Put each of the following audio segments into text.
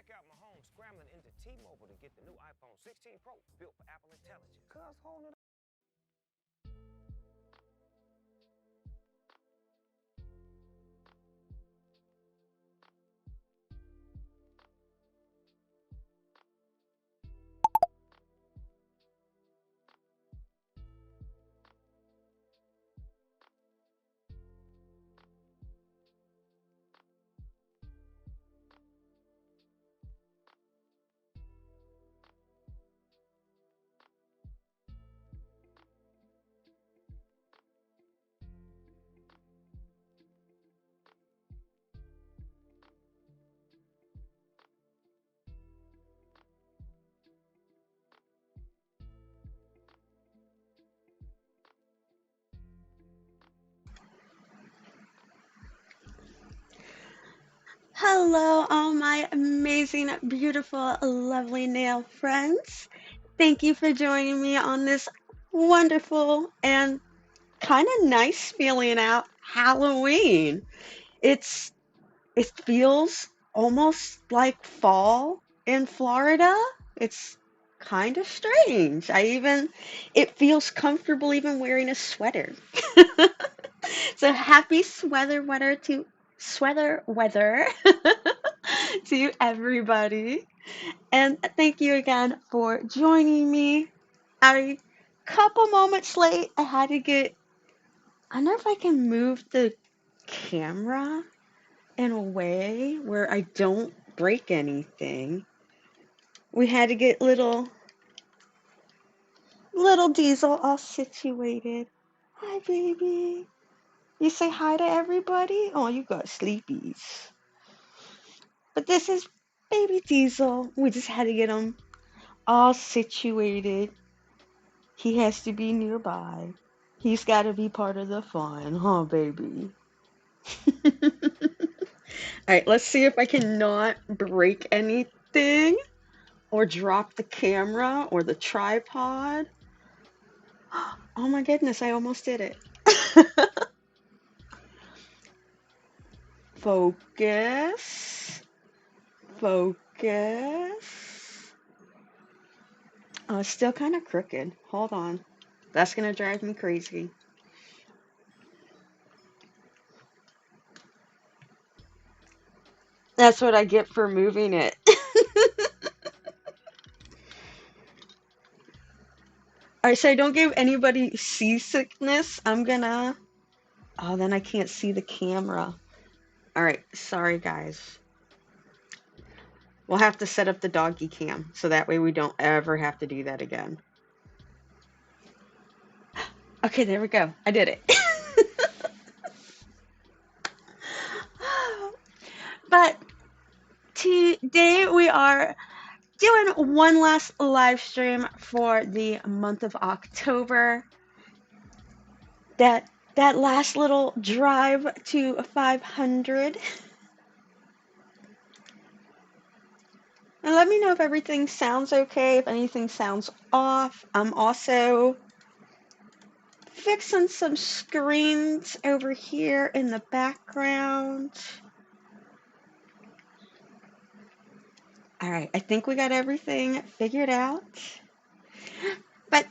Check out my home scrambling into T-Mobile to get the new iPhone 16 Pro built for Apple Intelligence. Cuz holding it. Hello, all my amazing, beautiful, lovely nail friends. Thank you for joining me on this wonderful and kind of nice feeling out Halloween. It's it feels almost like fall in Florida. It's kind of strange. It feels comfortable even wearing a sweater. So happy sweater weather to everybody. And thank you again for joining me. A couple moments late. I don't know if I can move the camera in a way where I don't break anything. We had to get little Diesel all situated. Hi, baby. You say hi to everybody? Oh, you got sleepies. But this is baby Diesel. We just had to get him all situated. He has to be nearby. He's got to be part of the fun, huh, baby? All right, let's see if I can not break anything or drop the camera or the tripod. Oh my goodness, I almost did it. Focus. Focus. Oh, it's still kind of crooked. Hold on. That's going to drive me crazy. That's what I get for moving it. All right, so I don't give anybody seasickness. Oh, then I can't see the camera. All right, sorry guys. We'll have to set up the doggy cam so that way we don't ever have to do that again. Okay, there we go. I did it. But today we are doing one last live stream for the month of October. That last little drive to 500. And let me know if everything sounds okay, if anything sounds off. I'm also fixing some screens over here in the background. All right, I think we got everything figured out. But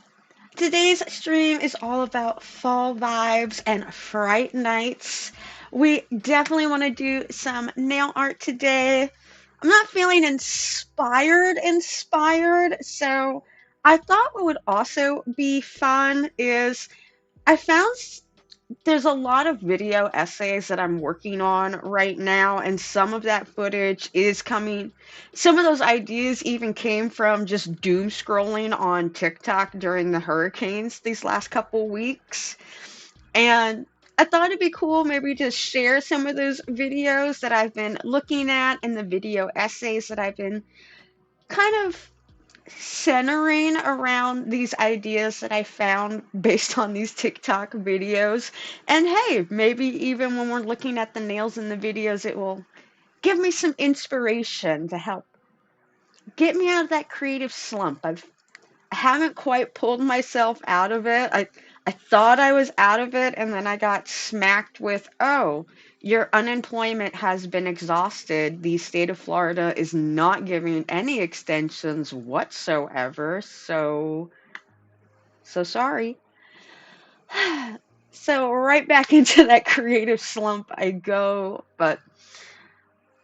today's stream is all about fall vibes and Fright nights. We definitely want to do some nail art today. I'm not feeling inspired, so I thought what would also be fun is I found there's a lot of video essays that I'm working on right now, and some of that footage is coming. Some of those ideas even came from just doom scrolling on TikTok during the hurricanes these last couple weeks. And I thought it'd be cool maybe to share some of those videos that I've been looking at and the video essays that I've been kind of centering around these ideas that I found based on these TikTok videos. And hey, maybe even when we're looking at the nails in the videos, it will give me some inspiration to help get me out of that creative slump. I haven't quite pulled myself out of it. I thought I was out of it, and then I got smacked with, oh, Your unemployment has been exhausted. The state of Florida is not giving any extensions whatsoever. So sorry. So right back into that creative slump I go, but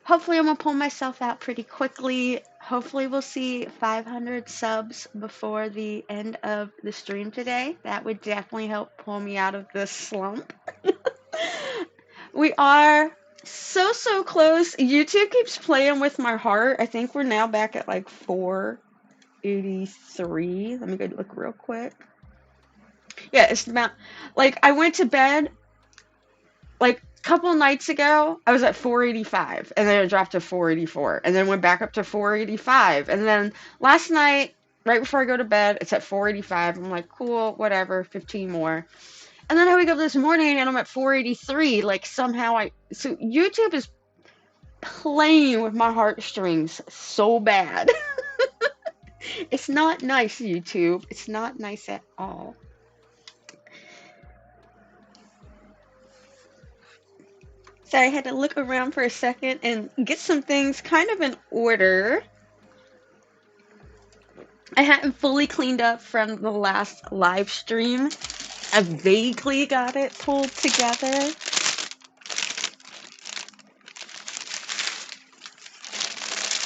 hopefully I'm gonna pull myself out pretty quickly. Hopefully we'll see 500 subs before the end of the stream today. That would definitely help pull me out of this slump. We are so close. YouTube keeps playing with my heart. I think we're now back at like 483. Let me go look real quick. Yeah, it's about like I went to bed like a couple nights ago. I was at 485 and then it dropped to 484 and then went back up to 485 and then last night right before I go to bed it's at 485. I'm like, cool, whatever, 15 more. And then I wake up this morning and I'm at 483. Like somehow so YouTube is playing with my heartstrings so bad. It's not nice, YouTube. It's not nice at all. So I had to look around for a second and get some things kind of in order. I hadn't fully cleaned up from the last live stream. I vaguely got it pulled together.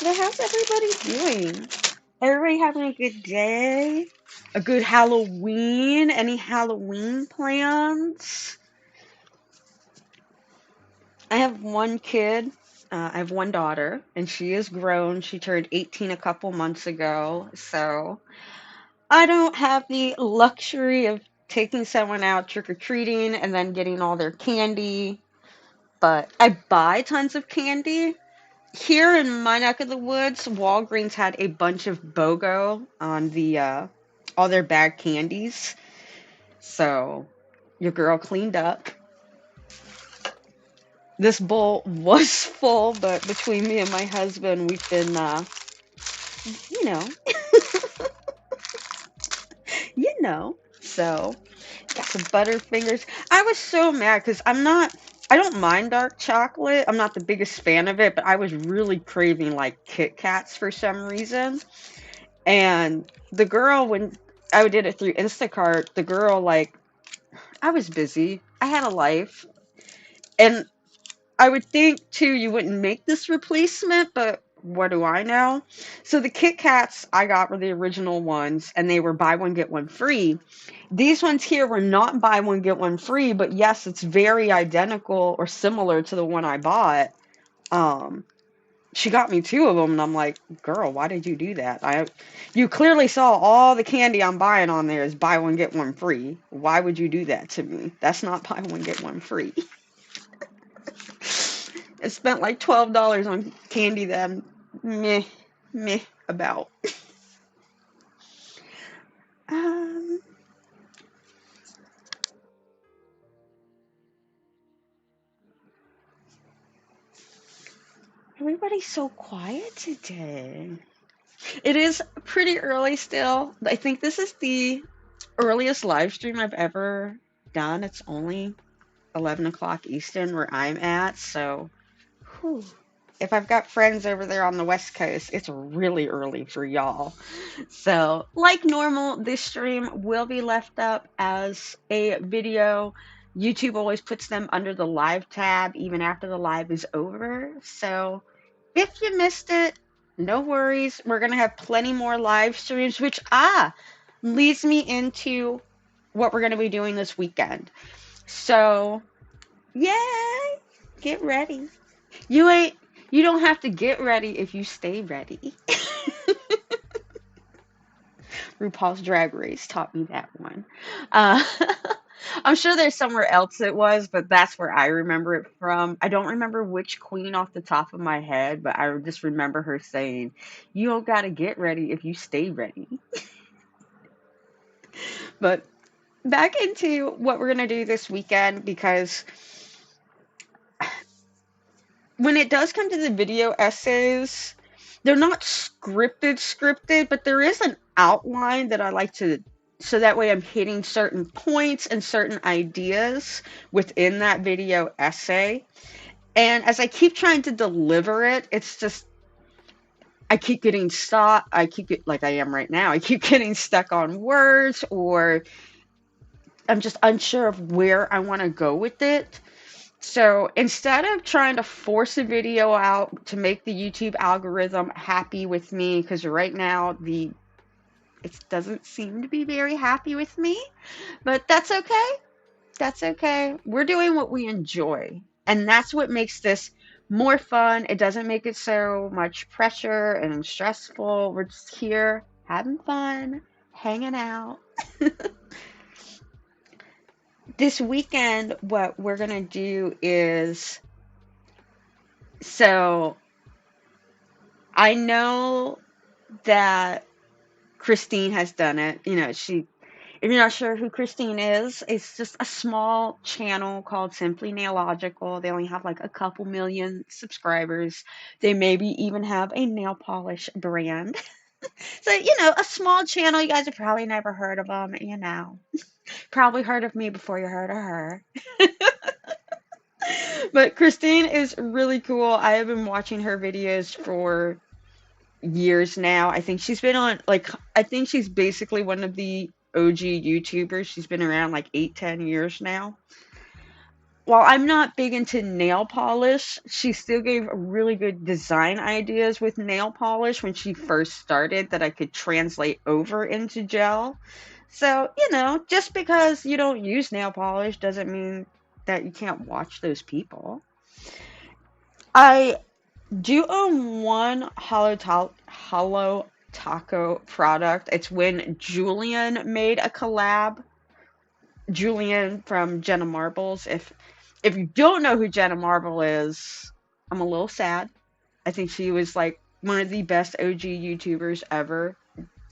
But how's everybody doing? Everybody having a good day? A good Halloween? Any Halloween plans? I have one kid. I have one daughter, and she is grown. She turned 18 a couple months ago, so I don't have the luxury of taking someone out trick-or-treating and then getting all their candy, but I buy tons of candy. Here in my neck of the woods, Walgreens had a bunch of BOGO on all their bag candies, so your girl cleaned up. This bowl was full, but between me and my husband, we've been, you know, you know. So, got some Butterfingers. I was so mad because I don't mind dark chocolate. I'm not the biggest fan of it, but I was really craving like Kit Kats for some reason. And the girl, when I did it through Instacart, the girl, like, I was busy. I had a life. And I would think too you wouldn't make this replacement, but what do I know? So the Kit Kats I got were the original ones, and they were buy one get one free. These ones here were not buy one get one free, but yes, it's very identical or similar to the one I bought. She got me two of them, and I'm like, girl, why did you do that? You clearly saw all the candy I'm buying on there is buy one get one free. Why would you do that to me? That's not buy one get one free. I spent like $12 on candy that I'm meh about. Um, Everybody's so quiet today. It is pretty early still. I think this is the earliest live stream I've ever done. It's only 11 o'clock Eastern where I'm at, so whew. If I've got friends over there on the West Coast, it's really early for y'all. So, like normal, this stream will be left up as a video. YouTube always puts them under the live tab even after the live is over. So, if you missed it, no worries. We're going to have plenty more live streams, which leads me into what we're going to be doing this weekend. So, yay! Get ready. You don't have to get ready if you stay ready. RuPaul's Drag Race taught me that one. Uh, I'm sure there's somewhere else it was, but that's where I remember it from. I don't remember which queen off the top of my head, but I just remember her saying, "You don't gotta get ready if you stay ready." But back into what we're gonna do this weekend, because when it does come to the video essays, they're not scripted, but there is an outline that I like to, so that way I'm hitting certain points and certain ideas within that video essay. And as I keep trying to deliver it, it's just I keep getting stuck. Like I am right now. I keep getting stuck on words, or I'm just unsure of where I want to go with it. So instead of trying to force a video out to make the YouTube algorithm happy with me, because right now it doesn't seem to be very happy with me, but that's okay. That's okay. We're doing what we enjoy, and that's what makes this more fun. It doesn't make it so much pressure and stressful. We're just here having fun, hanging out. This weekend, what we're gonna do is so I know that Christine has done it. If you're not sure who Christine is, it's just a small channel called Simply Nailogical. They only have like a couple million subscribers. They maybe even have a nail polish brand. So, a small channel. You guys have probably never heard of them. Probably heard of me before you heard of her. But Christine is really cool. I have been watching her videos for years now. I think she's basically one of the OG YouTubers. She's been around like 8, 10 years now. While I'm not big into nail polish, she still gave really good design ideas with nail polish when she first started that I could translate over into gel. So, just because you don't use nail polish doesn't mean that you can't watch those people. I do own one Hollow Taco product. It's when Julian made a collab. Julian from Jenna Marbles. If you don't know who Jenna Marble is, I'm a little sad. I think she was like one of the best OG YouTubers ever.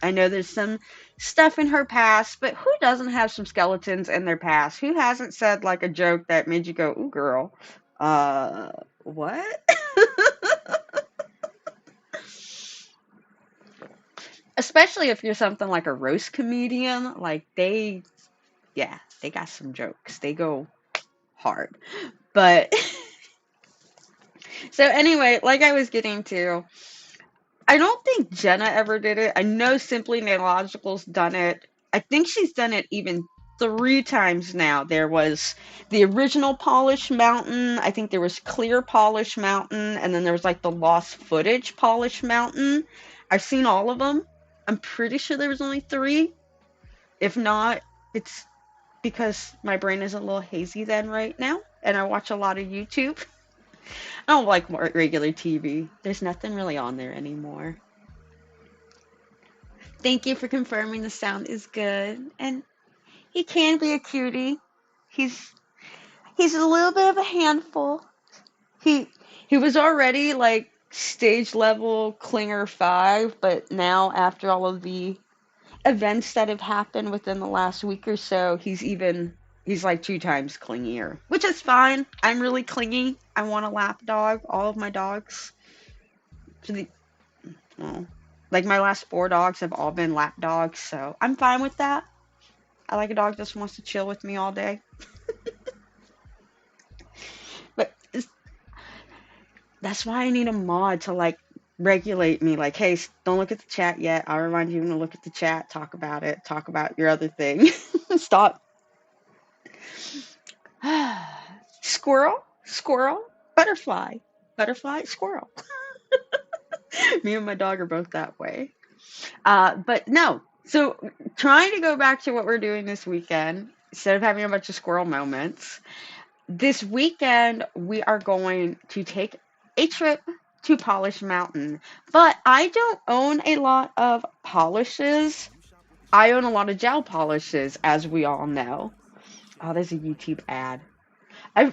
I know there's some stuff in her past, but who doesn't have some skeletons in their past? Who hasn't said like a joke that made you go, "Ooh, girl, what?" Especially if you're something like a roast comedian, like they got some jokes. They go hard. But so anyway, like I was getting to, I don't think Jenna ever did it. I know Simply Nailogical's done it. I think she's done it even 3 times now. There was the original Polish Mountain. I think there was Clear Polish Mountain, and then there was like the Lost Footage Polish Mountain. I've seen all of them. I'm pretty sure there was only 3. If not, it's because my brain is a little hazy then right now, and I watch a lot of YouTube. I don't like regular TV. There's nothing really on there anymore. Thank you for confirming the sound is good. And he can be a cutie. He's he's a little bit of a handful. He he was already like stage level Klinger 5, but now after all of the events that have happened within the last week or so, he's like 2 times clingier, which is fine. I'm really clingy. I want a lap dog. All of my dogs, to the well, like my last 4 dogs have all been lap dogs, so I'm fine with that. I like a dog that just wants to chill with me all day. But that's why I need a mod to like regulate me. Like, hey, don't look at the chat yet. I'll remind you to look at the chat. Talk about it. Talk about your other thing. Stop. Squirrel, squirrel, butterfly, butterfly, squirrel. Me and my dog are both that way. But no. So trying to go back to what we're doing this weekend, instead of having a bunch of squirrel moments, this weekend we are going to take a trip to Polish Mountain. But I don't own a lot of polishes. I own a lot of gel polishes, as we all know. Oh, there's a YouTube ad. I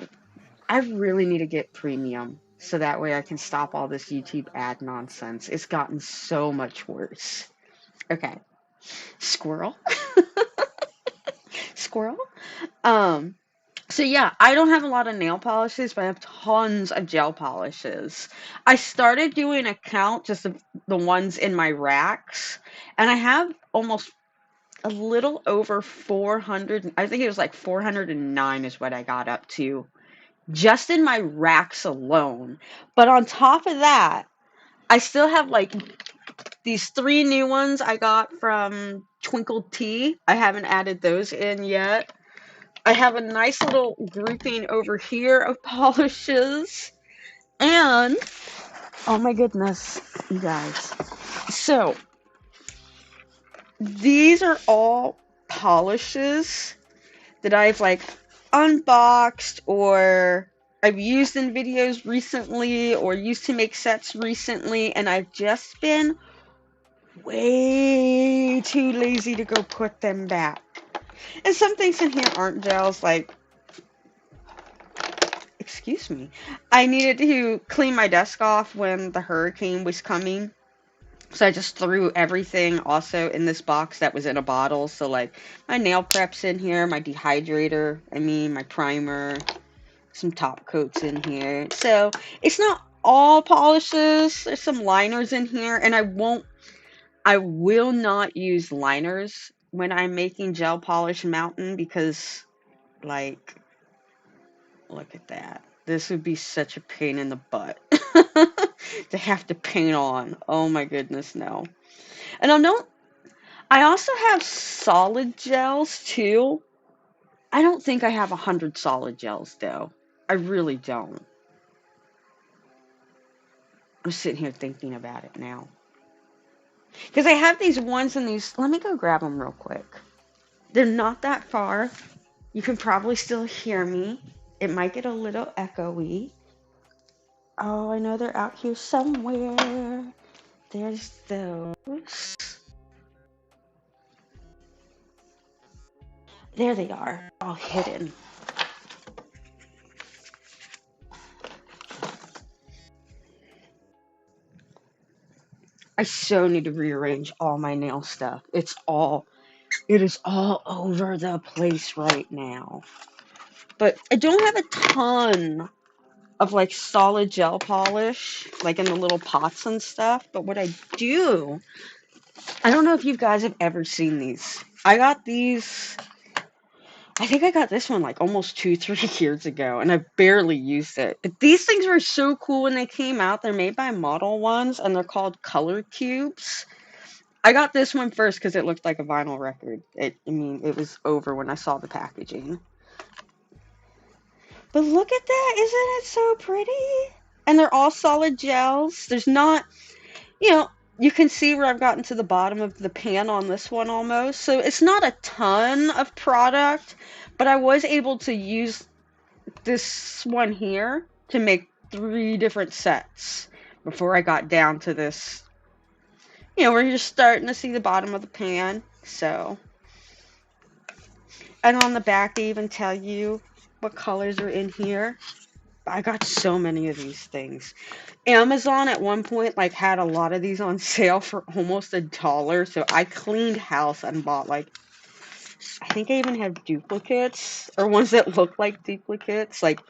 I really need to get premium so that way I can stop all this YouTube ad nonsense. It's gotten so much worse. Okay. Squirrel. Squirrel. Um so yeah, I don't have a lot of nail polishes, but I have tons of gel polishes. I started doing a count, just the ones in my racks, and I have almost a little over 400. I think it was like 409 is what I got up to just in my racks alone. But on top of that, I still have like these 3 new ones I got from Twinkle Tea. I haven't added those in yet. I have a nice little grouping over here of polishes. And, oh my goodness, you guys. So, these are all polishes that I've like unboxed or I've used in videos recently or used to make sets recently, and I've just been way too lazy to go put them back. And some things in here aren't gels, like, excuse me, I needed to clean my desk off when the hurricane was coming. So I just threw everything also in this box that was in a bottle. So like my nail prep's in here, my dehydrator, my primer, some top coats in here. So it's not all polishes. There's some liners in here, and I will not use liners when I'm making gel polish mountain because, like, look at that. This would be such a pain in the butt to have to paint on. Oh my goodness, no. And I also have solid gels too. I don't think I have 100 solid gels though. I really don't. I'm sitting here thinking about it now. Because I have these ones and these. Let me go grab them real quick. They're not that far. You can probably still hear me. It might get a little echoey. Oh, I know they're out here somewhere. There's those. There they are, all hidden. I so need to rearrange all my nail stuff. It is all over the place right now. But I don't have a ton of like solid gel polish, like in the little pots and stuff. But what I do, I don't know if you guys have ever seen these. I got these, I think I got this one like almost 2, 3 years ago, and I barely used it. But these things were so cool when they came out. They're made by Model Ones, and they're called color cubes. I got this one first because it looked like a vinyl record. It was over when I saw the packaging. But look at that. Isn't it so pretty? And they're all solid gels. There's not, you know, you can see where I've gotten to the bottom of the pan on this one almost. So it's not a ton of product, but I was able to use this one here to make 3 different sets before I got down to this, where you're starting to see the bottom of the pan. So, and on the back they even tell you what colors are in here. I got so many of these things. Amazon at one point like had a lot of these on sale for almost $1. So I cleaned house and bought like, I think I even have duplicates or ones that look like duplicates. Like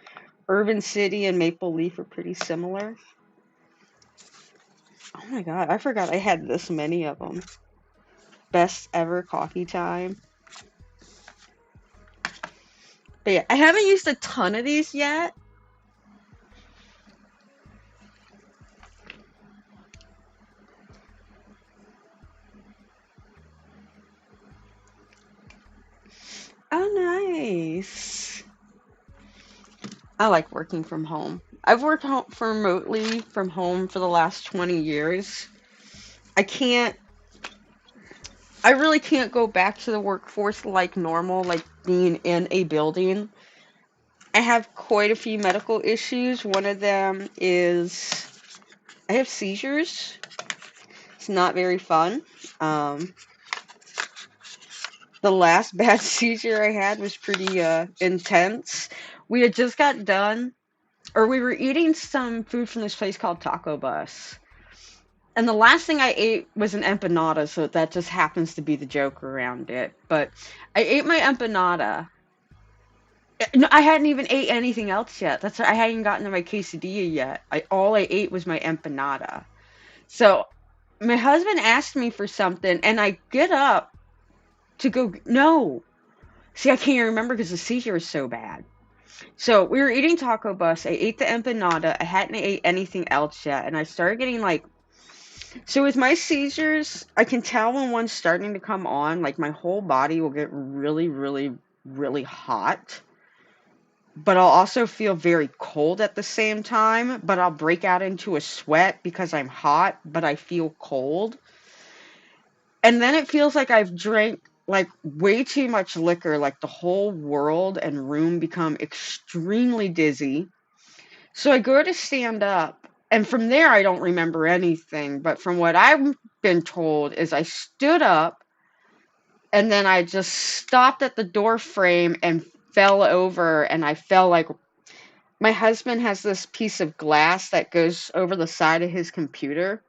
Urban City and Maple Leaf are pretty similar. Oh my god, I forgot I had this many of them. Best ever coffee time. But yeah, I haven't used a ton of these yet. Oh, nice. I like working from home. I've worked remotely from home for the last 20 years. I really can't go back to the workforce like normal, like being in a building. I have quite a few medical issues. One of them is I have seizures. It's not very fun. Um, the last bad seizure I had was pretty intense. We had just got done, or we were eating some food from this place called Taco Bus. And the last thing I ate was an empanada, so that just happens to be the joke around it. But I ate my empanada. No, I hadn't even ate anything else yet. I hadn't gotten to my quesadilla yet. All I ate was my empanada. So my husband asked me for something, and I get up to go. No, see, I can't even remember because the seizure is so bad. So we were eating taco bus. I ate the empanada. I hadn't ate anything else yet, and I started getting like. So with my seizures, I can tell when one's starting to come on. Like my whole body will get really, really, really hot, but I'll also feel very cold at the same time. But I'll break out into a sweat because I'm hot, but I feel cold. And then it feels like I've drank like way too much liquor, like the whole world and room become extremely dizzy. So I go to stand up, and from there I don't remember anything. But from what I've been told is I stood up and then I just stopped at the door frame and fell over, and I fell like my husband has this piece of glass that goes over the side of his computer,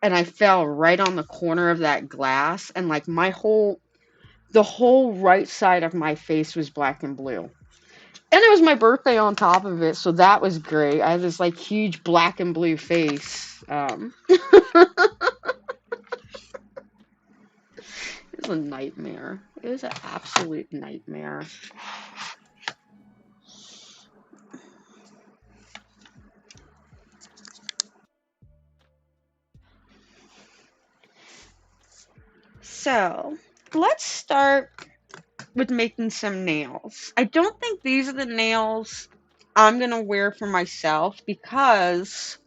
and I fell right on the corner of that glass, and like the whole right side of my face was black and blue. And it was my birthday on top of it, so that was great. I had this like huge black and blue face. It was a nightmare. It was an absolute nightmare. So let's start with making some nails. I don't think these are the nails I'm gonna wear for myself because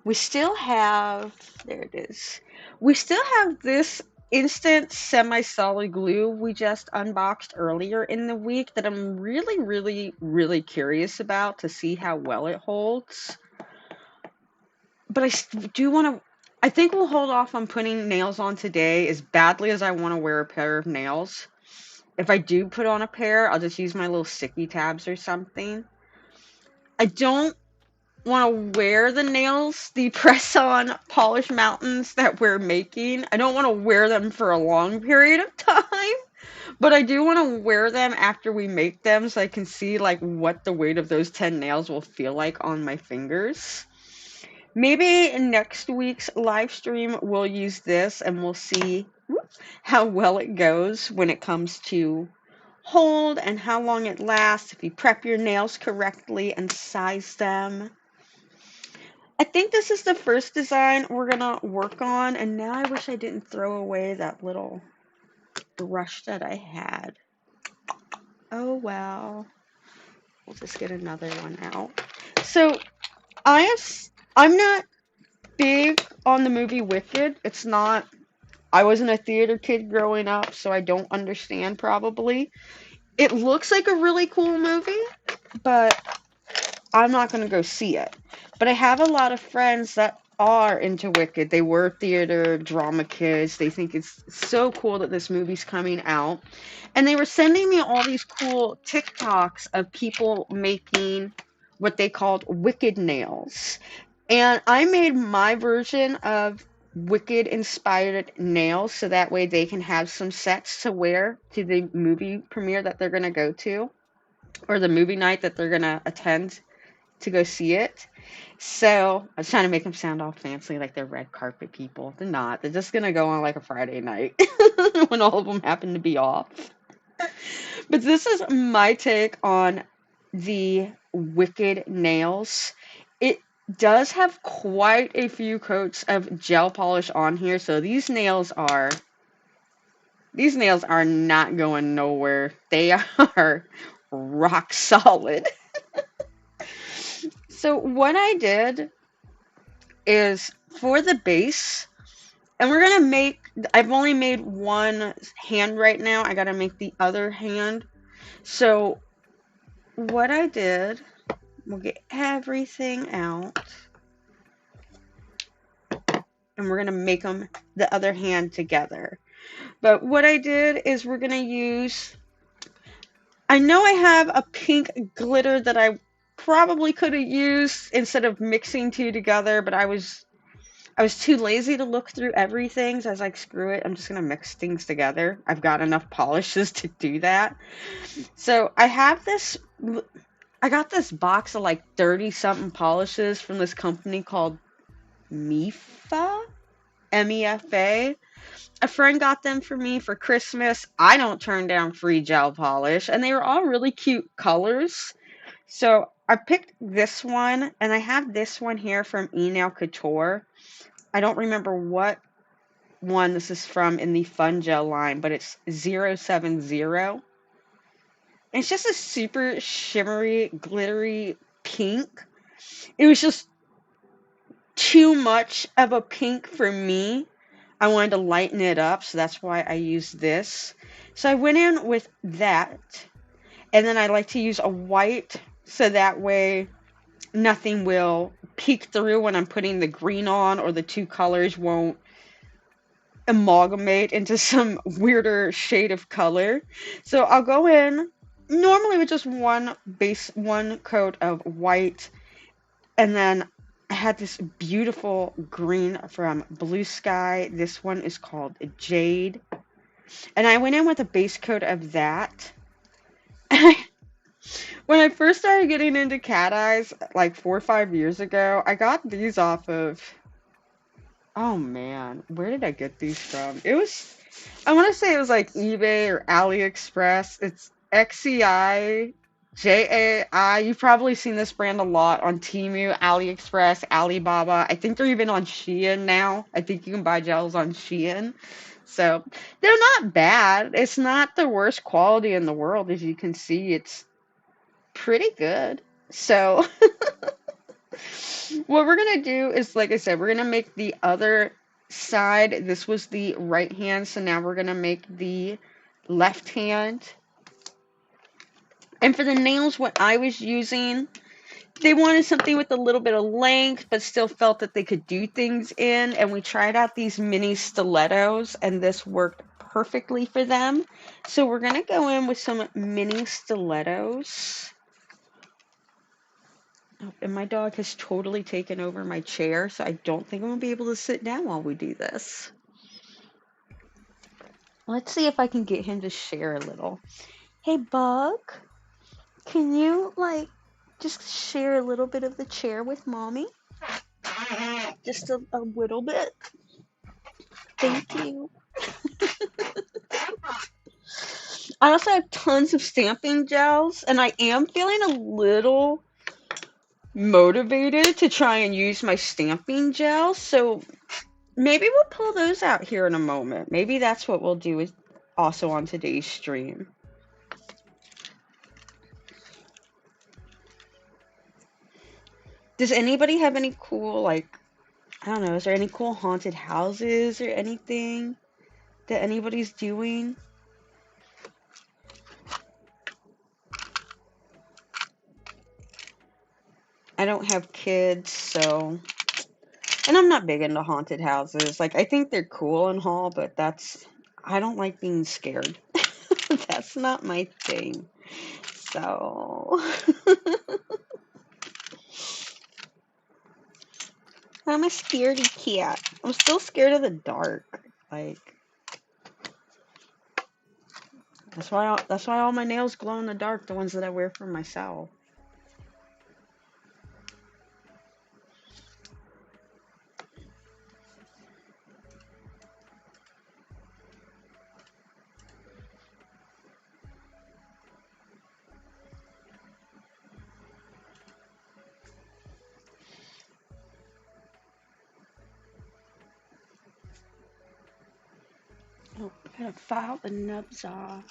we still have, there it is. We still have this instant semi-solid glue we just unboxed earlier in the week that I'm really, really, really curious about to see how well it holds. But do want to, I think we'll hold off on putting nails on today as badly as I want to wear a pair of nails. If I do put on a pair, I'll just use my little sticky tabs or something. I don't want to wear the nails, the press-on polish mountains that we're making. I don't want to wear them for a long period of time, but I do want to wear them after we make them so I can see like what the weight of those 10 nails will feel like on my fingers. Maybe in next week's live stream we'll use this and we'll see how well it goes when it comes to hold and how long it lasts if you prep your nails correctly and size them. I think this is the first design we're gonna work on, and now I wish I didn't throw away that little brush that I had. Oh well. We'll just get another one out. So I'm not big on the movie Wicked. It's not, I wasn't a theater kid growing up, so I don't understand probably. It looks like a really cool movie, but I'm not going to go see it. But I have a lot of friends that are into Wicked. They were theater drama kids. They think it's so cool that this movie's coming out. And they were sending me all these cool TikToks of people making what they called Wicked nails. And I made my version of Wicked inspired nails so that way they can have some sets to wear to the movie premiere that they're going to go to, or the movie night that they're going to attend to go see it. So I was trying to make them sound all fancy like they're red carpet people. They're not. They're just going to go on like a Friday night when all of them happen to be off. But this is my take on the Wicked nails. It does have quite a few coats of gel polish on here, so these nails are not going nowhere. They are rock solid. So what I did is for the base, and we're gonna make, I've only made one hand right now. I gotta make the other hand. So what I did, we'll get everything out, and we're gonna make them the other hand together. But what I did is we're gonna use, I know I have a pink glitter that I probably could have used instead of mixing two together, but I was too lazy to look through everything, so I was like, screw it, I'm just gonna mix things together. I've got enough polishes to do that. So I got this box of like 30 something polishes from this company called Mifa. MEFA. A friend got them for me for Christmas. I don't turn down free gel polish, and they were all really cute colors. So I picked this one, and I have this one here from Nail Couture. I don't remember what one this is from in the Fun Gel line, but it's 070. And it's just a super shimmery, glittery pink. It was just too much of a pink for me. I wanted to lighten it up, so that's why I used this. So I went in with that, and then I like to use a white, so that way nothing will peek through when I'm putting the green on, or the two colors won't amalgamate into some weirder shade of color. So I'll go in normally with just one coat of white, and then I had this beautiful green from Blue Sky. This one is called Jade. And I went in with a base coat of that. When I first started getting into cat eyes, like 4 or 5 years ago, I got these off of, oh man, where did I get these from? I want to say it was like eBay or AliExpress. It's XEI. You've probably seen this brand a lot on Temu, AliExpress, Alibaba. I think they're even on Shein now. I think you can buy gels on Shein. So they're not bad. It's not the worst quality in the world. As you can see, it's pretty good. So what we're gonna do is, like I said, we're gonna make the other side. This was the right hand, so now we're gonna make the left hand. And for the nails, what I was using, they wanted something with a little bit of length, but still felt that they could do things in. And we tried out these mini stilettos, and this worked perfectly for them. So we're gonna go in with some mini stilettos. Oh, and my dog has totally taken over my chair, so I don't think I'm gonna be able to sit down while we do this. Let's see if I can get him to share a little. Hey, Bug, can you, like, just share a little bit of the chair with Mommy? Just a little bit? Thank you. I also have tons of stamping gels, and I am feeling a little motivated to try and use my stamping gels, so maybe we'll pull those out here in a moment. Maybe that's what we'll do also on today's stream. Does anybody have any cool, like, I don't know, is there any cool haunted houses or anything that anybody's doing? I don't have kids, so, and I'm not big into haunted houses. Like, I think they're cool and all, but I don't like being scared. That's not my thing. So, I'm a scaredy cat. I'm still scared of the dark. Like, that's why all my nails glow in the dark, the ones that I wear for myself. Oh, I gotta file the nubs off.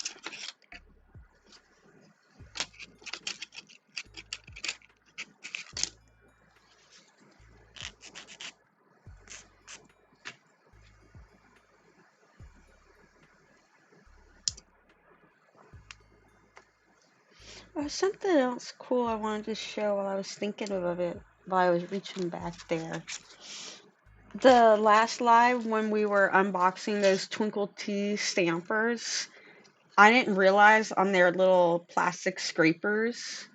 Something else cool I wanted to show while I was thinking of it, while I was reaching back there. The last live when we were unboxing those Twinkle Tea stampers, I didn't realize on their little plastic scrapers.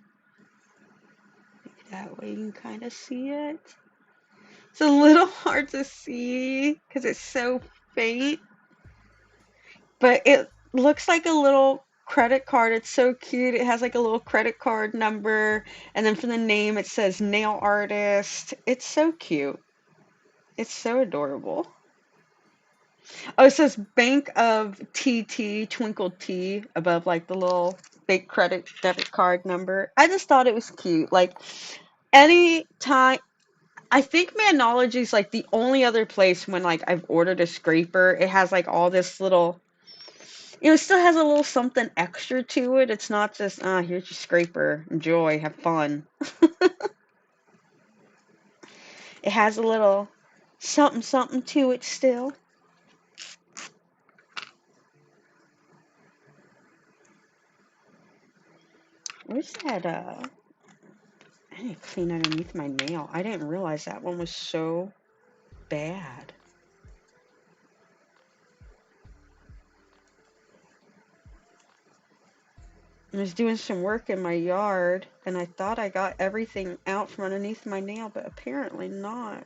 That way you can kind of see it. It's a little hard to see because it's so faint, but it looks like a little credit card. It's so cute. It has like a little credit card number, and then for the name it says nail artist. It's so cute. It's so adorable. Oh, it says Bank of TT, Twinkle T, above like the little fake credit debit card number. I just thought it was cute. Like, any time, I think Manology is like the only other place when like I've ordered a scraper, it has like all this little, it still has a little something extra to it. It's not just, here's your scraper, enjoy, have fun. It has a little something something to it still. Where's that, I need to clean underneath my nail. I didn't realize that one was so bad. I was doing some work in my yard, and I thought I got everything out from underneath my nail, but apparently not.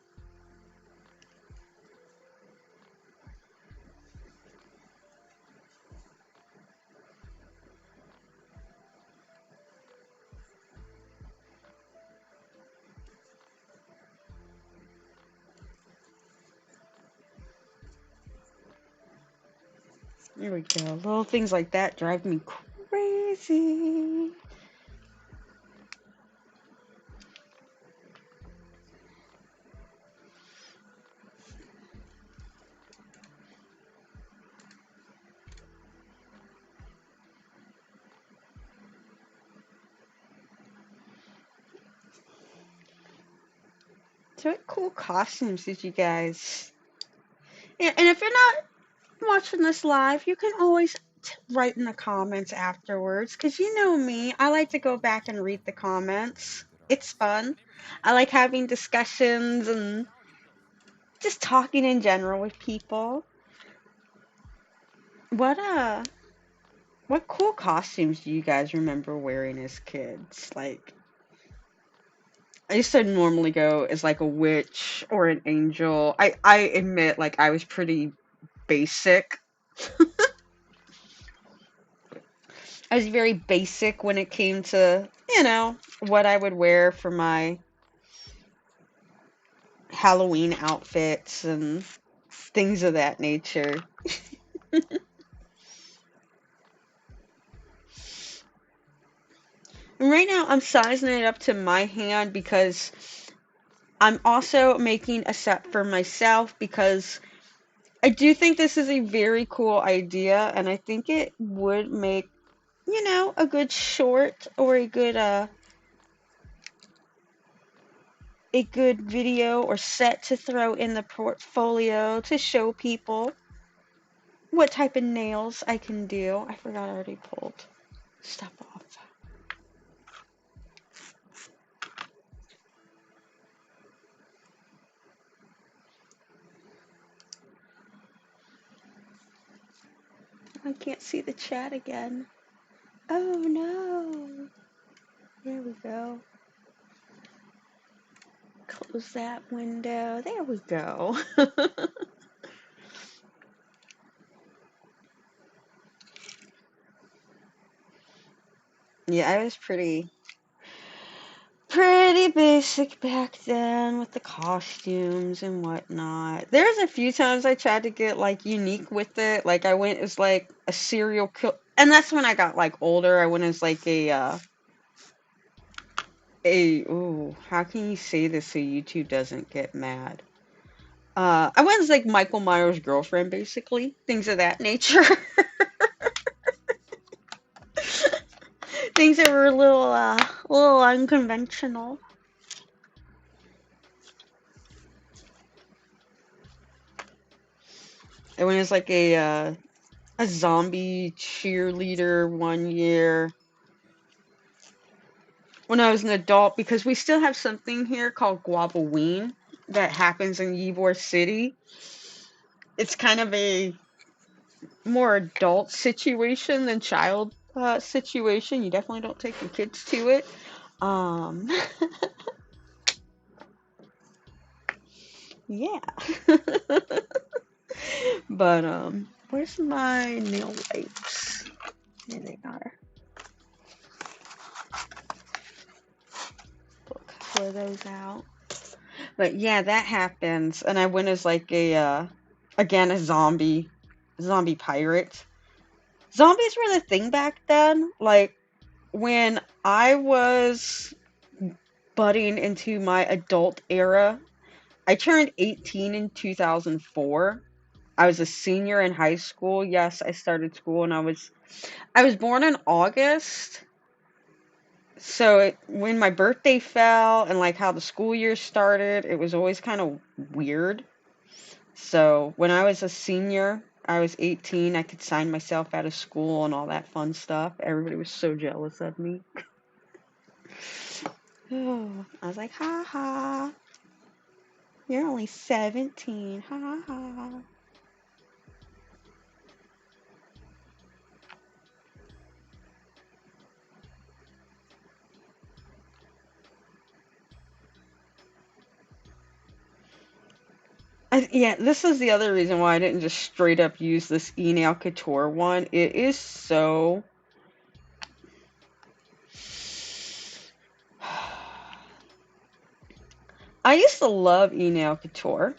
There we go. Little things like that drive me crazy. So what cool costumes did you guys? Yeah, and if you're not watching this live, you can always write in the comments afterwards, because you know me, I like to go back and read the comments. It's fun. I like having discussions and just talking in general with people. What what cool costumes do you guys remember wearing as kids? Like, I used to normally go as like a witch or an angel. I admit, like, I was pretty basic. I was very basic when it came to, what I would wear for my Halloween outfits and things of that nature. And right now, I'm sizing it up to my hand because I'm also making a set for myself, because I do think this is a very cool idea, and I think it would make, a good short, or a good video or set to throw in the portfolio to show people what type of nails I can do. I forgot I already pulled stuff off. I can't see the chat again. Oh no. There we go. Close that window. There we go. Yeah, I was pretty basic back then with the costumes and whatnot. There's a few times I tried to get like unique with it. Like I went as like a serial kill, and that's when I got like older. I went as like ooh, how can you say this so YouTube doesn't get mad? I went as like Michael Myers' girlfriend, basically. Things of that nature. Things that were a little unconventional. I went as like a zombie cheerleader one year when I was an adult, because we still have something here called Guavaween that happens in Ybor City. It's kind of a more adult situation than child situation. You definitely don't take your kids to it. Um, yeah. But where's my nail wipes? There they are. Pull a couple of those out. But yeah, that happens. And I went as like again, a zombie pirate. Zombies were the thing back then. Like, when I was budding into my adult era, I turned 18 in 2004. I was a senior in high school. Yes, I started school and I was born in August. So when my birthday fell and like how the school year started, it was always kind of weird. So when I was a senior, I was 18, I could sign myself out of school and all that fun stuff. Everybody was so jealous of me. I was like, ha ha, you're only 17, ha ha. Yeah, this is the other reason why I didn't just straight up use this Nail Couture one. It is so. I used to love Nail Couture,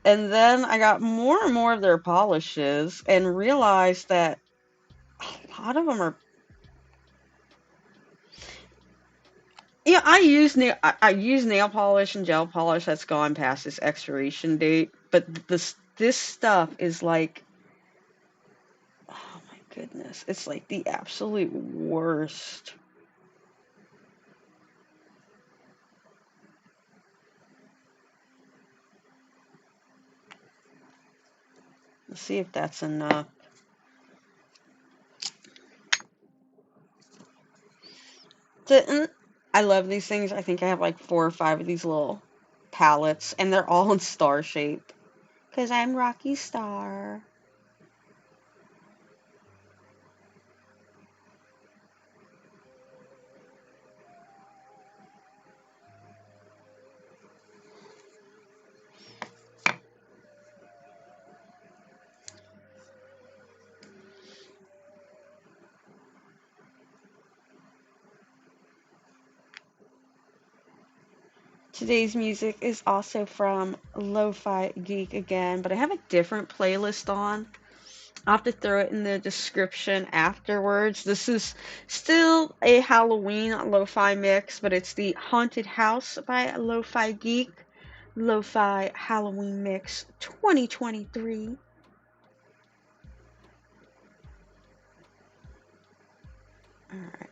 and then I got more and more of their polishes and realized that a lot of them are. Yeah, I use nail polish and gel polish that's gone past its expiration date, but this stuff is like, oh my goodness, it's like the absolute worst. Let's see if that's enough. I love these things. I think I have like 4 or 5 of these little palettes, and they're all in star shape. Because I'm Rocky Star. Today's music is also from Lo-Fi Geek again, but I have a different playlist on. I'll have to throw it in the description afterwards. This is still a Halloween lo-fi mix, but it's the Haunted House by Lo-Fi Geek. Lo-Fi Halloween Mix 2023. Alright.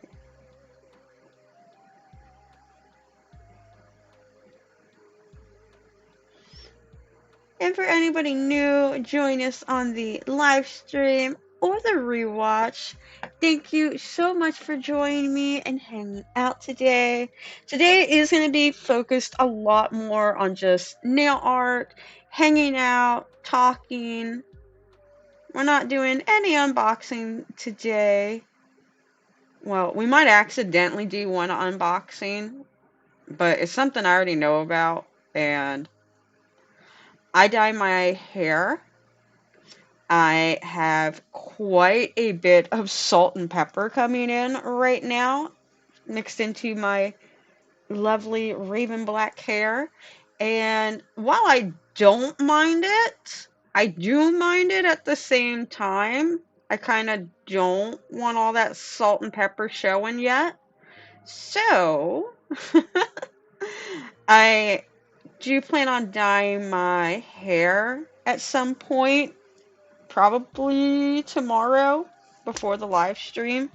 And for anybody new, join us on the live stream or the rewatch. Thank you so much for joining me and hanging out today. Today is going to be focused a lot more on just nail art, hanging out, talking. We're not doing any unboxing today. Well, we might accidentally do one unboxing, but it's something I already know about, and I dye my hair. I have quite a bit of salt and pepper coming in right now, mixed into my lovely raven black hair. And while I don't mind it, I do mind it at the same time. I kind of don't want all that salt and pepper showing yet. So, I do plan on dyeing my hair at some point. Probably tomorrow before the live stream.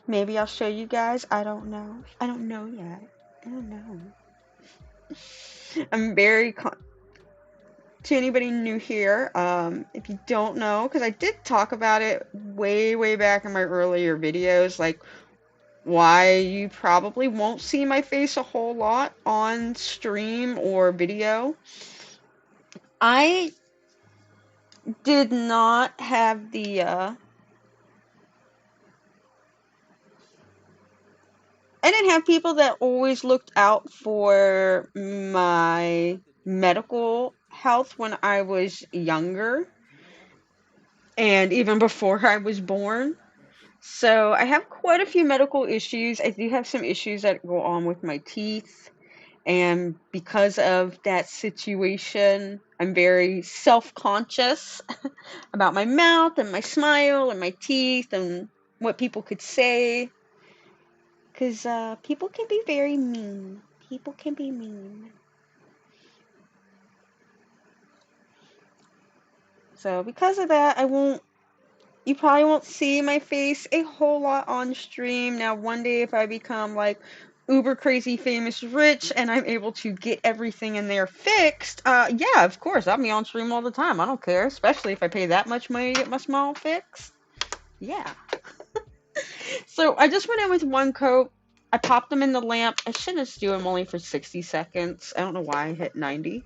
Maybe I'll show you guys. I don't know. I don't know yet. I don't know. I'm very to anybody new here. If you don't know, because I did talk about it way back in my earlier videos, like why you probably won't see my face a whole lot on stream or video. I did not have I didn't have people that always looked out for my medical health when I was younger and even before I was born. So I have quite a few medical issues. I do have some issues that go on with my teeth, And because of that situation, I'm very self-conscious about my mouth and my smile and my teeth and what people could say. Because people can be very mean. People can be mean. So because of that, you probably won't see my face a whole lot on stream. Now, one day if I become like uber crazy famous rich and I'm able to get everything in there fixed, yeah, of course, I'll be on stream all the time. I don't care, especially if I pay that much money to get my smile fixed. Yeah. So I just went in with one coat. I popped them in the lamp. I should just do them only for 60 seconds. I don't know why I hit 90.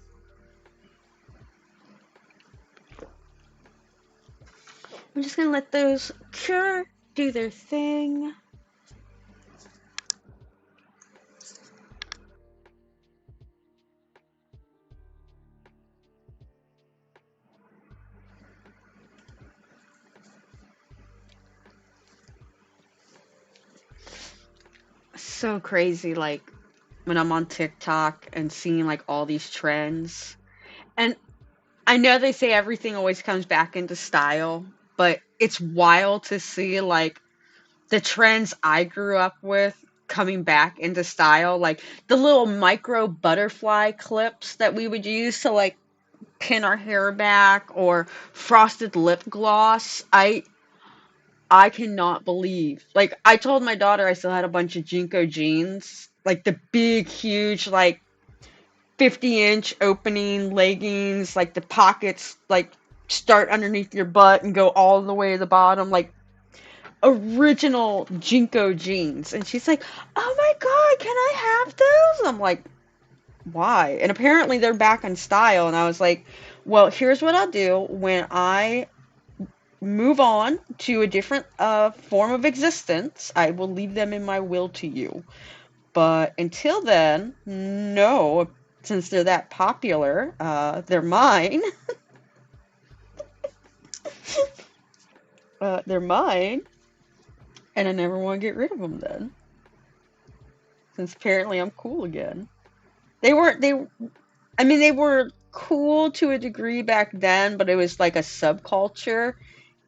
I'm just gonna let those cure, do their thing. So crazy, like when I'm on TikTok and seeing like all these trends. And I know they say everything always comes back into style, but it's wild to see like the trends I grew up with coming back into style, like the little micro butterfly clips that we would use to like pin our hair back, or frosted lip gloss. I cannot believe. Like I told my daughter I still had a bunch of Jinko jeans, like the big huge like 50-inch opening leggings, like the pockets like start underneath your butt and go all the way to the bottom, like original Jinko jeans. And she's like, "Oh my god, can I have those?" I'm like, "Why?" And apparently they're back in style. And I was like, "Well, here's what I'll do when I move on to a different form of existence. I will leave them in my will to you. But until then, no, since they're that popular, they're mine. They're mine, and I never want to get rid of them then. Since apparently I'm cool again. They weren't, they, I mean, they were cool to a degree back then, but it was like a subculture.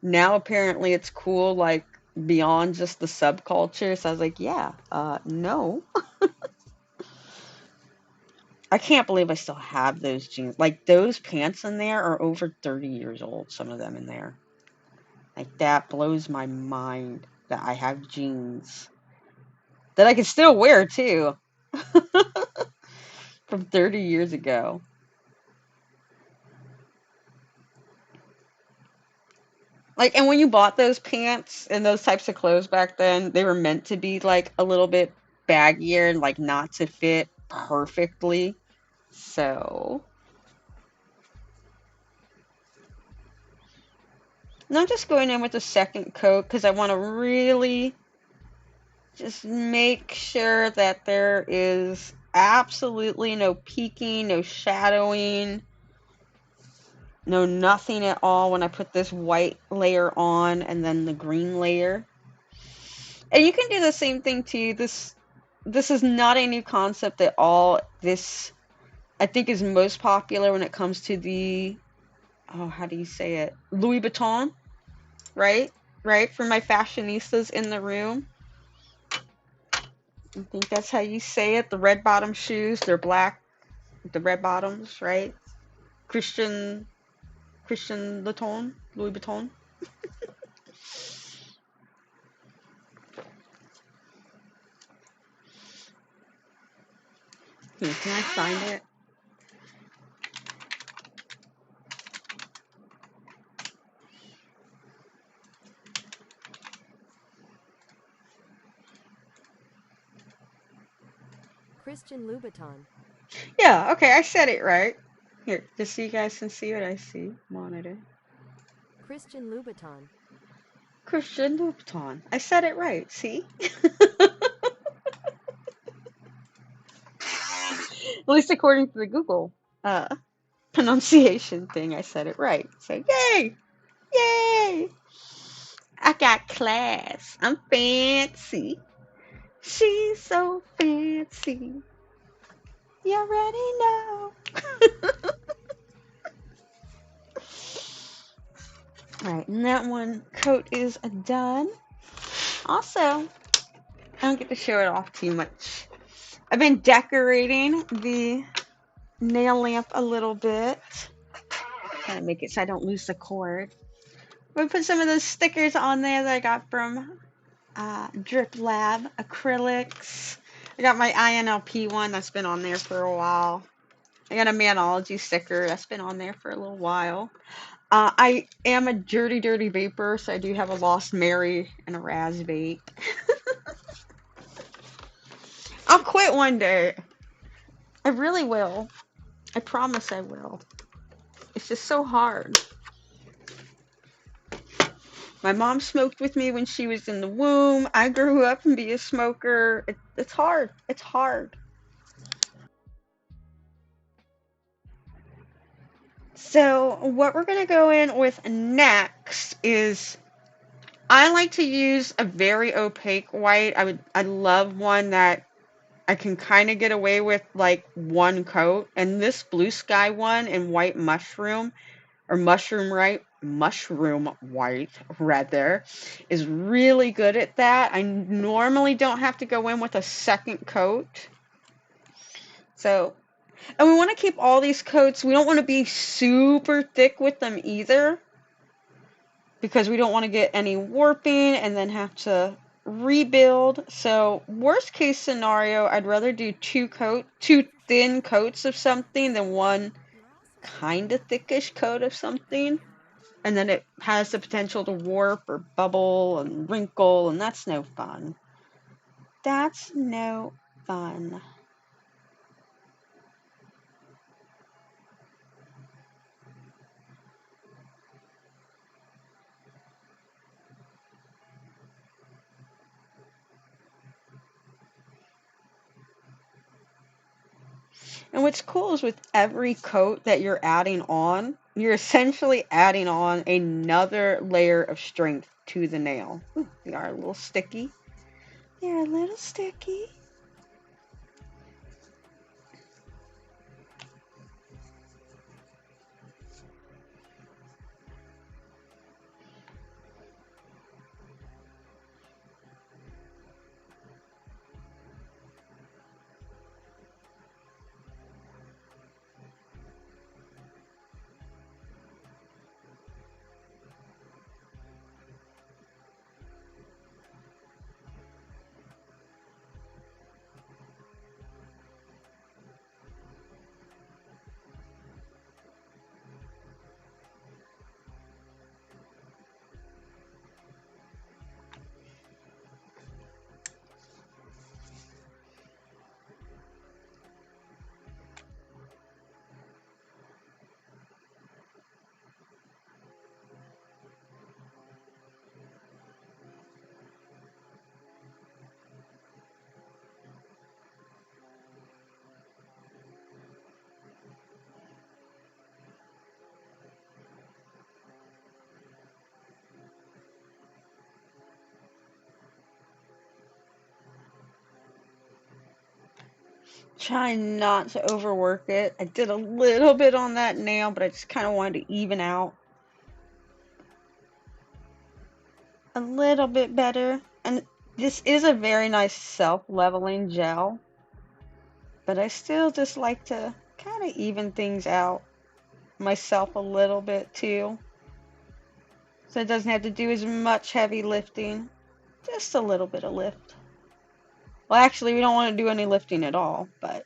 Now apparently it's cool, like, beyond just the subculture. So I was like, yeah, no. I can't believe I still have those jeans. Like, those pants in there are over 30 years old, some of them in there. Like, that blows my mind that I have jeans that I can still wear, too, from 30 years ago. Like, and when you bought those pants and those types of clothes back then, they were meant to be, like, a little bit baggier and, like, not to fit perfectly. So, and I'm just going in with a second coat because I want to really just make sure that there is absolutely no peeking, no shadowing, no nothing at all when I put this white layer on and then the green layer. And you can do the same thing too. This is not a new concept at all. This, I think, is most popular when it comes to the, oh, how do you say it? Louis Vuitton, right? Right? For my fashionistas in the room. I think that's how you say it. The red bottom shoes, they're black, the red bottoms, right? Christian Vuitton, Louis Vuitton. Here, can I find it? Christian Louboutin. Yeah, okay, I said it right. Here, just so you guys can see what I see. Monitor. Christian Louboutin. Christian Louboutin. I said it right, see? At least according to the Google uh, pronunciation thing, I said it right. So, yay! Yay! I got class. I'm fancy. She's so fancy. You already know. Alright, and that one coat is done. Also, I don't get to show it off too much. I've been decorating the nail lamp a little bit. Trying to make it so I don't lose the cord. I'm going to put some of those stickers on there that I got from Drip Lab acrylics. I got my INLP one that's been on there for a while. I got a Manology sticker that's been on there for a little while. I am a dirty, dirty vapor, so I do have a Lost Mary and a Raspberry. I'll quit one day. I really will. I promise I will. It's just so hard. My mom smoked with me when she was in the womb. I grew up and be a smoker. It's hard. It's hard. So what we're going to go in with next is I like to use a very opaque white. I love one that I can kind of get away with like one coat. And this Blue Sky one in white mushroom or mushroom white rather is really good at that. I normally don't have to go in with a second coat. So, and we want to keep all these coats. We don't want to be super thick with them either, because we don't want to get any warping and then have to rebuild. So worst case scenario, I'd rather do two thin coats of something than one kind of thickish coat of something. And then it has the potential to warp or bubble and wrinkle, and that's no fun. That's no fun. And what's cool is with every coat that you're adding on, you're essentially adding on another layer of strength to the nail. Ooh, they are a little sticky. They're a little sticky. Try not to overwork it. I did a little bit on that nail, but I just kind of wanted to even out a little bit better. And this is a very nice self-leveling gel, but I still just like to kind of even things out myself a little bit too. So it doesn't have to do as much heavy lifting. Just a little bit of lift. Well, actually, we don't want to do any lifting at all, but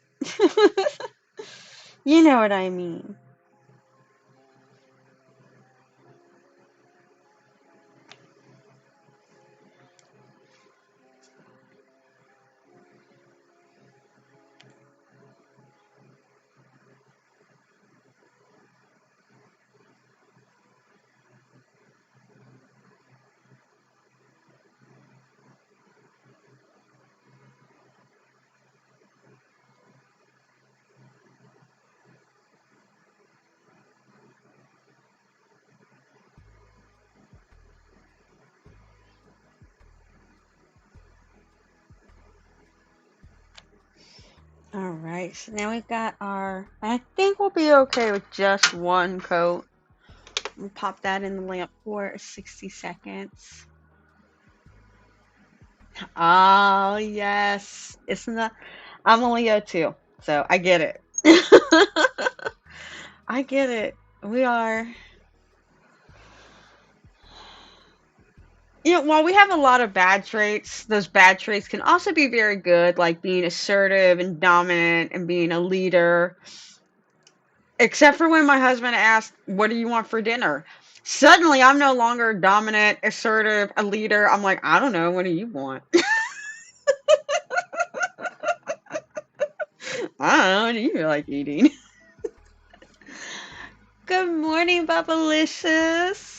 you know what I mean. All right, so now we've got I think we'll be okay with just one coat. We'll pop that in the lamp for 60 seconds. Oh, yes. I'm a Leo too, so I get it. I get it. We are. While we have a lot of bad traits, those bad traits can also be very good, like being assertive and dominant and being a leader. Except for when my husband asked, "What do you want for dinner?" Suddenly, I'm no longer dominant, assertive, a leader. I'm like, I don't know. What do you want? I don't know. What do you like eating? Good morning, Bubblicious.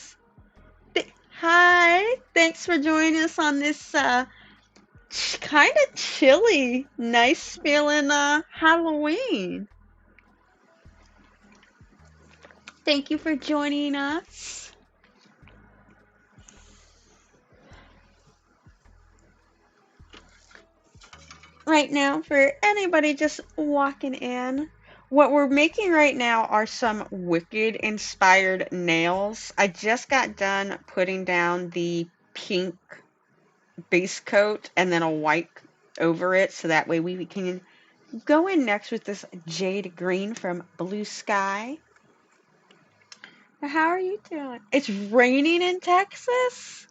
Hi. Thanks for joining us on this kind of chilly, nice feeling Halloween. Thank you for joining us. Right now, for anybody just walking in, what we're making right now are some Wicked inspired nails. I just got done putting down the pink base coat and then a white over it, so that way we can go in next with this jade green from Blue Sky. How are you doing? It's raining in Texas?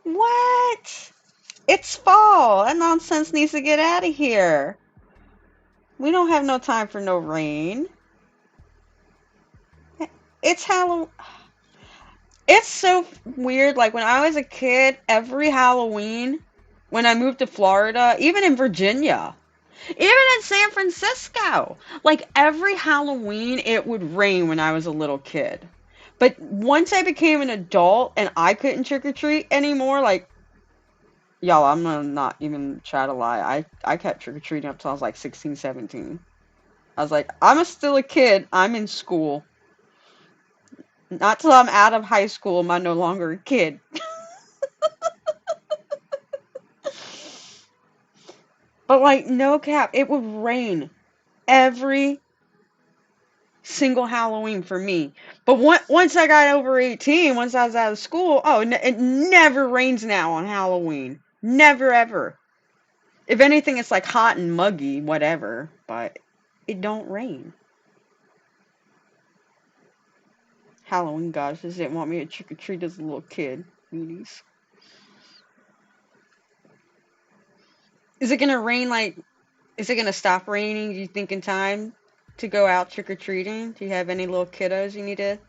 What? It's fall. That nonsense needs to get out of here. We don't have no time for no rain. It's Halloween. It's so weird. Like when I was a kid, every Halloween, when I moved to Florida, even in Virginia, even in San Francisco, like every Halloween, it would rain when I was a little kid. But once I became an adult and I couldn't trick or treat anymore, like, y'all, I'm gonna not even try to lie. I kept trick or treating up till I was like 16, 17. I was like, I'm still a kid. I'm in school. Not till I'm out of high school am I no longer a kid. But like, no cap, it would rain every single Halloween for me. But once I got over 18, once I was out of school, it never rains now on Halloween. Never ever. If anything, it's like hot and muggy, whatever. But it don't rain. Halloween gods just didn't want me to trick or treat as a little kid. Meanies. Is it gonna rain like? Is it gonna stop raining? Do you think in time to go out trick or treating? Do you have any little kiddos you need to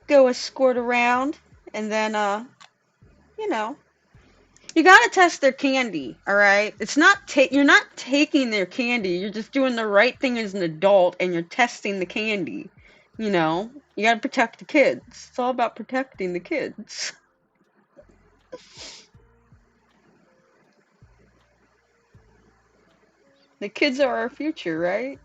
go escort around? And then you know, you gotta test their candy. All right, it's not you're not taking their candy. You're just doing the right thing as an adult, and you're testing the candy. You know, you gotta protect the kids. It's all about protecting the kids. The kids are our future, right?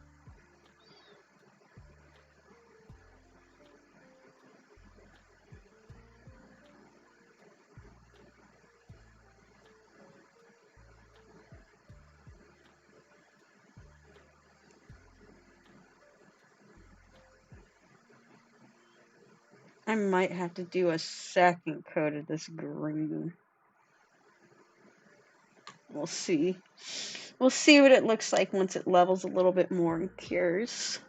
I might have to do a second coat of this green. We'll see. We'll see what it looks like once it levels a little bit more and cures.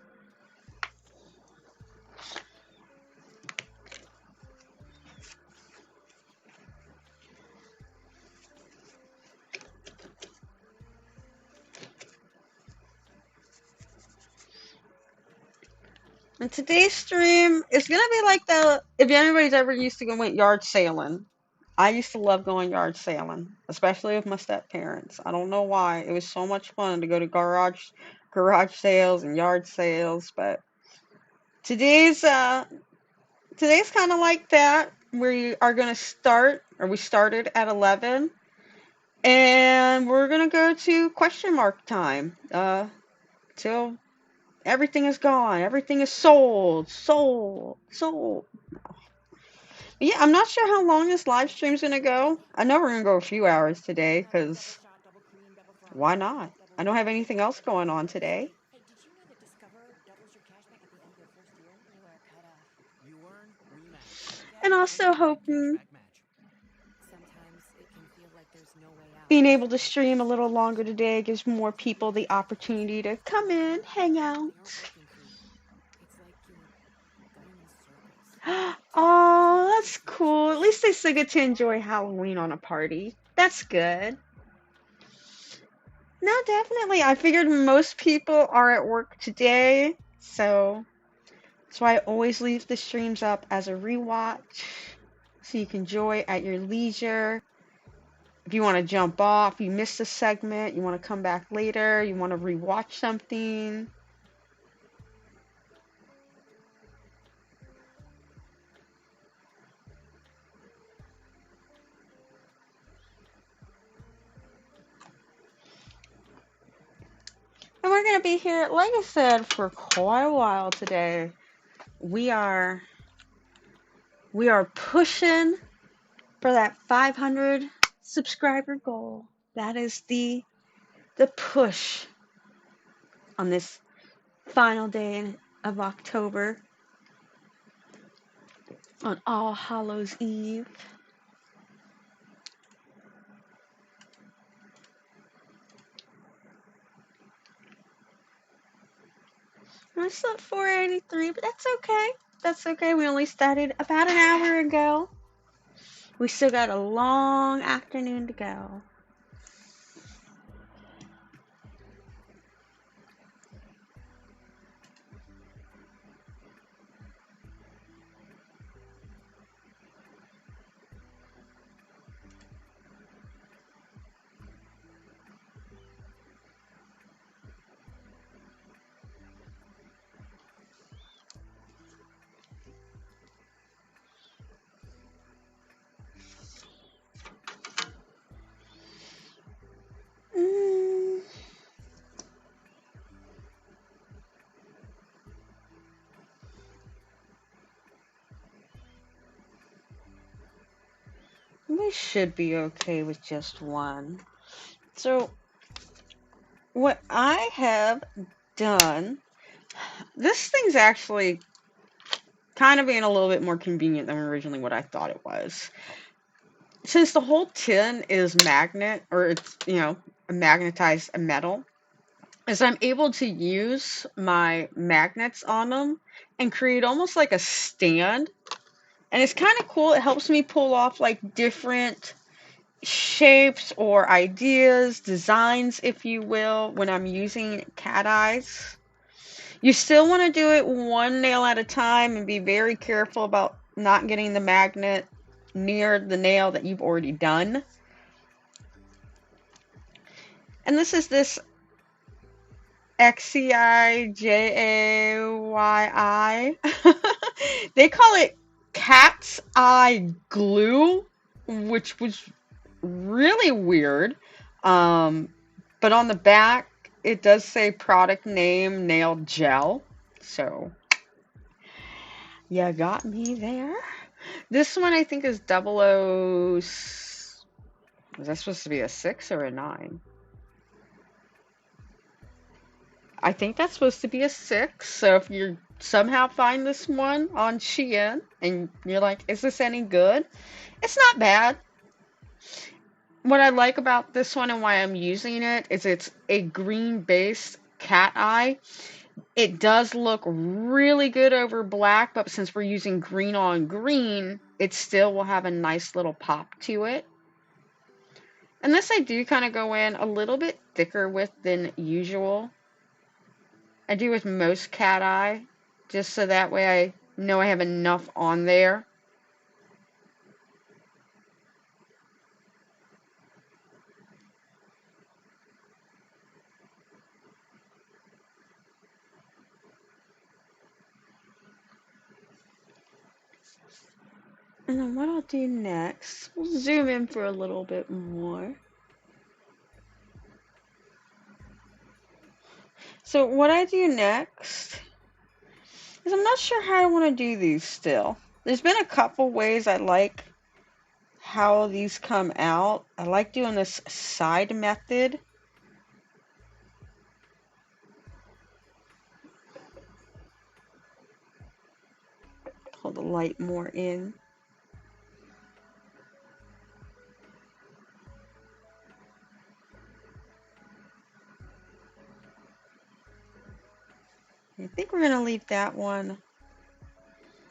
And today's stream is gonna be like if anybody's ever used to went yard sailing. I used to love going yard sailing, especially with my step parents. I don't know why. It was so much fun to go to garage sales and yard sales, but today's today's kind of like that. We are gonna we started at 11, and we're gonna go to question mark time. Till everything is gone. Everything is sold. Sold. Sold. Yeah, I'm not sure how long this live stream's gonna go. I know we're gonna go a few hours today, because why not? I don't have anything else going on today. Hey, did you know that Discover doubles your cashback at the end of your first year? You are cut off. You earn, we match. And Gap also Inc. Big hoping Cashback Match. Sometimes it can feel like there's no way out. being able to stream a little longer today gives more people the opportunity to come in, hang out. They aren't working for you. It's like you're going in circles. Oh, that's cool. At least they still get to enjoy Halloween on a party. That's good. No, definitely. I figured most people are at work today, so that's why I always leave the streams up as a rewatch so you can enjoy at your leisure. If you want to jump off, you missed a segment, you want to come back later, you want to rewatch something. And we're going to be here, like I said, for quite a while today. We are pushing for that 500 subscriber goal. That is the push on this final day of October, on All Hallows Eve. I'm still at 483, but that's okay. That's okay. We only started about an hour ago. We still got a long afternoon to go. Mm. We should be okay with just one. So, what I have done, this thing's actually kind of being a little bit more convenient than originally what I thought it was. Since the whole tin is magnet, or it's, a magnetized metal, is I'm able to use my magnets on them and create almost like a stand. And it's kind of cool. It helps me pull off like different shapes or ideas, designs, if you will, when I'm using cat eyes. You still want to do it one nail at a time and be very careful about not getting the magnet near the nail that you've already done. And this is this XCIJAYI. They call it cat's eye glue, which was really weird. But on the back, it does say product name nail gel. So, you got me there. This one I think is 00. Is that supposed to be a 6 or a 9? I think that's supposed to be a 6. So if you somehow find this one on Shein and you're like, is this any good? It's not bad. What I like about this one and why I'm using it is it's a green-based cat eye. It does look really good over black, but since we're using green on green, it still will have a nice little pop to it. And this I do kind of go in a little bit thicker with than usual. I do with most cat eye, just so that way I know I have enough on there. And then what I'll do next, we'll zoom in for a little bit more. So what I do next is I'm not sure how I want to do these still. There's been a couple ways I like how these come out. I like doing this side method. the light more in. I think we're gonna leave that one.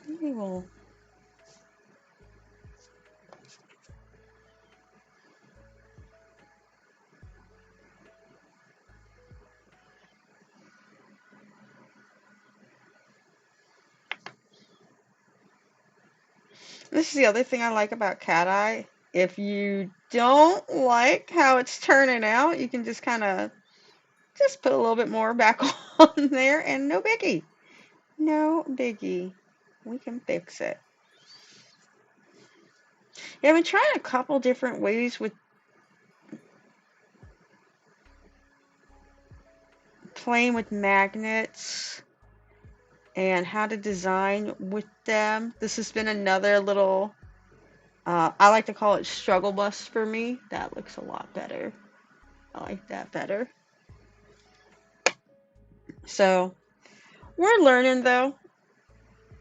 Maybe we'll. This is the other thing I like about Cat Eye. If you don't like how it's turning out, you can just kind of just put a little bit more back on there and no biggie. No biggie. We can fix it. Yeah, I've been trying a couple different ways with playing with magnets and how to design with them. This has been another little, I like to call it struggle bus for me. That looks a lot better. I like that better. So, we're learning though.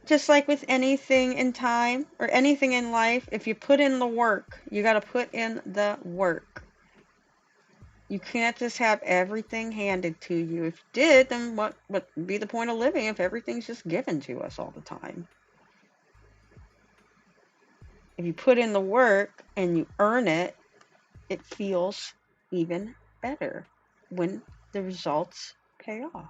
Just like with anything in time or anything in life, if you put in the work, you got to put in the work. You can't just have everything handed to you. If you did, then what would be the point of living if everything's just given to us all the time? If you put in the work and you earn it, it feels even better when the results pay off.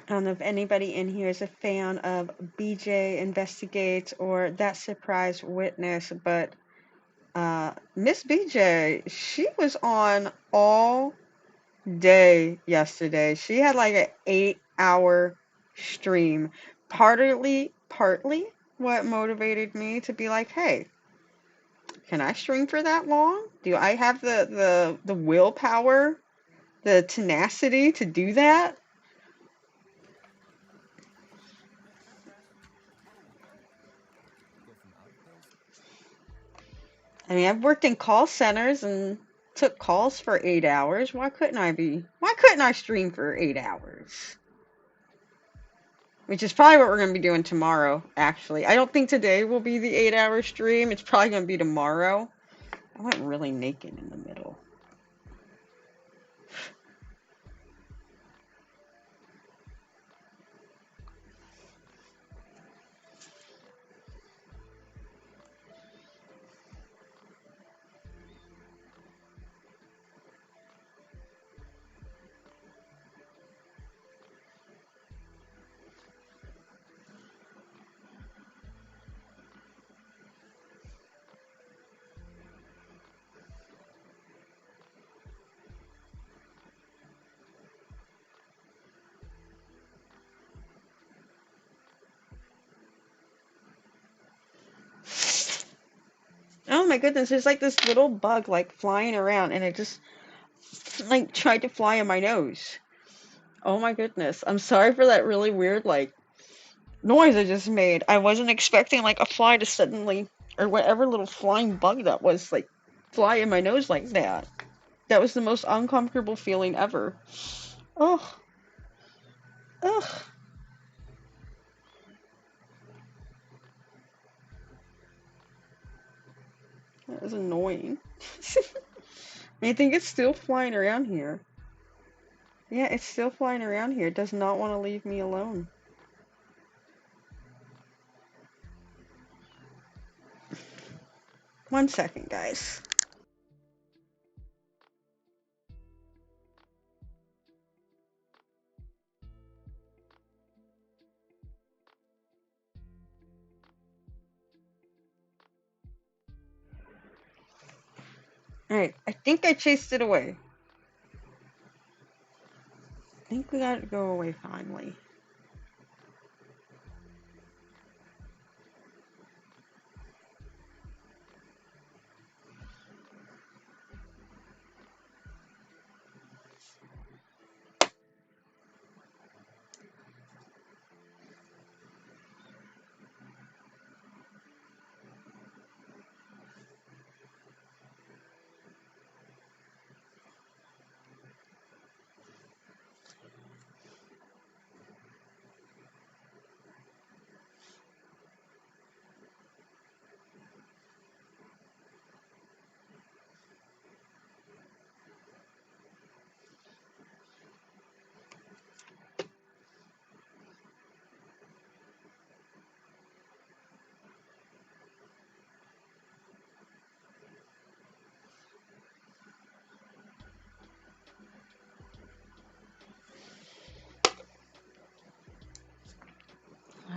I don't know if anybody in here is a fan of BJ Investigates or That Surprise Witness, but Miss BJ, she was on all day yesterday. She had like an 8-hour stream. Partly what motivated me to be like, hey, can I stream for that long? Do I have the willpower, the tenacity to do that? Go from out of pills. I mean, I've worked in call centers and took calls for 8 hours. Why couldn't I stream for 8 hours? Which is probably what we're going to be doing tomorrow, actually. I don't think today will be the 8-hour stream. It's probably going to be tomorrow. I went really naked in the middle. Oh my goodness, there's like this little bug like flying around and it just like tried to fly in my nose. Oh my goodness. I'm sorry for that really weird like noise I just made. I wasn't expecting like a fly to suddenly, or whatever little flying bug that was, like fly in my nose like that. That was the most uncomfortable feeling ever. Ugh. Ugh. That was annoying. I think it's still flying around here. Yeah, it's still flying around here. It does not want to leave me alone. One second, guys. Alright, I think I chased it away. I think we got to go away finally.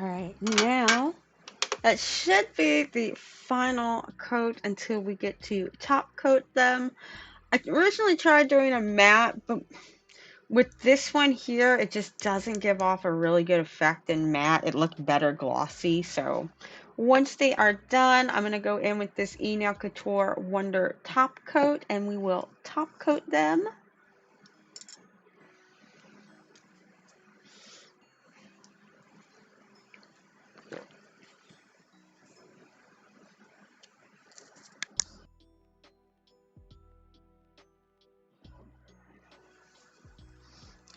Alright, now that should be the final coat until we get to top coat them. I originally tried doing a matte, but with this one here, it just doesn't give off a really good effect in matte. It looked better glossy. So once they are done, I'm going to go in with this Nail Couture Wonder top coat and we will top coat them.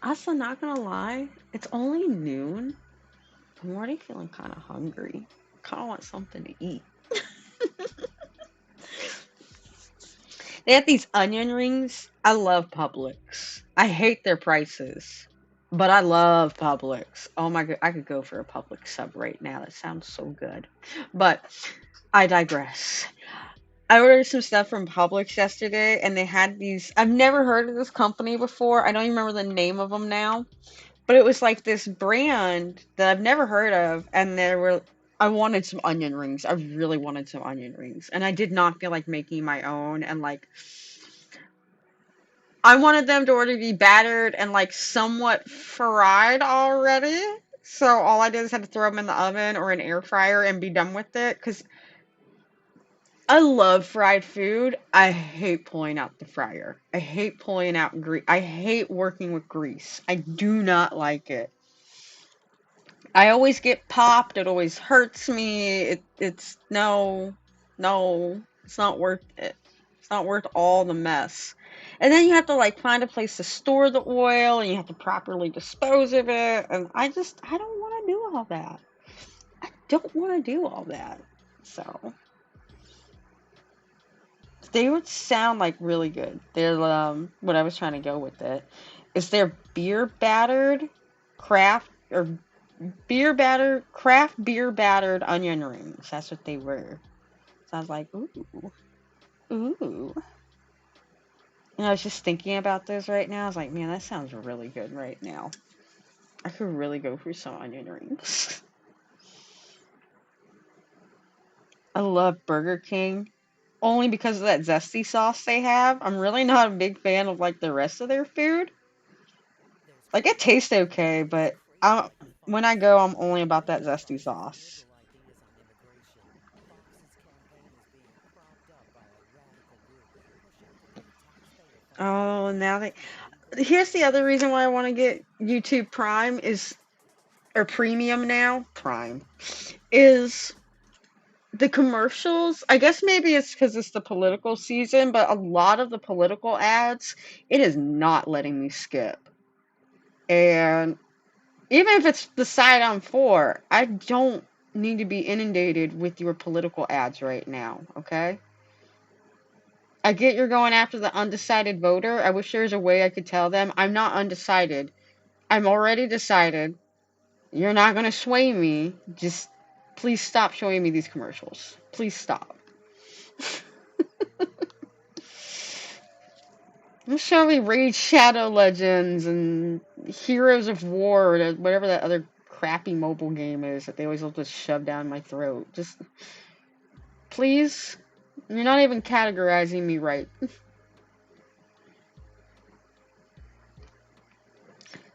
Also, not gonna lie, it's only noon. I'm already feeling kind of hungry. Kind of want something to eat. They have these onion rings. I love Publix. I hate their prices, but I love Publix. Oh my god, I could go for a Publix sub right now. That sounds so good. But I digress. I ordered some stuff from Publix yesterday, and they had these. I've never heard of this company before. I don't even remember the name of them now. But it was like this brand that I've never heard of, and there were. I wanted some onion rings. I really wanted some onion rings, and I did not feel like making my own. And like, I wanted them to already be battered and like somewhat fried already. So all I did is had to throw them in the oven or an air fryer and be done with it. Because I love fried food. I hate pulling out the fryer. I hate pulling out grease. I hate working with grease. I do not like it. I always get popped. It always hurts me. It's no, it's not worth it. It's not worth all the mess. And then you have to like find a place to store the oil and you have to properly dispose of it. And I don't want to do all that. I don't want to do all that. So they would sound like really good. They're what I was trying to go with it is their beer battered craft or beer battered craft beer battered onion rings. That's what they were. So I was like, ooh. And I was just thinking about those right now. I was like, man, that sounds really good right now. I could really go for some onion rings. I love Burger King. Only because of that zesty sauce they have. I'm really not a big fan of like the rest of their food. Like it tastes okay, but when I go, I'm only about that zesty sauce. Oh, now they. Here's the other reason why I want to get YouTube Prime is or Premium now. Prime is the commercials. I guess maybe it's because it's the political season, but a lot of the political ads, it is not letting me skip. And even if it's the side I'm for, I don't need to be inundated with your political ads right now, okay? I get you're going after the undecided voter. I wish there was a way I could tell them I'm not undecided. I'm already decided. You're not going to sway me. Just please stop showing me these commercials. Please stop. Just show me Raid Shadow Legends and Heroes of War, or whatever that other crappy mobile game is that they always love to shove down my throat. Just, please. You're not even categorizing me right.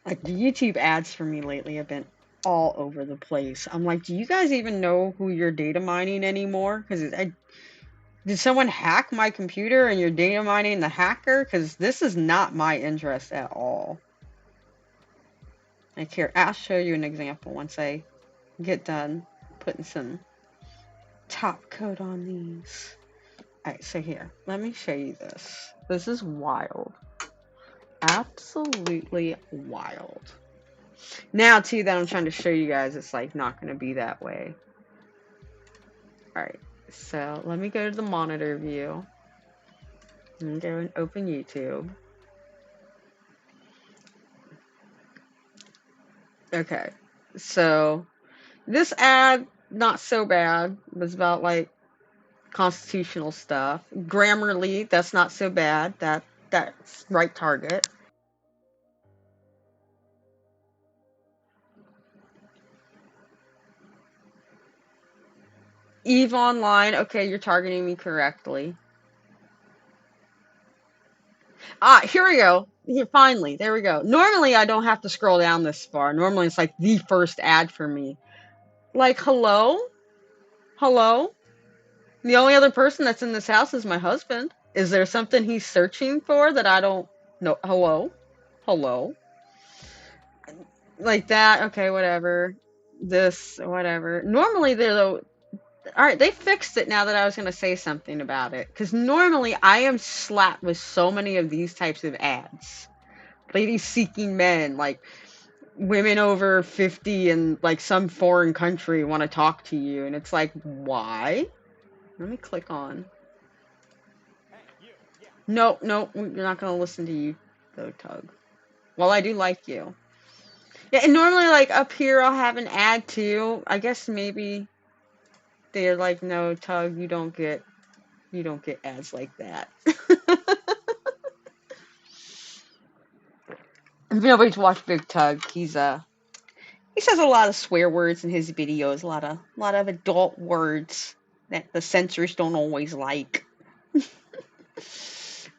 Like the YouTube ads for me lately have been all over the place. I'm like, do you guys even know who you're data mining anymore? Because did someone hack my computer and you're data mining the hacker? Because this is not my interest at all. Like here, I'll show you an example once I get done putting some top coat on these. Alright, so here, let me show you this. This is wild. Absolutely wild. Now, too, that I'm trying to show you guys, it's like not going to be that way. Alright, so let me go to the monitor view. Let me go and open YouTube. Okay, so this ad, not so bad, was about like constitutional stuff. Grammarly, that's not so bad. That's right target. Eve Online, okay, you're targeting me correctly. Ah, here we go. Here, finally, there we go. Normally, I don't have to scroll down this far. Normally, it's like the first ad for me. Like, hello? Hello? The only other person that's in this house is my husband. Is there something he's searching for that I don't know? Hello? Hello? Like that, okay, whatever. This, whatever. Normally, they're alright, they fixed it now that I was going to say something about it. Because normally, I am slapped with so many of these types of ads. Ladies seeking men, like women over 50 in like some foreign country want to talk to you. And it's like, why? Let me click on. No, no, you're not going to listen to you, though, Tug. Well, I do like you. Yeah, and normally, like, up here, I'll have an ad, too. I guess maybe they're like, no, Tug, you don't get ads like that. If nobody's watched Big Tug, he says a lot of swear words in his videos, a lot of adult words that the censors don't always like.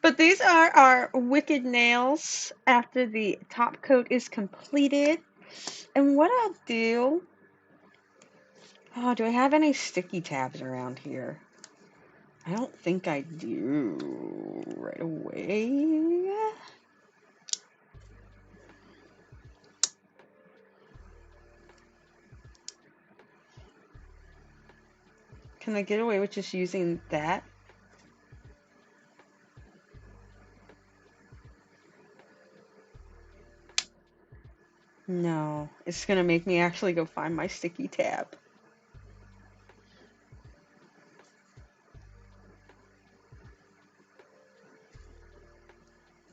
But these are our wicked nails after the top coat is completed. And what I'll do... Oh, do I have any sticky tabs around here? I don't think I do right away. Can I get away with just using that? No, it's gonna make me actually go find my sticky tab.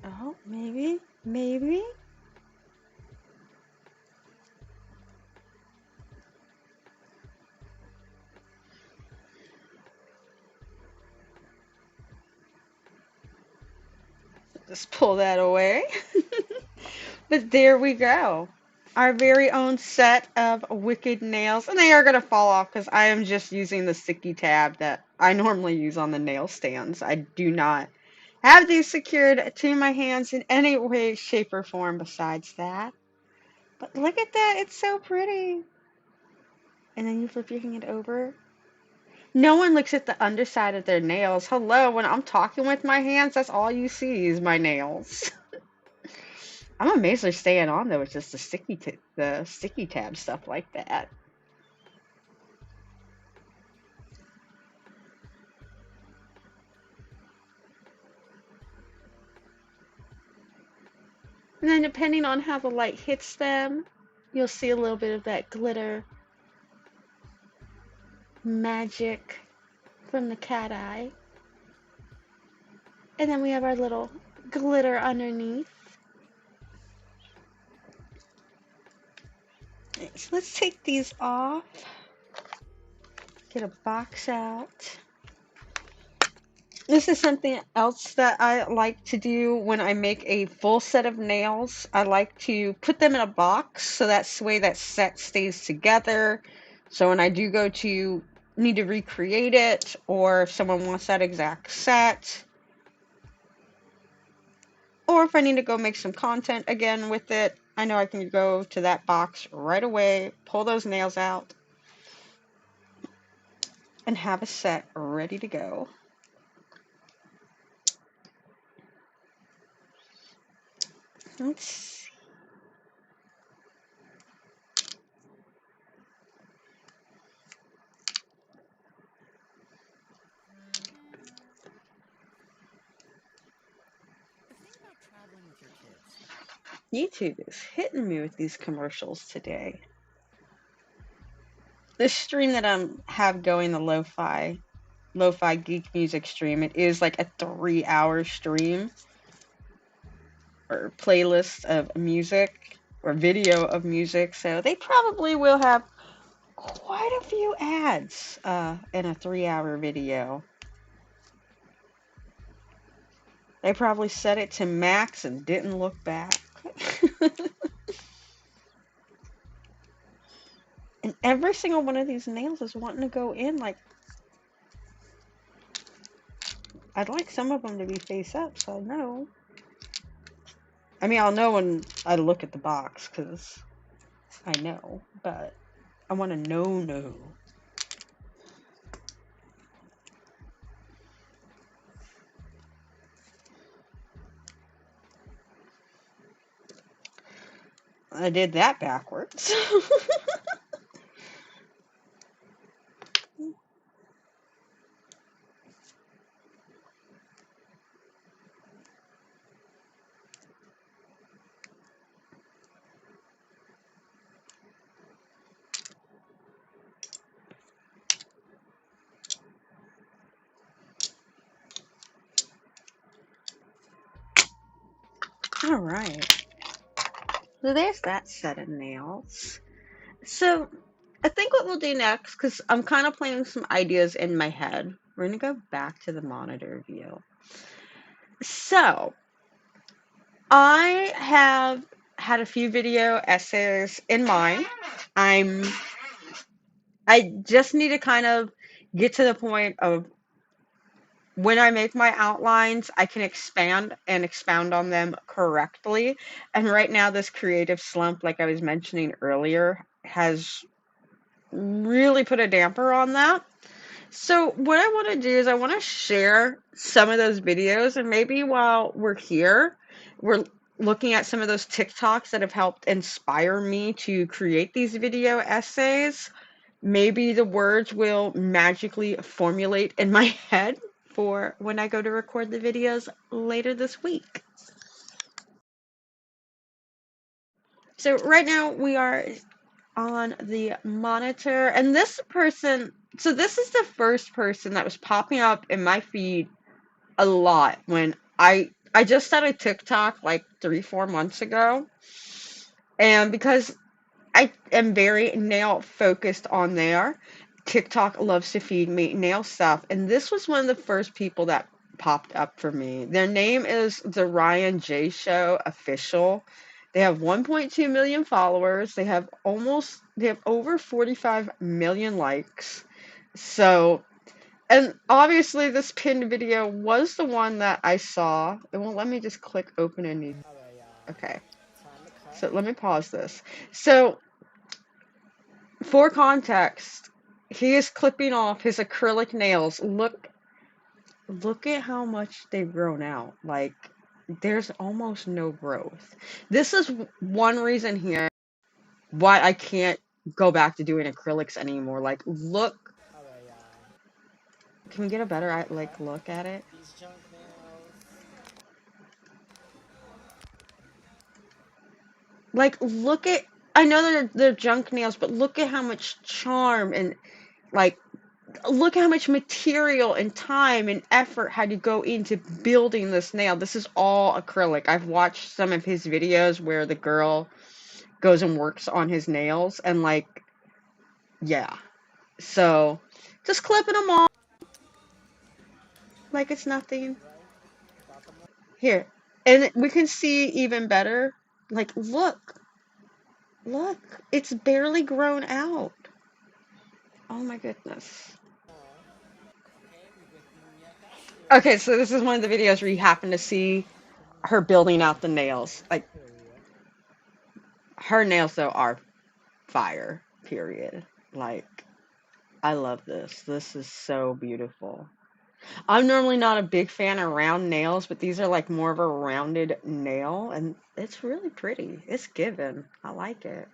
Oh, maybe, maybe. Just pull that away. But there we go. Our very own set of wicked nails. And they are going to fall off because I am just using the sticky tab that I normally use on the nail stands. I do not have these secured to my hands in any way, shape, or form besides that. But look at that. It's so pretty. And then you flip your hand over. No one looks at the underside of their nails. Hello, when I'm talking with my hands, that's all you see is my nails. I'm amazed they're staying on though with just the sticky tab stuff like that. And then depending on how the light hits them, you'll see a little bit of that glitter magic from the cat eye. And then we have our little glitter underneath. So let's take these off. Get a box out. This is something else that I like to do when I make a full set of nails. I like to put them in a box so that way that set stays together. So when I do go to need to recreate it, or if someone wants that exact set, or if I need to go make some content again with it, I know I can go to that box right away, pull those nails out, and have a set ready to go. Let's see. The thing about traveling with your kids. YouTube is hitting me with these commercials today. This stream that I have going, the lo-fi geek music stream, it is like a 3-hour stream or playlist of music or video of music, so they probably will have quite a few ads in a 3-hour video. They probably set it to max and didn't look back. And every single one of these nails is wanting to go in. Like, I'd like some of them to be face up, so I know. I mean, I'll know when I look at the box, because I know, but I want to know. I did that backwards. All right. So there's that set of nails. So I think what we'll do next, because I'm kind of playing some ideas in my head, we're going to go back to the monitor view. So I have had a few video essays in mind. I just need to kind of get to the point of when I make my outlines, I can expand and expound on them correctly. And right now, this creative slump, like I was mentioning earlier, has really put a damper on that. So what I want to do is I want to share some of those videos, and maybe while we're here, we're looking at some of those TikToks that have helped inspire me to create these video essays. Maybe the words will magically formulate in my head for when I go to record the videos later this week. So right now we are on the monitor, and this person, so this is the first person that was popping up in my feed a lot when I just started TikTok like 3-4 months ago, and because I am very nail focused on there, TikTok loves to feed me nail stuff, and this was one of the first people that popped up for me. Their name is the Ryan J Show Official. They have 1.2 million followers. They have over 45 million likes. So, and obviously this pinned video was the one that I saw. It won't let me just click open a new. Okay. So let me pause this. So, for context, he is clipping off his acrylic nails. Look at how much they've grown out. Like, there's almost no growth. This is one reason here why I can't go back to doing acrylics anymore. Like, look. Can we get a better look at it? Like, look at. I know they're junk nails, but look at how much charm and like look how much material and time and effort had to go into building this nail. This is all acrylic. I've watched some of his videos where the girl goes and works on his nails, and like, yeah. So, just clipping them off like it's nothing. Here. And we can see even better. Like, look. Look. It's barely grown out. Oh my goodness. Okay, so this is one of the videos where you happen to see her building out the nails. Like, Her nails though are fire. Period. Like I love this. This is so beautiful. I'm normally not a big fan of round nails, but these are like more of a rounded nail, and it's really pretty. It's given. I like it.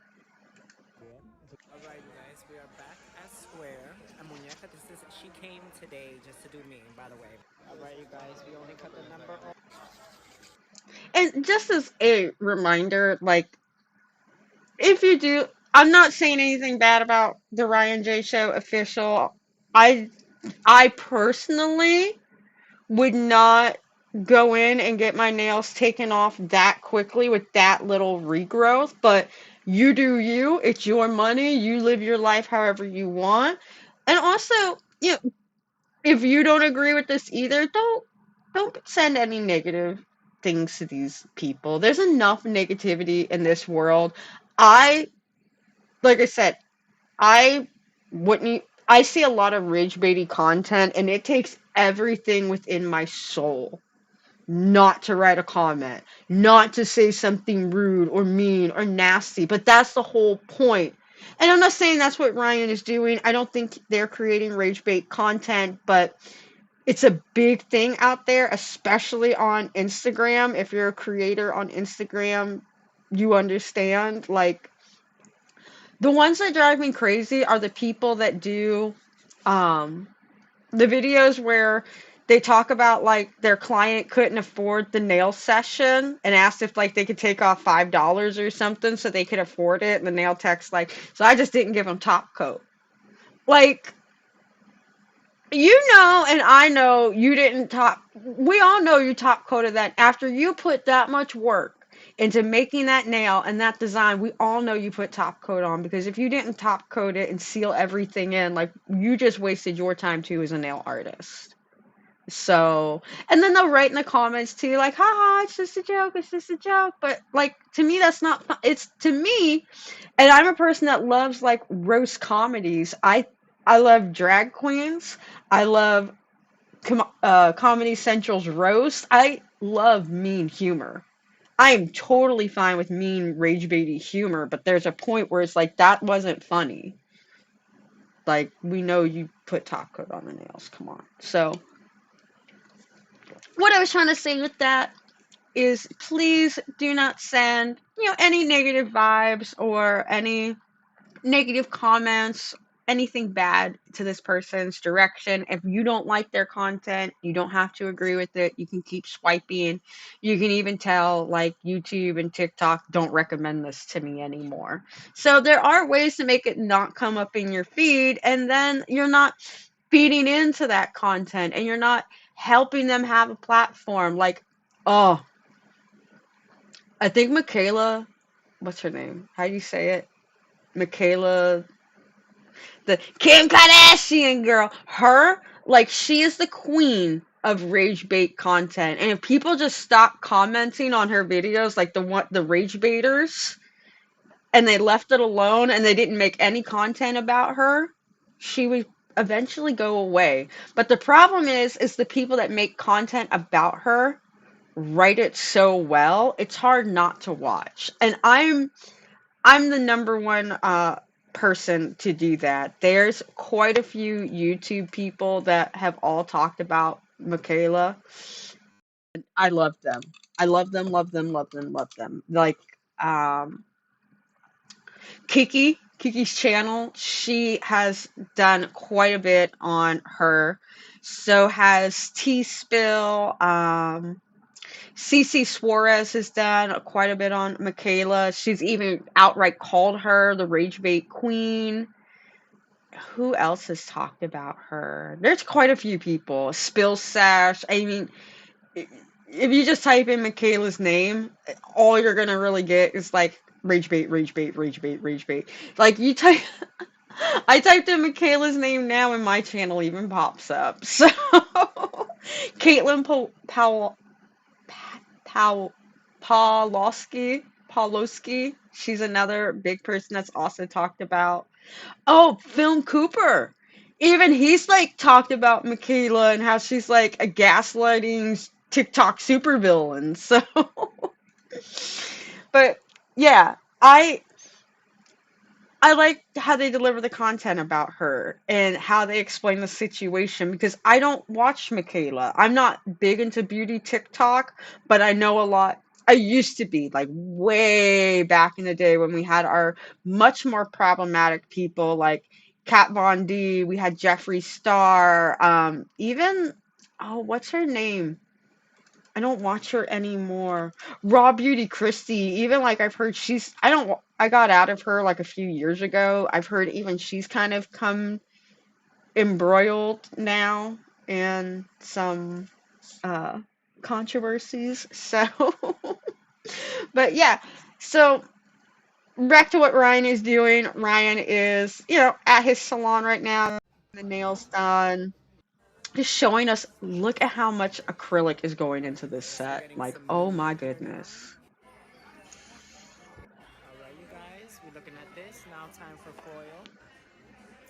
Alright, you guys, we are back at Square. And Muñeca, she came today just to do me, by the way. Alright, you guys, we only cut the number off. And just as a reminder, like if you do, I'm not saying anything bad about the Ryan J Show official. I I personally would not go in and get my nails taken off that quickly with that little regrowth, but you do you. It's your money. You live your life however you want. And also, you know, if you don't agree with this either, don't send any negative things to these people. There's enough negativity in this world. I like I said, I wouldn't. I see a lot of rage baity content, and it takes everything within my soul not to write a comment, not to say something rude or mean or nasty. But that's the whole point. And I'm not saying that's what Ryan is doing. I don't think they're creating rage bait content, but it's a big thing out there, especially on Instagram. If you're a creator on Instagram, you understand. Like, the ones that drive me crazy are the people that do um, the videos where they talk about like their client couldn't afford the nail session and asked if like they could take off $5 or something so they could afford it. And the nail tech's like, so I just didn't give them top coat. Like, you know, and I know you didn't top. We all know you top coated that after you put that much work into making that nail and that design. We all know you put top coat on because if you didn't top coat it and seal everything in, like you just wasted your time too as a nail artist. So, and then they'll write in the comments too, like, haha, it's just a joke, it's just a joke. But, like, to me, that's not, it's to me, and I'm a person that loves, like, roast comedies. I love drag queens. I love Comedy Central's roast. I love mean humor. I am totally fine with mean rage baity humor, but there's a point where it's like, that wasn't funny. Like, we know you put top coat on the nails. Come on. So, what I was trying to say with that is please do not send, any negative vibes or any negative comments, anything bad to this person's direction. If you don't like their content, you don't have to agree with it. You can keep swiping. You can even tell like YouTube and TikTok don't recommend this to me anymore. So there are ways to make it not come up in your feed, and then you're not feeding into that content and you're not helping them have a platform. Like, oh, I think Michaela, what's her name? How do you say it? Michaela, the Kim Kardashian girl. Her, like, she is the queen of rage bait content. And if people just stop commenting on her videos, like the rage baiters, and they left it alone and they didn't make any content about her, she would eventually go away. But the problem is the people that make content about her write it so well, it's hard not to watch. And I'm the number one person to do that. There's quite a few YouTube people that have all talked about Michaela. I love them. I love them, love them, love them, love them. Like um Kiki's channel, she has done quite a bit on her. So has T Spill. Cece Suarez has done quite a bit on Michaela. She's even outright called her the Rage Bait Queen. Who else has talked about her? There's quite a few people. Spill Sash. I mean, if you just type in Michaela's name, all you're gonna really get is like Rage Bait, Rage Bait, Rage Bait, Rage Bait. Like you type. I typed in Michaela's name now and my channel even pops up. So, Caitlin Powell, Pow Pawlowski. She's another big person that's also talked about. Oh, Film Cooper. Even he's like talked about Michaela and how she's like a gaslighting TikTok supervillain. So, but yeah, I I like how they deliver the content about her and how they explain the situation because I don't watch Michaela. I'm not big into beauty TikTok, but I know a lot. I used to be like way back in the day when we had our much more problematic people like Kat Von D, we had Jeffree Star, even oh, what's her name? I don't watch her anymore. Raw Beauty Christie, even like I've heard she's I got out of her like a few years ago. I've heard even she's kind of come embroiled now in some uh controversies. So but yeah. So back to what Ryan is doing. Ryan is, at his salon right now, the nails done. Just showing us, look at how much acrylic is going into this Yes, we're set. getting Like, some oh new my hair done. goodness. Alright, you guys, we're looking at this. Now time for foil.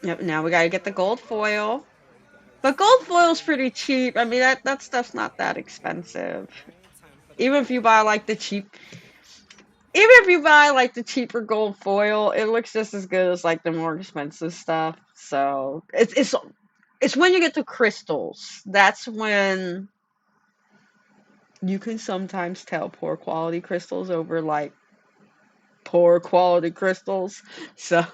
Yep, now we gotta get the gold foil. Alright, you But guys, gold time for foil's the pretty cheap. I mean, that stuff's not that expensive. alright, time for the Even if you buy powder. like the cheap, even if you buy like the cheaper gold foil, it looks just as good as like the more expensive stuff. So it's when you get to crystals. That's when you can sometimes tell poor quality crystals over like poor quality crystals. So,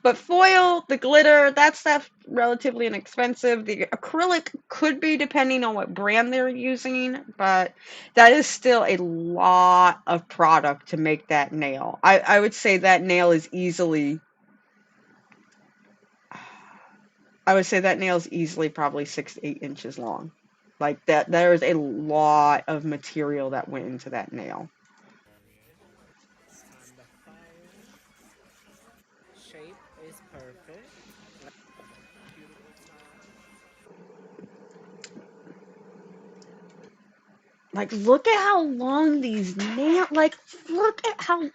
but foil, the glitter, that stuff relatively inexpensive. The acrylic could be depending on what brand they're using, but that is still a lot of product to make that nail. I would say that nail is easily, I would say that nail is easily probably 6 to 8 inches long. Like that, there is a lot of material that went into that nail. It's time to fire. Shape is perfect. Beautiful top. Like, look at how long these nails. Like, look at how.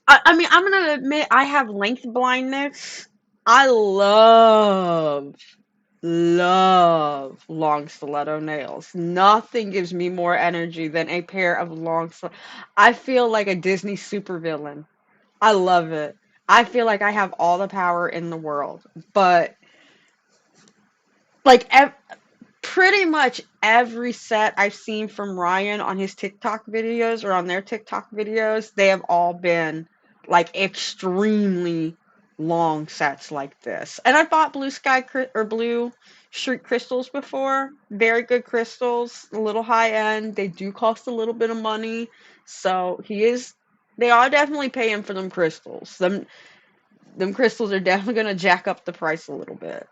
I mean, I'm gonna admit I have length blindness. I love long stiletto nails. Nothing gives me more energy than a pair of long. I feel like a Disney supervillain. I love it. I feel like I have all the power in the world, but like pretty much every set I've seen from Ryan on his TikTok videos or on their TikTok videos, they have all been like extremely long sets like this. And I bought blue sky or blue street crystals before. Very good crystals, a little high end. They do cost a little bit of money. So they are definitely paying for them crystals. Them crystals are definitely gonna jack up the price a little bit.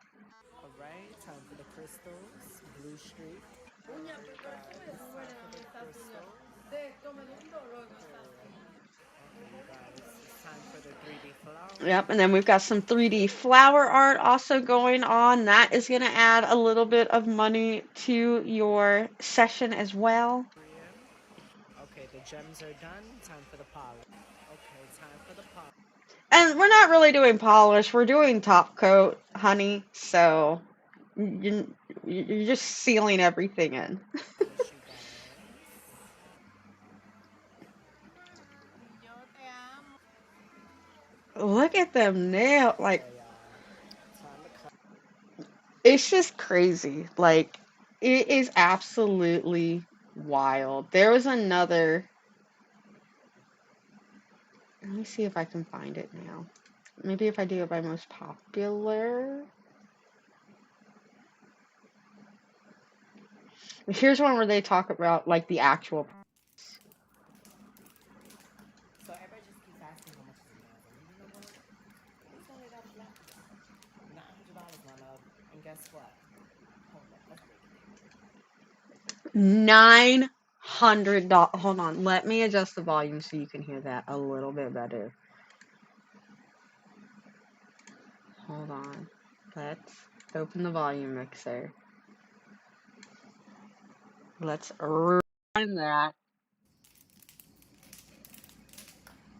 Alright, time for the crystals. Blue streak. Alright, you guys, time for the crystals. Okay, you guys, it's time for the 3D flower. Yep, and then we've got some 3D flower art also going on. That is going to add a little bit of money to your session as well. Okay, the gems are done. Time for the polish. Okay, time for the polish. And we're not really doing polish, we're doing top coat, honey. So you, you're just sealing everything in. Polish, you guys. Look at them nail. Like, Okay, y'all. Time to cut. it's just crazy. Like, it is absolutely wild. There was another. Let me see if I can find it now. Maybe if I do it by most popular. Here's one where they talk about like the actual. So everybody just keeps asking how much is the nails. And you know what? It's only that flat. $900, my love. And guess what? Hold up, let's break it down. $900. Hold on, let me adjust the volume so you can hear that a little bit better. Hold on. Let's open the volume mixer. Let's run that.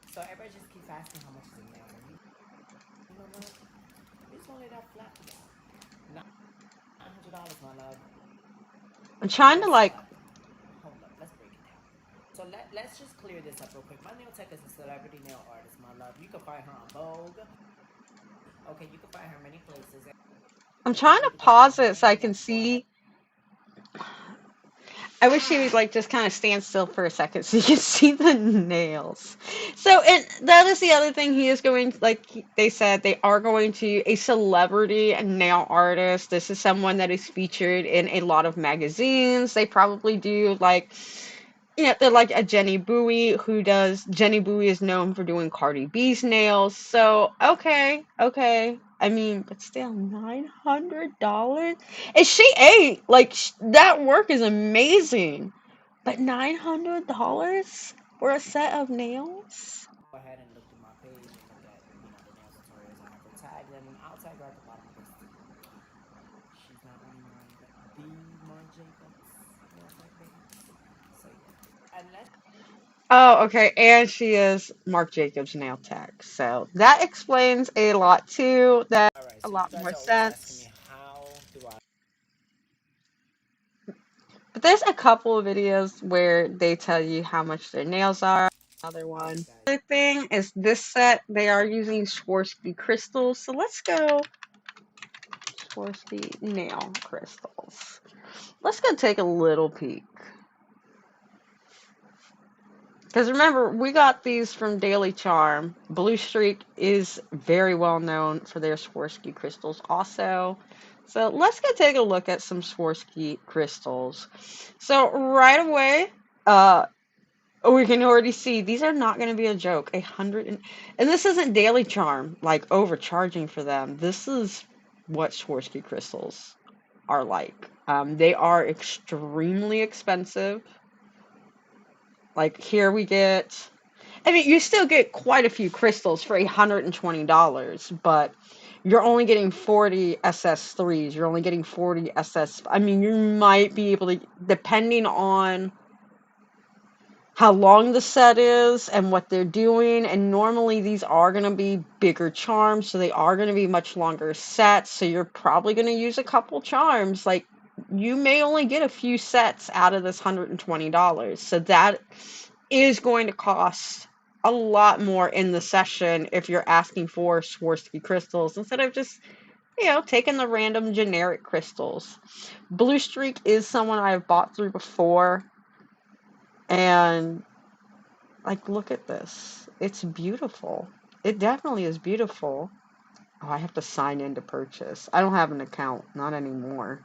So everybody just keeps asking how much is the nails. And you know what? It's only that flat, y'all. $900, my love. I'm And trying to guess like. what? Hold up, let's break it down. So let's just clear this up real quick. My nail tech is a celebrity nail artist, my love. You can find her on Vogue. Okay, you can find her many places. I'm trying to pause it so I can see. I wish she would like just kind of stand still for a second so you can see the nails. So, and that is the other thing. He is going, like they said, they are going to a celebrity nail artist. This is someone that is featured in a lot of magazines. They probably do like, they're like a Jenny Bowie who does. Jenny Bowie is known for doing Cardi B's nails. So, okay. I mean, but still, $900? And she ain't. Like, that work is amazing. But $900 for a set of nails? Go ahead and look through my page and look at, the nail tutorials I have her tagged, and I'll tag her at the bottom of this too. She's not only mine, but the Marc Jacobs nail tech page. So yeah. Unless Oh, okay. And she is Marc Jacobs nail tech. So that explains a lot too. That alright, a so lot you guys more are always asking me sense. how do I But there's a couple of videos where they tell you how much their nails are. Another one. alright guys. The thing is this set, they are using Swarovski crystals. So let's go Swarovski nail crystals. Let's go take a little peek. Because remember, we got these from Daily Charm. Blue Streak is very well known for their Swarovski crystals also. So let's go take a look at some Swarovski crystals. So right away, we can already see these are not going to be a joke. And this isn't Daily Charm, like overcharging for them. This is what Swarovski crystals are like. They are extremely expensive. Like here we get, I mean, you still get quite a few crystals for $120, but you're only getting 40 SS3s. You're only getting 40 SS. I mean, you might be able to, depending on how long the set is and what they're doing. And normally these are going to be bigger charms, so they are going to be much longer sets. So you're probably going to use a couple charms. Like you may only get a few sets out of this $120. So that is going to cost a lot more in the session if you're asking for Swarovski crystals instead of just, taking the random generic crystals. Blue Streak is someone I've bought through before, and like, look at this. It's beautiful. It definitely is beautiful. Oh, I have to sign in to purchase. I don't have an account, not anymore.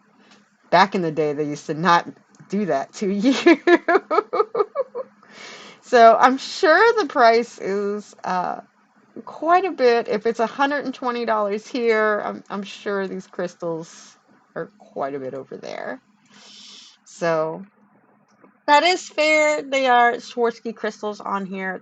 Back in the day, they used to not do that to you. So I'm sure the price is quite a bit. If it's $120 here, I'm sure these crystals are quite a bit over there. So that is fair. They are Swarovski crystals on here.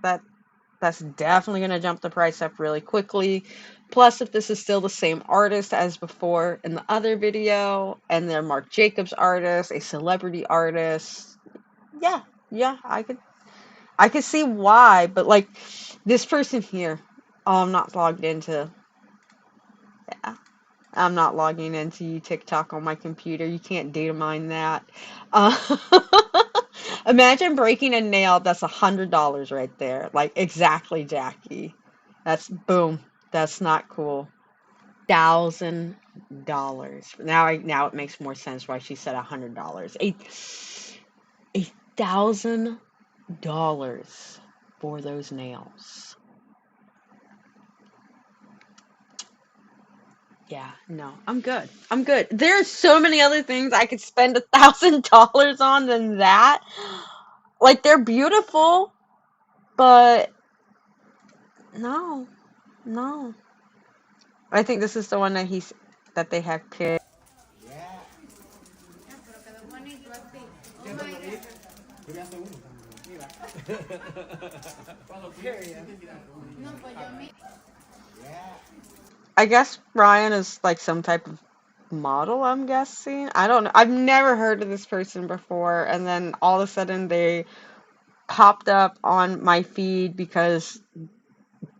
That's definitely going to jump the price up really quickly. Plus, if this is still the same artist as before in the other video, and they're Marc Jacobs artist, a celebrity artist, yeah, I could see why. But like this person here, oh, yeah, I'm not logging into TikTok on my computer. You can't data mine that. Uh, Imagine breaking a nail. That's $100 right there. Like exactly, Jackie. That's boom. That's not cool. $1,000. Now it makes more sense why she said $100. $1,000 for those nails. Yeah, no, I'm good. I'm good. There's so many other things I could spend $1,000 on than that. Like they're beautiful, but no. I think this is the one that they have picked. I guess Ryan is like some type of model, I'm guessing. I don't know. I've never heard of this person before, and then all of a sudden they popped up on my feed because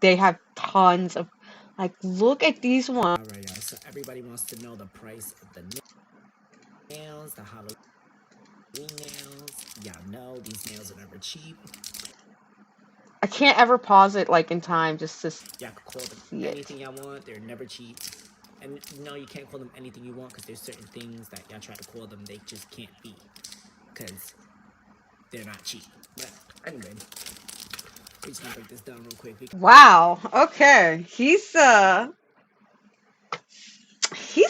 they have tons of, like, look at these ones. Alright, y'all. So everybody wants to know the price of the nails, the Halloween nails. Y'all know these nails are never cheap. can't ever pause it like in time just to Y'all can call them see it. anything y'all want. They're never cheap. And no, you can't call them anything you want because there's certain things that y'all try to call them they just can't be because they're not cheap. But anyway, we're just gonna break this down real quick. Wow. Okay. He's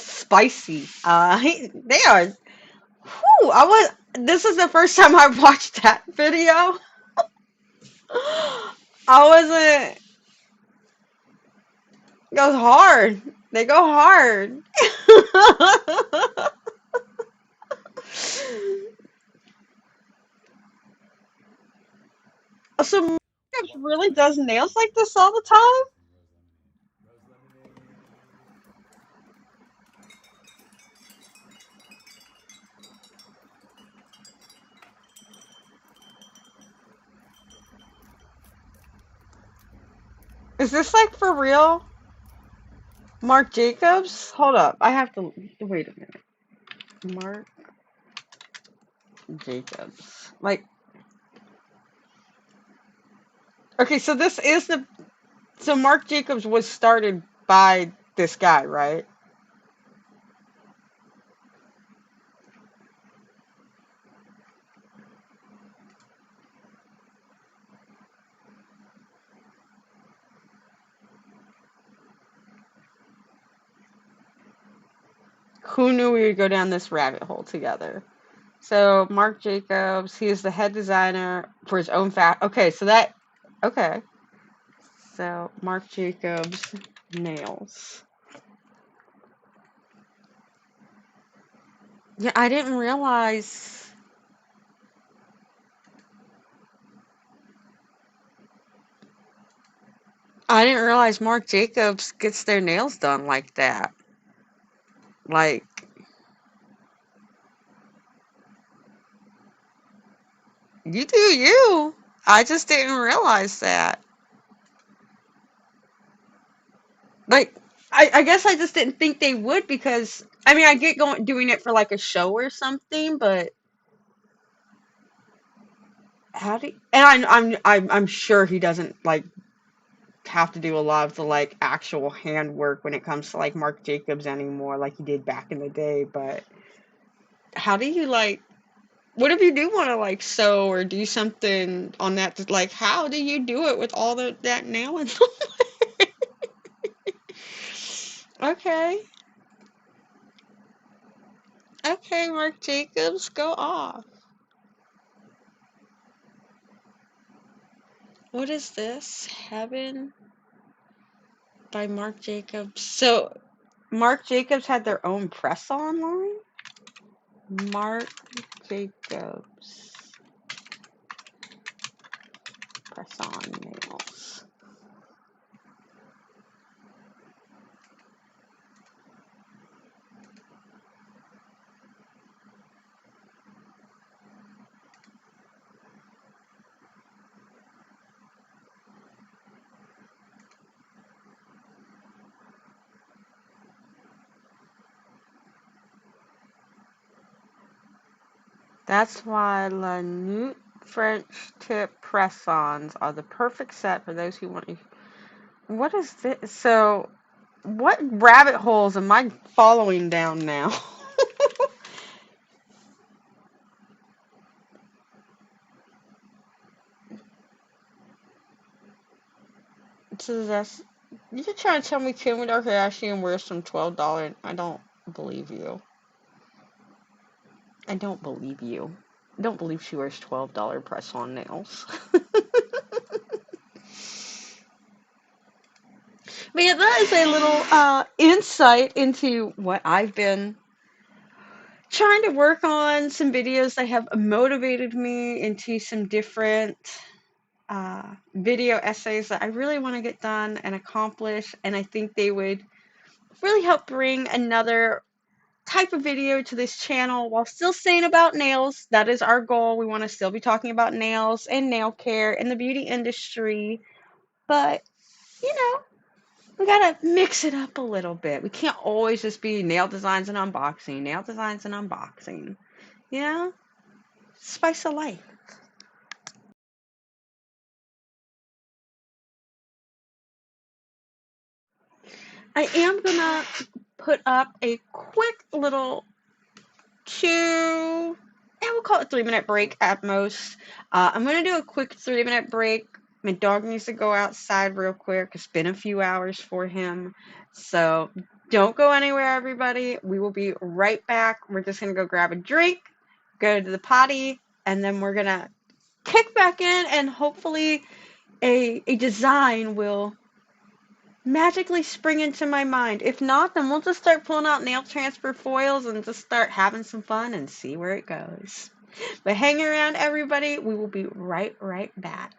spicy. They are. Whew, This is the first time I watched that video. I wasn't. It goes hard. They go hard. So Mark really does nails like this all the time? Is this like for real? Marc Jacobs? Hold up. I have to wait a minute. Marc Jacobs. Like, okay, so this is so Marc Jacobs was started by this guy, right? Who knew we would go down this rabbit hole together? So Marc Jacobs, he is the head designer for his own Okay, okay. So Marc Jacobs nails. Yeah, I didn't realize. I didn't realize Marc Jacobs gets their nails done like that. Like, you do you. I just didn't realize that. Like, I guess I just didn't think they would because I mean I get doing it for like a show or something, but how do and I'm sure he doesn't like have to do a lot of the like actual handwork when it comes to like Marc Jacobs anymore like he did back in the day, but how do you like what if you do want to like sew or do something on that like how do you do it with all that nail and okay. Okay, Marc Jacobs, go off. What is this? Heaven by Marc Jacobs. So Marc Jacobs had their own press online? Marc Jacobs press on nails. That's why La Nuit French tip press-ons are the perfect set for those who want. What is this? So, what rabbit holes am I following down now? So that's you're trying to tell me Kim Kardashian wears some $12? I don't believe you. I don't believe you. I don't believe she wears $12 press-on nails. But yeah, that is a little insight into what I've been trying to work on. Some videos that have motivated me into some different video essays that I really want to get done and accomplish. And I think they would really help bring another type of video to this channel while still saying about nails. That is our goal. We want to still be talking about nails and nail care in the beauty industry. But, you know, we gotta mix it up a little bit. We can't always just be nail designs and unboxing, nail designs and unboxing. You know? Spice of life. I am gonna put up a quick little 2, and we'll call it 3-minute break at most. I'm gonna do a quick 3-minute break. My dog needs to go outside real quick. It's been a few hours for him. So don't go anywhere, everybody. We will be right back. We're just gonna go grab a drink, go to the potty, and then we're gonna kick back in, and hopefully a design will magically spring into my mind. If not, then we'll just start pulling out nail transfer foils and just start having some fun and see where it goes. But hang around, everybody. We will be right back.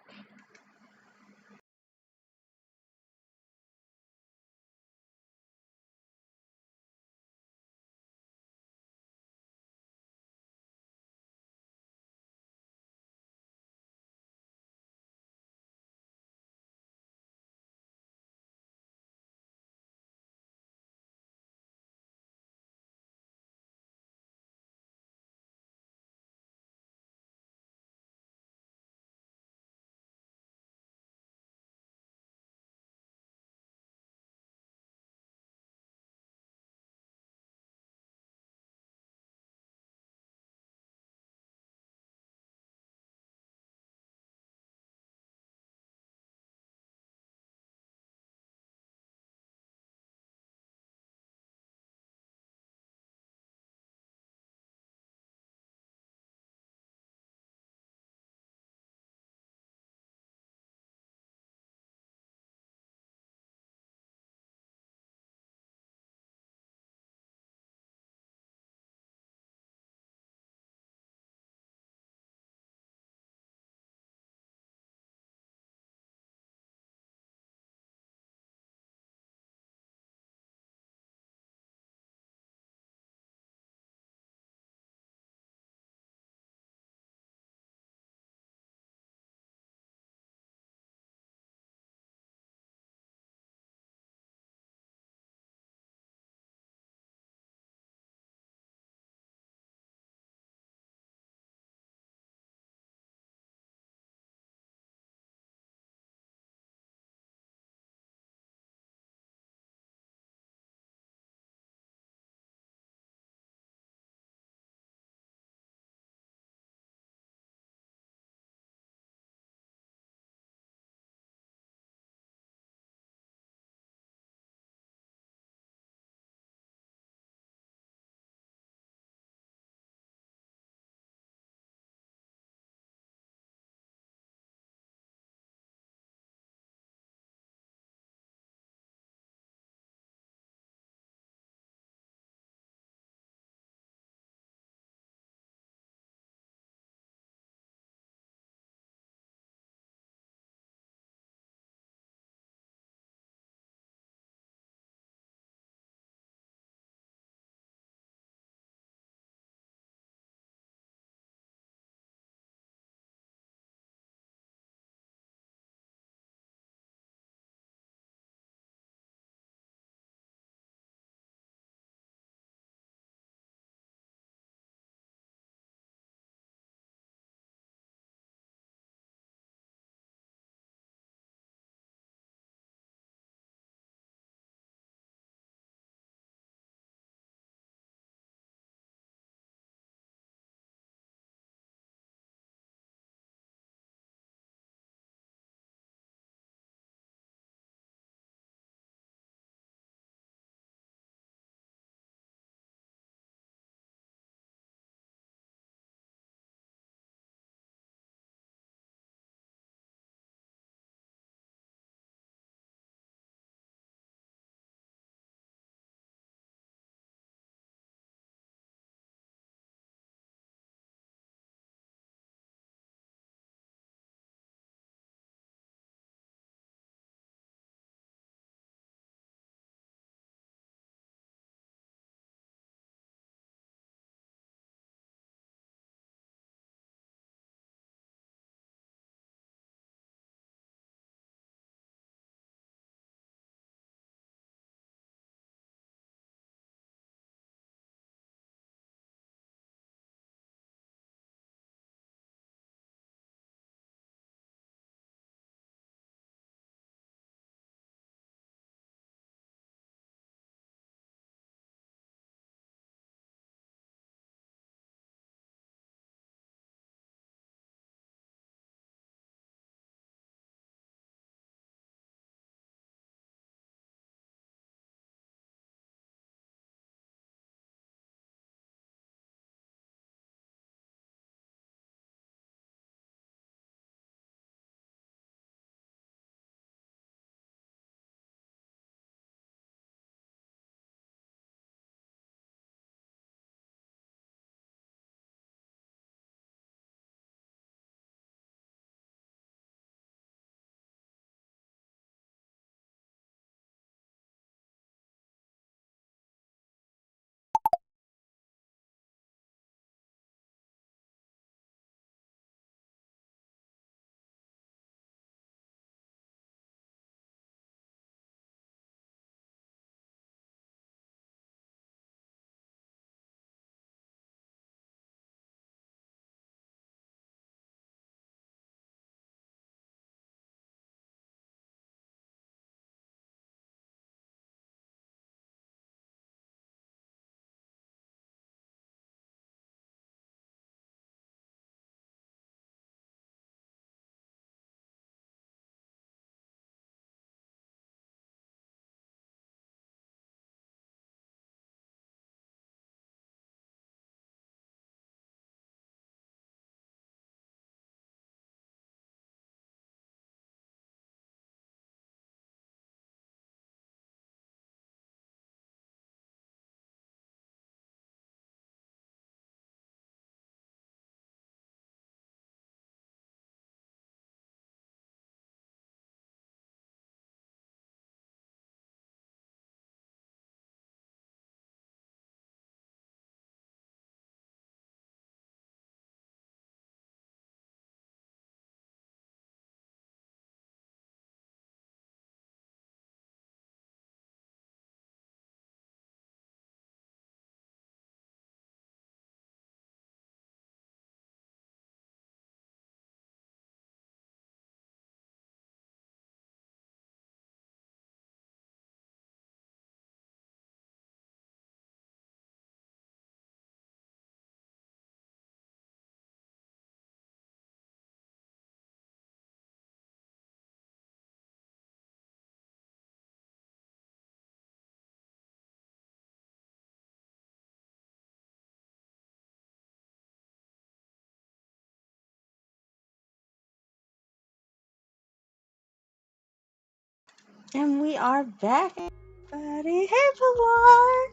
And we are back, everybody. Hey, Pilar.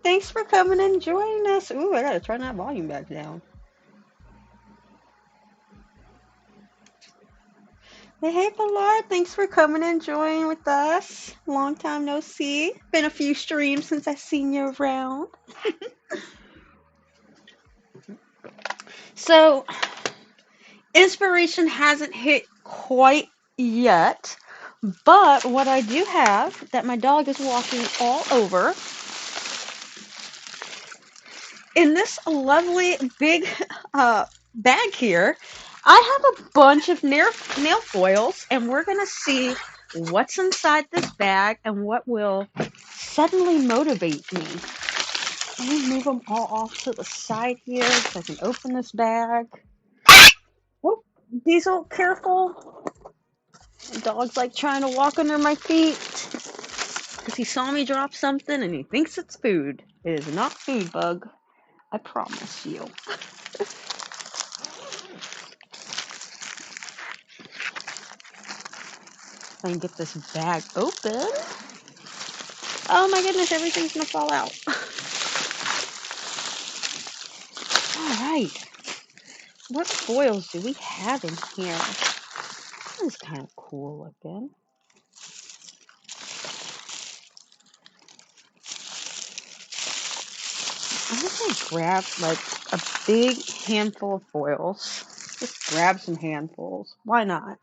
Thanks for coming and joining us. Ooh, I gotta turn that volume back down. Hey, Pilar. Thanks for coming and joining with us. Long time no see. Been a few streams since I seen you around. So, inspiration hasn't hit quite yet, but what I do have that my dog is walking all over in this lovely big bag here, I have a bunch of nail foils, and we're going to see what's inside this bag and what will suddenly motivate me. Let me move them all off to the side here so I can open this bag. Whoop, Diesel, careful. The dog's like trying to walk under my feet because he saw me drop something and he thinks it's food. It is not food, Bug. I promise you. If I can get this bag open. Oh my goodness, everything's gonna fall out. Alright. What foils do we have in here? This is kind of cool looking. I'm just gonna grab like a big handful of foils. Just grab some handfuls. Why not?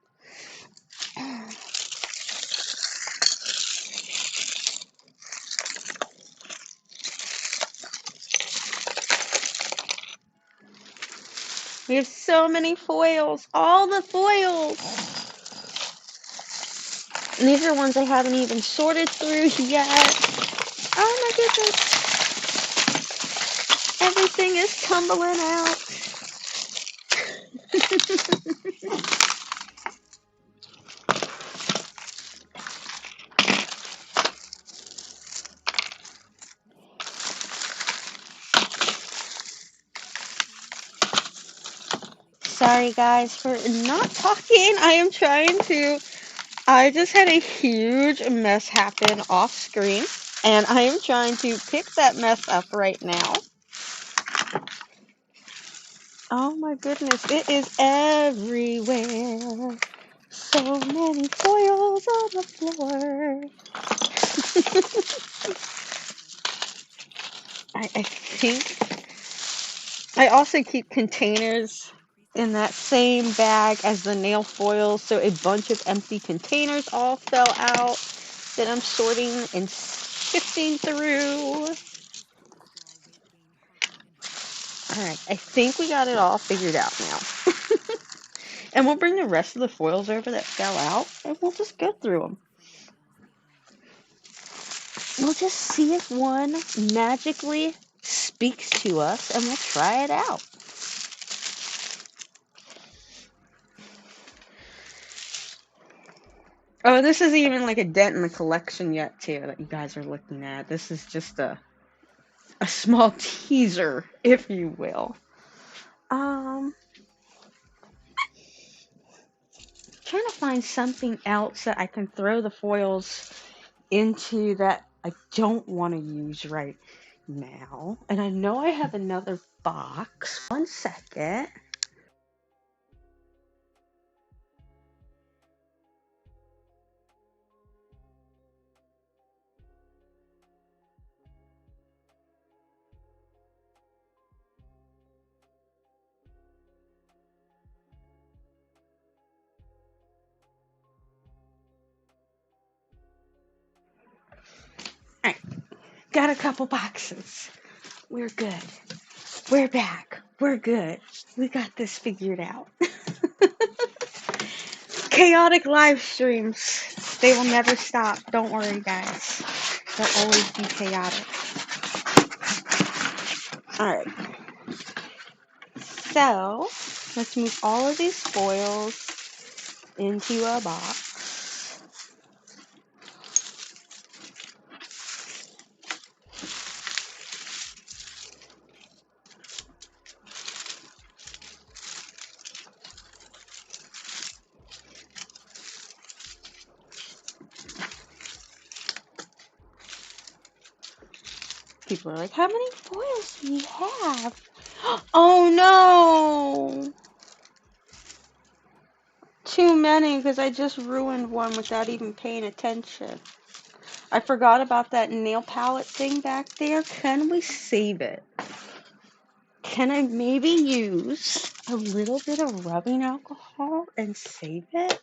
We have so many foils. All the foils. And these are ones I haven't even sorted through yet. Oh my goodness. Everything is tumbling out. Sorry guys for not talking. I just had a huge mess happen off screen, and I am trying to pick that mess up right now. Oh my goodness, it is everywhere. So many foils on the floor. I think I also keep containers in that same bag as the nail foils, so a bunch of empty containers all fell out that I'm sorting and sifting through. Alright, I think we got it all figured out now. And we'll bring the rest of the foils over that fell out, and we'll just go through them. We'll just see if one magically speaks to us, and we'll try it out. Oh, this isn't even like a dent in the collection yet, too, that you guys are looking at. This is just a small teaser, if you will. Trying to find something else that I can throw the foils into that I don't want to use right now. And I know I have another box. One second. Alright, got a couple boxes. We're good. We're back. We're good. We got this figured out. Chaotic live streams. They will never stop. Don't worry, guys. They'll always be chaotic. Alright. So, let's move all of these foils into a box. People are like, how many foils do you have? Oh no! Too many, because I just ruined one without even paying attention. I forgot about that nail palette thing back there. Can we save it? Can I maybe use a little bit of rubbing alcohol and save it?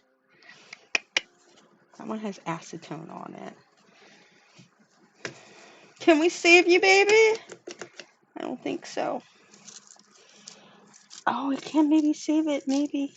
That one has acetone on it. Can we save you, baby? I don't think so. Oh, I can maybe save it, maybe.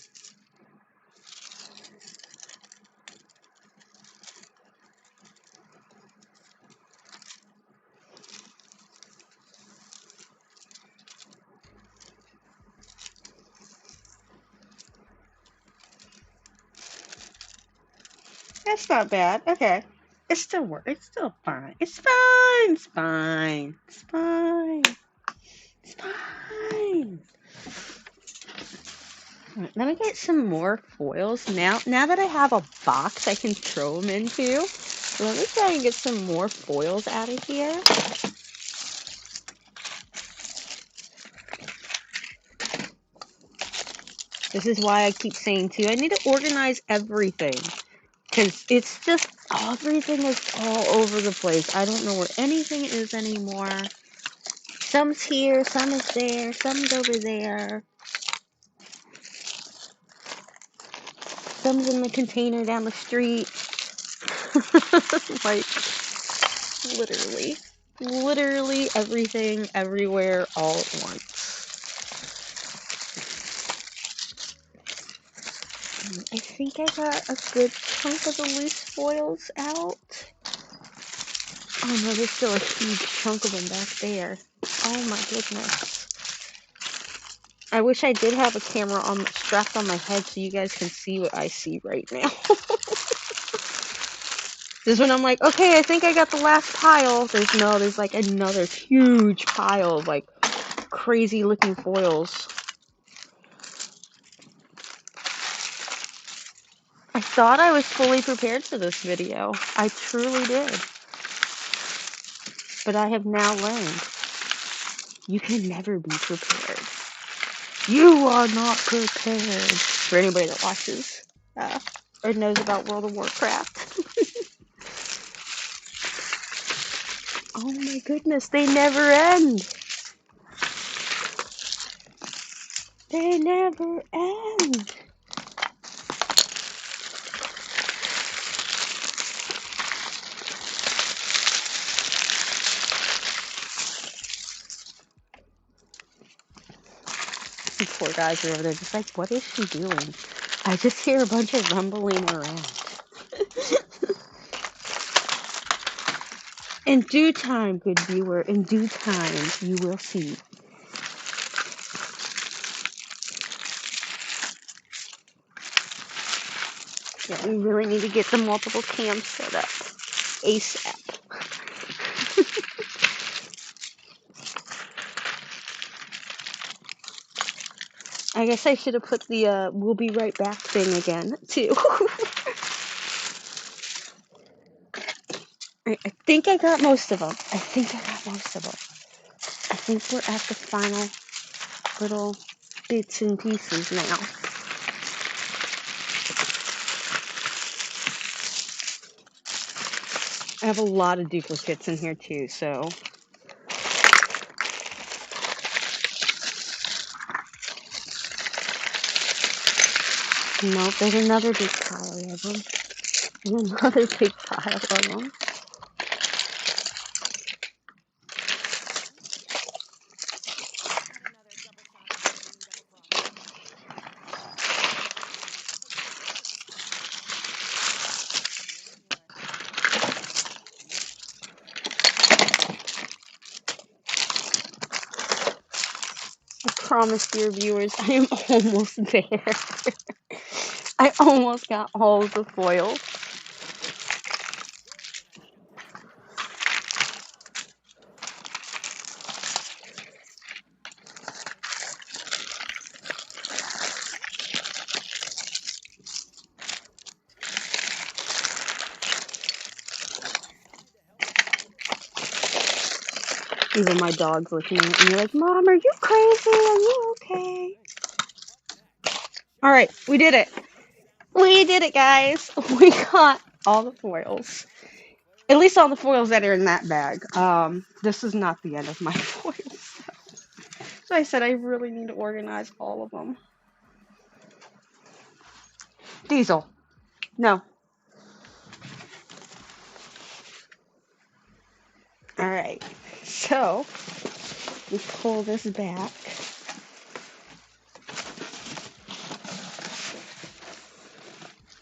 That's not bad. Okay. It's still work. It's still fine. It's fine. It's fine. It's fine. It's fine. All right, let me get some more foils. Now that I have a box I can throw them into, let me try and get some more foils out of here. This is why I keep saying too, I need to organize everything. Because it's just, everything is all over the place. I don't know where anything is anymore. Some's here, some is there, some's over there. Some's in the container down the street. Like, literally everything, everywhere, all at once. I think I got a good chunk of the loose foils out. Oh no, there's still a huge chunk of them back there. Oh my goodness. I wish I did have a camera strapped on my head so you guys can see what I see right now. This is when I'm like, okay, I think I got the last pile. There's like another huge pile of like crazy looking foils. I thought I was fully prepared for this video. I truly did. But I have now learned you can never be prepared. You are not prepared. For anybody that watches or knows about World of Warcraft. Oh my goodness, they never end. They never end. The poor guys are over there just like, what is she doing? I just hear a bunch of rumbling around. In due time, good viewer, in due time, you will see. Yeah, we really need to get the multiple cams set up. ASAP. I guess I should have put the we'll be right back thing again, too. I think I got most of them. I think we're at the final little bits and pieces now. I have a lot of duplicates in here, too, so... Nope, there's another big pile of them. Another big pile of them. I promise, dear viewers, I am almost there. I almost got all of the foil. Even my dog's looking at me like, Mom, are you crazy? Are you okay? All right, we did it. We did it, guys. We got all the foils. At least all the foils that are in that bag. This is not the end of my foils. So I said I really need to organize all of them. Diesel. No. All right. So we pull this back.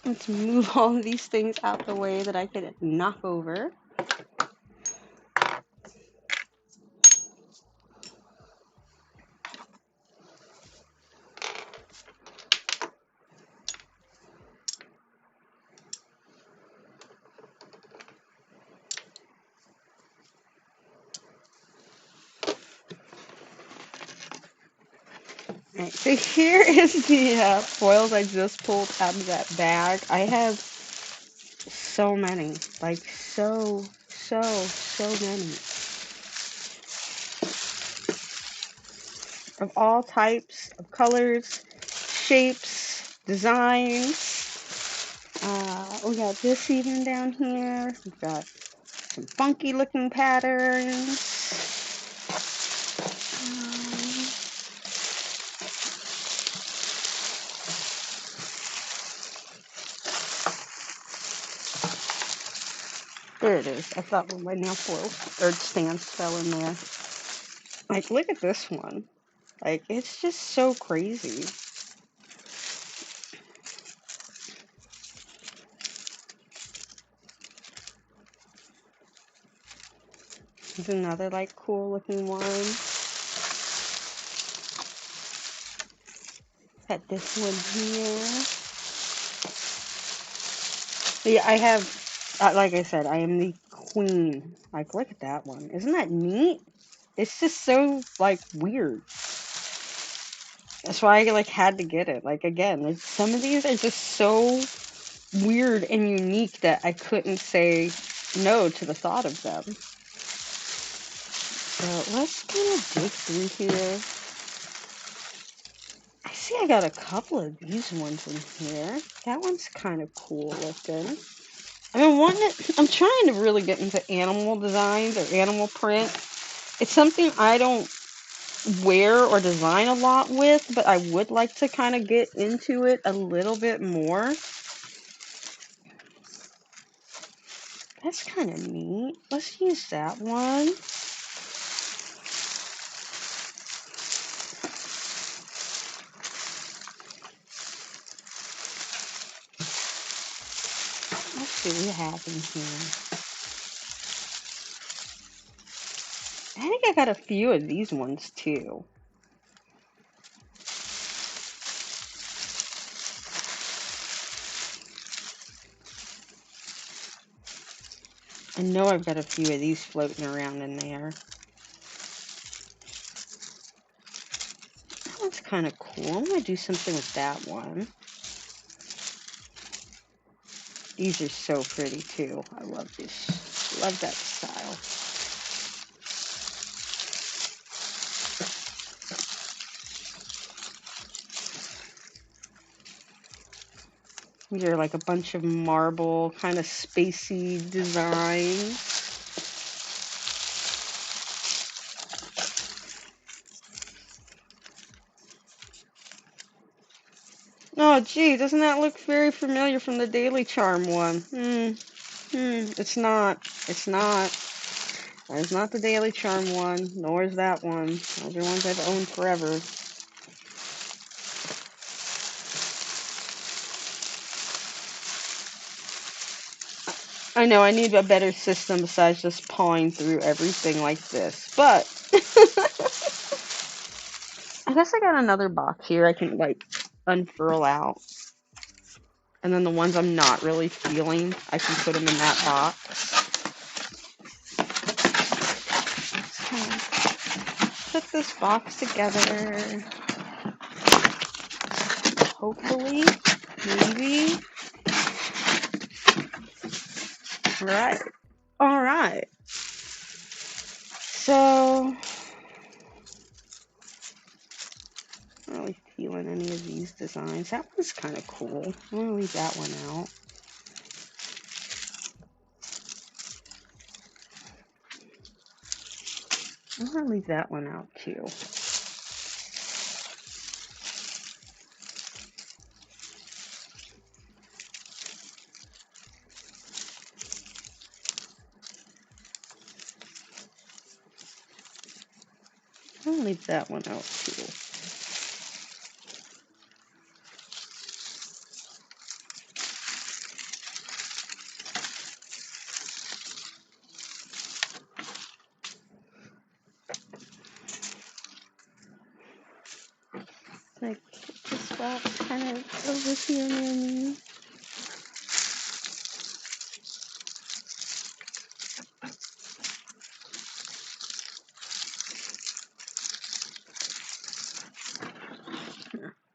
Let's move all of these things out the way that I could knock over. Alright, so here is the foils I just pulled out of that bag. I have so many, like so many. Of all types of colors, shapes, designs. We got this even down here. We've got some funky looking patterns. There it is. I thought one of my nail foil or stands fell in there. Like, look at this one. Like, it's just so crazy. There's another, like, cool looking one. Got this one here. Yeah, I have, like I said, I am the queen. Like, look at that one. Isn't that neat? It's just so, like, weird. That's why I, like, had to get it. Like, again, like, some of these are just so weird and unique that I couldn't say no to the thought of them. So let's kind of dig through here. I see I got a couple of these ones in here. That one's kind of cool looking. I'm trying to really get into animal designs or animal print. It's something I don't wear or design a lot with, but I would like to kind of get into it a little bit more. That's kind of neat. Let's use that one. Let's see what we have in here. I think I got a few of these ones too. I know I've got a few of these floating around in there. That one's kind of cool. I'm going to do something with that one. These are so pretty too. I love this. Love that style. These are like a bunch of marble, kind of spacey designs. Oh, gee, doesn't that look very familiar from the Daily Charm one? It's not. It's not. That is not the Daily Charm one, nor is that one. Those are ones I've owned forever. I know, I need a better system besides just pawing through everything like this, but I guess I got another box here I can, like, unfurl out. And then the ones I'm not really feeling, I can put them in that box. Let's kind of put this box together. Hopefully, maybe. Alright. Alright. So, I'm not really feeling any of these designs. That one's kind of cool. I'm gonna leave that one out. I'm gonna leave that one out too. I'm gonna leave that one out too. Like, this box kind of over here near me.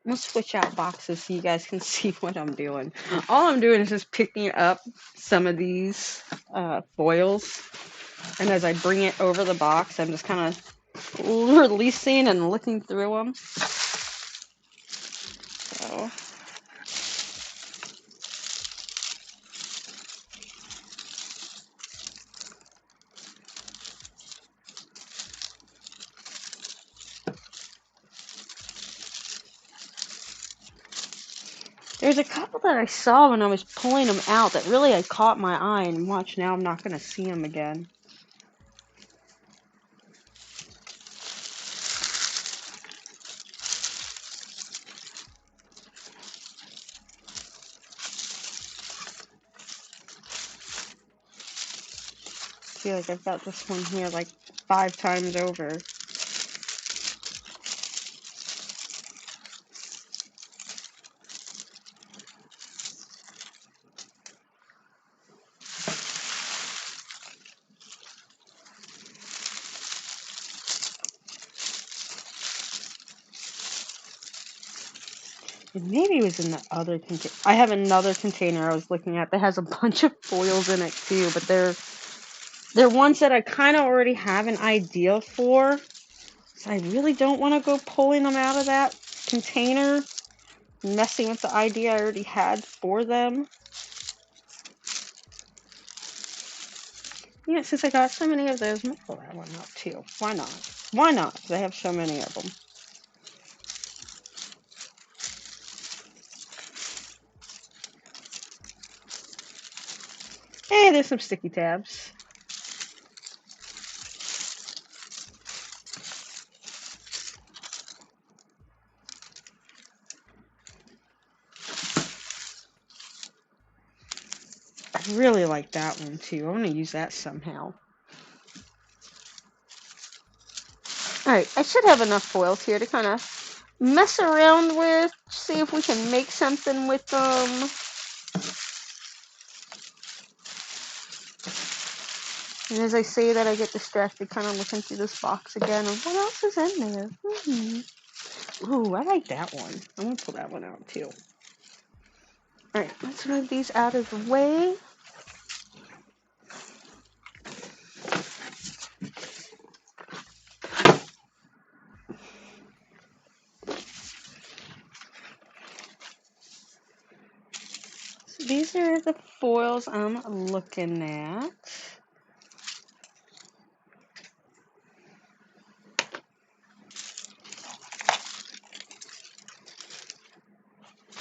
I'm gonna switch out boxes so you guys can see what I'm doing. All I'm doing is just picking up some of these foils, and as I bring it over the box, I'm just kind of releasing and looking through them. So, there's a couple that I saw when I was pulling them out that really had caught my eye, and watch, now I'm not gonna see them again. I feel like I've got this one here like 5 times over. And maybe it was in the other container. I have another container I was looking at that has a bunch of foils in it too, but they're ones that I kind of already have an idea for. So I really don't want to go pulling them out of that container, messing with the idea I already had for them. Yeah, since I got so many of those, I'm gonna pull that one out too. Why not? Why not? Because I have so many of them. Hey, there's some sticky tabs. I really like that one too. I'm gonna use that somehow. Alright, I should have enough foils here to kind of mess around with, see if we can make something with them. And as I say that, I get distracted kind of looking through this box again of what else is in there. Ooh, I like that one. I'm going to pull that one out too. Alright, let's move these out of the way. So these are the foils I'm looking at.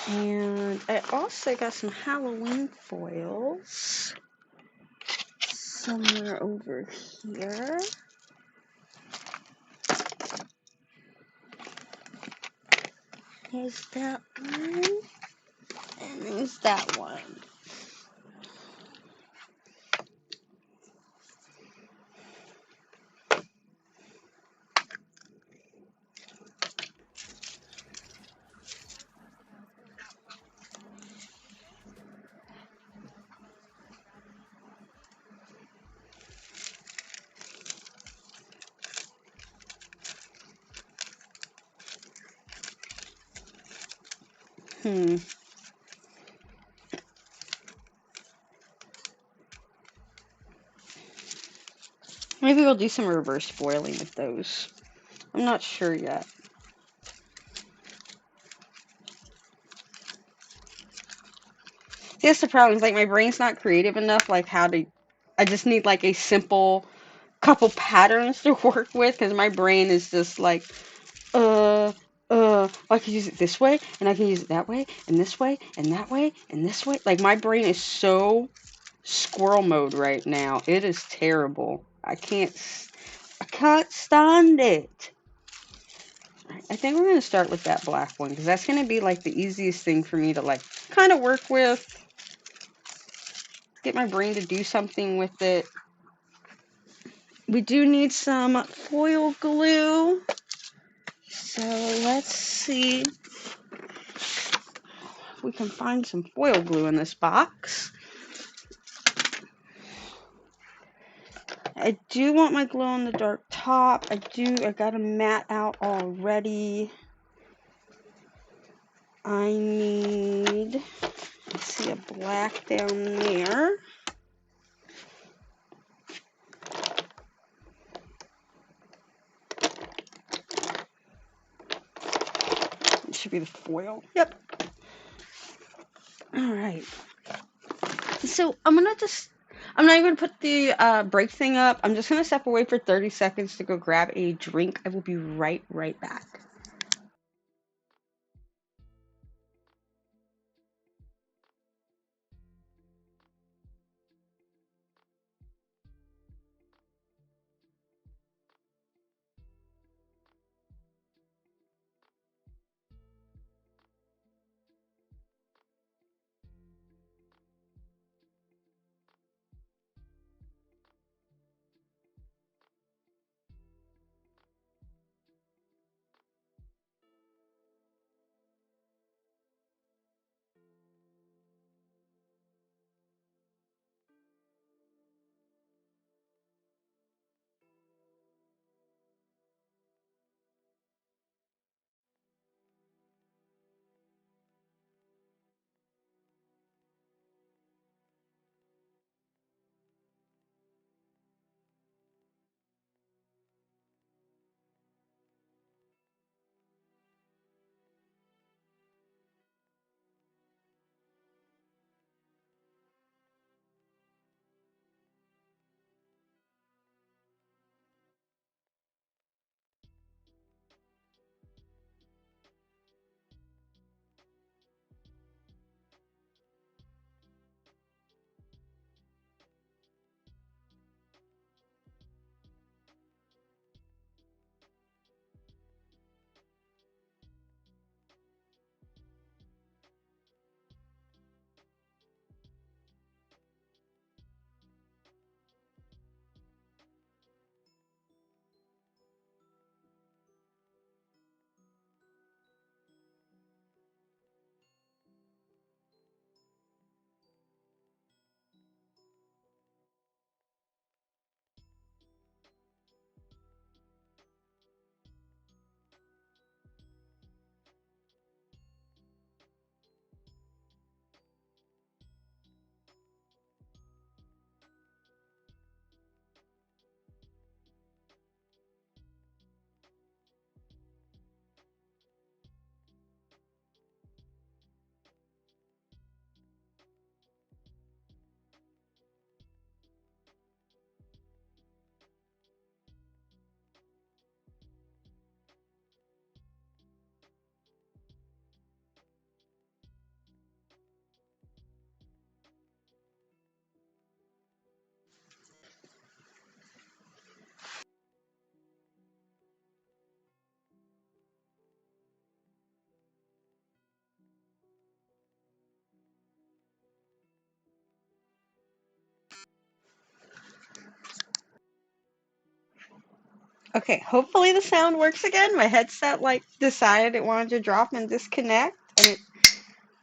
And I also got some Halloween foils somewhere over here. There's that one. And there's that one. Maybe we'll do some reverse foiling with those. I'm not sure yet. See, that's the problem. Like, my brain's not creative enough, like, how to... I just need, like, a simple couple patterns to work with, because my brain is just like, I can use it this way, and I can use it that way, and this way, and that way, and this way. Like, my brain is so squirrel mode right now. It is terrible. I can't stand it. I think we're going to start with that black one, because that's going to be, like, the easiest thing for me to, like, kind of work with. Get my brain to do something with it. We do need some foil glue. So let's see if we can find some foil glue in this box. I do want my glow in the dark top. I got a matte out already. I need, let's see, a black down there. It should be the foil. Yep. All right. So I'm not even going to put the break thing up. I'm just going to step away for 30 seconds to go grab a drink. I will be right back. Okay, hopefully the sound works again. My headset like decided it wanted to drop and disconnect, and it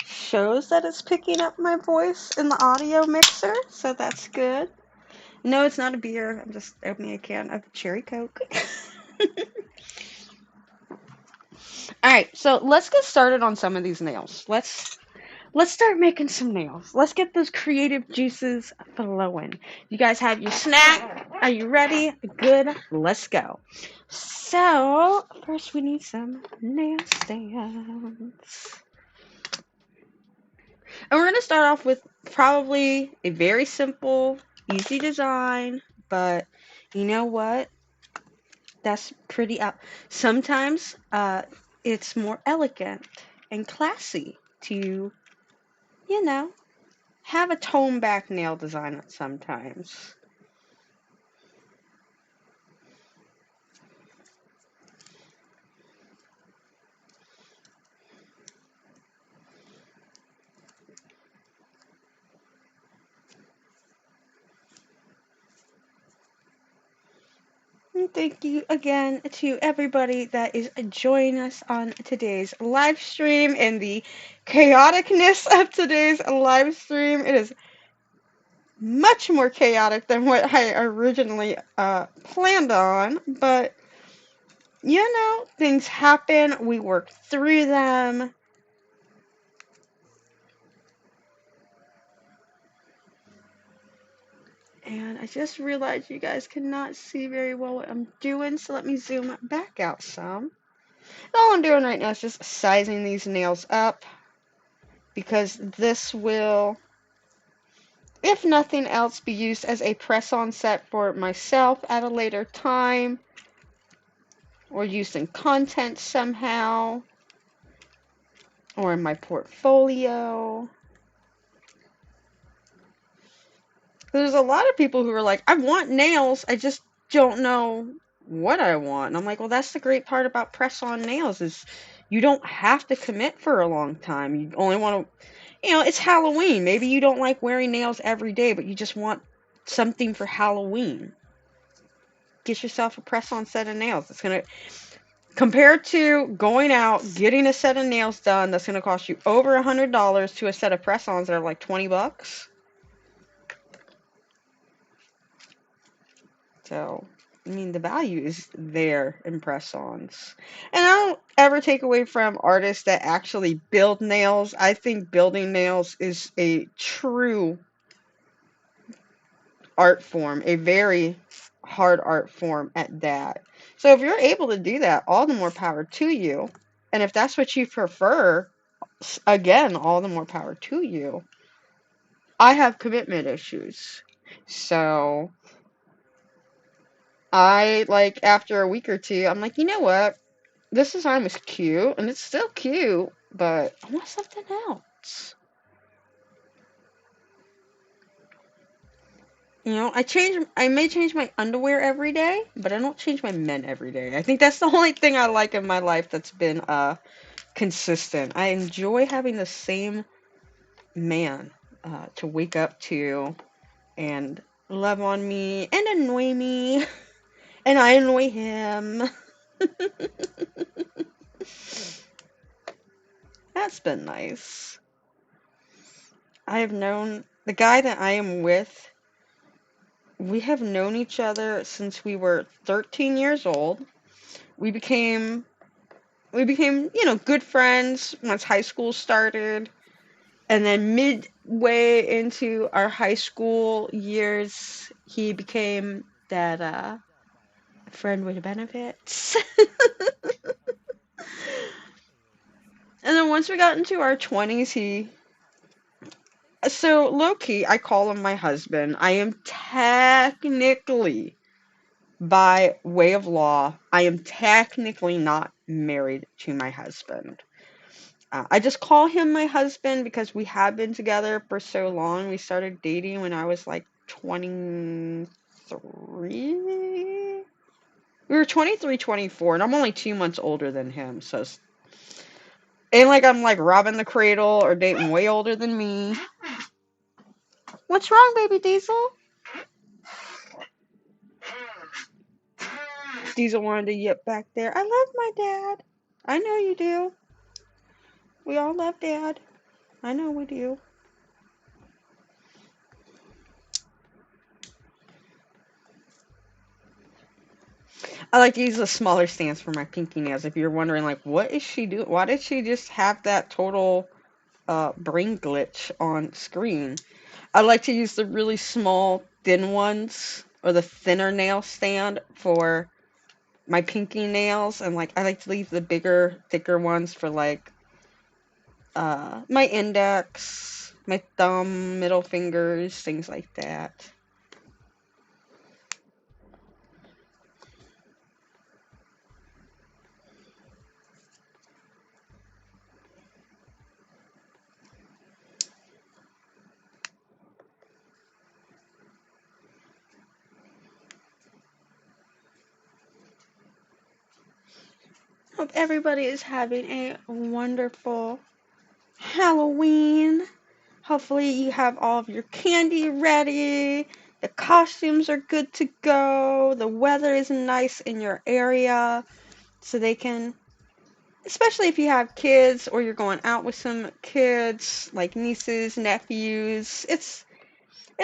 shows that it's picking up my voice in the audio mixer, so that's good. No, it's not a beer. I'm just opening a can of cherry Coke. All right, so let's get started on some of these nails. let's start making some nails. Let's get those creative juices flowing. You guys have your snack? Are you ready? Good. Let's go. So, first we need some nail stands. And we're going to start off with probably a very simple, easy design, but you know what? That's pretty out. Sometimes it's more elegant and classy to, you know, have a tone back nail design sometimes. And thank you again to everybody that is joining us on today's live stream and the chaoticness of today's live stream. It is much more chaotic than what I originally planned on, but you know, things happen, we work through them. And I just realized you guys cannot see very well what I'm doing, so let me zoom back out some. All I'm doing right now is just sizing these nails up because this will, if nothing else, be used as a press-on set for myself at a later time or used in content somehow or in my portfolio. There's a lot of people who are like, I want nails, I just don't know what I want. And I'm like, well, that's the great part about press-on nails is you don't have to commit for a long time. You only want to, you know, it's Halloween. Maybe you don't like wearing nails every day, but you just want something for Halloween. Get yourself a press-on set of nails. It's going to, compared to going out, getting a set of nails done that's going to cost you over $100 to a set of press-ons that are like $20. So, I mean, the value is there in press-ons. And I don't ever take away from artists that actually build nails. I think building nails is a true art form, a very hard art form at that. So if you're able to do that, all the more power to you. And if that's what you prefer, again, all the more power to you. I have commitment issues. So I, like, after a week or two, I'm like, you know what? This design was cute, and it's still cute, but I want something else. You know, I may change my underwear every day, but I don't change my men every day. I think that's the only thing I like in my life that's been consistent. I enjoy having the same man to wake up to and love on me and annoy me, and I annoy him. That's been nice. I have known the guy that I am with. We have known each other since we were 13 years old. We became, you know, good friends once high school started. And then midway into our high school years, he became that friend with benefits. And then once we got into our 20s, so low key, I call him my husband. I am technically, by way of law, I am technically not married to my husband. I just call him my husband because we have been together for so long. We started dating when I was like 23. We were 23, 24, and I'm only 2 months older than him. So it ain't like I'm like robbing the cradle or dating way older than me. What's wrong, baby Diesel? Diesel wanted to yip back there. I love my dad. I know you do. We all love dad. I know we do. I like to use a smaller stance for my pinky nails. If you're wondering, like, what is she doing? Why did she just have that total brain glitch on screen. I like to use the really small, thin ones or the thinner nail stand for my pinky nails, and like I like to leave the bigger, thicker ones for like my index, my thumb, middle fingers, things like that. Hope everybody is having a wonderful Halloween. Hopefully you have all of your candy ready. The costumes are good to go. The weather is nice in your area so they can, especially if you have kids or you're going out with some kids like nieces, nephews. It's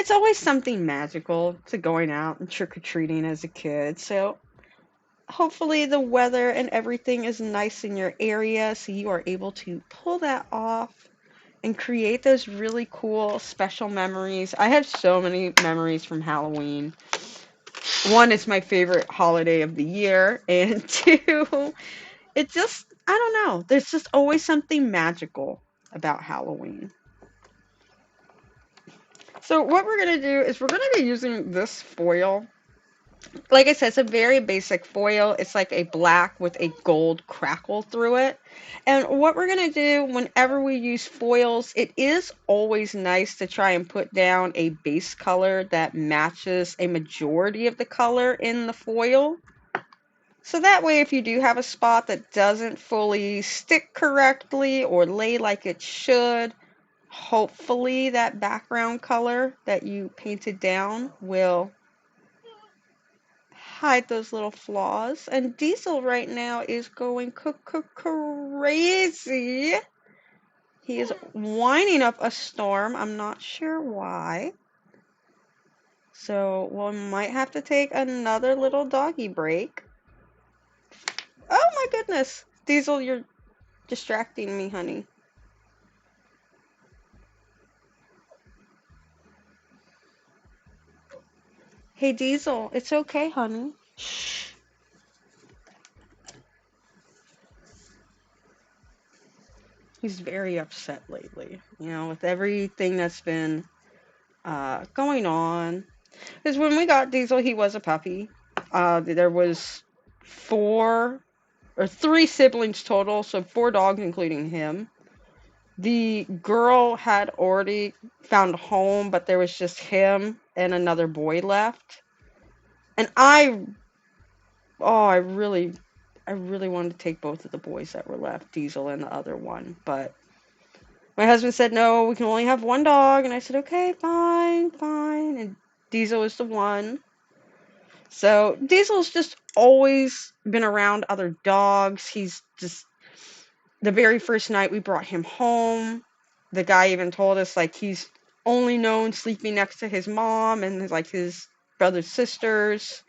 always something magical to going out and trick-or-treating as a kid. So hopefully the weather and everything is nice in your area so you are able to pull that off and create those really cool special memories. I have so many memories from Halloween. One, it's my favorite holiday of the year, and two, it just, I don't know, there's just always something magical about Halloween. So what we're going to do is we're going to be using this foil. Like I said, it's a very basic foil. It's like a black with a gold crackle through it. And what we're going to do whenever we use foils, it is always nice to try and put down a base color that matches a majority of the color in the foil. So that way, if you do have a spot that doesn't fully stick correctly or lay like it should, hopefully that background color that you painted down will hide those little flaws. And Diesel right now is going crazy. He is winding up a storm. I'm not sure why. So we might have to take another little doggy break. Oh my goodness. Diesel, you're distracting me, honey. Hey, Diesel, it's okay, honey. Shh. He's very upset lately, you know, with everything that's been going on. Because when we got Diesel, he was a puppy. There was three siblings total, so 4 dogs, including him. The girl had already found a home, but there was just him and another boy left. And I really wanted to take both of the boys that were left, Diesel and the other one, but my husband said, no, we can only have one dog. And I said, okay, fine, fine. And Diesel is the one. So Diesel's just always been around other dogs. He's just, the very first night we brought him home, the guy even told us, like, he's only known sleeping next to his mom and, like, his brother's sisters.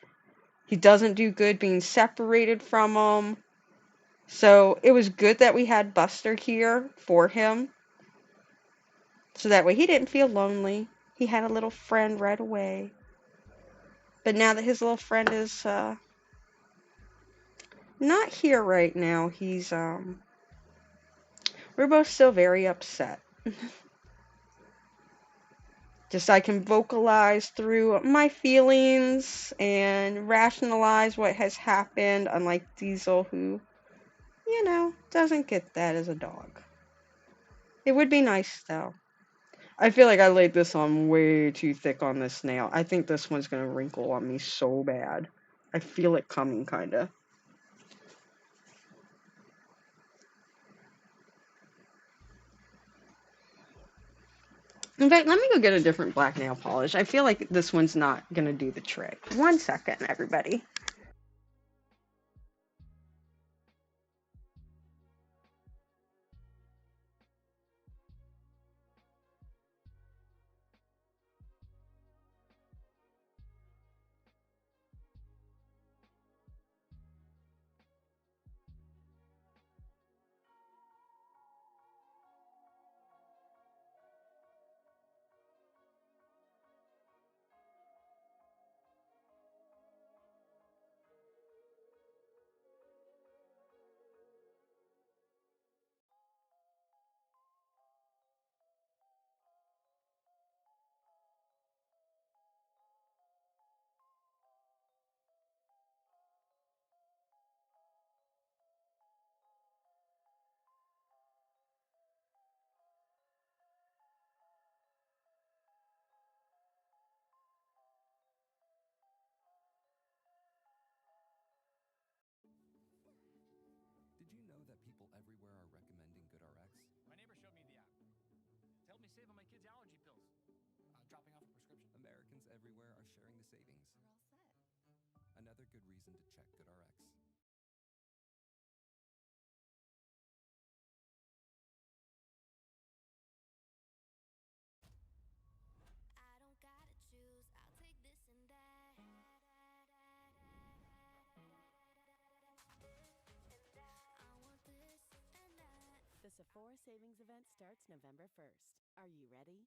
He doesn't do good being separated from them. So it was good that we had Buster here for him. So that way he didn't feel lonely. He had a little friend right away. But now that his little friend is not here right now, we're both still very upset. Just I can vocalize through my feelings and rationalize what has happened, unlike Diesel, who, doesn't get that as a dog. It would be nice, though. I feel like I laid this on way too thick on this nail. I think this one's going to wrinkle on me so bad. I feel it coming, kind of. In fact, let me go get a different black nail polish. I feel like this one's not going to do the trick. 1 second, everybody. save on my kids' allergy pills. Dropping off a prescription. Americans everywhere are sharing the savings. We're all set. Another good reason to check GoodRx. I don't gotta choose, I'll take this and that. I want this and that. The Sephora Savings Event starts November 1st. Are you ready?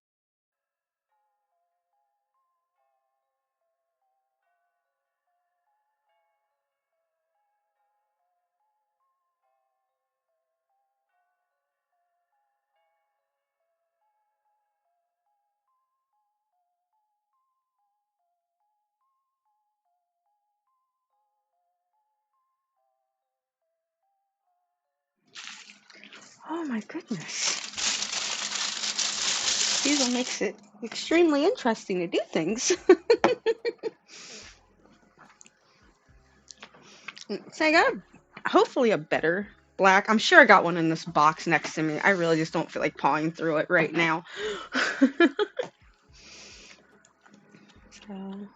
Oh my goodness. Diesel makes it extremely interesting to do things. So I got hopefully a better black. I'm sure I got one in this box next to me. I really just don't feel like pawing through it right now. So,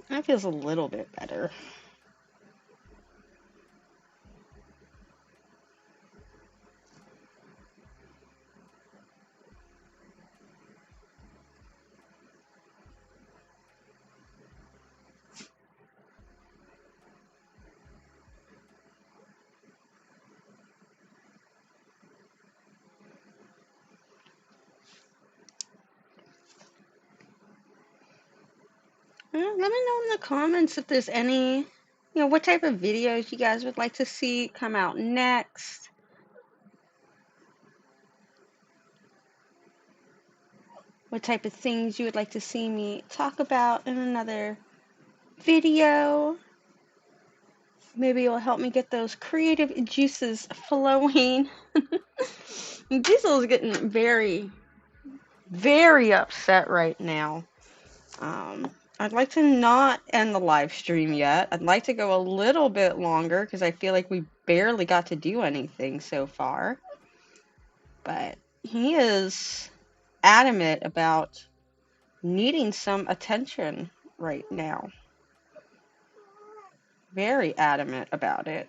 that feels a little bit better. Let me know in the comments if there's any, what type of videos you guys would like to see come out next. What type of things you would like to see me talk about in another video. Maybe it'll help me get those creative juices flowing. Diesel is getting very, very upset right now. I'd like to not end the live stream yet. I'd like to go a little bit longer because I feel like we barely got to do anything so far. But he is adamant about needing some attention right now. Very adamant about it.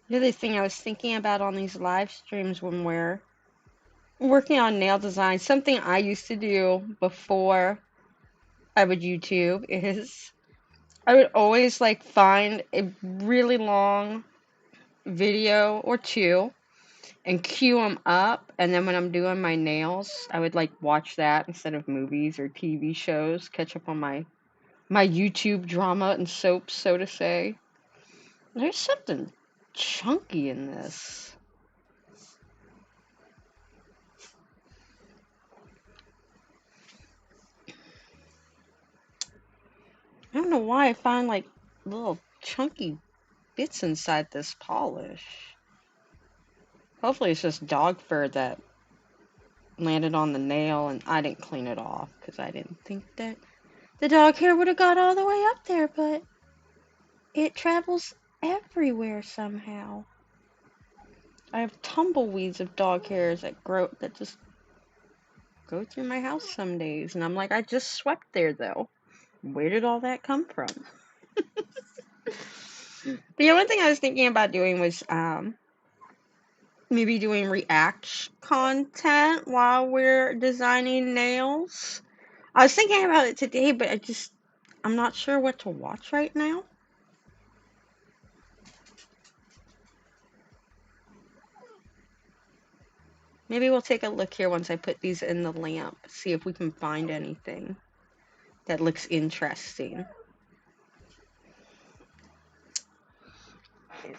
The other thing I was thinking about on these live streams when we're working on nail design, something I used to do before I would YouTube is I would always find a really long video or two and cue them up, and then when I'm doing my nails, I would watch that instead of movies or TV shows, catch up on my YouTube drama and soaps, so to say. There's something chunky in this. I don't know why I find little chunky bits inside this polish. Hopefully it's just dog fur that landed on the nail and I didn't clean it off because I didn't think that the dog hair would have got all the way up there, but it travels everywhere somehow. I have tumbleweeds of dog hairs that just go through my house some days, and I'm like, I just swept there though. Where did all that come from? The only thing I was thinking about doing was maybe doing react content while we're designing nails. I was thinking about it today, but I'm not sure what to watch right now. Maybe we'll take a look here once I put these in the lamp, see if we can find anything that looks interesting.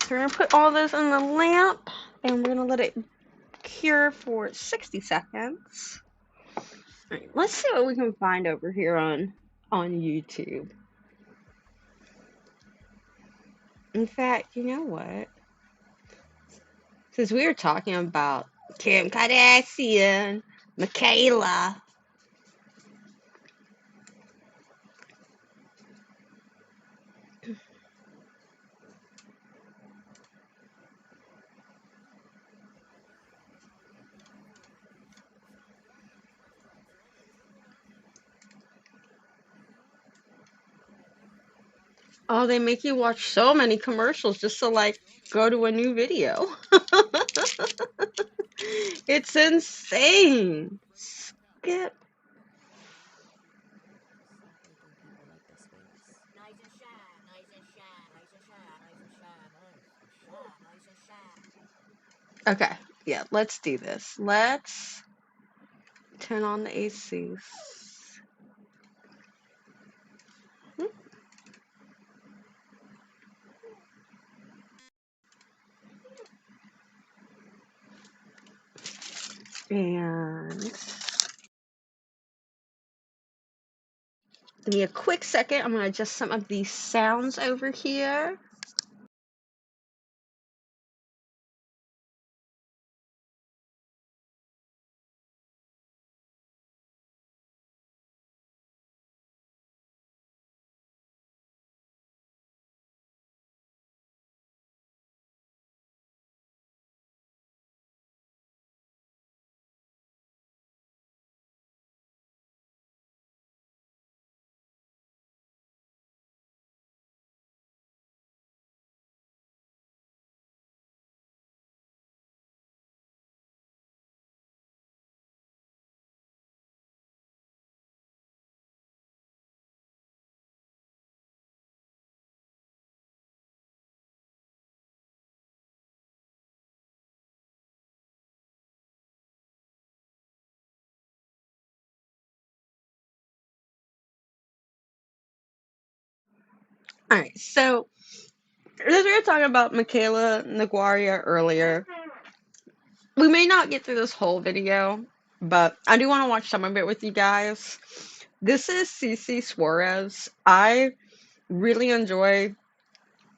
So we're going to put all those in the lamp, and we're going to let it cure for 60 seconds. All right, let's see what we can find over here on YouTube. In fact, you know what? Since we were talking about Kim Kardashian, Michaela. Oh, they make you watch so many commercials just to like go to a new video. It's insane. Skip. Stop making people like the Sphinx. Nice and shine, nice and shine, nice and shine, nice and shine, nice and shine, nice and shine. Okay, yeah, let's do this. Let's turn on the ACs. And give me a quick second. I'm going to adjust some of these sounds over here. All right, so as we were talking about Michaela Naguaria earlier, we may not get through this whole video, but I do want to watch some of it with you guys. This is Cece Suarez. I really enjoy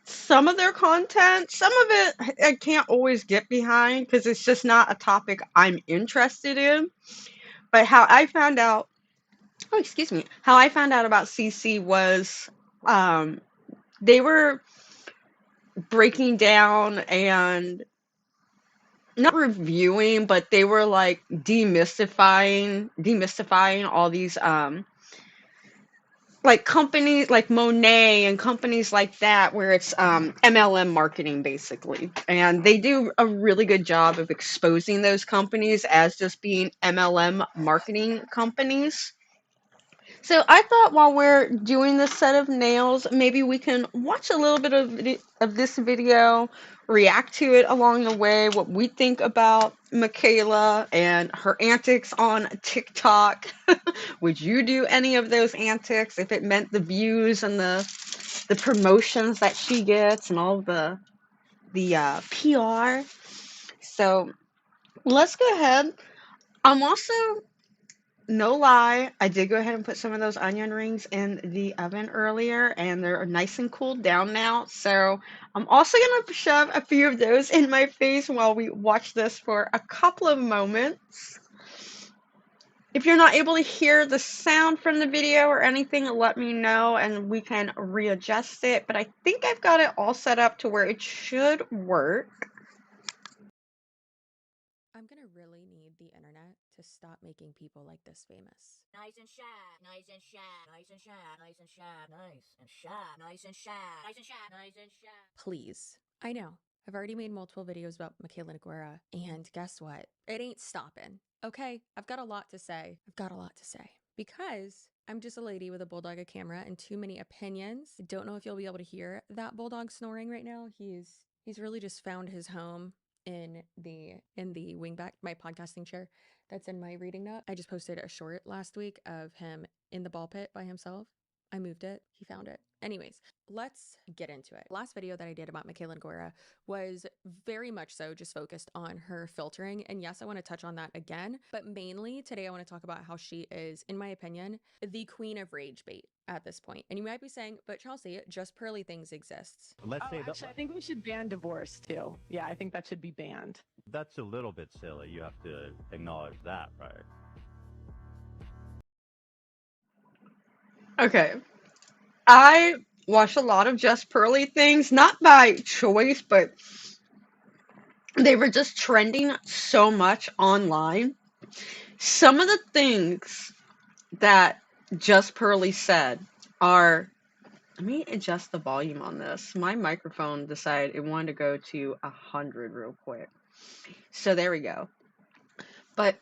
some of their content. Some of it I can't always get behind because it's just not a topic I'm interested in. But how I found out, oh, excuse me, how I found out about CC was they were breaking down and not reviewing, but they were like demystifying all these like companies like Monet and companies like that where it's MLM marketing basically. And they do a really good job of exposing those companies as just being MLM marketing companies. So I thought while we're doing this set of nails, maybe we can watch a little bit of this video, react to it along the way, what we think about Michaela and her antics on TikTok. Would you do any of those antics if it meant the views and the promotions that she gets and all the PR? So let's go ahead. I'm also no lie, I did go ahead and put some of those onion rings in the oven earlier, and they're nice and cooled down now. So I'm also going to shove a few of those in my face while we watch this for a couple of moments. If you're not able to hear the sound from the video or anything, let me know and we can readjust it. But I think I've got it all set up to where it should work. I'm gonna really need the internet to to stop making people like this famous. Nice and shine, nice and shine, nice and shine, nice and shine, nice and shine, nice and shine, nice and shine, nice and shine. Please. I know. I've already made multiple videos about Michaela Naguera, and guess what? It ain't stopping. Okay, I've got a lot to say. Because I'm just a lady with a bulldog, a camera, and too many opinions. I don't know if you'll be able to hear that bulldog snoring right now. He's really just found his home in the wingback, my podcasting chair that's in my reading nook. I just posted a short last week of him in the ball pit by himself. I moved it. He found it. Anyways, let's get into it. Last video that I did about Michaela Naguera was very much so just focused on her filtering. And yes, I want to touch on that again, but mainly today I want to talk about how she is, in my opinion, the queen of rage bait at this point. And you might be saying, but Chelsea, just pearly things exists. Let's say actually, I think we should ban divorce too. Yeah, I think that should be banned. that's a little bit silly. You have to acknowledge that, right? Okay. I watch a lot of Just Pearly things, not by choice, but they were just trending so much online. Some of the things that Just Pearly said are. Let me adjust the volume on this. My microphone decided it wanted to go to 100 real quick. So there we go. But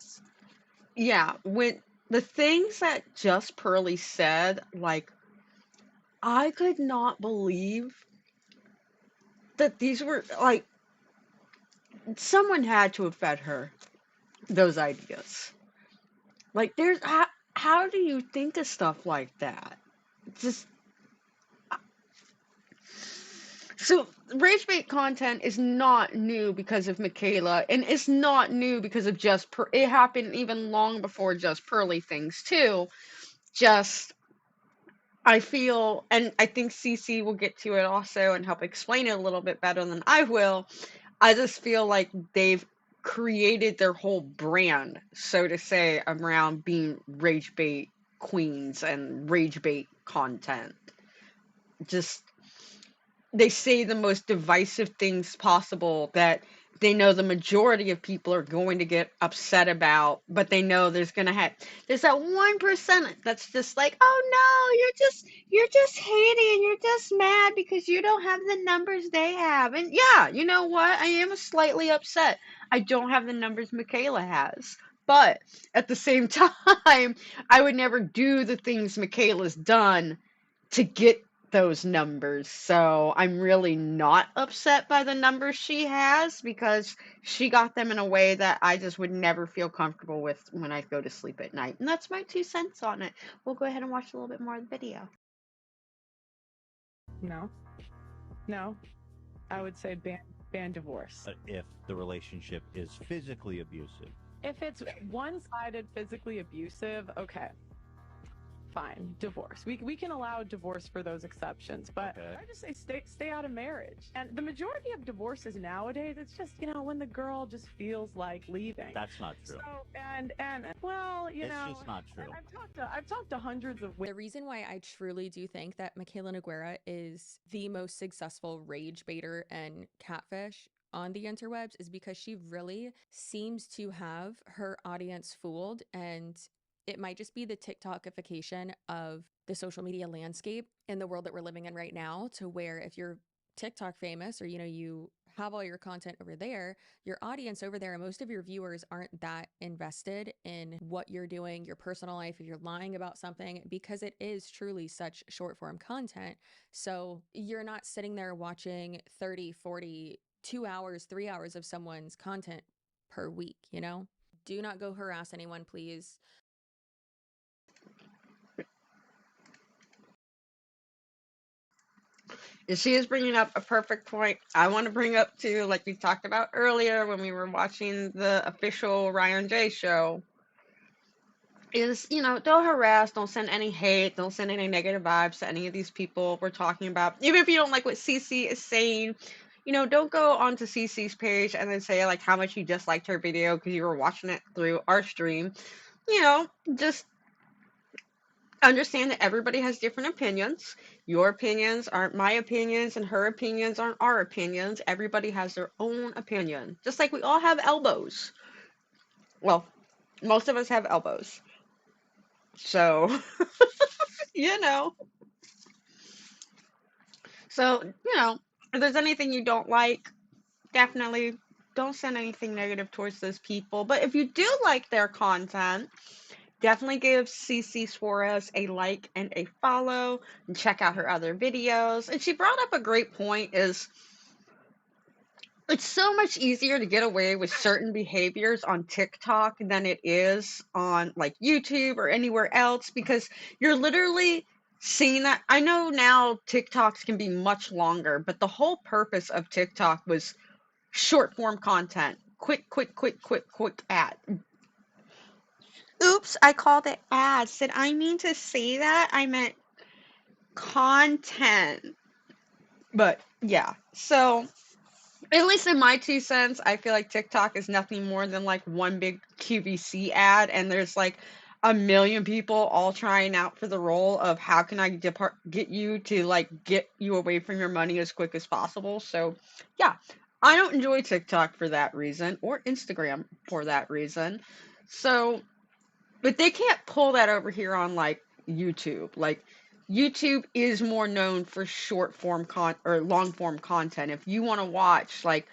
yeah, when the things that Just Pearly said, like, I could not believe that these were, like, someone had to have fed her those ideas. Like, how do you think of stuff like that? Just, so rage bait content is not new because of Michaela, and it's not new because of it happened even long before Just Pearly things too. Just, I feel, and I think CC will get to it also and help explain it a little bit better than I will. I just feel like they've created their whole brand, so to say, around being rage bait queens and rage bait content. Just, they say the most divisive things possible that they know the majority of people are going to get upset about, but they know there's that 1% that's just like, oh no, you're just hating, you're just mad because you don't have the numbers they have. And yeah, you know what? I am slightly upset. I don't have the numbers Michaela has. But at the same time, I would never do the things Michaela's done to get those numbers. So I'm really not upset by the numbers she has because she got them in a way that I just would never feel comfortable with when I go to sleep at night. And that's my 2 cents on it. We'll go ahead and watch a little bit more of the video. No, I would say ban divorce. If the relationship is physically abusive. If it's one-sided physically abusive, okay, fine, divorce. We can allow divorce for those exceptions, but Okay. I just say stay out of marriage. And the majority of divorces nowadays, it's just, when the girl just feels like leaving. That's not true. So, and well, It's just not true. I've talked to hundreds of women. The reason why I truly do think that Michaela Naguera is the most successful rage baiter and catfish on the interwebs is because she really seems to have her audience fooled, and it might just be the TikTokification of the social media landscape in the world that we're living in right now, to where if you're TikTok famous or, you have all your content over there, your audience over there and most of your viewers aren't that invested in what you're doing, your personal life, if you're lying about something, because it is truly such short form content. So you're not sitting there watching 30, 40, 2 hours, 3 hours of someone's content per week, Do not go harass anyone, please. And she is bringing up a perfect point. I want to bring up too, like we talked about earlier when we were watching the official Ryan J show, is, don't harass, don't send any hate, don't send any negative vibes to any of these people we're talking about. Even if you don't like what CC is saying, don't go onto CC's page and then say like how much you disliked her video because you were watching it through our stream. Just understand that everybody has different opinions. Your opinions aren't my opinions, and her opinions aren't our opinions. Everybody has their own opinion. Just like we all have elbows. Well, Most of us have elbows. So, you know. So, if there's anything you don't like, definitely don't send anything negative towards those people. But if you do like their content, definitely give CC Suarez a like and a follow and check out her other videos. And she brought up a great point is it's so much easier to get away with certain behaviors on TikTok than it is on like YouTube or anywhere else because you're literally seeing that. I know now TikToks can be much longer, but the whole purpose of TikTok was short form content. Quick ad. Oops, I called it ads. Did I mean to say that? I meant content. But yeah, so at least in my 2 cents, I feel like TikTok is nothing more than like one big QVC ad, and there's like a million people all trying out for the role of how can I get you to like get you away from your money as quick as possible. So, yeah, I don't enjoy TikTok for that reason, or Instagram for that reason. So, but they can't pull that over here on like YouTube. Like YouTube is more known for short form or long form content. If you want to watch like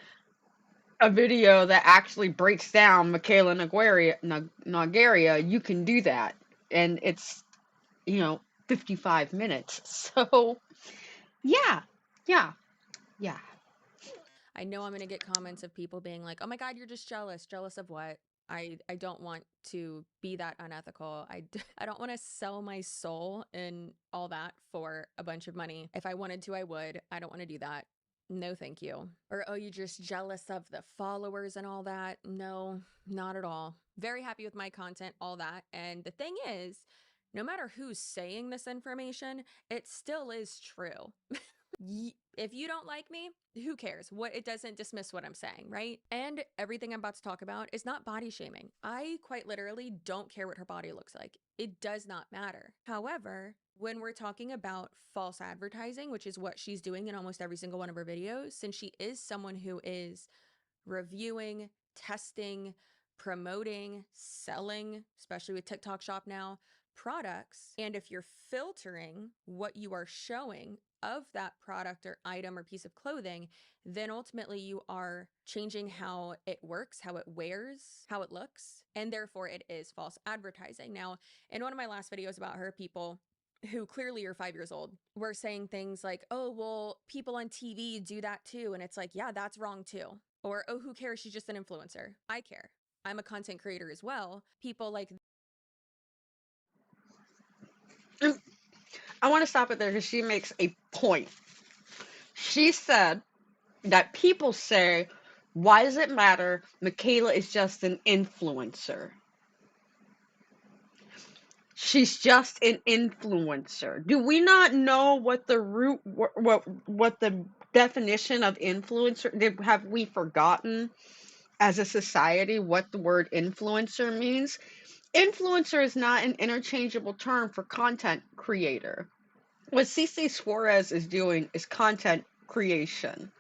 a video that actually breaks down Michaela Nagaria, you can do that. And it's, 55 minutes. So, yeah. Yeah. Yeah. I know I'm going to get comments of people being like, "Oh my god, you're just jealous." Jealous of what? I don't want to be that unethical. I don't want to sell my soul and all that for a bunch of money. If I wanted to, I would. I don't want to do that. No, thank you. Or, oh, you're just jealous of the followers and all that. No, not at all. Very happy with my content, all that. And the thing is, no matter who's saying this information, it still is true. If you don't like me, who cares? What it doesn't dismiss what I'm saying, right? And everything I'm about to talk about is not body shaming. I quite literally don't care what her body looks like. It does not matter. However, when we're talking about false advertising, which is what she's doing in almost every single one of her videos, since she is someone who is reviewing, testing, promoting, selling, especially with TikTok Shop now, products. And if you're filtering what you are showing of that product or item or piece of clothing, then ultimately you are changing how it works, how it wears, how it looks, and therefore it is false advertising. Now, in one of my last videos about her, people who clearly are 5 years old were saying things like, "Oh, well, people on TV do that too." And it's like, yeah, that's wrong too. Or, "Oh, who cares? She's just an influencer." I care. I'm a content creator as well. People like I want to stop it there because she makes a point. She said that people say, why does it matter? Michaela is just an influencer. She's just an influencer. Do we not know what the root, what the definition of influencer? Have we forgotten as a society what the word influencer means? Influencer is not an interchangeable term for content creator. What CC Suarez is doing is content creation.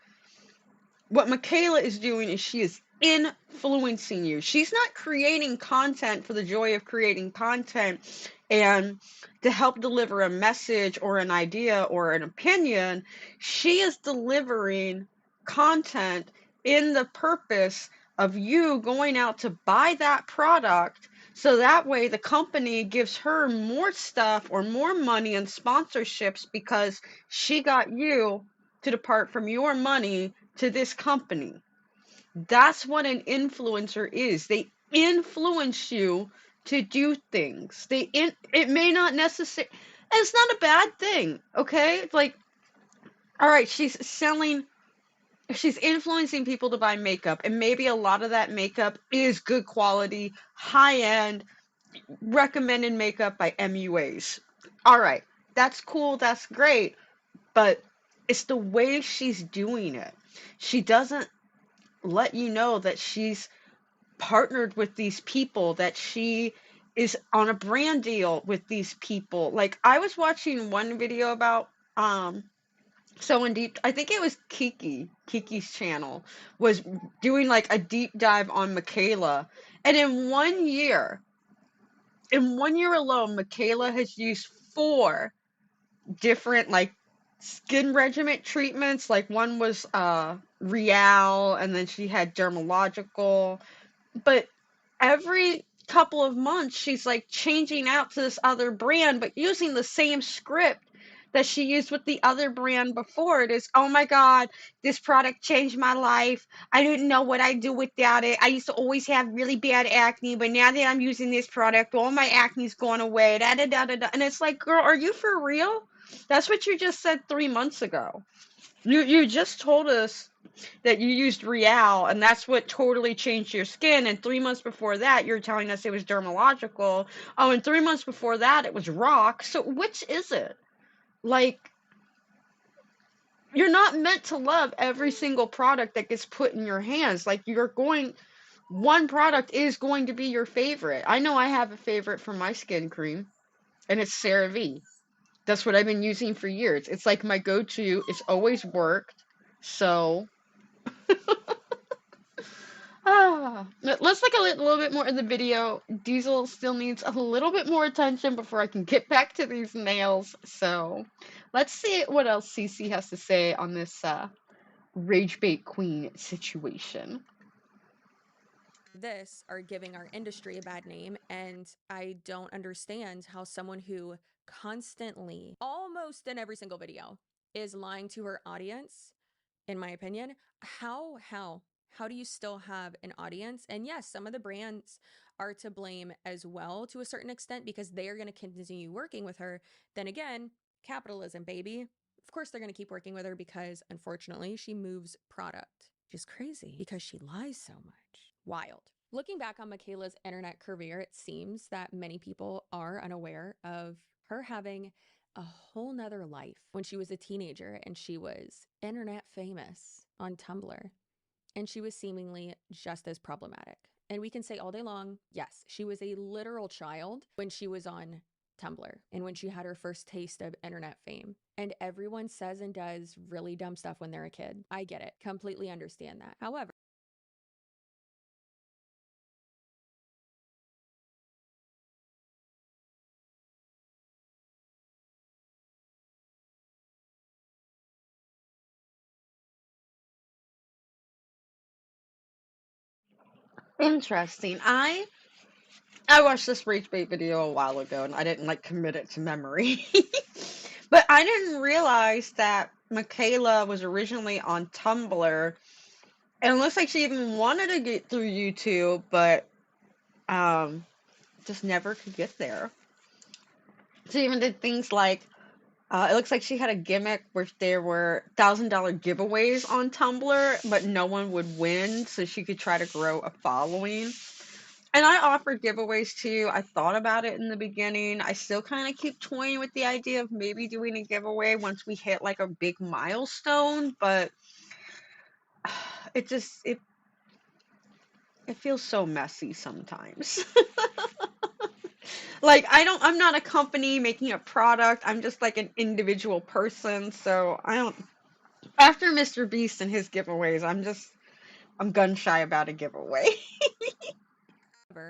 What Michaela is doing is she is influencing you. She's not creating content for the joy of creating content and to help deliver a message or an idea or an opinion. She is delivering content in the purpose of you going out to buy that product so that way the company gives her more stuff or more money and sponsorships because she got you to depart from your money to this company. That's what an influencer is. They influence you to do things. It may not necessarily, it's not a bad thing, okay? It's like, all right, she's influencing people to buy makeup, and maybe a lot of that makeup is good quality, high end, recommended makeup by MUAs. All right, that's cool, that's great, but it's the way she's doing it. She doesn't let you know that she's partnered with these people, that she is on a brand deal with these people. Like I was watching one video about so in deep, I think it was Kiki's channel was doing like a deep dive on Michaela, And in 1 year alone, Michaela has used 4 different like skin regimen treatments. Like one was Real, and then she had dermalogical. But every couple of months she's like changing out to this other brand, but using the same script that she used with the other brand before. It is, oh my god, this product changed my life. I didn't know what I'd do without it. I used to always have really bad acne, but now that I'm using this product, all my acne's gone away. Da, da, da, da, da. And it's like, girl, are you for real? That's what you just said 3 months ago. You just told us that you used Real, and that's what totally changed your skin. And 3 months before that, you're telling us it was dermalogical. Oh, and 3 months before that, it was Rock. So which is it? Like, you're not meant to love every single product that gets put in your hands. Like, one product is going to be your favorite. I know I have a favorite for my skin cream, and it's CeraVe. That's what I've been using for years. It's like my go-to. It's always worked. So let's look a little bit more in the video. Diesel still needs a little bit more attention before I can get back to these nails. So let's see what else Cece has to say on this Rage Bait Queen situation. This are giving our industry a bad name, and I don't understand how someone who constantly, almost in every single video, is lying to her audience, in my opinion. How do you still have an audience? And yes, some of the brands are to blame as well to a certain extent because they are going to continue working with her. Then again, capitalism, baby. Of course they're going to keep working with her because unfortunately she moves product. Which is crazy because she lies so much. Wild. Looking back on Michaela's internet career, it seems that many people are unaware of her having a whole nother life when she was a teenager and she was internet famous on Tumblr. And she was seemingly just as problematic. And we can say all day long, yes, she was a literal child when she was on Tumblr and when she had her first taste of internet fame. And everyone says and does really dumb stuff when they're a kid. I get it. Completely understand that. However, Interesting. I watched this Rage Bait video a while ago, and I didn't like commit it to memory. But I didn't realize that Michaela was originally on Tumblr, and it looks like she even wanted to get through YouTube, but um, just never could get there. She even did things like it looks like she had a gimmick where there were $1,000 giveaways on Tumblr, but no one would win, so she could try to grow a following. And I offered giveaways too. I thought about it in the beginning. I still kind of keep toying with the idea of maybe doing a giveaway once we hit like a big milestone, but it just it feels so messy sometimes. Like I'm not a company making a product. I'm just like an individual person, so I don't after Mr. Beast and his giveaways, I'm gun shy about a giveaway.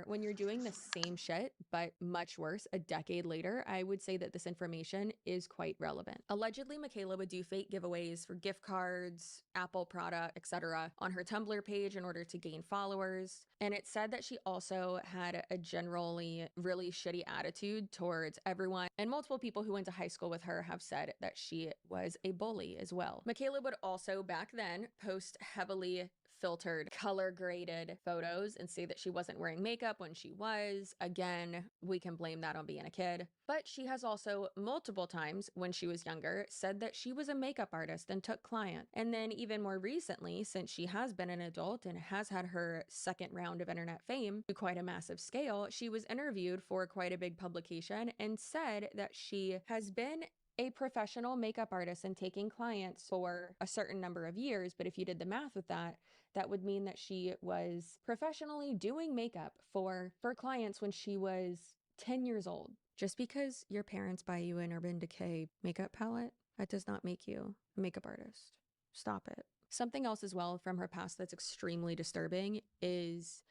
when you're doing the same shit, but much worse a decade later, I would say that this information is quite relevant. Allegedly, Michaela would do fake giveaways for gift cards, Apple product, etc. on her Tumblr page in order to gain followers. And it said that she also had a generally really shitty attitude towards everyone. And multiple people who went to high school with her have said that she was a bully as well. Michaela would also back then post heavily filtered, color graded photos and say that she wasn't wearing makeup when she was. Again, we can blame that on being a kid. But she has also multiple times when she was younger said that she was a makeup artist and took clients. And then even more recently, since she has been an adult and has had her second round of internet fame to quite a massive scale, she was interviewed for quite a big publication and said that she has been a professional makeup artist and taking clients for a certain number of years. But if you did the math with that, that would mean that she was professionally doing makeup for clients when she was 10 years old. Just because your parents buy you an Urban Decay makeup palette, that does not make you a makeup artist. Stop it. Something else as well from her past that's extremely disturbing is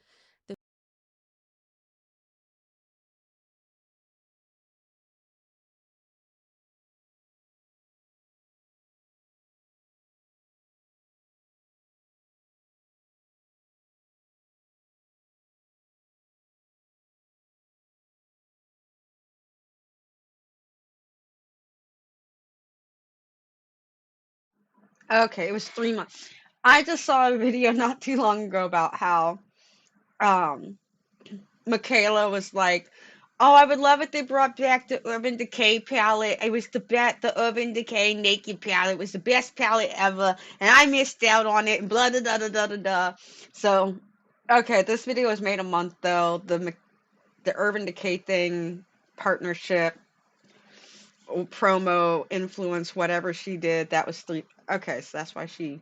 Okay, it was 3 months. I just saw a video not too long ago about how um Michaela was like, "Oh, I would love if they brought back the Urban Decay palette. It was the Urban Decay Naked palette. It was the best palette ever, and I missed out on it." And blah da da da da da da. So, okay, this video was made a month though. The Urban Decay thing partnership promo influence whatever she did that was three. Okay, so that's why she.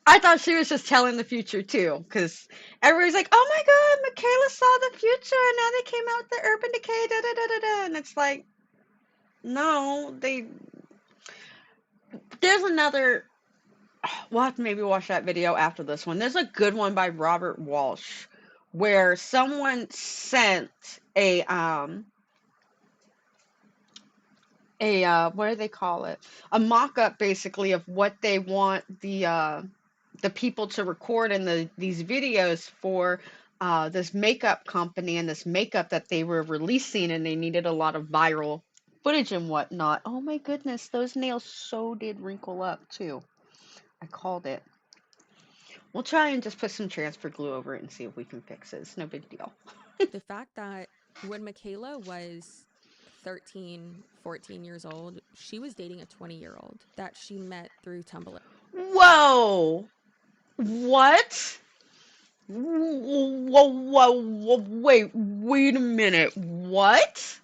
I thought she was just telling the future too, because everybody's like, "Oh my God, Michaela saw the future, and now they came out with the Urban Decay, da da da da da," and it's like, no, they. There's another. We'll have to maybe watch that video after this one. There's a good one by Robert Walsh, where someone sent a what do they call it? A mock-up basically of what they want the people to record in these videos for this makeup company and this makeup that they were releasing, and they needed a lot of viral footage and whatnot. Oh my goodness, those nails so did wrinkle up too. I called it. We'll try and just put some transfer glue over it and see if we can fix it. It's no big deal. The fact that when Michaela was 13, 14 years old, she was dating a 20-year-old that she met through Tumblr. Whoa! What? Whoa, wait a minute. What?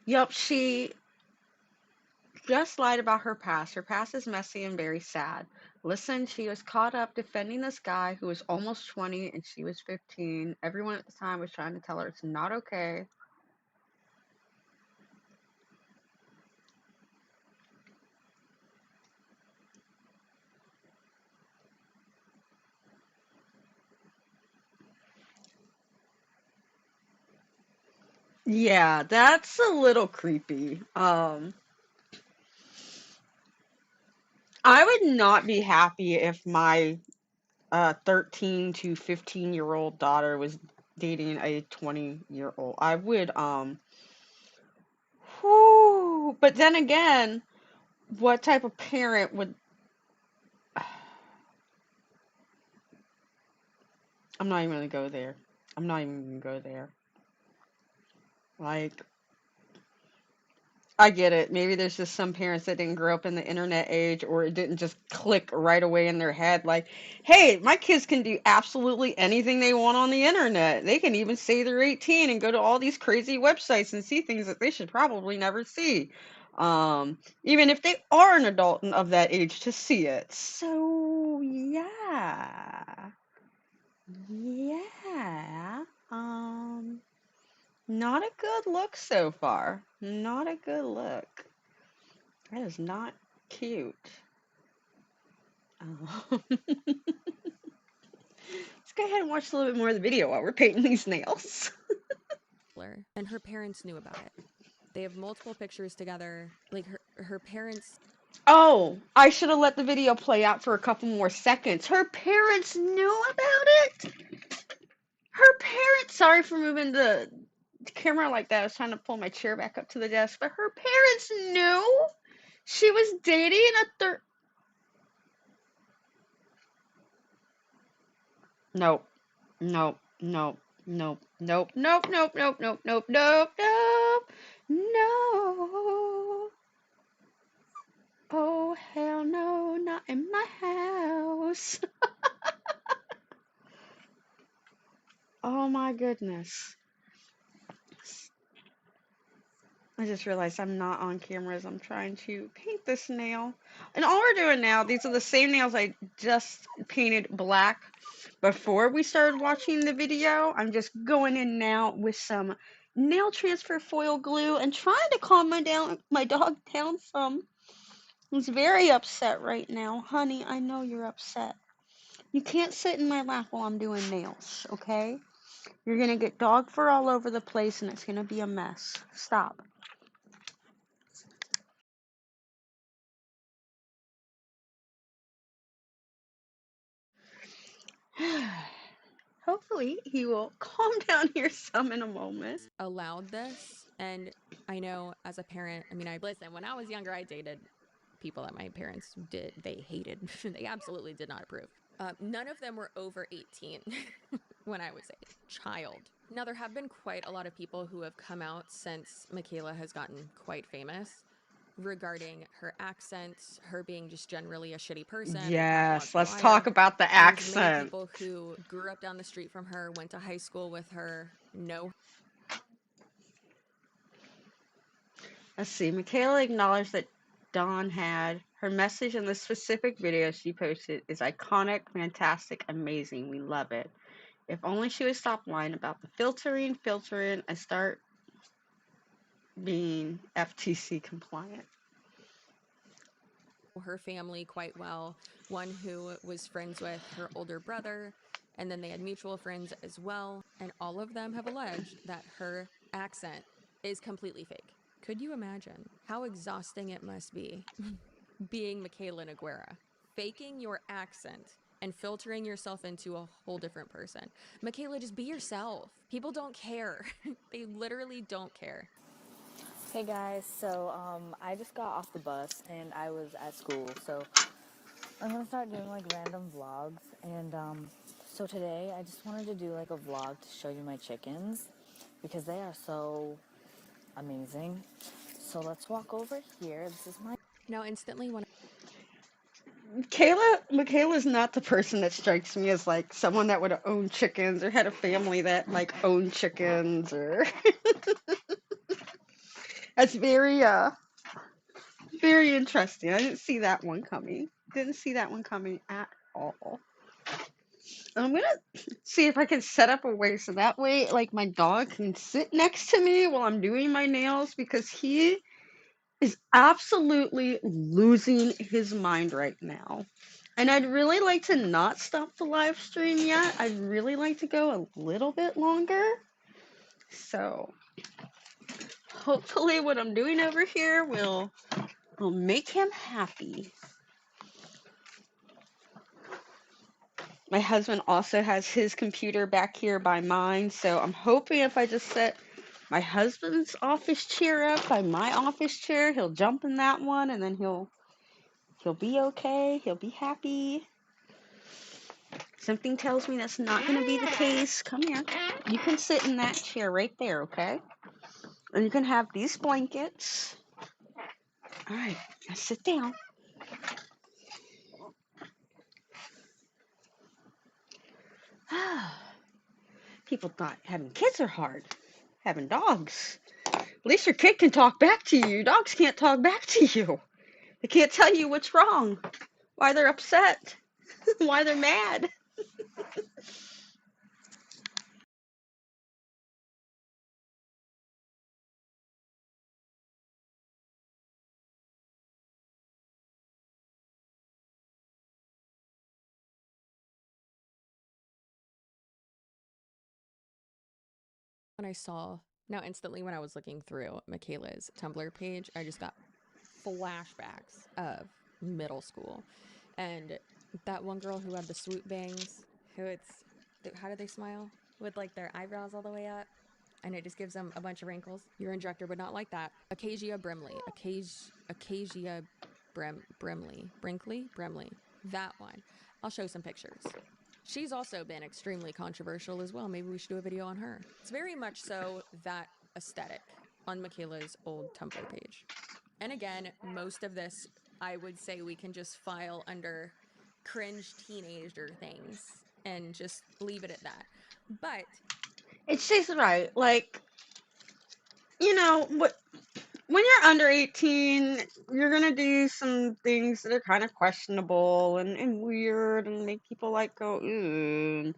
Yup, she just lied about her past. Her past is messy and very sad. Listen, she was caught up defending this guy who was almost 20 and she was 15. Everyone at the time was trying to tell her it's not okay. Yeah, that's a little creepy. I would not be happy if my 13 to 15-year-old daughter was dating a 20-year-old. I would whew, but then again, what type of parent would I'm not even gonna go there. I'm not even gonna go there. Like, I get it. Maybe there's just some parents that didn't grow up in the internet age, or it didn't just click right away in their head. Like, hey, my kids can do absolutely anything they want on the internet. They can even say they're 18 and go to all these crazy websites and see things that they should probably never see. Even if they are an adult and of that age to see it. So, yeah. Yeah. Not a good look so far. Not a good look. That is not cute. Let's go ahead and watch a little bit more of the video while we're painting these nails. And her parents knew about it. They have multiple pictures together. Like her parents. Oh, I should have let the video play out for a couple more seconds. Her parents knew about it? Her parents, sorry for moving the camera like that. I was trying to pull my chair back up to the desk, but her parents knew she was dating a Nope. Nope. Nope. Nope. Nope. Nope. Nope. Nope. Nope. Nope. Nope. Nope. No. Oh hell no, not in my house. Oh my goodness. I just realized I'm not on camera as I'm trying to paint this nail. And all we're doing now, these are the same nails I just painted black before we started watching the video. I'm just going in now with some nail transfer foil glue and trying to calm my dog down some. He's very upset right now. Honey, I know you're upset. You can't sit in my lap while I'm doing nails, okay? You're gonna get dog fur all over the place and it's gonna be a mess. Stop. Hopefully he will calm down here some in a moment. Allowed this, and I know as a parent, I mean, listen, when I was younger, I dated people that my parents they hated. They absolutely did not approve. None of them were over 18 when I was a child. Now, there have been quite a lot of people who have come out since Michaela has gotten quite famous regarding her accent, her being just generally a shitty person, a Yes, pathological let's talk liar. about the And many accent. people who grew up down the street from her, went to high school with her, know. Let's see. Michaela acknowledged that Dawn had her message in the specific video she posted is iconic, fantastic, amazing. We love it. If only she would stop lying about the filtering, and start being FTC compliant. Her family quite well, one who was friends with her older brother, and then they had mutual friends as well, and all of them have alleged that her accent is completely fake. Could you imagine how exhausting it must be being Michaela Noguera, faking your accent and filtering yourself into a whole different person? Michaela, just be yourself. People don't care. They literally don't care. Hey guys, so I just got off the bus and I was at school, so I'm gonna start doing like random vlogs. And so today I just wanted to do like a vlog to show you my chickens because they are so amazing. So let's walk over here. This is my Now, instantly when Michaela's not the person that strikes me as like someone that would have owned chickens or had a family that like owned chickens or that's very interesting. I didn't see that one coming. Didn't see that one coming at all. And I'm gonna see if I can set up a way so that way like my dog can sit next to me while I'm doing my nails because he is absolutely losing his mind right now. And I'd really like to not stop the live stream yet. I'd really like to go a little bit longer. So hopefully what I'm doing over here will make him happy. My husband also has his computer back here by mine, so I'm hoping if I just set my husband's office chair up by my office chair, he'll jump in that one and then he'll be okay. He'll be happy. Something tells me that's not going to be the case. Come here. You can sit in that chair right there, okay? And you can have these blankets. All right, now sit down. People thought having kids are hard. Having dogs. At least your kid can talk back to you. Your dogs can't talk back to you. They can't tell you what's wrong, why they're upset, why they're mad. I saw, now instantly when I was looking through Michaela's Tumblr page, I just got flashbacks of middle school. And that one girl who had the swoop bangs, how do they smile? With like their eyebrows all the way up. And it just gives them a bunch of wrinkles. Your injector would not like that. Acacia Brimley. Brimley. That one. I'll show some pictures. She's also been extremely controversial as well. Maybe we should do a video on her. It's very much so that aesthetic on Michaela's old Tumblr page. And again, most of this, I would say we can just file under cringe teenager things and just leave it at that. But It's just right. Like, you know, when you're under 18, you're going to do some things that are kind of questionable and weird and make people like go, ooh.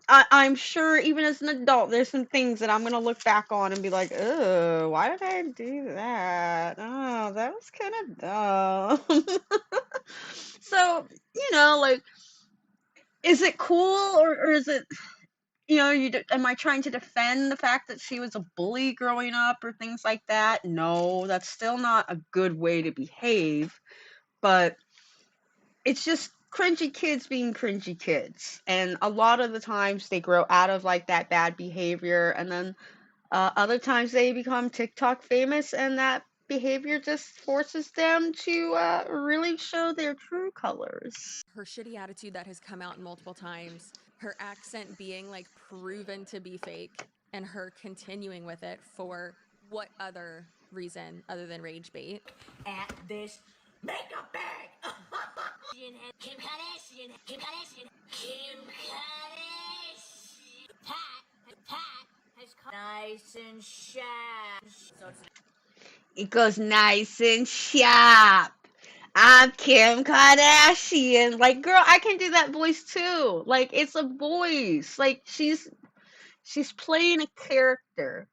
I'm sure even as an adult, there's some things that I'm going to look back on and be like, oh, why did I do that? Oh, that was kind of dumb. So, you know, like, is it cool or is it, you know, am I trying to defend the fact that she was a bully growing up or things like that? No, that's still not a good way to behave, but it's just cringy kids being cringy kids. And a lot of the times they grow out of like that bad behavior and then other times they become TikTok famous and that behavior just forces them to really show their true colors. Her shitty attitude that has come out multiple times, her accent being like proven to be fake, and her continuing with it for what other reason other than rage bait. At this makeup bag. Kim Kardashian. Pat has come nice and sharp. So It goes nice and sharp. I'm Kim Kardashian. Like, girl, I can do that voice too. Like, it's a voice. Like, she's playing a character.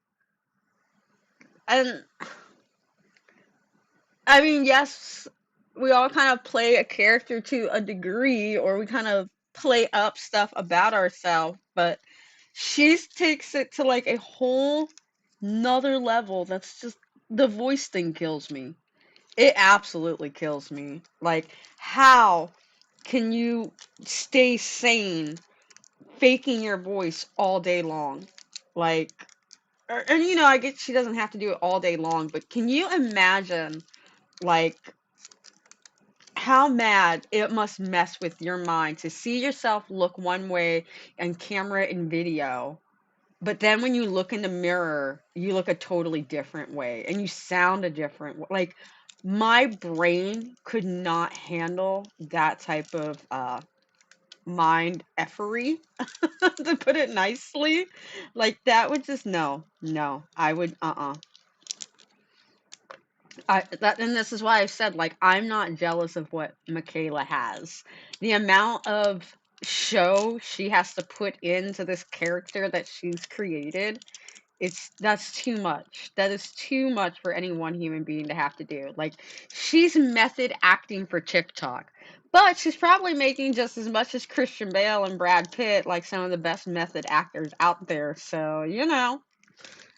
And I mean, yes, we all kind of play a character to a degree, or we kind of play up stuff about ourselves, but she takes it to like a whole nother level. That's just the voice thing kills me. It absolutely kills me. Like, how can you stay sane faking your voice all day long? Like, and you know, I get she doesn't have to do it all day long, but can you imagine, like, how mad it must mess with your mind to see yourself look one way on camera and video, but then when you look in the mirror, you look a totally different way and you sound a different way. Like, my brain could not handle that type of mind effery, to put it nicely. Like, that would just, no, I would, and this is why I said, like, I'm not jealous of what Michaela has. The amount of show she has to put into this character that she's created, that's too much. That is too much for any one human being to have to do. Like, she's method acting for TikTok, but she's probably making just as much as Christian Bale and Brad Pitt, like some of the best method actors out there. So, you know.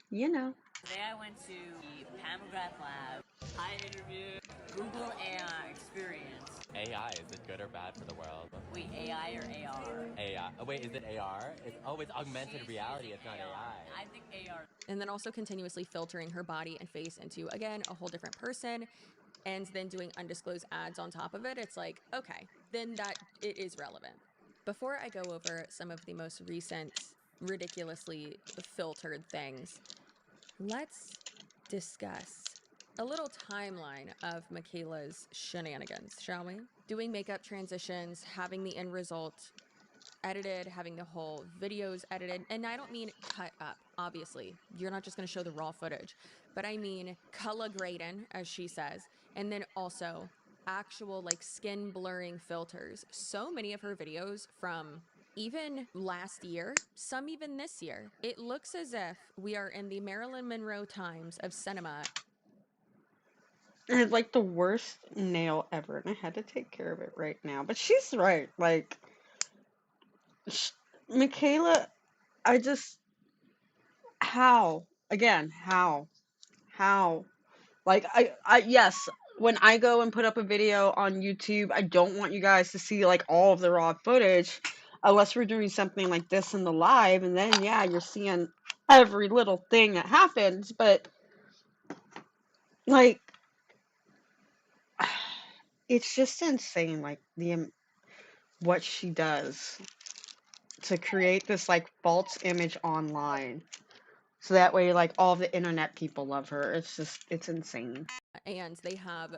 today I went to the Pat McGrath Lab. I interviewed Google AI experience. AI, is it good or bad for the world? Wait, AI or AR? AI. Oh, wait, is it AR? It's augmented reality. It's not AI. I think AR. And then also continuously filtering her body and face into, again, a whole different person, and then doing undisclosed ads on top of it. It's like, okay, then that it is relevant. Before I go over some of the most recent ridiculously filtered things, let's discuss a little timeline of Michaela's shenanigans, shall we? Doing makeup transitions, having the end result edited, having the whole videos edited. And I don't mean cut up, obviously. You're not just going to show the raw footage. But I mean color grading, as she says. And then also actual like skin blurring filters. So many of her videos from even last year, some even this year, it looks as if we are in the Marilyn Monroe times of cinema. I had like the worst nail ever, and I had to take care of it right now. But she's right. Like, Michaela, I just, how? Again, how? How? Like, yes, when I go and put up a video on YouTube, I don't want you guys to see like all of the raw footage, unless we're doing something like this in the live, and then yeah, you're seeing every little thing that happens. But like, it's just insane, like what she does to create this like false image online. So that way, like, all the internet people love her. It's insane. And they have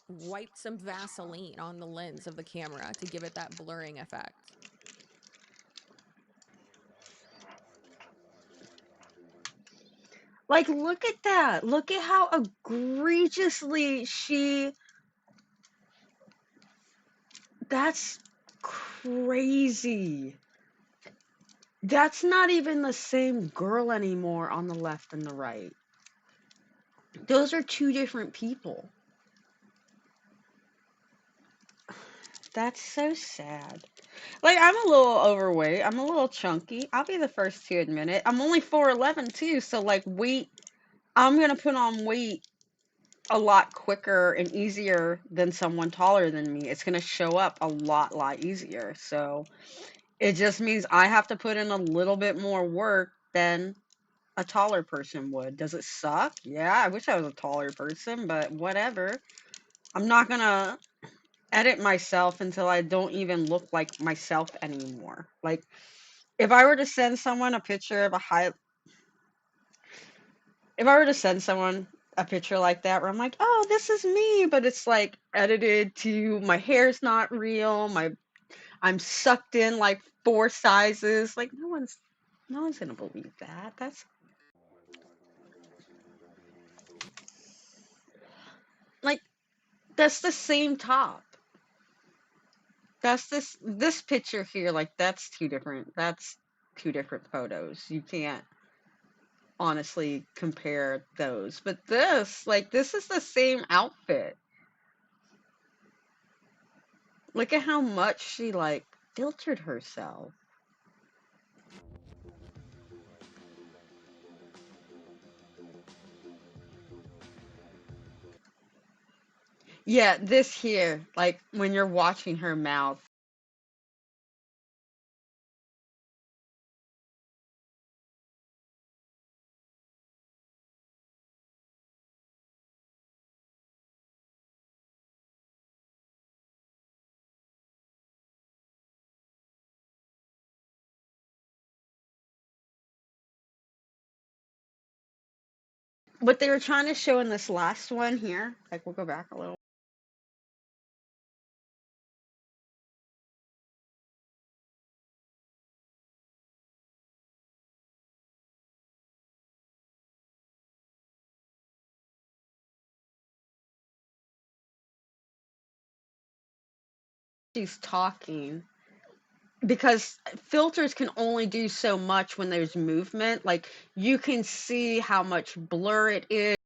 wiped some Vaseline on the lens of the camera to give it that blurring effect. Like, look at that. Look at how egregiously that's crazy. That's not even the same girl anymore on the left and the right. Those are two different people. That's so sad. Like, I'm a little overweight. I'm a little chunky. I'll be the first to admit it. I'm only 4'11" too, so like weight, I'm gonna put on weight a lot quicker and easier than someone taller than me. It's gonna show up a lot easier. So it just means I have to put in a little bit more work than a taller person would. Does it suck? Yeah, I wish I was a taller person, but whatever. I'm not gonna edit myself until I don't even look like myself anymore. Like, if I were to send someone a picture of a high, if I were to send someone a picture like that where I'm like, oh, this is me, but it's like edited to my hair's not real, I'm sucked in like 4 sizes. Like, no one's gonna believe that. Like, that's the same top. That's this picture here, like that's two different photos. You can't honestly compare those. But this is the same outfit. Look at how much she like filtered herself. Yeah, this here, like when you're watching her mouth. What they were trying to show in this last one here, like we'll go back a little. She's talking because filters can only do so much when there's movement. Like you can see how much blur it is.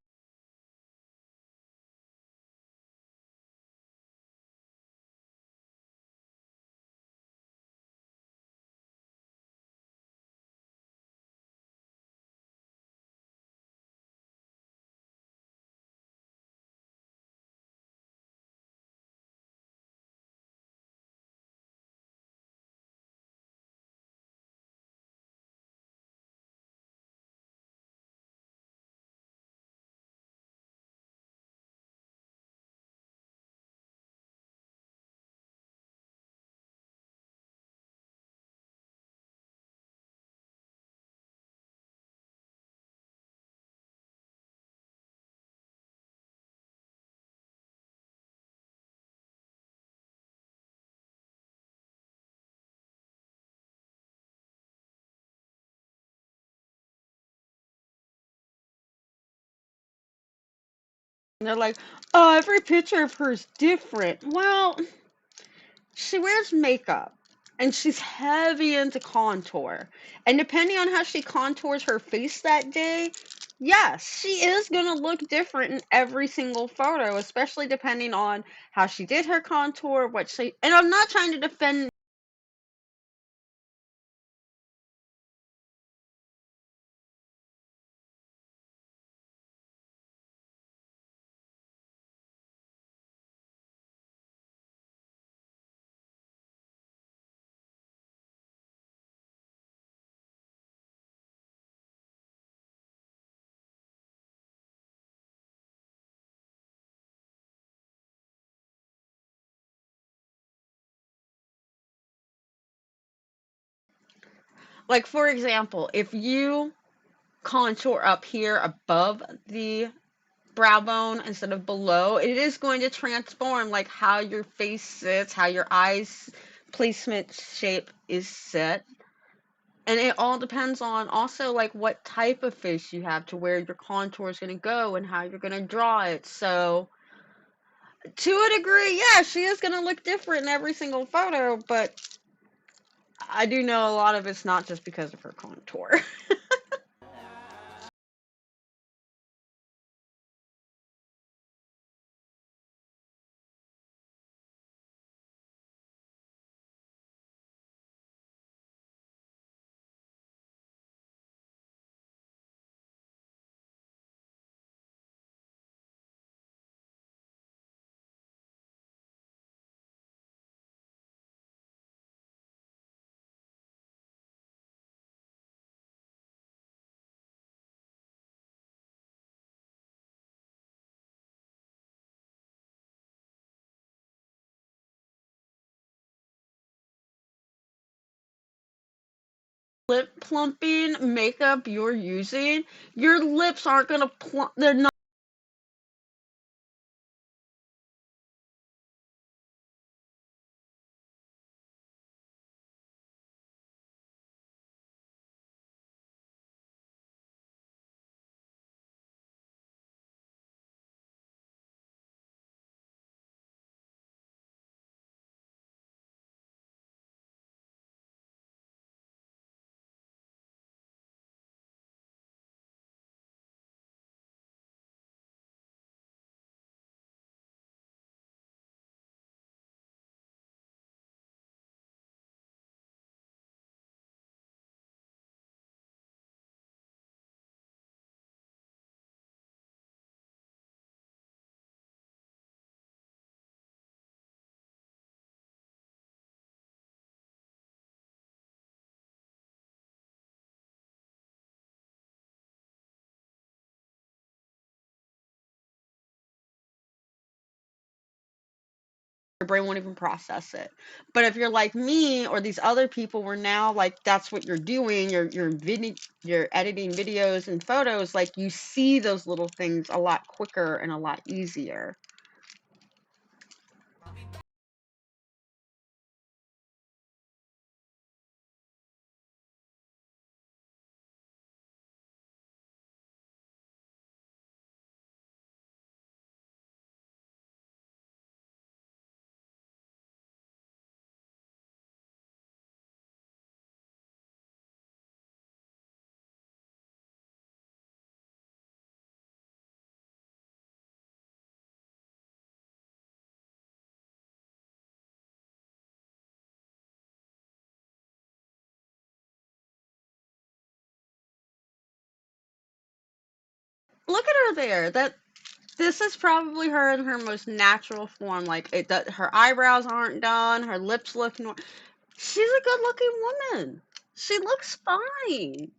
And they're like, oh, every picture of her is different. Well, she wears makeup and she's heavy into contour. And depending on how she contours her face that day, yes, she is going to look different in every single photo, especially depending on how she did her contour, and I'm not trying to defend. Like, for example, if you contour up here above the brow bone instead of below, it is going to transform like how your face sits, how your eyes placement shape is set. And it all depends on also like what type of face you have to where your contour is going to go and how you're going to draw it. So to a degree, yeah, she is going to look different in every single photo, but I do know a lot of it's not just because of her contour. lip plumping makeup you're using, your lips aren't gonna plump. They're not. Your brain won't even process it. But if you're like me or these other people where now like that's what you're doing, you're editing videos and photos, like you see those little things a lot quicker and a lot easier. Look at her there. This is probably her in her most natural form. Like her eyebrows aren't done, her lips look she's a good-looking woman. She looks fine.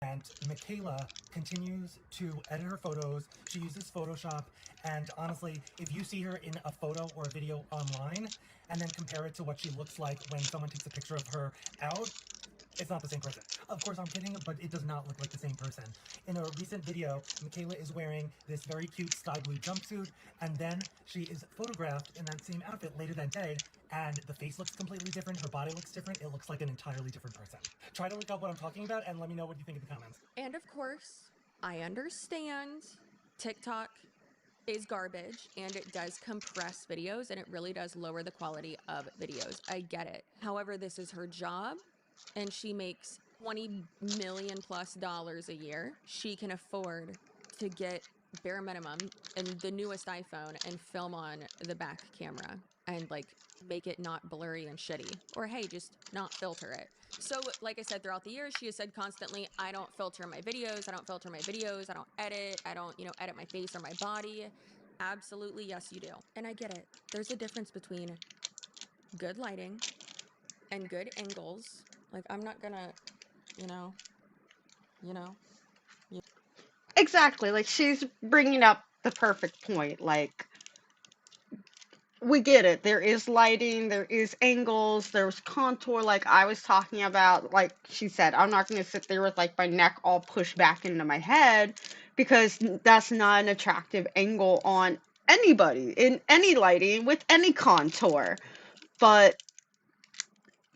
And Michaela continues to edit her photos. She uses Photoshop, and honestly, if you see her in a photo or a video online, and then compare it to what she looks like when someone takes a picture of her out, it's not the same person. Of course, I'm kidding, but it does not look like the same person. In a recent video, Michaela is wearing this very cute sky blue jumpsuit, and then she is photographed in that same outfit later that day, and the face looks completely different, her body looks different, it looks like an entirely different person. Try to look up what I'm talking about and let me know what you think in the comments. And of course, I understand TikTok is garbage and it does compress videos and it really does lower the quality of videos. I get it. However, this is her job and she makes $20 million plus a year. She can afford to get bare minimum and the newest iPhone and film on the back camera and like make it not blurry and shitty. Or hey, just not filter it. So like I said, throughout the years, she has said constantly, I don't filter my videos. I don't filter my videos. I don't edit. I don't, edit my face or my body. Absolutely, yes, you do. And I get it. There's a difference between good lighting and good angles. Like, I'm not gonna, you know. Exactly. Like she's bringing up the perfect point. Like we get it. There is lighting, there is angles, there's contour like I was talking about. Like she said, I'm not going to sit there with like my neck all pushed back into my head because that's not an attractive angle on anybody in any lighting with any contour. But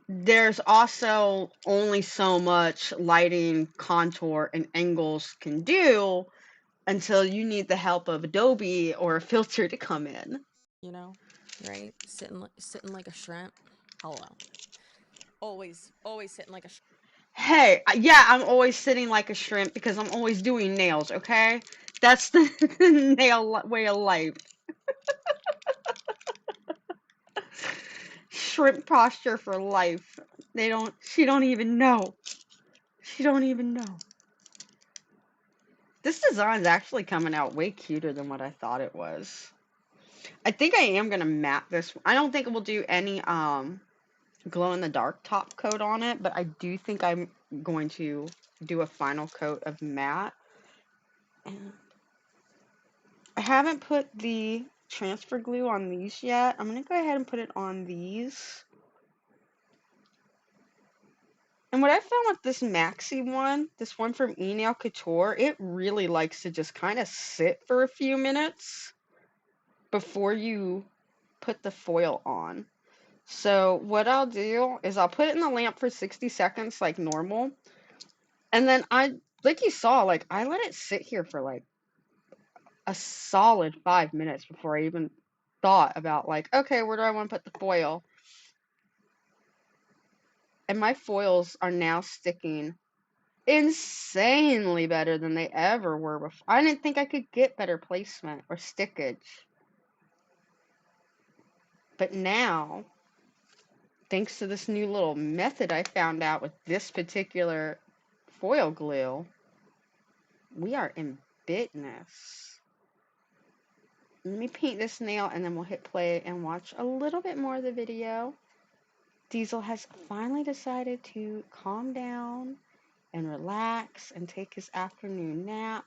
there's also only so much lighting, contour, and angles can do until you need the help of Adobe or a filter to come in. Right? Sitting like a shrimp. Hello. Always sitting like a shrimp. Hey, yeah, I'm always sitting like a shrimp because I'm always doing nails, okay? That's the nail way of life. Shrimp posture for life. She don't even know. She don't even know. This design's actually coming out way cuter than what I thought it was. I think I am gonna matte this. I don't think we'll do any glow in the dark top coat on it, but I do think I'm going to do a final coat of matte. And I haven't put the transfer glue on these yet. I'm gonna go ahead and put it on these. And what I found with this maxi one, this one from Nail Couture, it really likes to just kind of sit for a few minutes before you put the foil on. So what I'll do is I'll put it in the lamp for 60 seconds like normal. And then like you saw, like I let it sit here for like a solid 5 minutes before I even thought about like, okay, where do I want to put the foil? And my foils are now sticking insanely better than they ever were before. I didn't think I could get better placement or stickage. But now, thanks to this new little method I found out with this particular foil glue, we are in business. Let me paint this nail and then we'll hit play and watch a little bit more of the video. Diesel has finally decided to calm down and relax and take his afternoon nap.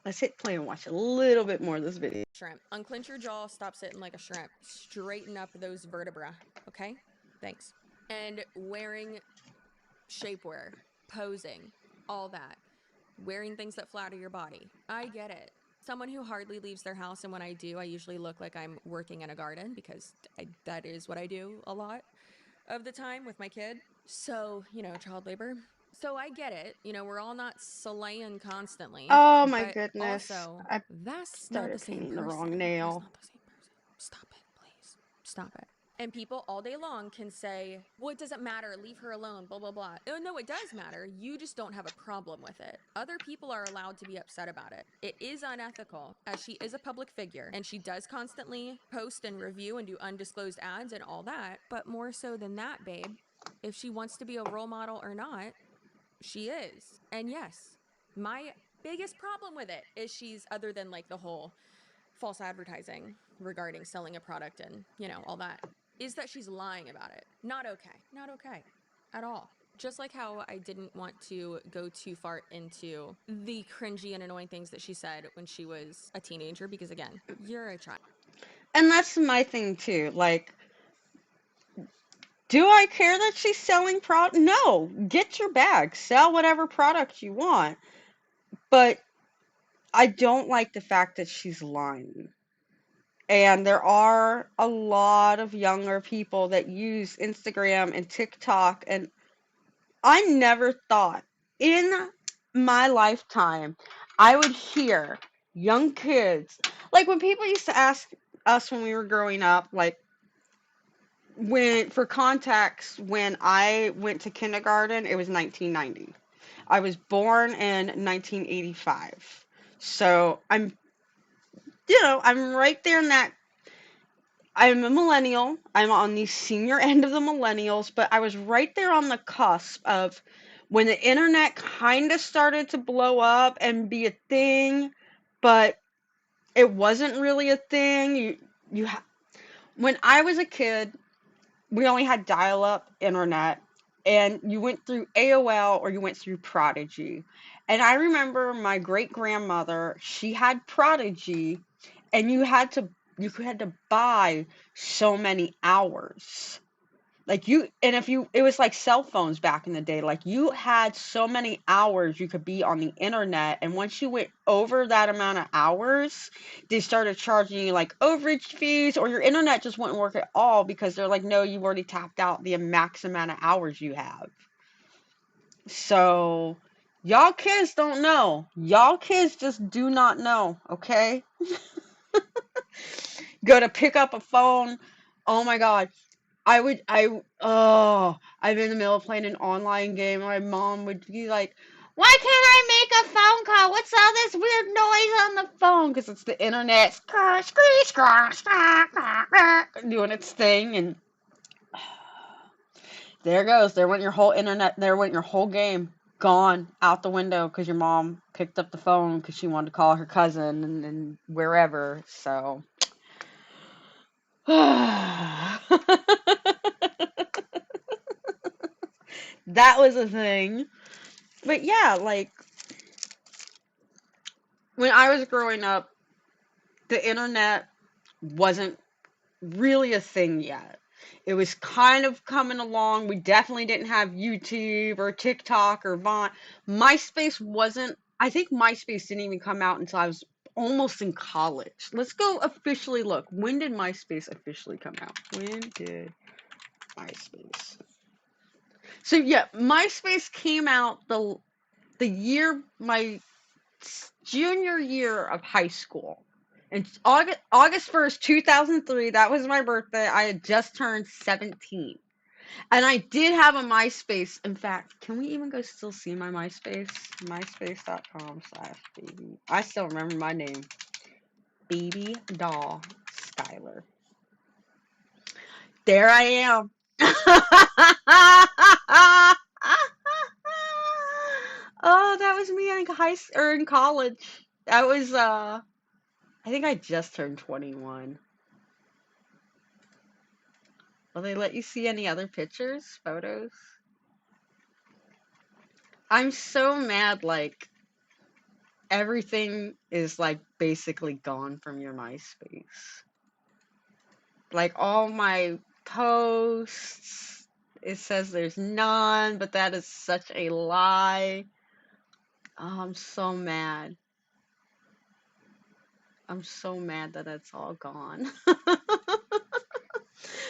Let's hit play and watch a little bit more of this video. Shrimp. Unclench your jaw, stop sitting like a shrimp. Straighten up those vertebrae, okay? Thanks. And wearing shapewear, posing, all that. Wearing things that flatter your body. I get it. Someone who hardly leaves their house, and when I do, I usually look like I'm working in a garden because that is what I do a lot of the time with my kid. So, child labor. So I get it. We're all not slaying constantly. Oh my but goodness. Also, I that's not the started same painting person. the wrong nail. That's not the same person. Stop it, please. Stop it. And people all day long can say, well, it doesn't matter, leave her alone, blah, blah, blah. Oh, no, it does matter. You just don't have a problem with it. Other people are allowed to be upset about it. It is unethical, as she is a public figure, and she does constantly post and review and do undisclosed ads and all that. But more so than that, babe, if she wants to be a role model or not, she is. And yes, my biggest problem with it is she's, other than like the whole false advertising regarding selling a product and, all that, is that she's lying about it. Not okay. Not okay at all. Just like how I didn't want to go too far into the cringy and annoying things that she said when she was a teenager, because again, you're a child. And that's my thing too. Like, do I care that she's selling product? No. Get your bag. Sell whatever product you want. But I don't like the fact that she's lying. And there are a lot of younger people that use Instagram and TikTok, and I never thought in my lifetime I would hear young kids, like when people used to ask us when we were growing up, like for context, when I went to kindergarten, it was 1990. I was born in 1985. So I'm right there in that. I'm a millennial. I'm on the senior end of the millennials, but I was right there on the cusp of when the internet kind of started to blow up and be a thing, but it wasn't really a thing. When I was a kid, we only had dial-up internet, and you went through AOL or you went through Prodigy. And I remember my great-grandmother, she had Prodigy, and you had to buy so many hours. It was like cell phones back in the day. Like you had so many hours you could be on the internet, and once you went over that amount of hours, they started charging you like overage fees, or your internet just wouldn't work at all because they're like, no, you've already tapped out the max amount of hours you have. So y'all kids don't know. Y'all kids just do not know, okay? Go to pick up a phone. Oh my God. I'm in the middle of playing an online game. My mom would be like, "Why can't I make a phone call? What's all this weird noise on the phone?" Because it's the internet doing its thing, and there goes. There went your whole internet. There went your whole game. Gone out the window because your mom picked up the phone because she wanted to call her cousin and wherever. So. That was a thing. But yeah, like when I was growing up, the internet wasn't really a thing yet. It was kind of coming along. We definitely didn't have YouTube or TikTok or Vine. MySpace wasn't, I think MySpace didn't even come out until I was almost in college. Let's go officially look. When did MySpace officially come out? When did MySpace? So yeah, MySpace came out the year my junior year of high school. And August 1st, 2003, that was my birthday. I had just turned 17. And I did have a MySpace. In fact, can we even go still see my MySpace? MySpace.com/baby. I still remember my name. Baby Doll Skylar. There I am. Oh, that was me in college. That was I think I just turned 21. Will they let you see any other pictures, photos? I'm so mad, like, everything is, like, basically gone from your MySpace. Like, all my posts, it says there's none, but that is such a lie. Oh, I'm so mad. I'm so mad that it's all gone.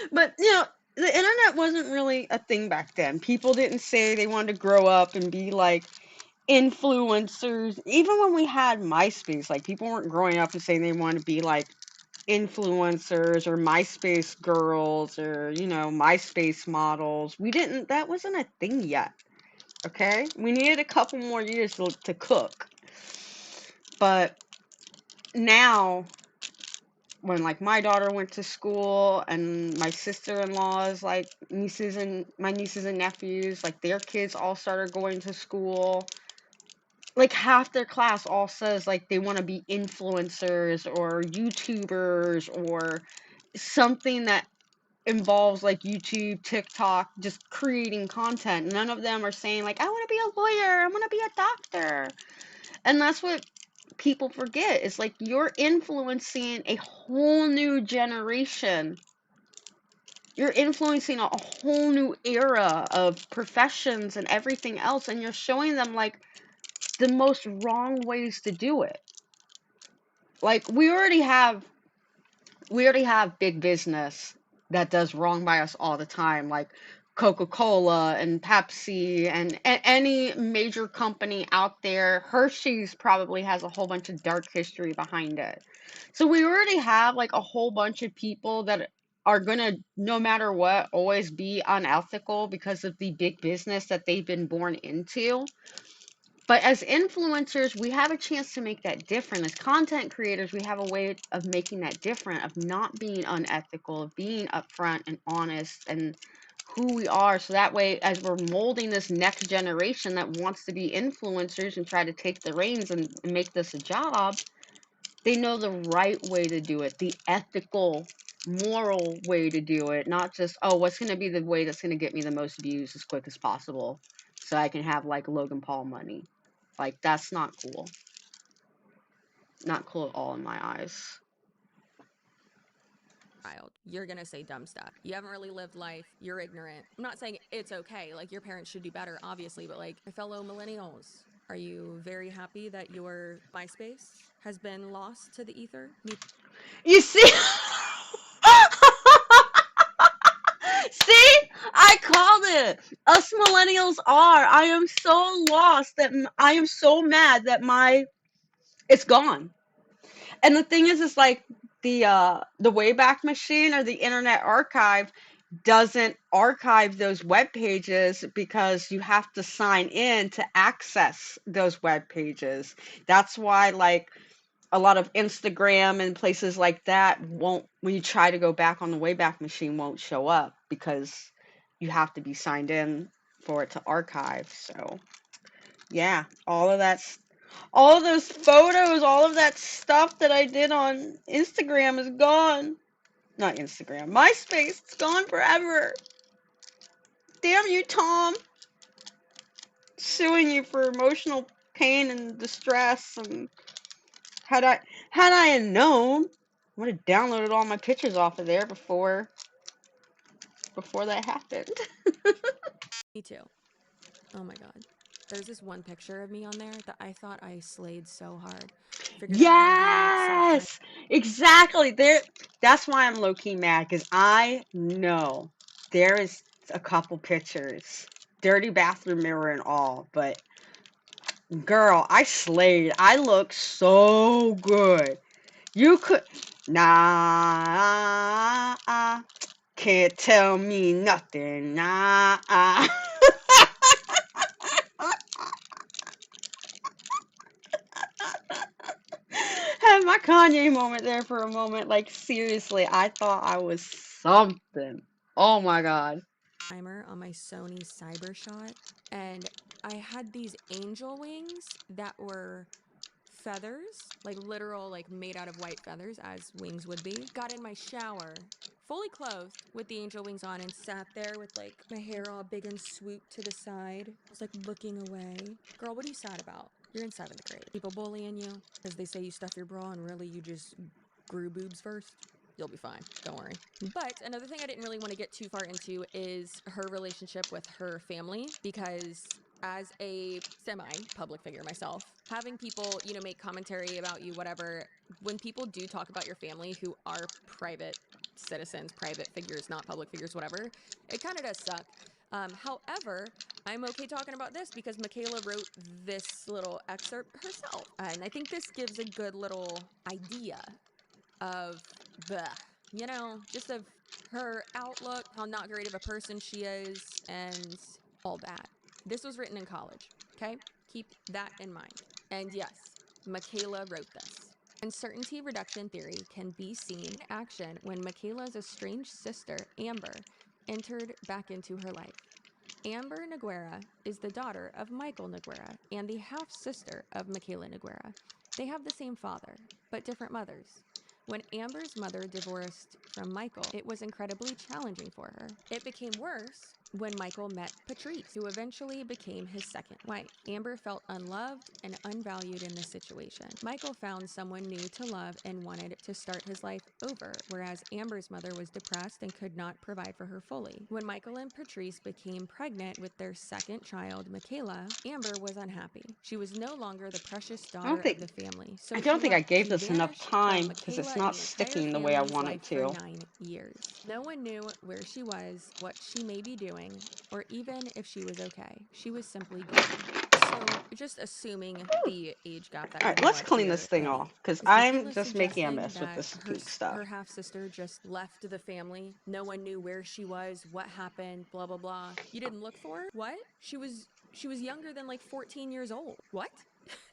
But, the internet wasn't really a thing back then. People didn't say they wanted to grow up and be like influencers. Even when we had MySpace, like people weren't growing up and saying they wanted to be like influencers or MySpace girls or, MySpace models. That wasn't a thing yet. Okay? We needed a couple more years to cook. But now, when like my daughter went to school and my sister-in-law's like my nieces and nephews, like their kids all started going to school, like half their class all says like they want to be influencers or YouTubers or something that involves like YouTube, TikTok, just creating content. None of them are saying like I want to be a lawyer, I want to be a doctor. And that's what people forget. It's like you're influencing a whole new generation. You're influencing a whole new era of professions and everything else, and you're showing them like the most wrong ways to do it. Like we already have big business that does wrong by us all the time, like Coca-Cola and Pepsi and any major company out there. Hershey's probably has a whole bunch of dark history behind it. So we already have like a whole bunch of people that are gonna, no matter what, always be unethical because of the big business that they've been born into. But as influencers, we have a chance to make that different. As content creators, we have a way of making that different, of not being unethical, of being upfront and honest and who we are. So that way, as we're molding this next generation that wants to be influencers and try to take the reins and make this a job, they know the right way to do it, the ethical, moral way to do it, not just, oh, what's going to be the way that's going to get me the most views as quick as possible so I can have like Logan Paul money. Like, that's not cool. Not cool at all in my eyes. Child, you're gonna say dumb stuff. You haven't really lived life. You're ignorant. I'm not saying it's okay. Like, your parents should do better, obviously, but like, my fellow millennials, are you very happy that your MySpace has been lost to the ether? You see? See? I called it. Us millennials are. I am so lost that I am so mad that it's gone. And the thing is like the Wayback Machine or the Internet Archive doesn't archive those web pages because you have to sign in to access those web pages. That's why, like, a lot of Instagram and places like that won't, when you try to go back on the Wayback Machine, won't show up because you have to be signed in for it to archive. So, yeah, all of those photos, all of that stuff that I did on Instagram is gone. Not Instagram, MySpace. It's gone forever. Damn you, Tom. Suing you for emotional pain and distress. And had I known, I would have downloaded all my pictures off of there before that happened. Me too. Oh my god. There's this one picture of me on there that I thought I slayed so hard. Figured out how to do self-time. Yes, exactly. That's why I'm low key mad, because I know there is a couple pictures, dirty bathroom mirror and all, but girl, I slayed. I look so good. You could, nah, can't tell me nothing, nah. Had my Kanye moment there for a moment. Like, seriously, I thought I was something. Oh my god. Timer on my Sony Cybershot, and I had these angel wings that were feathers, like literal, like made out of white feathers, as wings would be. Got in my shower, fully clothed with the angel wings on, and sat there with like my hair all big and swooped to the side. I was like looking away. Girl, what are you sad about? You're in 7th grade. People bullying you because they say you stuff your bra and really you just grew boobs first. You'll be fine. Don't worry. But another thing I didn't really want to get too far into is her relationship with her family, because as a semi-public figure myself, having people, you know, make commentary about you, whatever, when people do talk about your family who are private citizens, private figures, not public figures, whatever, it kind of does suck. However, I'm okay talking about this because Michaela wrote this little excerpt herself. And I think this gives a good little idea of you know, just of her outlook, how not great of a person she is, and all that. This was written in college, okay? Keep that in mind. And yes, Michaela wrote this. Uncertainty reduction theory can be seen in action when Michaela's estranged sister, Amber, entered back into her life. Amber Noguera is the daughter of Michael Noguera and the half-sister of Michaela Noguera. They have the same father, but different mothers. When Amber's mother divorced from Michael, it was incredibly challenging for her. It became worse when Michael met Patrice, who eventually became his second wife. Amber felt unloved and unvalued in this situation. Michael found someone new to love and wanted to start his life over, whereas Amber's mother was depressed and could not provide for her fully. When Michael and Patrice became pregnant with their second child, Michaela, Amber was unhappy. She was no longer the precious daughter of the family, so I she don't think I gave this enough vanished from time because it's Michaela and not the entire sticking the way I family's want it life for to. 9 years. No one knew where she was, what she may be doing, or even if she was okay. She was simply gone. So, just assuming the age gap that Alright, came let's up clean this here thing off because is I'm Michaela just making a suggesting mess with that this goop stuff. her half sister just left the family. No one knew where she was, what happened, blah blah blah. You didn't look for her? What? She was younger than like 14 years old. What?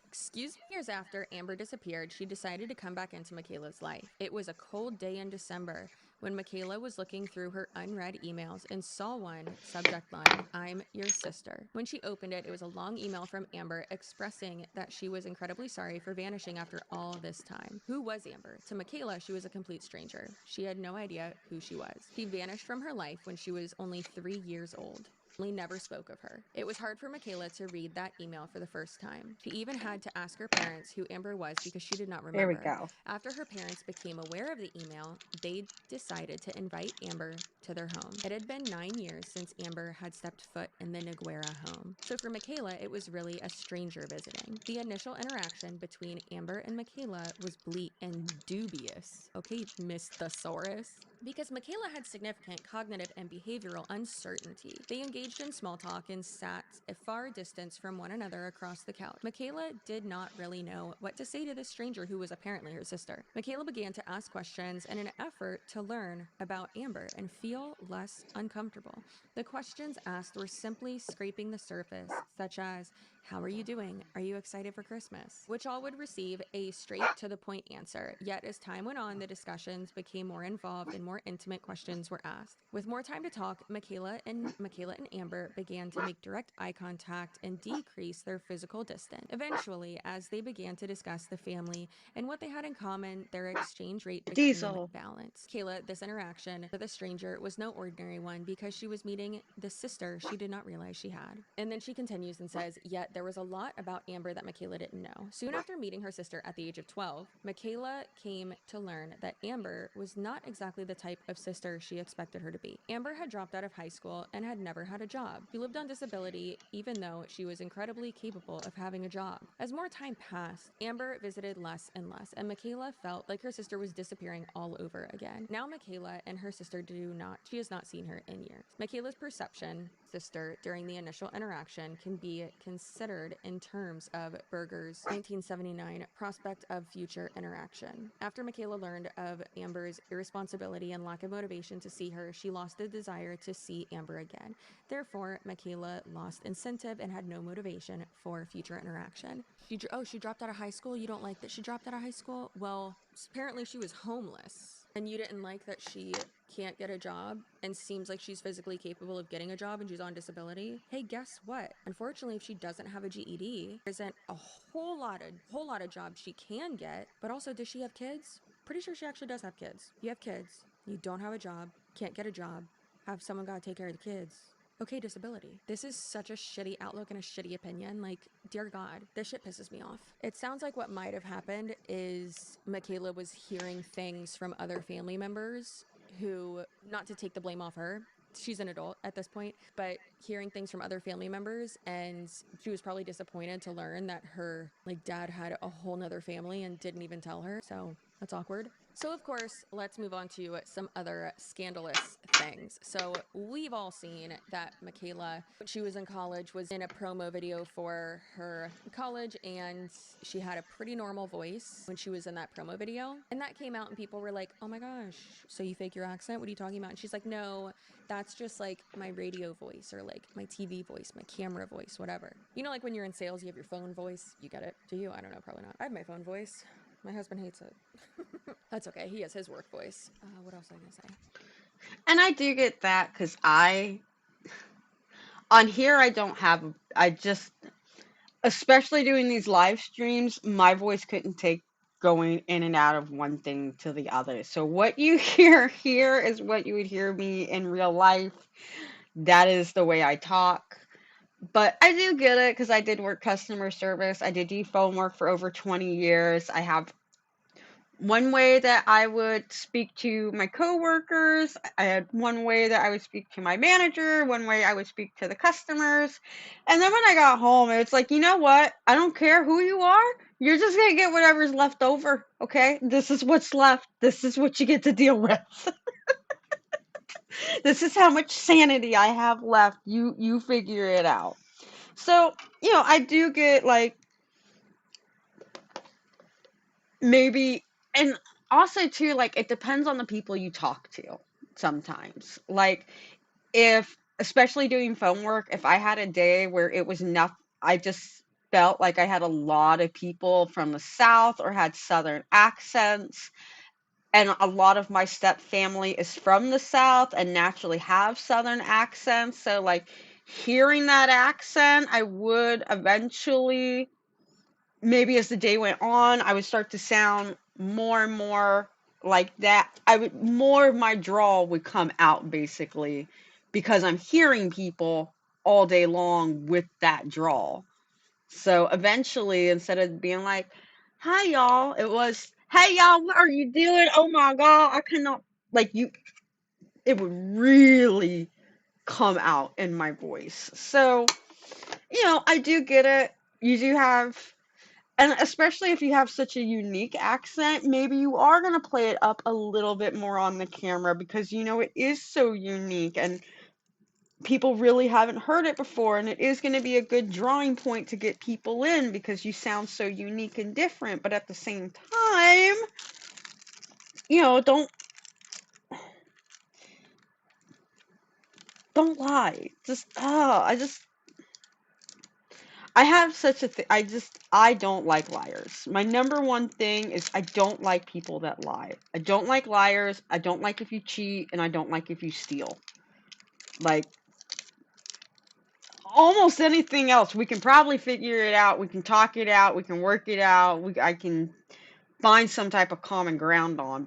Excuse me? Years after Amber disappeared, she decided to come back into Michaela's life. It was a cold day in December when Michaela was looking through her unread emails and saw one subject line, "I'm your sister." When she opened it, it was a long email from Amber expressing that she was incredibly sorry for vanishing after all this time. Who was Amber? To Michaela, she was a complete stranger. She had no idea who she was. She vanished from her life when she was only 3 years old. Never spoke of her. It was hard for Michaela to read that email for the first time. She even had to ask her parents who Amber was because she did not There we remember. go. After her parents became aware of the email, they decided to invite Amber to their home. It had been 9 years since Amber had stepped foot in the Noguera home. So for Michaela, it was really a stranger visiting. The initial interaction between Amber and Michaela was bleak and dubious. Okay, Miss Thesaurus. Because Michaela had significant cognitive and behavioral uncertainty. They engaged engaged in small talk and sat a far distance from one another across the couch. Michaela did not really know what to say to this stranger who was apparently her sister. Michaela began to ask questions in an effort to learn about Amber and feel less uncomfortable. The questions asked were simply scraping the surface, such as, how are you doing? Are you excited for Christmas? Which all would receive a straight to the point answer. Yet as time went on, the discussions became more involved and more intimate questions were asked. With more time to talk, Michaela and Amber began to make direct eye contact and decrease their physical distance. Eventually, as they began to discuss the family and what they had in common, their exchange rate became Diesel. balanced. Michaela, this interaction with a stranger was no ordinary one because she was meeting the sister she did not realize she had. And then she continues and says, yet there was a lot about Amber that Michaela didn't know. Soon after meeting her sister at the age of 12, Michaela came to learn that Amber was not exactly the type of sister she expected her to be. Amber had dropped out of high school and had never had a job. She lived on disability even though she was incredibly capable of having a job. As more time passed, Amber visited less and less, and Michaela felt like her sister was disappearing all over again. Now Michaela and her sister she has not seen her in years. Michaela's perception sister during the initial interaction can be considered in terms of Berger's 1979 prospect of future interaction. After Michaela learned of Amber's irresponsibility and lack of motivation to see her, she lost the desire to see Amber again. Therefore, Michaela lost incentive and had no motivation for future interaction. She dropped out of high school? You don't like that she dropped out of high school? Well, apparently she was homeless. And you didn't like that she can't get a job and seems like she's physically capable of getting a job and she's on disability. Hey, guess what? Unfortunately, if she doesn't have a GED, there isn't a whole lot of jobs she can get. But also, does she have kids? Pretty sure she actually does have kids. You have kids, you don't have a job, can't get a job, have someone gotta take care of the kids. Okay, disability. This is such a shitty outlook and a shitty opinion. Like, dear God, this shit pisses me off. It sounds like what might have happened is Michaela was hearing things from other family members who, not to take the blame off her, she's an adult at this point, but hearing things from other family members, and she was probably disappointed to learn that her dad had a whole nother family and didn't even tell her. So that's awkward. So of course, let's move on to some other scandalous things. So we've all seen that Michaela, when she was in college, was in a promo video for her college, and she had a pretty normal voice when she was in that promo video. And that came out and people were like, oh my gosh, so you fake your accent? What are you talking about? And she's like, no, that's just like my radio voice or like my TV voice, my camera voice, whatever. You know, like when you're in sales, you have your phone voice. You get it? Do you? I don't know, probably not. I have my phone voice. My husband hates it. That's okay. He has his work voice. What else was I gonna say? And I do get that because on here, I just, especially doing these live streams, my voice couldn't take going in and out of one thing to the other. So what you hear here is what you would hear me in real life. That is the way I talk. But I do get it because I did work customer service. I did do phone work for over 20 years. I have one way that I would speak to my coworkers. I had one way that I would speak to my manager, one way I would speak to the customers. And then when I got home, it's like, you know what? I don't care who you are. You're just going to get whatever's left over, okay? This is what's left. This is what you get to deal with. This is how much sanity I have left. You figure it out. So, I do get maybe, and also too, it depends on the people you talk to sometimes. If, especially doing phone work, if I had a day where it was enough, I just felt like I had a lot of people from the South or had Southern accents, and a lot of my step family is from the South and naturally have Southern accents. So, hearing that accent, I would eventually, maybe as the day went on, I would start to sound more and more like that. More of my drawl would come out basically because I'm hearing people all day long with that drawl. So eventually, instead of being like, hi y'all, it was, hey y'all, what are you doing? Oh my God, I cannot, it would really come out in my voice. So, I do get it. You do have, and especially if you have such a unique accent, maybe you are going to play it up a little bit more on the camera because it is so unique. And people really haven't heard it before, and it is going to be a good drawing point to get people in because you sound so unique and different. But at the same time, don't lie. I have such a thing. I don't like liars. My number one thing is I don't like people that lie. I don't like liars. I don't like if you cheat, and I don't like if you steal. Like, almost anything else, we can probably figure it out. We can talk it out. We can work it out. I can find some type of common ground on.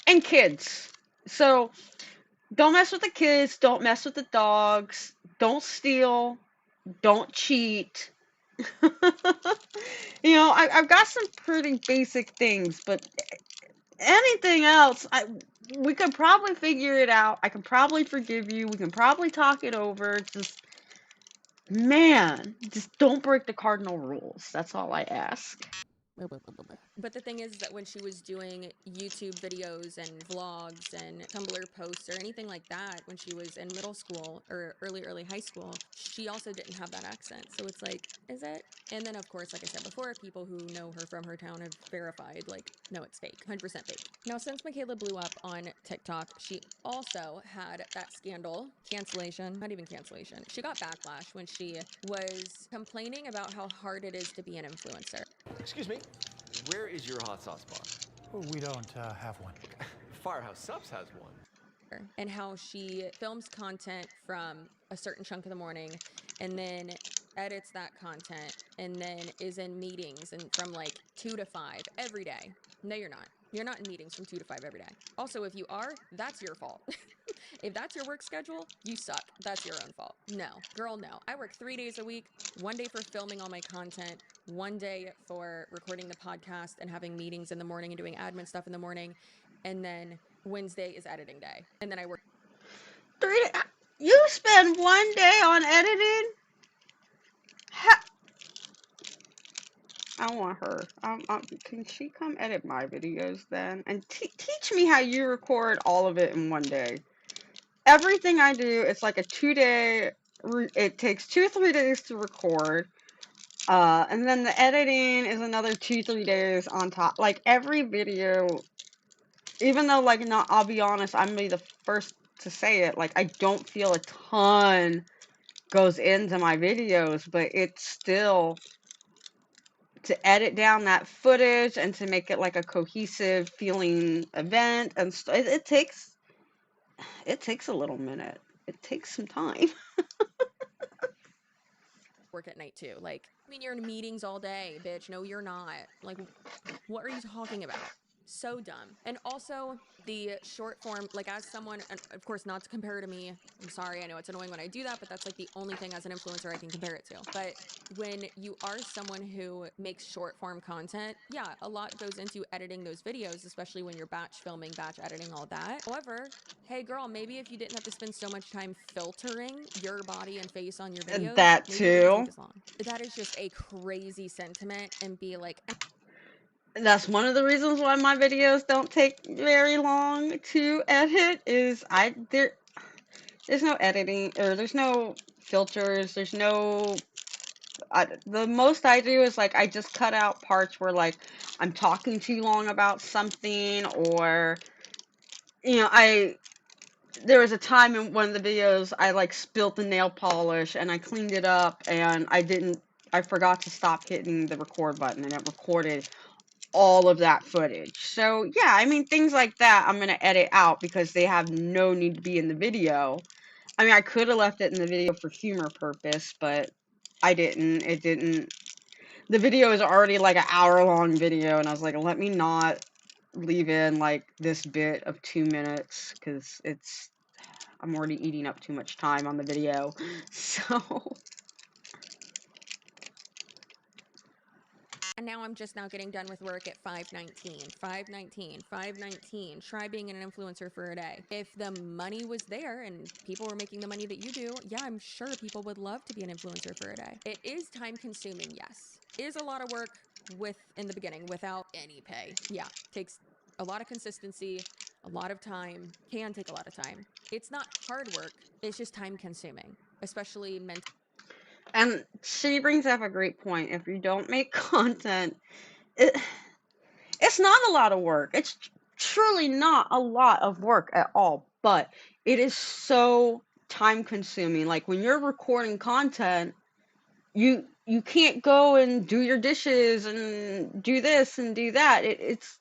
And kids. So, don't mess with the kids. Don't mess with the dogs. Don't steal. Don't cheat. I've got some pretty basic things, but anything else, we could probably figure it out. I can probably forgive you. We can probably talk it over. Just don't break the cardinal rules. That's all I ask. But the thing is that when she was doing YouTube videos and vlogs and Tumblr posts or anything like that when she was in middle school or early high school, she also didn't have that accent. So it's like, is it? And then, of course, like I said before, people who know her from her town have verified, like, no, it's fake, 100% fake. Now, since Michaela blew up on TikTok, she also had that scandal, cancellation, not even cancellation. She got backlash when she was complaining about how hard it is to be an influencer. Excuse me, where is your hot sauce bar? We don't have one. Firehouse Subs has one. And how she films content from a certain chunk of the morning and then edits that content and then is in meetings and from like 2 to 5 every day. No, you're not. You're not in meetings from 2 to 5 every day. Also, if you are, that's your fault. If that's your work schedule, you suck. That's your own fault. No, girl, no. I work 3 days a week, 1 day for filming all my content, 1 day for recording the podcast and having meetings in the morning and doing admin stuff in the morning. And then Wednesday is editing day. And then I work 3 days. You spend 1 day on editing? I want her. Can she come edit my videos then? And teach me how you record all of it in 1 day. Everything I do, it's like a 2-day. It takes 2 or 3 days to record. And then the editing is another 2-3 days on top. Like every video, even though I'll be honest, I'm gonna be the first to say it. Like I don't feel a ton goes into my videos, but it's still to edit down that footage and to make it like a cohesive feeling event and it takes a little minute. It takes some time. work at night too. Like, I mean, you're in meetings all day, bitch. No, you're not. Like, what are you talking about? So dumb. And also the short form, like as someone, and of course not to compare to me, I'm sorry, I know it's annoying when I do that, but that's like the only thing as an influencer I can compare it to. But when you are someone who makes short form content, yeah, a lot goes into editing those videos, especially when you're batch filming, batch editing, all that. However, hey girl, maybe if you didn't have to spend so much time filtering your body and face on your videos, That maybe it wouldn't too. take as long. That is just a crazy sentiment and be like, That's one of the reasons why my videos don't take very long to edit is there's no editing or there's no filters, there's no the most I do is like I just cut out parts where like I'm talking too long about something or there was a time in one of the videos I like spilt the nail polish and I cleaned it up and I forgot to stop hitting the record button and it recorded all of that footage. So yeah, I mean things like that I'm gonna edit out because they have no need to be in the video. I mean I could have left it in the video for humor purpose, but I didn't. It didn't. The video is already like an hour-long video, and I was like, let me not leave in like this bit of 2 minutes because I'm already eating up too much time on the video. So and now I'm just now getting done with work at 5:19, 5:19, 5:19. Try being an influencer for a day. If the money was there and people were making the money that you do, yeah, I'm sure people would love to be an influencer for a day. It is time consuming, yes. It is a lot of work in the beginning without any pay. Yeah, takes a lot of consistency, a lot of time, can take a lot of time. It's not hard work, it's just time consuming, especially mentally. And she brings up a great point. If you don't make content, it's not a lot of work. It's truly not a lot of work at all, but it is so time consuming. Like when you're recording content, you can't go and do your dishes and do this and do that. It's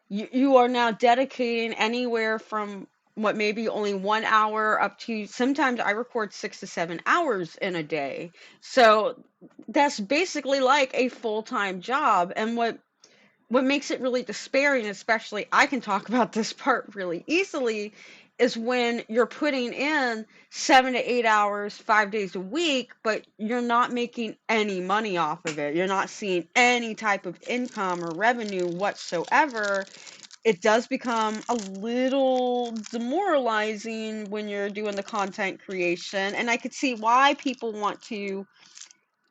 you are now dedicating anywhere from what maybe only 1 hour up to sometimes I record 6 to 7 hours in a day. So that's basically like a full-time job. And what makes it really despairing, especially I can talk about this part really easily, is when you're putting in 7 to 8 hours, 5 days a week, but you're not making any money off of it. You're not seeing any type of income or revenue whatsoever. It does become a little demoralizing when you're doing the content creation. And I could see why people want to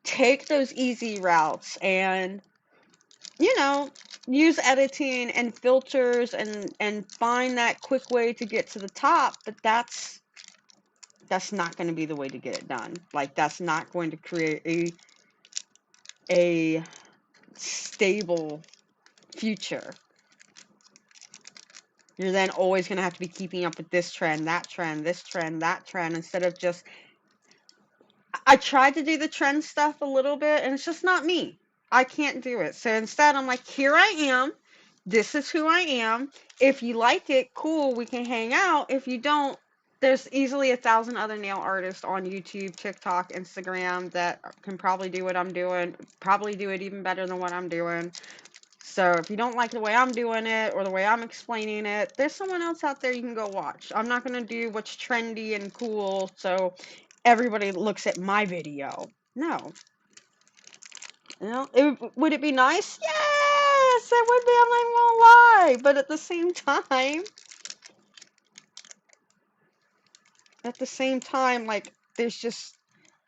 take those easy routes and use editing and filters and find that quick way to get to the top, but that's not going to be the way to get it done. Like that's not going to create a stable future. You're then always going to have to be keeping up with this trend, that trend, this trend, that trend, instead of just I tried to do the trend stuff a little bit and it's just not me. I can't do it. So instead I'm like, here I am. This is who I am. If you like it, cool, we can hang out. If you don't, there's easily 1,000 other nail artists on YouTube, TikTok, Instagram that can probably do what I'm doing, probably do it even better than what I'm doing. So if you don't like the way I'm doing it or the way I'm explaining it, there's someone else out there you can go watch. I'm not going to do what's trendy and cool so everybody looks at my video. No. Would it be nice? Yes, it would be. I'm not even gonna lie. But at the same time, like, there's just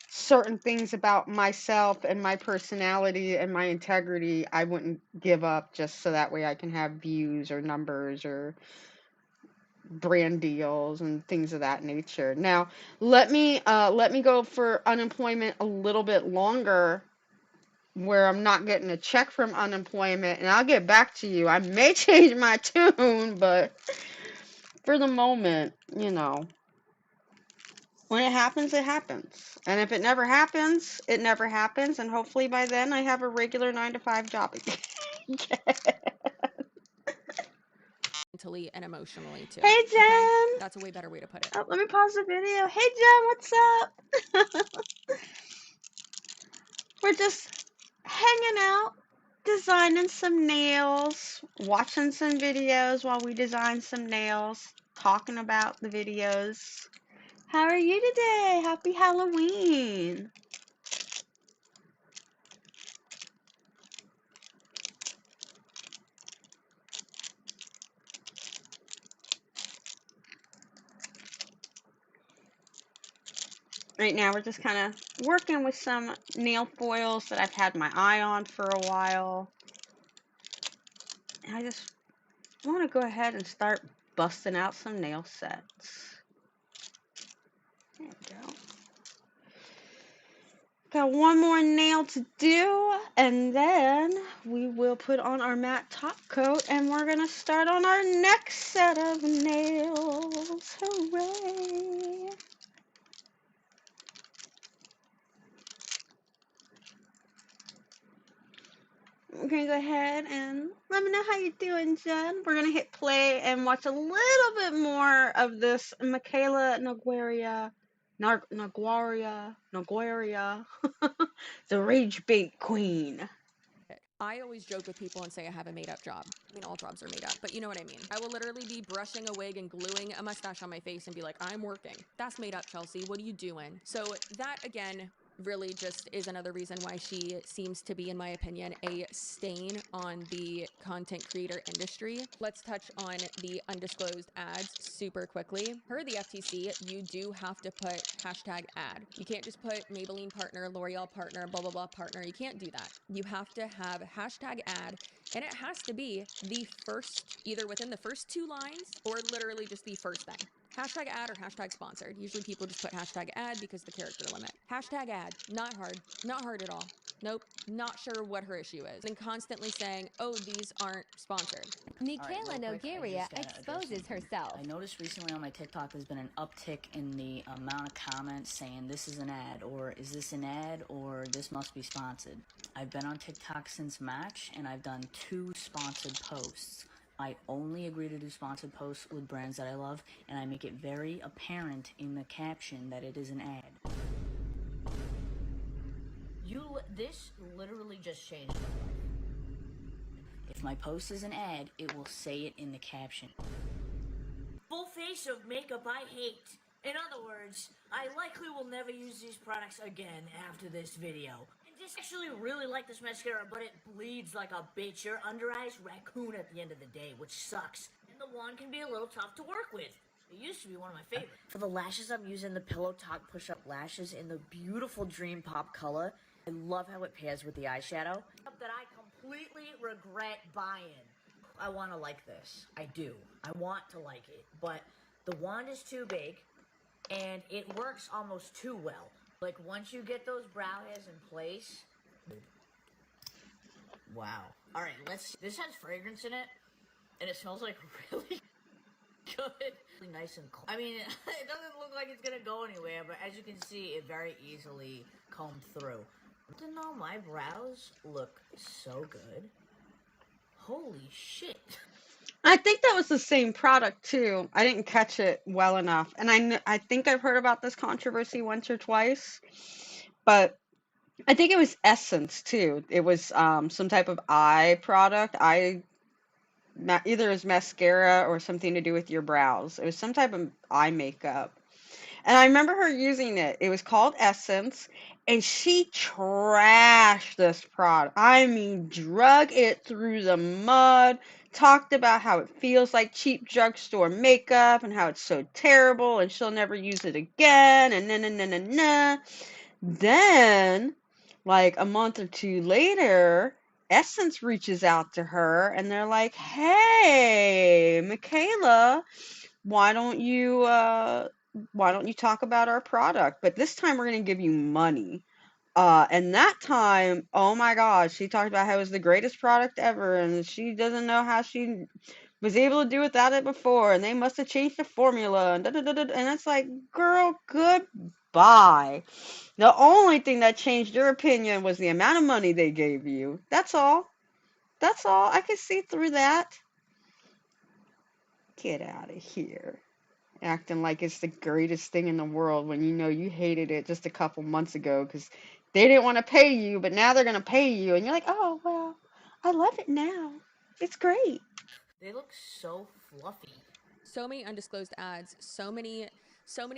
certain things about myself and my personality and my integrity I wouldn't give up just so that way I can have views or numbers or brand deals and things of that nature. Now, let me go for unemployment a little bit longer where I'm not getting a check from unemployment, and I'll get back to you. I may change my tune, but for the moment, when it happens, it happens. And if it never happens, it never happens, and hopefully by then I have a regular 9 to 5 job again. Mentally and emotionally too. Hey, Jen! Okay? That's a way better way to put it. Oh, let me pause the video. Hey, Jen, what's up? We're just hanging out, designing some nails, watching some videos while we design some nails, talking about the videos. How are you today? Happy Halloween! Right now we're just kind of working with some nail foils that I've had my eye on for a while. And I just want to go ahead and start busting out some nail sets. There we go. Got one more nail to do, and then we will put on our matte top coat, and we're going to start on our next set of nails. Hooray! We're going to go ahead and let me know how you're doing, Jen. We're going to hit play and watch a little bit more of this Michaela Naguaria, the Rage Bait Queen. I always joke with people and say I have a made-up job. I mean, all jobs are made up, but you know what I mean. I will literally be brushing a wig and gluing a mustache on my face and be like, I'm working. That's made up, Chelsea. What are you doing? So that, again, really just is another reason why she seems to be, in my opinion, a stain on the content creator industry. Let's touch on the undisclosed ads super quickly. Per the FTC, you do have to put hashtag ad. You can't just put Maybelline partner, L'Oreal partner, blah, blah, blah partner. You can't do that. You have to have hashtag ad, and it has to be the first, either within the first 2 lines or literally just the first thing. Hashtag ad or hashtag sponsored. Usually people just put hashtag ad because the character limit. Hashtag ad, not hard at all. Nope, not sure what her issue is. And constantly saying, oh, these aren't sponsored. Michaela Nogueira exposes herself. I noticed recently on my TikTok there's been an uptick in the amount of comments saying this is an ad, or is this an ad, or this must be sponsored. I've been on TikTok since March, and I've done 2 sponsored posts. I only agree to do sponsored posts with brands that I love, and I make it very apparent in the caption that it is an ad. This literally just changed my life. If my post is an ad, it will say it in the caption. Full face of makeup I hate. In other words, I likely will never use these products again after this video. I just actually really like this mascara, but it bleeds like a bitch. Your under eye's raccoon at the end of the day, which sucks. And the wand can be a little tough to work with. It used to be one of my favorites. For the lashes, I'm using the Pillow Talk Push-Up Lashes in the beautiful Dream Pop color. I love how it pairs with the eyeshadow. That I completely regret buying. I want to like this. I do. I want to like it. But the wand is too big, and it works almost too well. Like, once you get those brow hairs in place... Wow. Alright, this has fragrance in it, and it smells like really good. Really nice and cool. I mean, it doesn't look like it's gonna go anywhere, but as you can see, it very easily combed through. Didn't know my brows look so good. Holy shit. I think that was the same product too. I didn't catch it well enough. And I think I've heard about this controversy once or twice. But I think it was Essence too. It was some type of eye product. Either as mascara or something to do with your brows. It was some type of eye makeup. And I remember her using it. It was called Essence, and she trashed this product. I mean, drug it through the mud, talked about how it feels like cheap drugstore makeup and how it's so terrible and she'll never use it again and na. Then, like a month or 2 later, Essence reaches out to her and they're like, "Hey, Michaela, why don't you talk about our product? But this time we're going to give you money." And that time, oh my gosh, she talked about how it was the greatest product ever, and she doesn't know how she was able to do without it before, and they must have changed the formula, and and it's like, girl, goodbye. The only thing that changed your opinion was the amount of money they gave you. That's all. That's all. I can see through that. Get out of here. Acting like it's the greatest thing in the world when you know you hated it just a couple months ago because they didn't want to pay you, but now they're going to pay you. And you're like, oh, well, I love it now. It's great. They look so fluffy. So many undisclosed ads, so many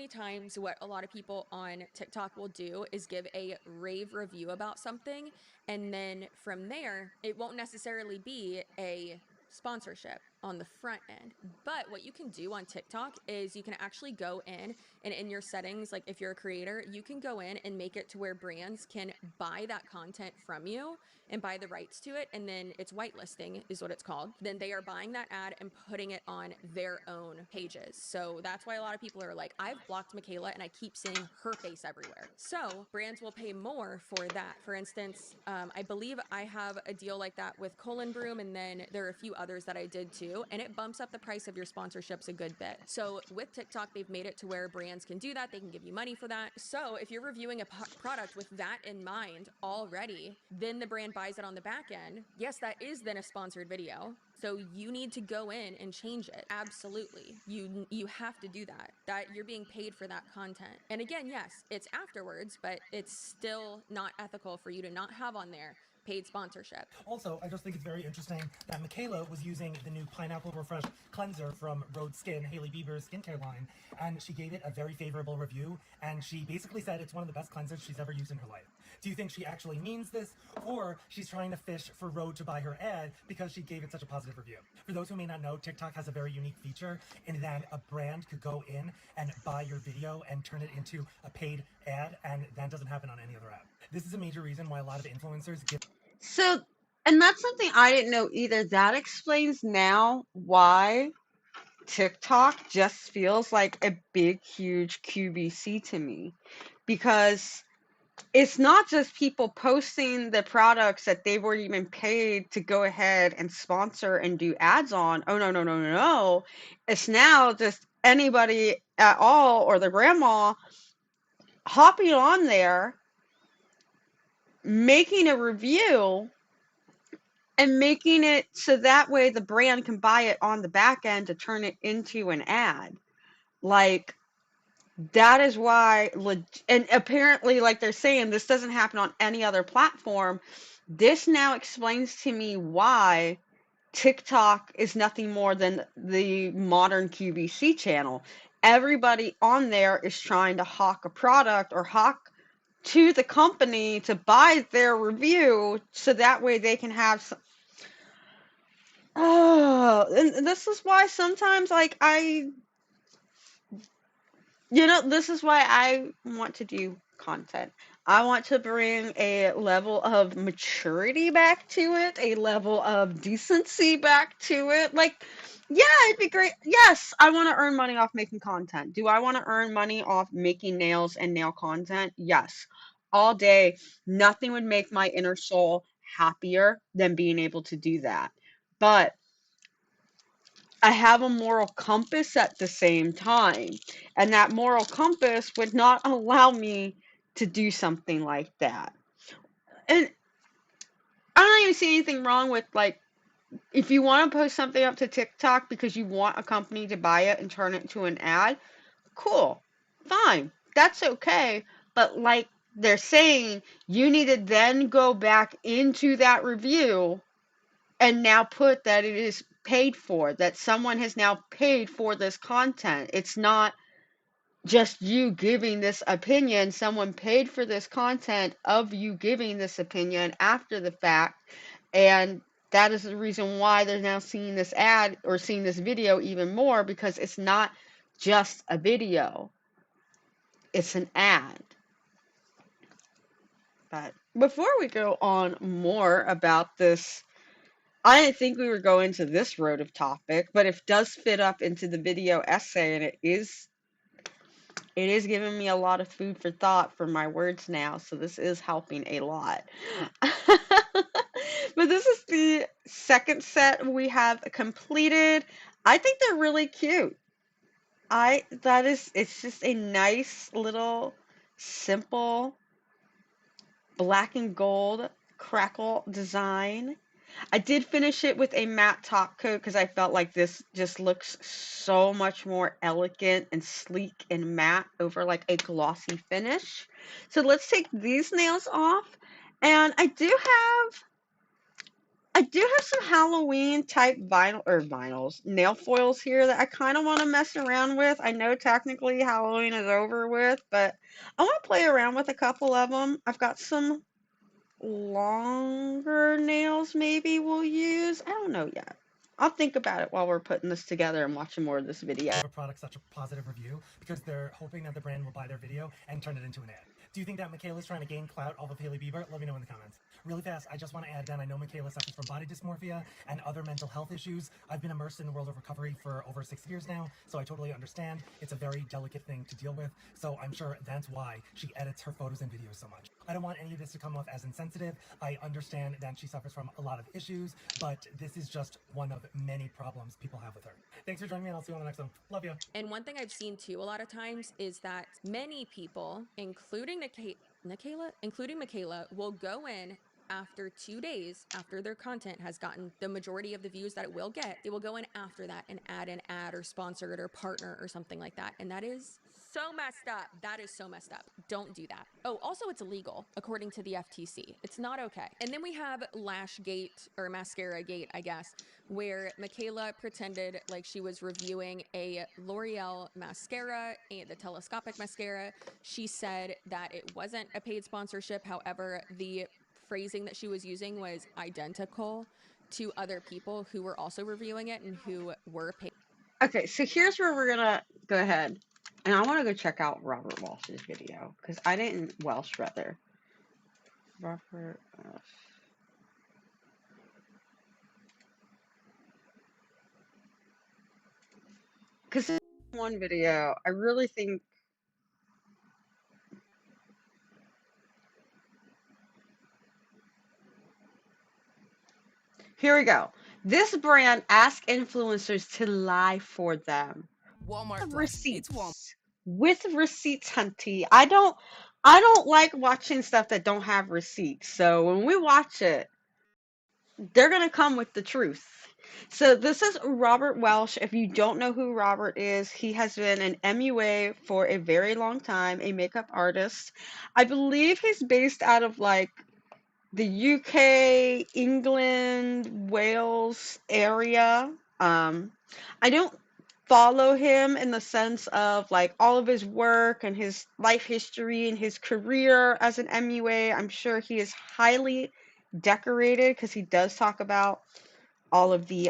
times what a lot of people on TikTok will do is give a rave review about something, and then from there it won't necessarily be a sponsorship on the front end. But what you can do on TikTok is you can actually go in and in your settings, like if you're a creator, you can go in and make it to where brands can buy that content from you and buy the rights to it, and then it's whitelisting is what it's called. Then they are buying that ad and putting it on their own pages. So that's why a lot of people are like, I've blocked Michaela and I keep seeing her face everywhere. So brands will pay more for that. For instance, I believe I have a deal like that with Colin Broom, and then there are a few others that I did too, and it bumps up the price of your sponsorships a good bit. So with TikTok, they've made it to where brands can do that. They can give you money for that. So if you're reviewing a product with that in mind already, then the brand buys it on the back end. Yes, that is then a sponsored video. So you need to go in and change it. Absolutely. You have to do that. That you're being paid for that content. And again, yes, it's afterwards, but it's still not ethical for you to not have on there paid sponsorship. Also, I just think it's very interesting that Michaela was using the new Pineapple Refresh cleanser from Rhode Skin, Hailey Bieber's skincare line, and she gave it a very favorable review, and she basically said it's one of the best cleansers she's ever used in her life. Do you think she actually means this, or she's trying to fish for Rhode to buy her ad because she gave it such a positive review? For those who may not know, TikTok has a very unique feature in that a brand could go in and buy your video and turn it into a paid ad, and that doesn't happen on any other app. This is a major reason why a lot of influencers give. So, and that's something I didn't know either. That explains now why TikTok just feels like a big, huge QVC to me. Because it's not just people posting the products that they've already been paid to go ahead and sponsor and do ads on. Oh, no, no, no, no, no. It's now just anybody at all or the grandma hopping on there, making a review, and making it so that way the brand can buy it on the back end to turn it into an ad. Like, that is why, and apparently, like they're saying, this doesn't happen on any other platform. This now explains to me why TikTok is nothing more than the modern QVC channel. Everybody on there is trying to hawk a product or hawk to the company to buy their review so that way they can have some. Oh, and this is why sometimes, like, this is why I want to do content. I want to bring a level of maturity back to it, a level of decency back to it. Like, yeah, it'd be great. Yes, I want to earn money off making content. Do I want to earn money off making nails and nail content? Yes. All day. Nothing would make my inner soul happier than being able to do that. But I have a moral compass at the same time. And that moral compass would not allow me to do something like that. And I don't even see anything wrong with, like, if you want to post something up to TikTok because you want a company to buy it and turn it into an ad, cool. Fine. That's okay. But like they're saying, you need to then go back into that review and now put that it is paid for, that someone has now paid for this content. It's not just you giving this opinion. Someone paid for this content of you giving this opinion after the fact. And that is the reason why they're now seeing this ad or seeing this video even more, because it's not just a video. It's an ad. But before we go on more about this, I didn't think we were going to this road of topic, but it does fit up into the video essay, and it is giving me a lot of food for thought for my words now, so this is helping a lot. But this is the second set we have completed. I think they're really cute. It's just a nice little simple black and gold crackle design. I did finish it with a matte top coat because I felt like this just looks so much more elegant and sleek and matte over like a glossy finish. So let's take these nails off. And I do have some Halloween type nail foils here that I kind of want to mess around with. I know technically Halloween is over with, but I want to play around with a couple of them. I've got some longer nails maybe we'll use. I don't know yet. I'll think about it while we're putting this together and watching more of this video. A product such a positive review because they're hoping that the brand will buy their video and turn it into an ad. Do you think that Michaela's trying to gain clout off of Hailey Bieber? Let me know in the comments. Really fast, I just want to add that I know Michaela suffers from body dysmorphia and other mental health issues. I've been immersed in the world of recovery for over 6 years now, so I totally understand. It's a very delicate thing to deal with, so I'm sure that's why she edits her photos and videos so much. I don't want any of this to come off as insensitive. I understand that she suffers from a lot of issues, but this is just one of many problems people have with her. Thanks for joining me, and I'll see you on the next one. Love you. And one thing I've seen too a lot of times is that many people, including Michaela, will go in after 2 days after their content has gotten the majority of the views that it will get. They will go in after that and add an ad or sponsor it or partner or something like that. And that is so messed up. That is so messed up. Don't do that. Oh, also it's illegal according to the FTC. It's not okay. And then we have Lashgate or Mascara Gate, I guess, where Michaela pretended like she was reviewing a L'Oreal mascara, the telescopic mascara. She said that it wasn't a paid sponsorship. However, the phrasing that she was using was identical to other people who were also reviewing it and who were paid. Okay, so here's where we're gonna go ahead. And I want to go check out Robert Walsh's video because I didn't Welsh rather. Robert Welsh. Because this one video, I really think. Here we go. This brand asks influencers to lie for them. Walmart Plus. Receipts. It's Walmart. With receipts, hunty. I don't like watching stuff that don't have receipts. So when we watch it, they're gonna come with the truth. So this is Robert Welsh. If you don't know who Robert is, he has been an MUA for a very long time, a makeup artist. I believe he's based out of like the UK, England, Wales area. I don't follow him in the sense of like all of his work and his life history and his career as an MUA. I'm sure he is highly decorated because he does talk about all of the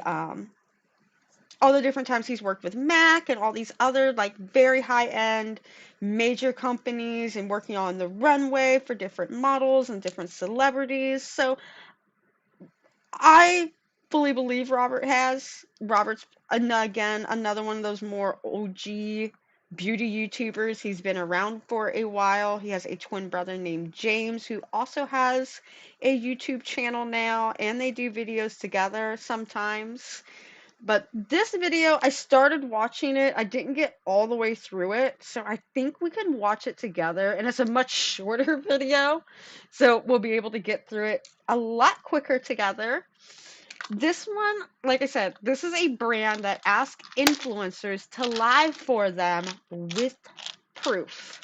different times he's worked with Mac and all these other like very high end major companies and working on the runway for different models and different celebrities. So I fully believe Robert's again another one of those more OG beauty YouTubers. He's been around for a while. He has a twin brother named James who also has a YouTube channel now, and they do videos together sometimes. But this video, I started watching it. I didn't get all the way through it, so I think we can watch it together. And it's a much shorter video, so we'll be able to get through it a lot quicker together. This one, like I said, this is a brand that asks influencers to lie for them with proof.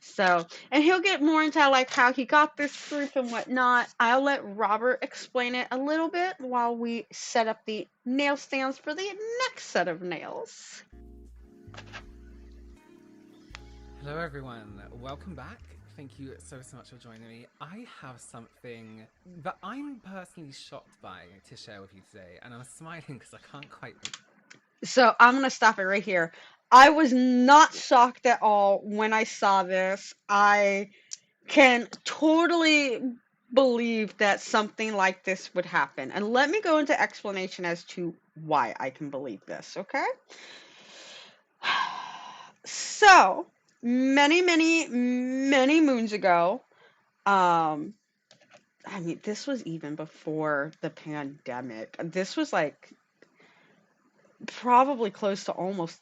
So, and he'll get more into like how he got this proof and whatnot. I'll let Robert explain it a little bit while we set up the nail stands for the next set of nails. Hello everyone, welcome back. Thank you so much for joining me. I have something that I'm personally shocked by to share with you today, and I'm smiling because I can't quite... So I'm going to stop it right here. I was not shocked at all when I saw this. I can totally believe that something like this would happen. And let me go into explanation as to why I can believe this, okay? So, many moons ago, I mean, this was even before the pandemic. This was like probably close to almost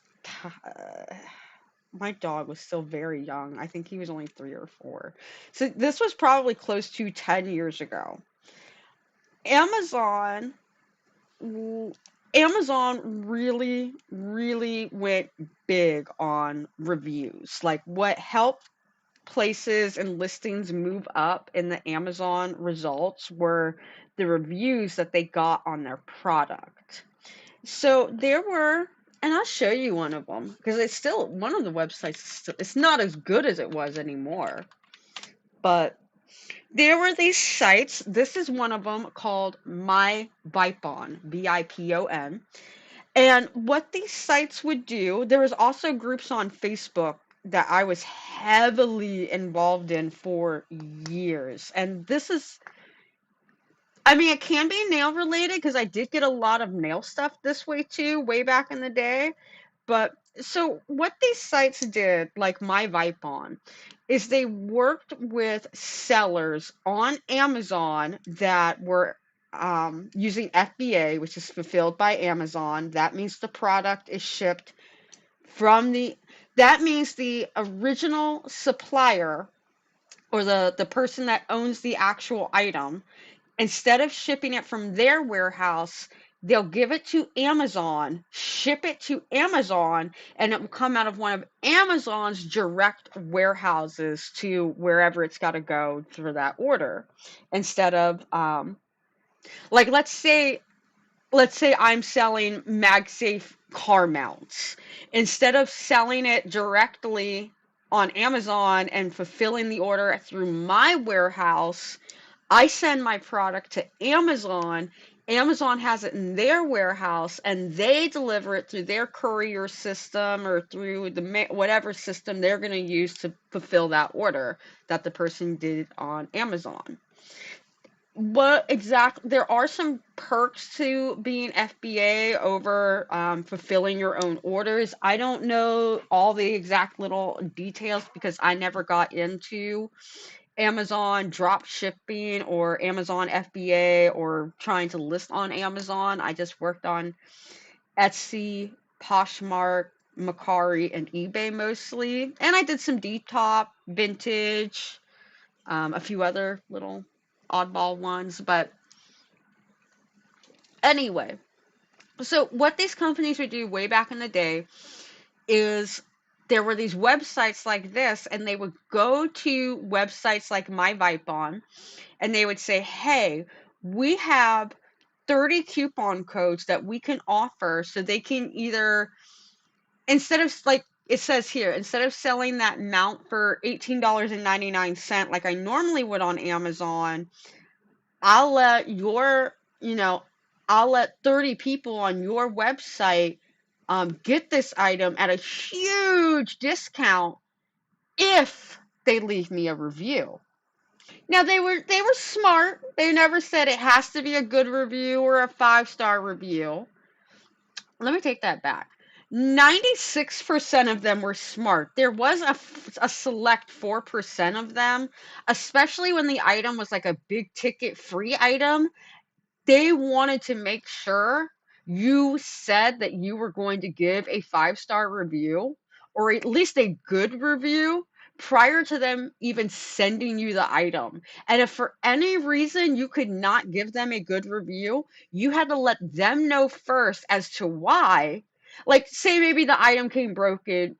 my dog was still very young. I think he was only 3 or 4. So this was probably close to 10 years ago. Amazon really went big on reviews. Like what helped places and listings move up in the Amazon results were the reviews that they got on their product. So there were, and I'll show you one of them because it's still one of the websites. It's not as good as it was anymore, but there were these sites. This is one of them called My Vipon, Vipon. And what these sites would do, there was also groups on Facebook that I was heavily involved in for years. And this is, I mean, it can be nail related because I did get a lot of nail stuff this way too, way back in the day. But so what these sites did, like My Vipon, is they worked with sellers on Amazon that were using FBA, which is fulfilled by Amazon. That means the product is shipped from that means the original supplier or the person that owns the actual item, instead of shipping it from their warehouse, they'll give it to Amazon, ship it to Amazon, and it will come out of one of Amazon's direct warehouses to wherever it's got to go for that order. Instead of, like, let's say I'm selling MagSafe car mounts. Instead of selling it directly on Amazon and fulfilling the order through my warehouse, I send my product to Amazon. Amazon has it in their warehouse and they deliver it through their courier system or through the whatever system they're going to use to fulfill that order that the person did on Amazon. What exactly? There are some perks to being FBA over fulfilling your own orders. I don't know all the exact little details because I never got into Amazon drop shipping or Amazon FBA or trying to list on Amazon. I just worked on Etsy, Poshmark, Mercari, and eBay mostly. And I did some Depop, Vintage, a few other little oddball ones. But anyway, so what these companies would do way back in the day is there were these websites like this, and they would go to websites like MyVipon, and they would say, hey, we have 30 coupon codes that we can offer so they can either, instead of like it says here, instead of selling that mount for $18.99 like I normally would on Amazon, I'll let your, I'll let 30 people on your website get this item at a huge discount if they leave me a review. Now they were smart. They never said it has to be a good review or a 5-star review. Let me take that back. 96% of them were smart. There was a select 4% of them, especially when the item was like a big ticket free item. They wanted to make sure you said that you were going to give a 5-star review or at least a good review prior to them even sending you the item. And if for any reason you could not give them a good review, you had to let them know first as to why. Like, say maybe the item came broken.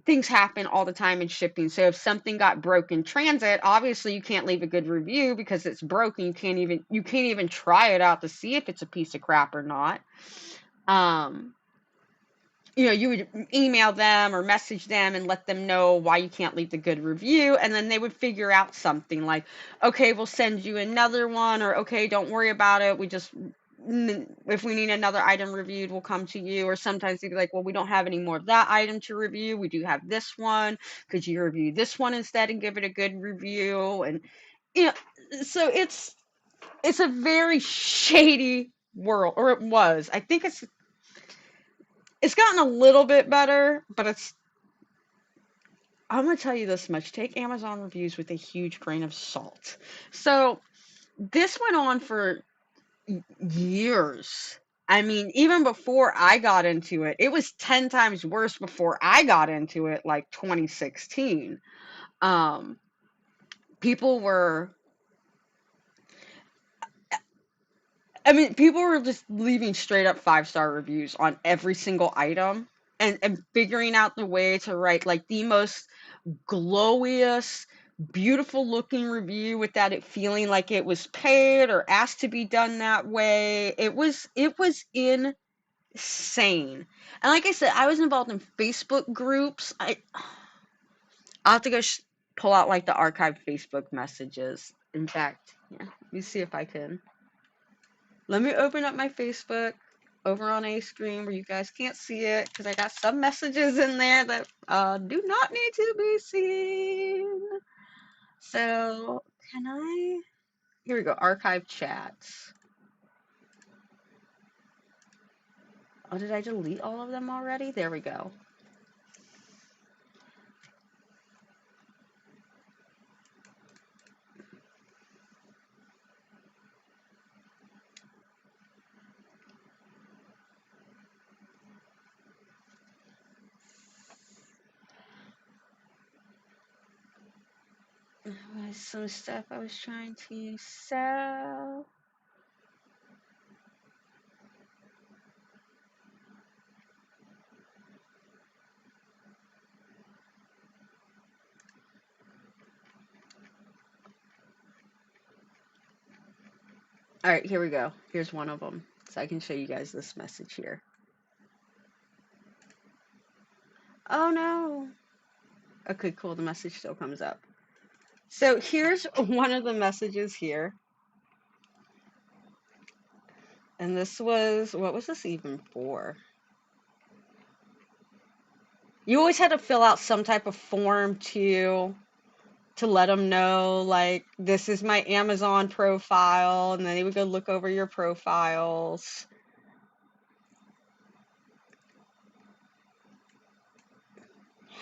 Things happen all the time in shipping. So if something got broken in transit, obviously you can't leave a good review because it's broken. You can't even try it out to see if it's a piece of crap or not. You would email them or message them and let them know why you can't leave the good review, and then they would figure out something like, okay, we'll send you another one, or okay, don't worry about it. If we need another item reviewed, we'll come to you. Or sometimes they'd be like, well, we don't have any more of that item to review. We do have this one. Could you review this one instead and give it a good review? And you know, so it's a very shady world, or it was. I think it's gotten a little bit better, but I'm going to tell you this much. Take Amazon reviews with a huge grain of salt. So this went on for years. I mean, even before I got into it, it was 10 times worse before I got into it, like 2016. Um, people were, people were just leaving straight up 5-star reviews on every single item and figuring out the way to write like the most glowiest, beautiful looking review without it feeling like it was paid or asked to be done that way. It was insane. And like I said, I was involved in Facebook groups. I'll have to go pull out like the archived Facebook messages. In fact, yeah, let me see if I can. Let me open up my Facebook over on a screen where you guys can't see it because I got some messages in there that do not need to be seen. So, can I? Here we go, archive chats. Oh, did I delete all of them already? There we go. Some stuff I was trying to sell. All right, here we go. Here's one of them. So I can show you guys this message here. Oh no. Okay, cool. The message still comes up. So here's one of the messages here. And this was, what was this even for? You always had to fill out some type of form to let them know, like, this is my Amazon profile, and then they would go look over your profiles.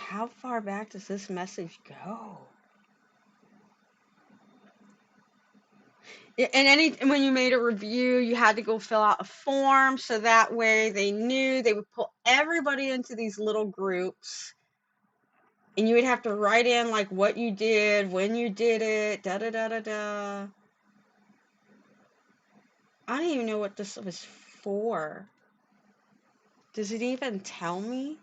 How far back does this message go? And when you made a review, you had to go fill out a form, so that way they knew. They would pull everybody into these little groups, and you would have to write in like what you did, when you did it, da da da da da. I don't even know what this was for. Does it even tell me?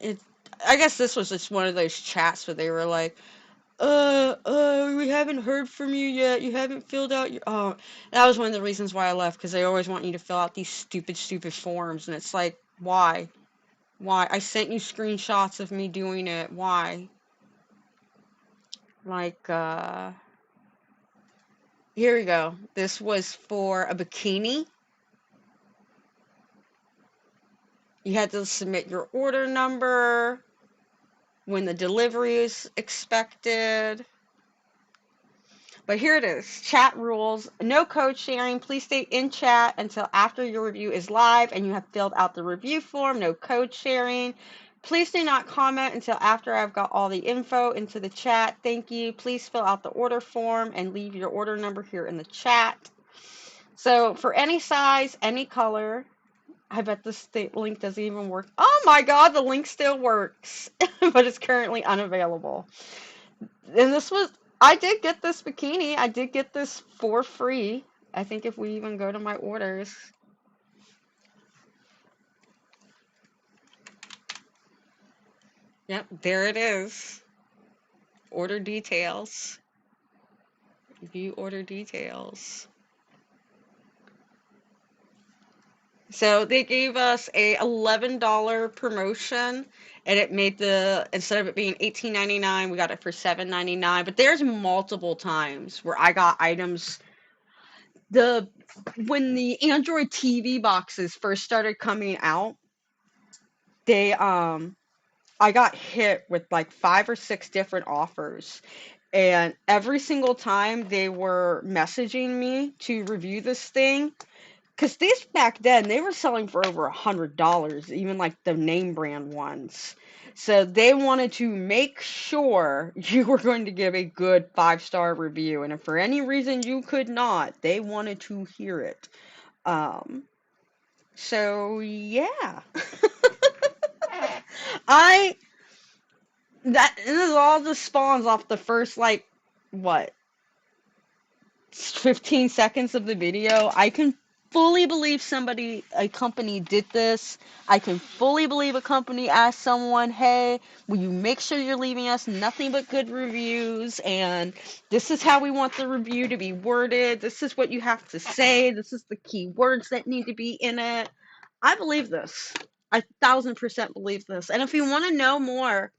It. I guess this was just one of those chats where they were like, we haven't heard from you yet. You haven't filled out your, oh, that was one of the reasons why I left, because they always want you to fill out these stupid forms, and it's like, why? Why? I sent you screenshots of me doing it. Why? Like, here we go. This was for a bikini. You had to submit your order number, when the delivery is expected. But here it is. Chat rules. No code sharing. Please stay in chat until after your review is live and you have filled out the review form. No code sharing. Please do not comment until after I've got all the info into the chat. Thank you. Please fill out the order form and leave your order number here in the chat. So for any size, any color, I bet this link doesn't even work. Oh my god, the link still works, but it's currently unavailable. And this was, I did get this bikini. I did get this for free. I think if we even go to my orders. Yep, there it is. Order details. View order details. So they gave us a $11 promotion, and it made the, instead of it being $18.99, we got it for $7.99. But there's multiple times where I got items. When the Android TV boxes first started coming out, I got hit with like 5 or 6 different offers, and every single time they were messaging me to review this thing. Because these back then, they were selling for over $100, even like the name brand ones. So they wanted to make sure you were going to give a good 5-star review. And if for any reason you could not, they wanted to hear it. So yeah. This all just spawns off the first, like, what, 15 seconds of the video. I can fully believe a company did this. I can fully believe a company asked someone, hey, will you make sure you're leaving us nothing but good reviews, and this is how we want the review to be worded. This is what you have to say. This is the key words that need to be in it. I believe this. I 1000% believe this. And if you want to know more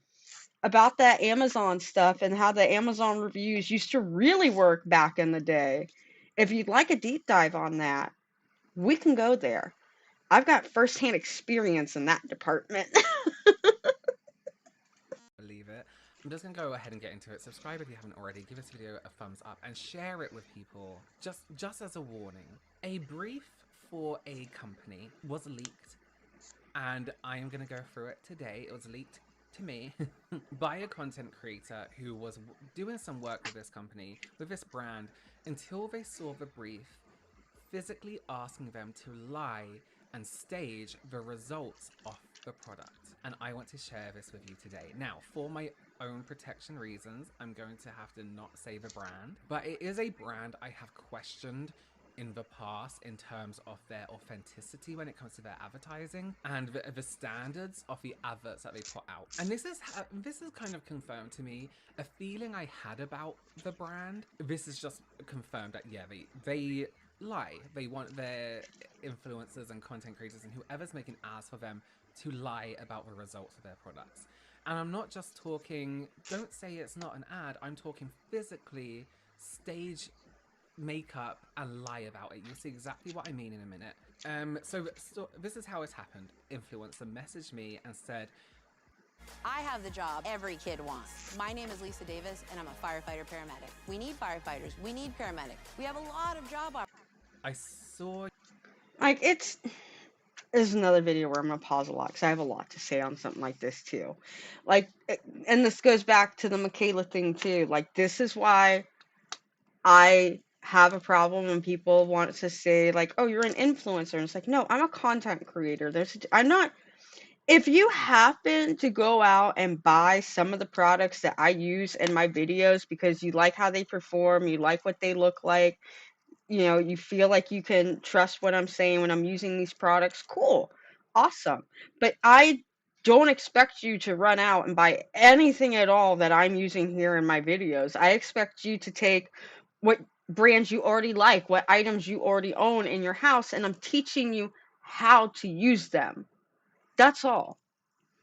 about that Amazon stuff and how the Amazon reviews used to really work back in the day, if you'd like a deep dive on that, we can go there. I've got firsthand experience in that department. Believe it. I'm just gonna go ahead and get into it. Subscribe if you haven't already. Give this video a thumbs up and share it with people. Just as a warning, a brief for a company was leaked, and I am gonna go through it today. It was leaked to me by a content creator who was doing some work with this company, with this brand, until they saw the brief, physically asking them to lie and stage the results of the product. And I want to share this with you today. Now, for my own protection reasons, I'm going to have to not say the brand, but it is a brand I have questioned in the past in terms of their authenticity when it comes to their advertising and the standards of the adverts that they put out. And this is kind of confirmed to me a feeling I had about the brand. This is just confirmed that yeah, they lie. They want their influencers and content creators and whoever's making ads for them to lie about the results of their products. And I'm not just talking, don't say it's not an ad, I'm talking physically stage makeup and lie about it. You'll see exactly what I mean in a minute. So this is how it's happened. Influencer messaged me and said, I have the job every kid wants. My name is Lisa Davis, and I'm a firefighter paramedic. We need firefighters. We need paramedics. We have a lot of job opportunities. I saw... Like, there's another video where I'm gonna pause a lot because I have a lot to say on something like this too. Like, and this goes back to the Michaela thing too. Like, this is why I have a problem when people want to say like, "Oh, you're an influencer," and it's like, no, I'm a content creator. I'm not. If you happen to go out and buy some of the products that I use in my videos because you like how they perform, you like what they look like, you feel like you can trust what I'm saying when I'm using these products, cool, awesome. But I don't expect you to run out and buy anything at all that I'm using here in my videos. I expect you to take what brands you already like, what items you already own in your house, and I'm teaching you how to use them. That's all.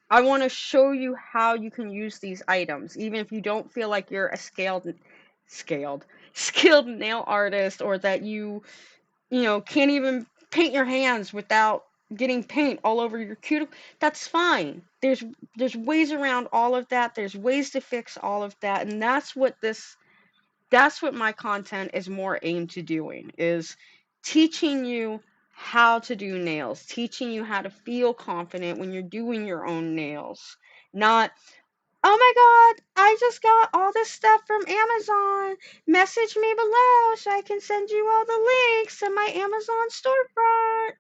I want to show you how you can use these items, even if you don't feel like you're a skilled nail artist, or that you can't even paint your hands without getting paint all over your cuticle. That's fine. There's ways around all of that. There's ways to fix all of that, and that's what my content is more aimed to doing, is teaching you how to do nails, teaching you how to feel confident when you're doing your own nails. Not, oh my god, I just got all this stuff from Amazon. Message me below so I can send you all the links to my Amazon storefront.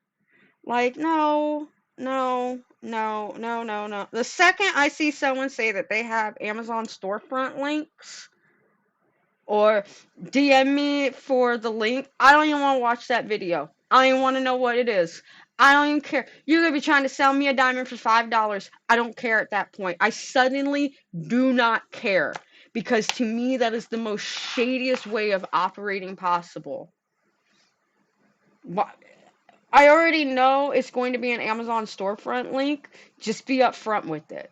Like, no, no, no, no, no, no. The second I see someone say that they have Amazon storefront links, or DM me for the link, I don't even want to watch that video. I don't even want to know what it is. I don't even care. You're going to be trying to sell me a diamond for $5. I don't care at that point. I suddenly do not care. Because to me, that is the most shadiest way of operating possible. I already know it's going to be an Amazon storefront link. Just be upfront with it.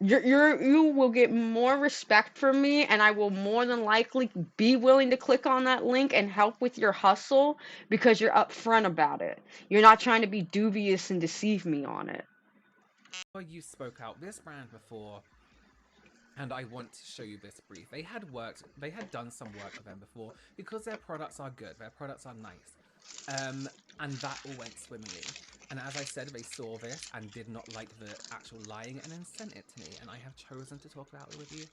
You will get more respect from me, and I will more than likely be willing to click on that link and help with your hustle because you're upfront about it. You're not trying to be dubious and deceive me on it. You spoke out this brand before, and I want to show you this brief. They had done some work with them before because their products are good, their products are nice. And that all went swimmingly. And as I said, they saw this and did not like the actual lying and then sent it to me. And I have chosen to talk about it with you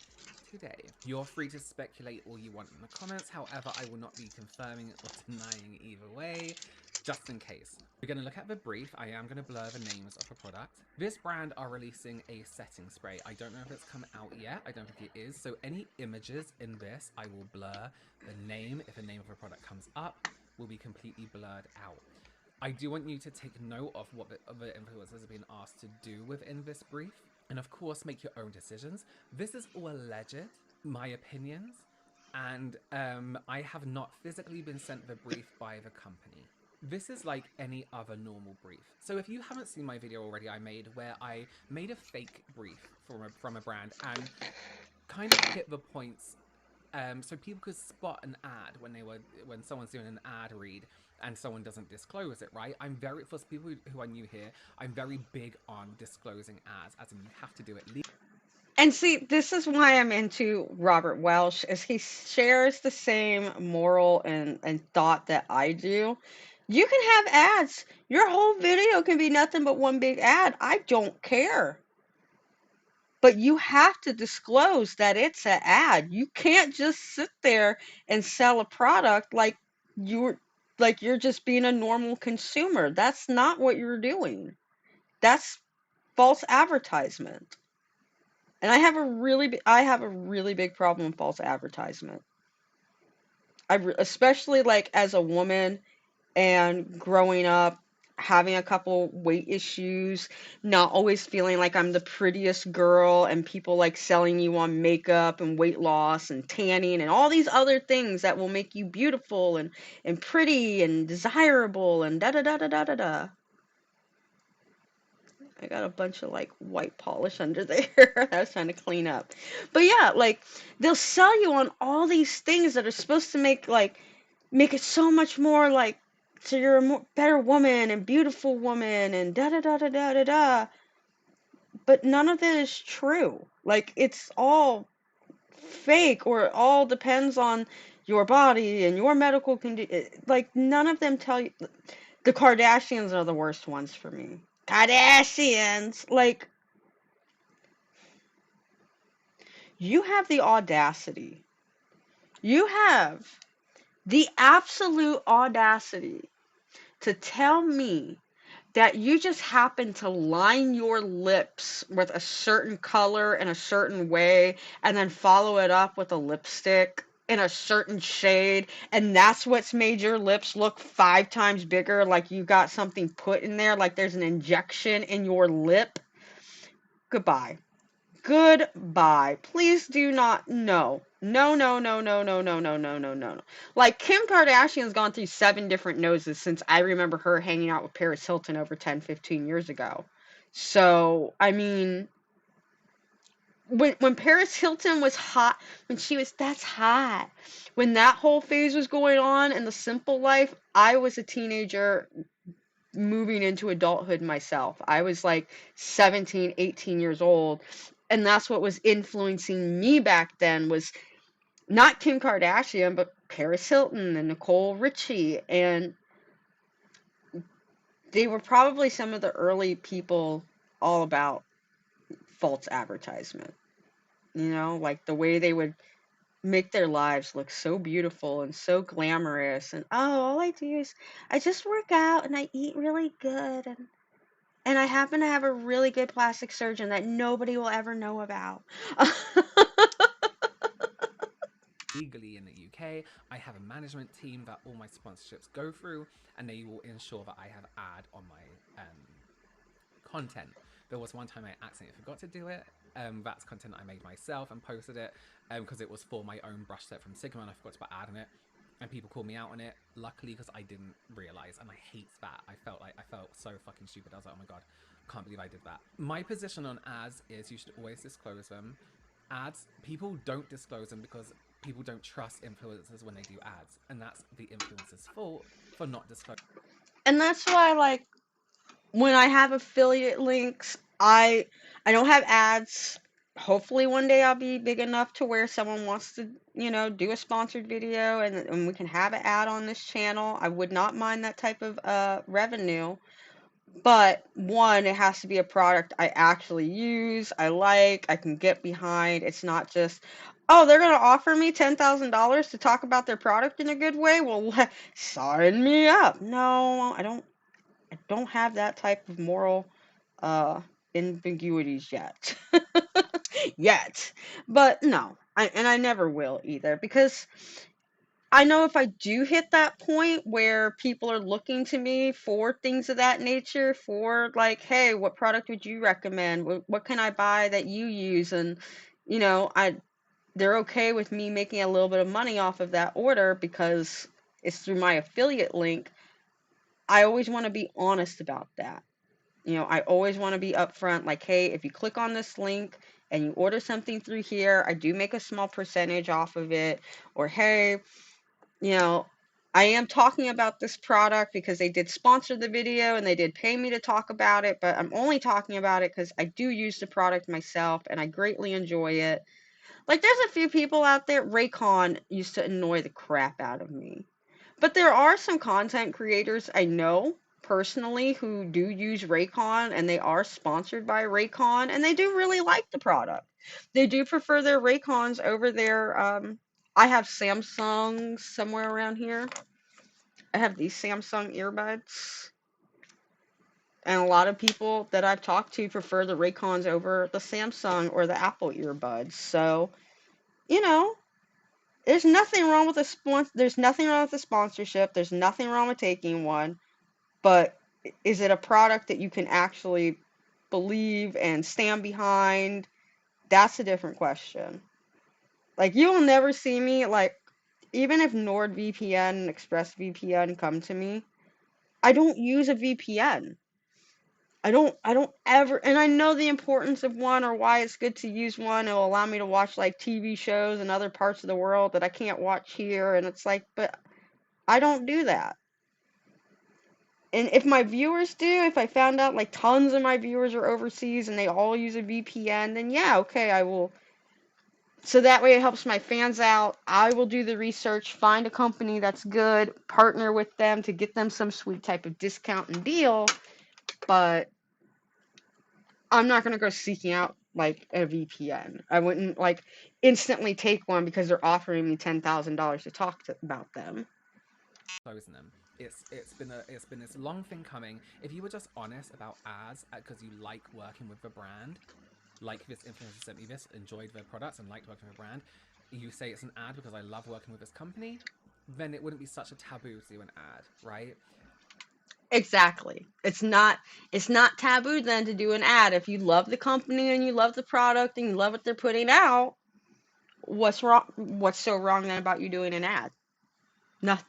today. You're free to speculate all you want in the comments. However, I will not be confirming or denying either way, just in case. We're going to look at the brief. I am going to blur the names of the product. This brand are releasing a setting spray. I don't know if it's come out yet. I don't think it is. So any images in this, I will blur. The name, if the name of the product comes up, will be completely blurred out. I do want you to take note of what the other influencers have been asked to do within this brief, and of course make your own decisions. This is all alleged, my opinions, and I have not physically been sent the brief by the company. This is like any other normal brief. So if you haven't seen my video already I made where I made a fake brief from a brand and kind of hit the points so people could spot an ad when someone's doing an ad read and someone doesn't disclose it, right? For people who are new here, I'm very big on disclosing ads, as in you have to do it legally. And see, this is why I'm into Robert Welsh, is he shares the same moral and thought that I do. You can have ads. Your whole video can be nothing but one big ad. I don't care. But you have to disclose that it's an ad. You can't just sit there and sell a product like you're just being a normal consumer. That's not what you're doing. That's false advertisement. And I have a really big problem with false advertisement. especially like as a woman and growing up, having a couple weight issues, not always feeling like I'm the prettiest girl, and people like selling you on makeup and weight loss and tanning and all these other things that will make you beautiful and pretty and desirable and da da da da da da da. I got a bunch of like white polish under there. I was trying to clean up. But yeah, like they'll sell you on all these things that are supposed to make it so much more like so you're a more, better woman and beautiful woman and da da da da da da da. But none of it is true. Like it's all fake, or it all depends on your body and your medical condition. Like none of them tell you. The Kardashians are the worst ones for me. Kardashians, like you have the audacity. You have the absolute audacity to tell me that you just happen to line your lips with a certain color in a certain way and then follow it up with a lipstick in a certain shade, and that's what's made your lips look 5 times bigger, like you got something put in there, like there's an injection in your lip. Goodbye. Goodbye. Please do not. No. No, no, no, no, no, no, no, no, no, no. Like, Kim Kardashian's gone through 7 different noses since I remember her hanging out with Paris Hilton over 10, 15 years ago. So, I mean, when Paris Hilton was hot, that's hot. When that whole phase was going on in the simple life, I was a teenager moving into adulthood myself. I was like 17, 18 years old. And that's what was influencing me back then was not Kim Kardashian, but Paris Hilton and Nicole Richie. And they were probably some of the early people all about false advertisement. You know, like the way they would make their lives look so beautiful and so glamorous. And oh, all I do is I just work out and I eat really good and I happen to have a really good plastic surgeon that nobody will ever know about. Legally in the UK, I have a management team that all my sponsorships go through, and they will ensure that I have ad on my content. There was one time I accidentally forgot to do it. That's content I made myself and posted it because it was for my own brush set from Sigma, and I forgot to put ad on it. And people called me out on it, luckily, because I didn't realize, and I hate that. I felt so fucking stupid. I was like, oh my god, can't believe I did that. My position on ads is you should always disclose them. Ads, people don't disclose them because people don't trust influencers when they do ads, and that's the influencer's fault for not disclosing. And that's why, like, when I have affiliate links, I don't have ads. Hopefully one day I'll be big enough to where someone wants to, do a sponsored video and we can have an ad on this channel. I would not mind that type of revenue. But one, it has to be a product I actually use, I like, I can get behind. It's not just, oh, they're going to offer me $10,000 to talk about their product in a good way. Well, sign me up. No, I don't have that type of moral ambiguities yet. Yet. But no, and I never will either, because I know if I do hit that point where people are looking to me for things of that nature, for like, hey, what product would you recommend? What can I buy that you use? And they're okay with me making a little bit of money off of that order because it's through my affiliate link. I always want to be honest about that. I always want to be upfront, like, hey, if you click on this link and you order something through here, I do make a small percentage off of it. Or, hey, I am talking about this product because they did sponsor the video and they did pay me to talk about it, but I'm only talking about it because I do use the product myself and I greatly enjoy it. Like, there's a few people out there, Raycon used to annoy the crap out of me. But there are some content creators I know personally who do use Raycon and they are sponsored by Raycon and they do really like the product. They do prefer their Raycons over their I have Samsungs somewhere around here. I have these Samsung earbuds. And a lot of people that I've talked to prefer the Raycons over the Samsung or the Apple earbuds. So, you know, There's nothing wrong with there's nothing wrong with the sponsorship. There's nothing wrong with taking one. But is it a product that you can actually believe and stand behind? That's a different question. Like, you will never see me, like, even if NordVPN and ExpressVPN come to me, I don't use a VPN. I don't ever, and I know the importance of one or why it's good to use one. It'll allow me to watch like TV shows in other parts of the world that I can't watch here, and it's like, but I don't do that. And if my viewers do, if I found out like tons of my viewers are overseas and they all use a VPN, then yeah, okay, I will. So that way it helps my fans out. I will do the research, find a company that's good, partner with them to get them some sweet type of discount and deal, but I'm not going to go seeking out like a VPN. I wouldn't like instantly take one because they're offering me $10,000 to talk about them. Closing them. It's been this long thing coming. If you were just honest about ads because you like working with the brand, like this influencer sent me this, enjoyed their products and liked working with a brand, you say it's an ad because I love working with this company, then it wouldn't be such a taboo to do an ad, right? Exactly. It's not taboo then to do an ad. If you love the company and you love the product and you love what they're putting out, what's wrong? What's so wrong then about you doing an ad?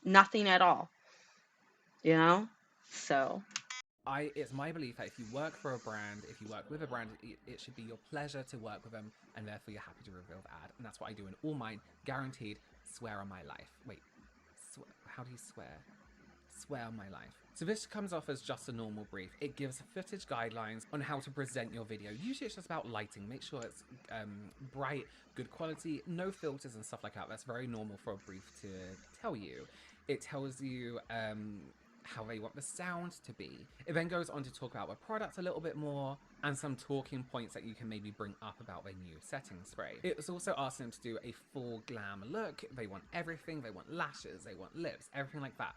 Nothing at all. You know? So, It's my belief that if you work for a brand, if you work with a brand, it should be your pleasure to work with them, and therefore you're happy to reveal the ad. And that's what I do in all mine, guaranteed. Swear on my life. Wait, how do you swear? Swear on my life. So this comes off as just a normal brief. It gives footage guidelines on how to present your video. Usually it's just about lighting. Make sure it's bright, good quality, no filters and stuff like that. That's very normal for a brief to tell you. It tells you how they want the sound to be. It then goes on to talk about the product a little bit more and some talking points that you can maybe bring up about their new setting spray. It was also asking them to do a full glam look. They want everything. They want lashes, they want lips, everything like that.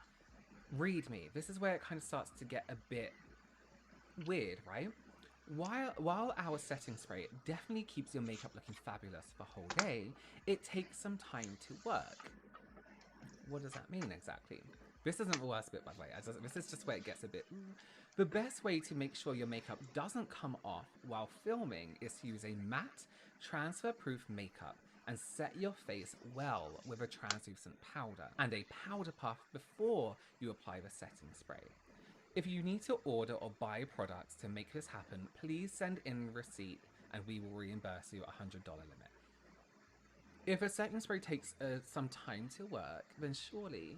Read me. This is where it kind of starts to get a bit weird, right? While our setting spray definitely keeps your makeup looking fabulous the whole day, it takes some time to work. What does that mean exactly? This isn't the worst bit, by the way. This is just where it gets a bit... The best way to make sure your makeup doesn't come off while filming is to use a matte, transfer-proof makeup and set your face well with a translucent powder and a powder puff before you apply the setting spray. If you need to order or buy products to make this happen, please send in receipt and we will reimburse you a $100 limit. If a setting spray takes some time to work, then surely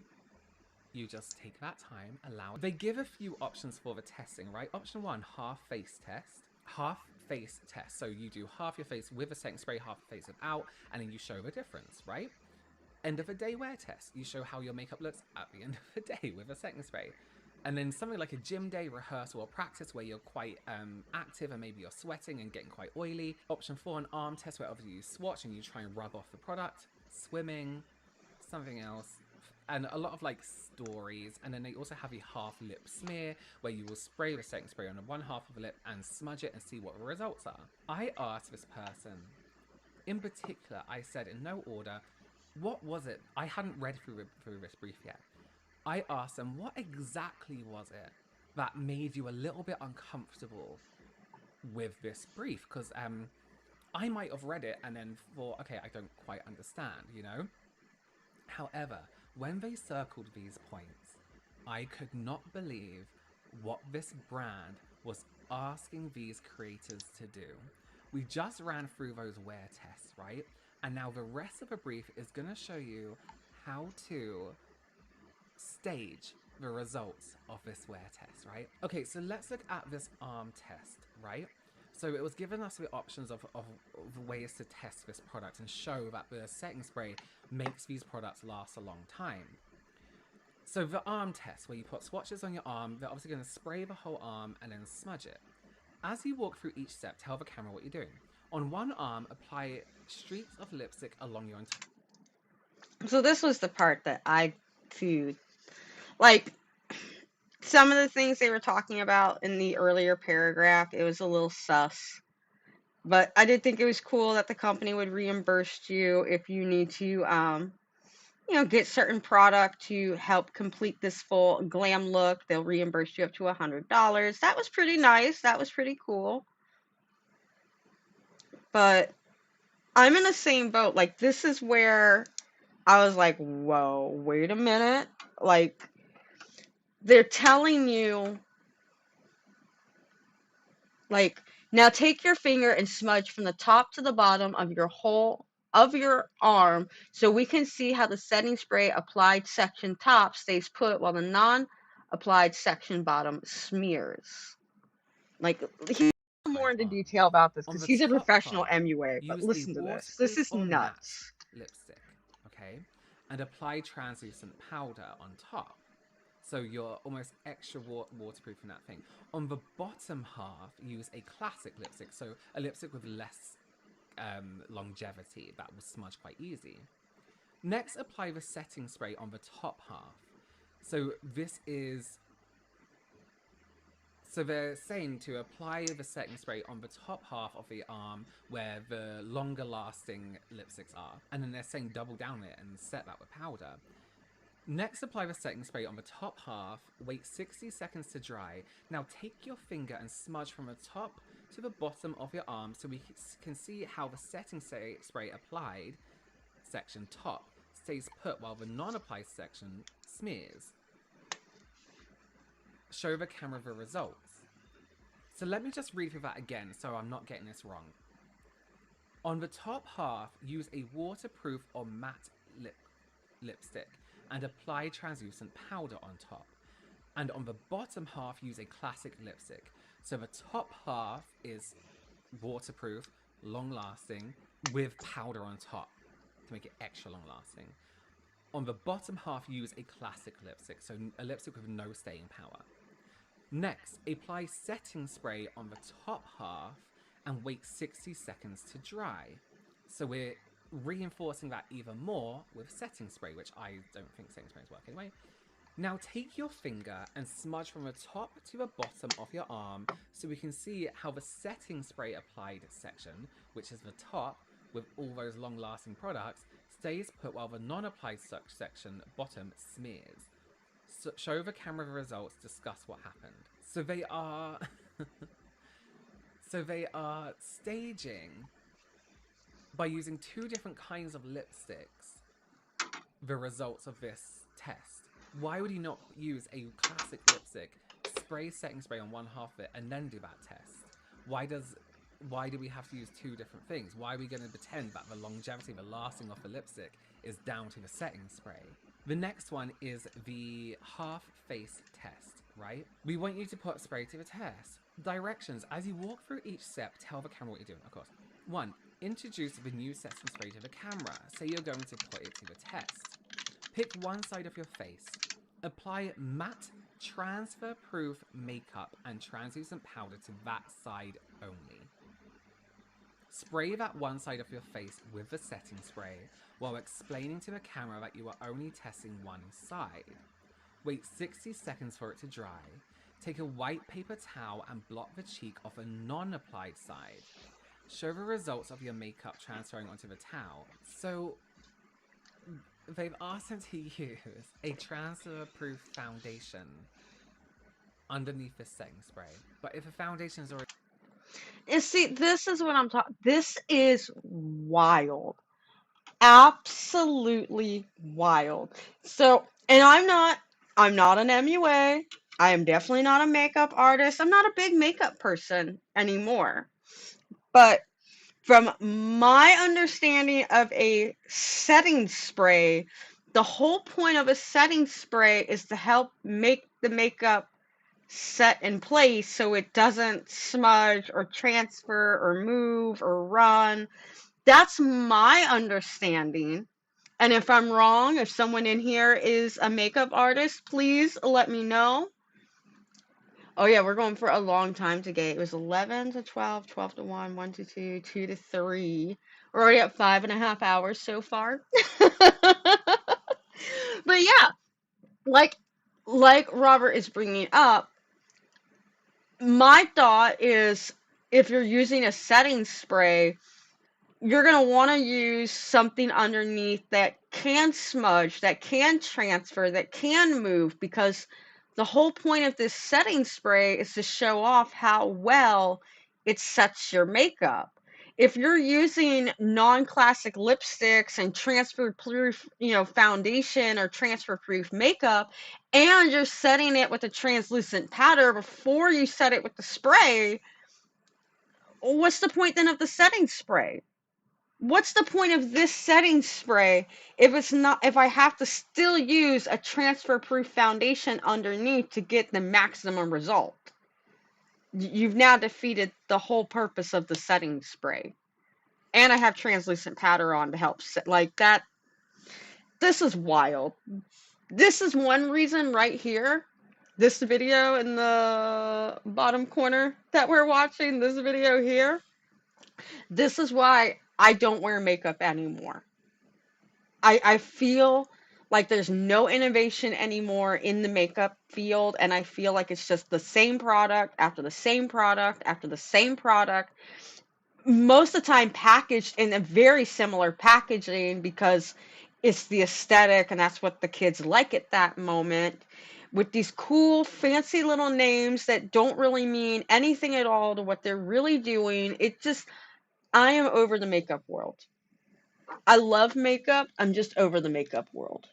you just take that time, allow it. They give a few options for the testing, right? Option 1, half face test. Half face test. So you do half your face with a setting spray, half the face without, and then you show the difference, right? End of the day wear test. You show how your makeup looks at the end of the day with a setting spray. And then something like a gym day, rehearsal, or practice where you're quite active and maybe you're sweating and getting quite oily. Option 4, an arm test where obviously you swatch and you try and rub off the product. Swimming, something else. And a lot of like stories. And then they also have a half lip smear where you will spray the setting spray on one half of the lip and smudge it and see what the results are. I asked this person, in particular, I said in no order, what was it? I hadn't read through this brief yet. I asked them, what exactly was it that made you a little bit uncomfortable with this brief? Because I might have read it and then thought, okay, I don't quite understand, you know? However, when they circled these points, I could not believe what this brand was asking these creators to do. We just ran through those wear tests, right? And now the rest of the brief is going to show you how to stage the results of this wear test, right? Okay, so let's look at this arm test, right? So it was giving us the options of ways to test this product and show that the setting spray makes these products last a long time. So the arm test, where you put swatches on your arm, they're obviously going to spray the whole arm and then smudge it. As you walk through each step, tell the camera what you're doing. On one arm, apply streaks of lipstick along your entire... So this was the part that I viewed. Like, some of the things they were talking about in the earlier paragraph, it was a little sus. But I did think it was cool that the company would reimburse you if you need to get certain product to help complete this full glam look. They'll reimburse you up to $100. That was pretty nice. That was pretty cool. But I'm in the same boat. Like, this is where I was like, whoa, wait a minute. Like, they're telling you, like, now take your finger and smudge from the top to the bottom of your arm so we can see how the setting spray applied section top stays put while the non-applied section bottom smears. Like, he's more into detail about this On because the he's a top professional half, MUA, but use a listen to this. This waterproof is or matte nuts. lipstick, okay? And apply translucent powder on top. So you're almost extra waterproof in that thing. On the bottom half, use a classic lipstick, so a lipstick with less longevity that will smudge quite easy. Next, apply the setting spray on the top half. So they're saying to apply the setting spray on the top half of the arm where the longer lasting lipsticks are. And then they're saying double down it and set that with powder. Next, apply the setting spray on the top half, wait 60 seconds to dry. Now take your finger and smudge from the top to the bottom of your arm so we can see how the setting spray applied section top stays put while the non-applied section smears. Show the camera the results. So let me just read through that again so I'm not getting this wrong. On the top half, use a waterproof or matte lipstick and apply translucent powder on top. And on the bottom half, use a classic lipstick. So the top half is waterproof, long-lasting, with powder on top to make it extra long-lasting. On the bottom half, use a classic lipstick, so a lipstick with no staying power. Next, apply setting spray on the top half and wait 60 seconds to dry. So we're reinforcing that even more with setting spray, which I don't think setting sprays work anyway. Now take your finger and smudge from the top to the bottom of your arm so we can see how the setting spray applied section, which is the top with all those long-lasting products, stays put while the non-applied section bottom smears. So show the camera the results, discuss what happened. So they are staging by using two different kinds of lipsticks the results of this test. Why would you not use a classic lipstick, spray setting spray on one half of it, and then do that test? Why do we have to use two different things? Why are we going to pretend that the longevity, the lasting of the lipstick is down to the setting spray? The next one is the half face test, right? We want you to put spray to the test. Directions. As you walk through each step, tell the camera what you're doing, of course. 1. Introduce the new setting spray to the camera. Say you're going to put it to the test. Pick one side of your face. Apply matte, transfer-proof makeup and translucent powder to that side only. Spray that one side of your face with the setting spray while explaining to the camera that you are only testing one side. Wait 60 seconds for it to dry. Take a white paper towel and blot the cheek of a non-applied side. Show the results of your makeup transferring onto the towel. So they've asked him to use a transfer-proof foundation underneath the setting spray. But if the foundation is already... And see, this is what I'm talking. This is wild. Absolutely wild. So, and I'm not an MUA. I am definitely not a makeup artist. I'm not a big makeup person anymore. But from my understanding of a setting spray, the whole point of a setting spray is to help make the makeup set in place so it doesn't smudge or transfer or move or run. That's my understanding. And if I'm wrong, if someone in here is a makeup artist, please let me know. Oh yeah, we're going for a long time today. It was 11 to 12, 12 to 1, 1 to 2, 2 to 3. We're already at 5.5 hours so far. But yeah, like Robert is bringing up, my thought is if you're using a setting spray, you're going to want to use something underneath that can smudge, that can transfer, that can move, because the whole point of this setting spray is to show off how well it sets your makeup. If you're using non-classic lipsticks and transfer-proof, foundation or transfer-proof makeup, and you're setting it with a translucent powder before you set it with the spray, what's the point then of the setting spray? What's the point of this setting spray if I have to still use a transfer proof foundation underneath to get the maximum result? You've now defeated the whole purpose of the setting spray. And I have translucent powder on to help set like that. This is wild. This is one reason right here. This video in the bottom corner that we're watching, this video here. This is why I don't wear makeup anymore. I feel like there's no innovation anymore in the makeup field, and I feel like it's just the same product after the same product after the same product. Most of the time packaged in a very similar packaging because it's the aesthetic and that's what the kids like at that moment, with these cool fancy little names that don't really mean anything at all to what they're really doing. I am over the makeup world. I love makeup. I'm just over the makeup world.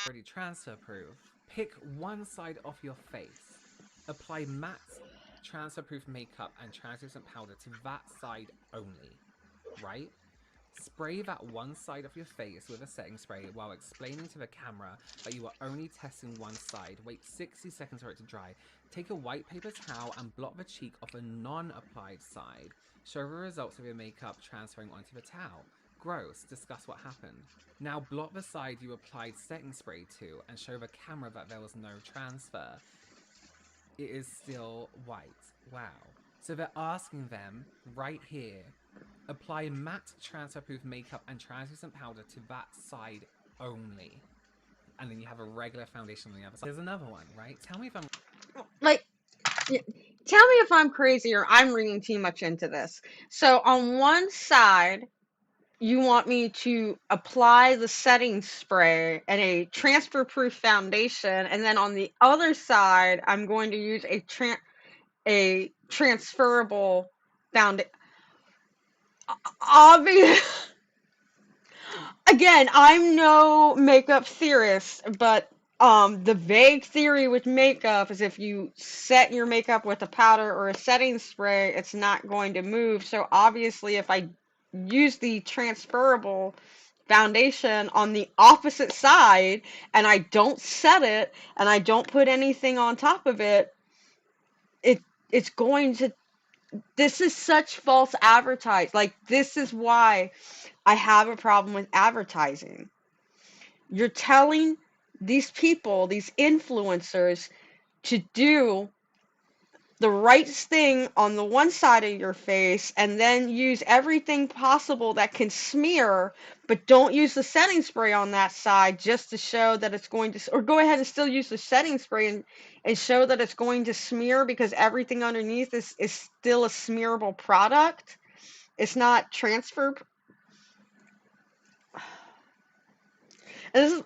Already transfer proof. Pick one side off your face. Apply matte transfer proof makeup and translucent powder to that side only. Right? Spray that one side of your face with a setting spray while explaining to the camera that you are only testing one side. Wait 60 seconds for it to dry. Take a white paper towel and blot the cheek of the non-applied side. Show the results of your makeup transferring onto the towel. Gross. Discuss what happened. Now blot the side you applied setting spray to and show the camera that there was no transfer. It is still white. Wow. So they're asking them right here, apply matte transfer-proof makeup and translucent powder to that side only. And then you have a regular foundation on the other side. There's another one, right? Tell me if I'm... Like, tell me if I'm crazy or I'm reading too much into this. So on one side, you want me to apply the setting spray and a transfer-proof foundation, and then on the other side, I'm going to use a transferable foundation. Again, I'm no makeup theorist, but the vague theory with makeup is if you set your makeup with a powder or a setting spray, it's not going to move. So obviously, if I use the transferable foundation on the opposite side and I don't set it and I don't put anything on top of it, it's going to... This is such false advertising. Like, this is why I have a problem with advertising. You're telling these people, these influencers, to do the right thing on the one side of your face and then use everything possible that can smear, but don't use the setting spray on that side just to show that it's going to... Or go ahead and still use the setting spray and show that it's going to smear because everything underneath is still a smearable product. It's not transfer... And this is...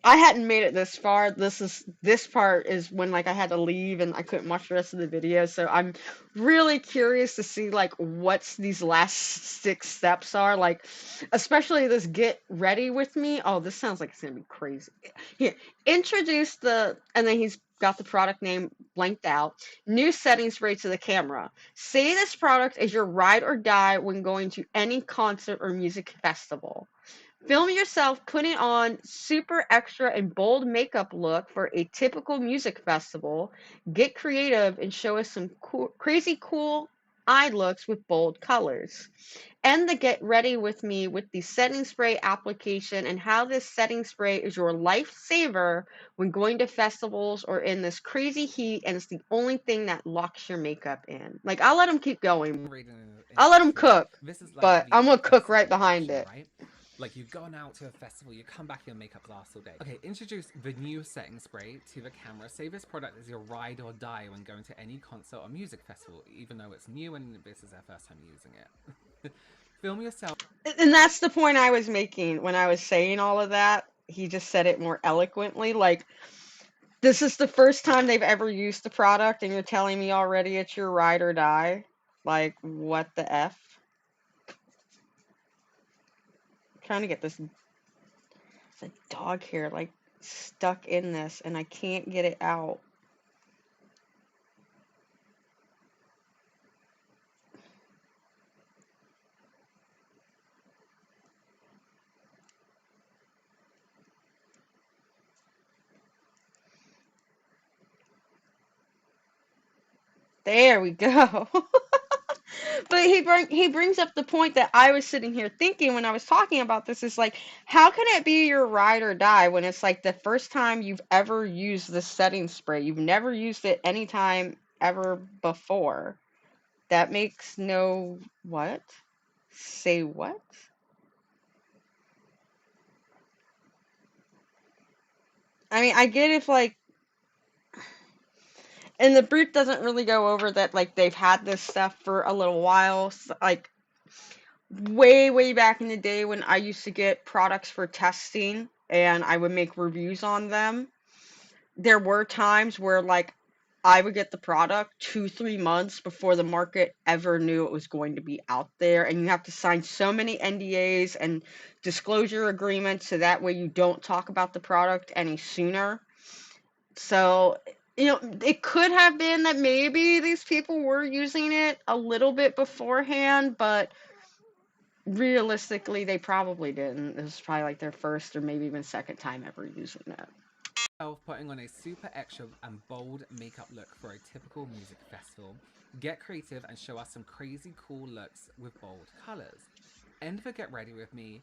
I hadn't made it this far. This part is when like I had to leave and I couldn't watch the rest of the video. So I'm really curious to see like what's these last 6 steps are. Like, especially this get ready with me. Oh, this sounds like it's gonna be crazy. Here, introduce the... And then he's got the product name blanked out. New setting spray to the camera. Say this product is your ride or die when going to any concert or music festival. Film yourself putting on super extra and bold makeup look for a typical music festival. Get creative and show us some crazy cool eye looks with bold colors. End the get ready with me with the setting spray application and how this setting spray is your lifesaver when going to festivals or in this crazy heat, and it's the only thing that locks your makeup in. Like, I'll let them keep going. I'll let them cook, but I'm gonna cook right behind it. Right? Like, you've gone out to a festival, you come back, your makeup lasts all day. Okay, introduce the new setting spray to the camera. Say this product is your ride or die when going to any concert or music festival, even though it's new and this is their first time using it. Film yourself. And that's the point I was making when I was saying all of that. He just said it more eloquently. Like, this is the first time they've ever used the product, and you're telling me already it's your ride or die? Like, what the F? I'm trying to get this the dog hair, like, stuck in this, and I can't get it out. There we go. But he brings up the point that I was sitting here thinking when I was talking about this is like, how can it be your ride or die when it's like the first time you've ever used the setting spray? You've never used it any time ever before. That makes no what? Say what? I mean, I get if like, and the brute doesn't really go over that like they've had this stuff for a little while, like way back in the day when I used to get products for testing and I would make reviews on them. There were times where like I would get the product 2-3 months before the market ever knew it was going to be out there, and you have to sign so many NDAs and disclosure agreements so that way you don't talk about the product any sooner. So, it could have been that maybe these people were using it a little bit beforehand, but realistically, they probably didn't. This is probably like their first or maybe even second time ever using it. Putting on a super extra and bold makeup look for a typical music festival. Get creative and show us some crazy cool looks with bold colors. End for Get Ready With Me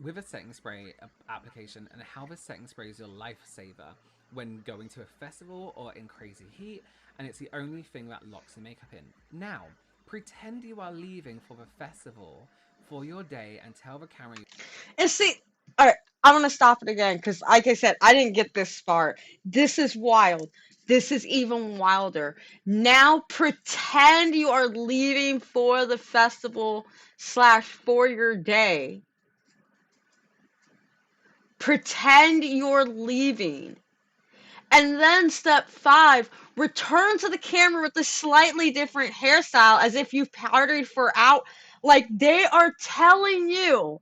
with a setting spray application and how the setting spray is your lifesaver when going to a festival or in crazy heat, and it's the only thing that locks your makeup in. Now, pretend you are leaving for the festival for your day and tell the camera. And see, all right, I want to stop it again because, like I said, I didn't get this far. This is wild. This is even wilder. Now pretend you are leaving for the festival / for your day. Pretend you're leaving. And then step 5, return to the camera with a slightly different hairstyle as if you've partied for out. Like they are telling you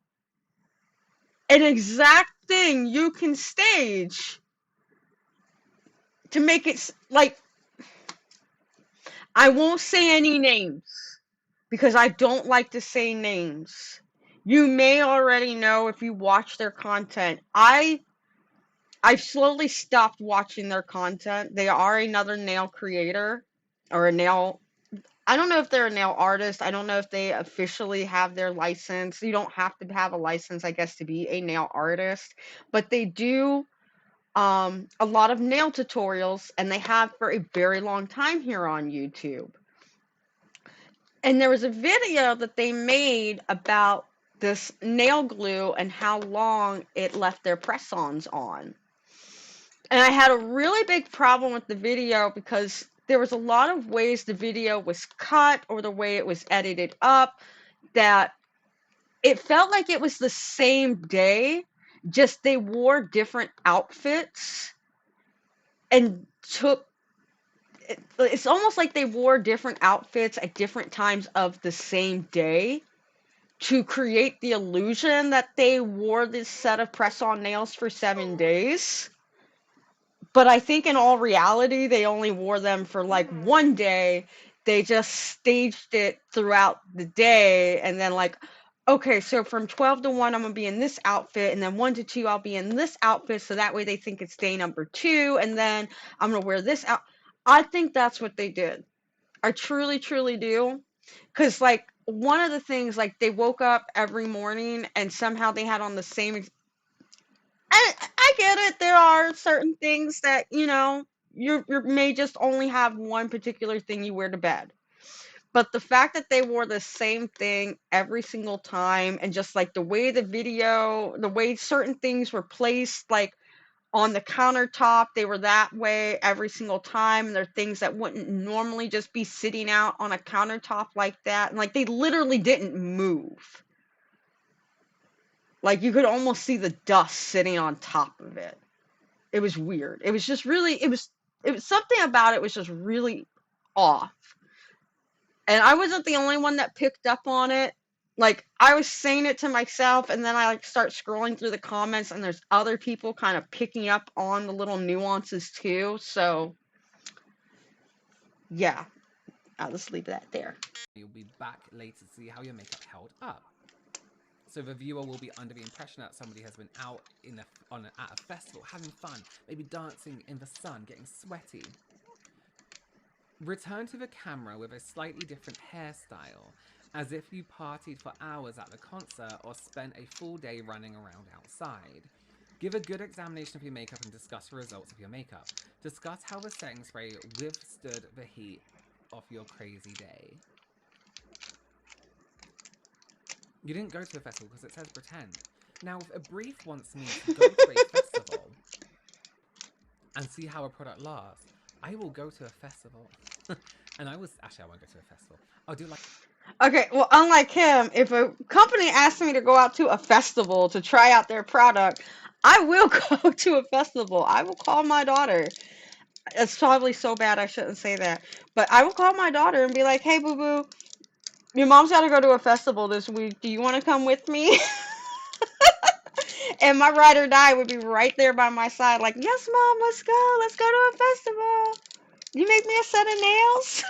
an exact thing you can stage to make it like, I won't say any names because I don't like to say names. You may already know if you watch their content. I've slowly stopped watching their content. They are another nail creator or a nail. I don't know if they're a nail artist. I don't know if they officially have their license. You don't have to have a license, I guess, to be a nail artist, but they do a lot of nail tutorials, and they have for a very long time here on YouTube. And there was a video that they made about this nail glue and how long it left their press-ons on. And I had a really big problem with the video because there was a lot of ways the video was cut or the way it was edited up that it felt like it was the same day, just they wore different outfits and it's almost like they wore different outfits at different times of the same day to create the illusion that they wore this set of press-on nails for 7 days. But I think in all reality, they only wore them for like 1 day. They just staged it throughout the day. And then like, okay, so from 12 to 1, I'm going to be in this outfit. And then 1 to 2, I'll be in this outfit. So that way they think it's day number 2. And then I'm going to wear this out. I think that's what they did. I truly, truly do. Because like one of the things, like they woke up every morning and somehow they had on the same I get it. There are certain things that, you may just only have one particular thing you wear to bed. But the fact that they wore the same thing every single time and just like the way the way certain things were placed, like on the countertop. They were that way every single time. And they're things that wouldn't normally just be sitting out on a countertop like that. And like they literally didn't move. Like you could almost see the dust sitting on top of it. It was weird. It was just really, it was something about it was just really off. And I wasn't the only one that picked up on it. Like I was saying it to myself, and then I like start scrolling through the comments, and there's other people kind of picking up on the little nuances too. So yeah, I'll just leave that there. You'll be back later to see how your makeup held up. So the viewer will be under the impression that somebody has been out at a festival, having fun, maybe dancing in the sun, getting sweaty. Return to the camera with a slightly different hairstyle, as if you partied for hours at the concert or spent a full day running around outside. Give a good examination of your makeup and discuss the results of your makeup. Discuss how the setting spray withstood the heat of your crazy day. You didn't go to a festival because it says pretend. Now, if a brief wants me to go to a festival and see how a product lasts, I will go to a festival. And I won't go to a festival. I'll do like... Okay, well, unlike him, if a company asks me to go out to a festival to try out their product, I will go to a festival. I will call my daughter. It's probably so bad I shouldn't say that. But I will call my daughter and be like, hey, boo-boo, your mom's got to go to a festival this week. Do you want to come with me? And my ride or die would be right there by my side, like, yes, Mom, let's go. Let's go to a festival. You make me a set of nails?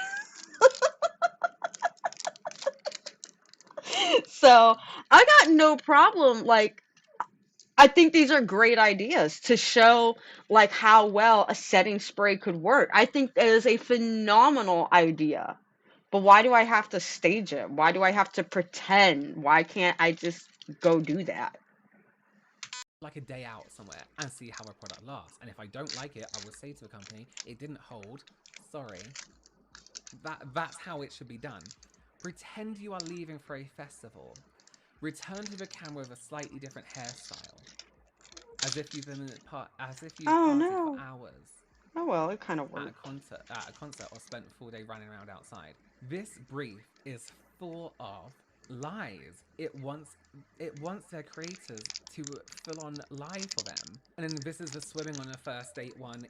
So I got no problem. Like, I think these are great ideas to show like how well a setting spray could work. I think that is a phenomenal idea. But why do I have to stage it? Why do I have to pretend? Why can't I just go do that? like a day out somewhere and see how a product lasts. And if I don't like it, I will say to the company, it didn't hold. Sorry. That's how it should be done. Pretend you are leaving for a festival. Return to the camera with a slightly different hairstyle. As if you've partied for hours. Oh well, it kind of worked. At a concert or spent a full day running around outside. This brief is full of lies. It wants their creators to full on lie for them. And then this is the swimming on a first date one.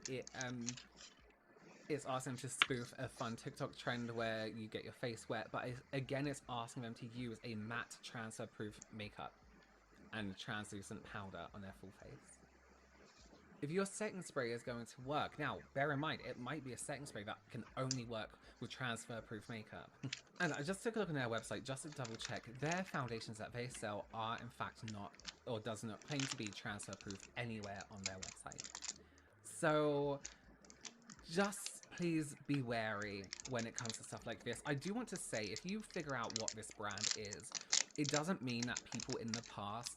It's asking them to spoof a fun TikTok trend where you get your face wet, but again, it's asking them to use a matte transfer-proof makeup and translucent powder on their full face. If your setting spray is going to work, now bear in mind, it might be a setting spray that can only work with transfer-proof makeup. And I just took a look on their website just to double check. Their foundations that they sell are in fact not, or does not claim to be transfer-proof anywhere on their website. So just please be wary when it comes to stuff like this. I do want to say, if you figure out what this brand is, it doesn't mean that people in the past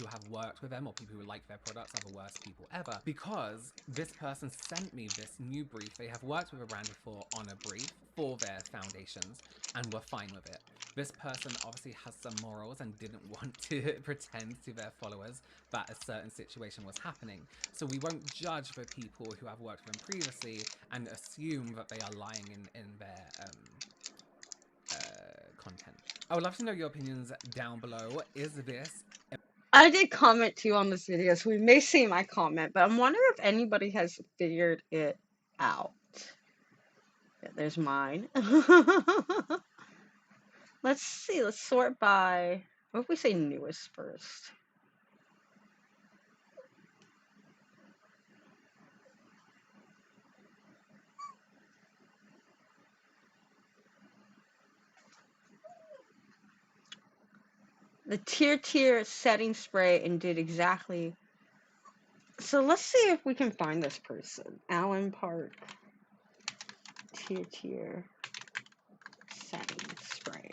who have worked with them or people who like their products are the worst people ever, because this person sent me this new brief. They have worked with a brand before on a brief for their foundations and were fine with it. This person obviously has some morals and didn't want to pretend to their followers that a certain situation was happening. So we won't judge the people who have worked with them previously and assume that they are lying in their content. I would love to know your opinions down below. Is this... I did comment too on this video, so we may see my comment, but I'm wondering if anybody has figured it out. Yeah, there's mine. Let's see, let's sort by, what if we say newest first? The tier setting spray and did exactly. So let's see if we can find this person. Alan Park. Tier setting spray.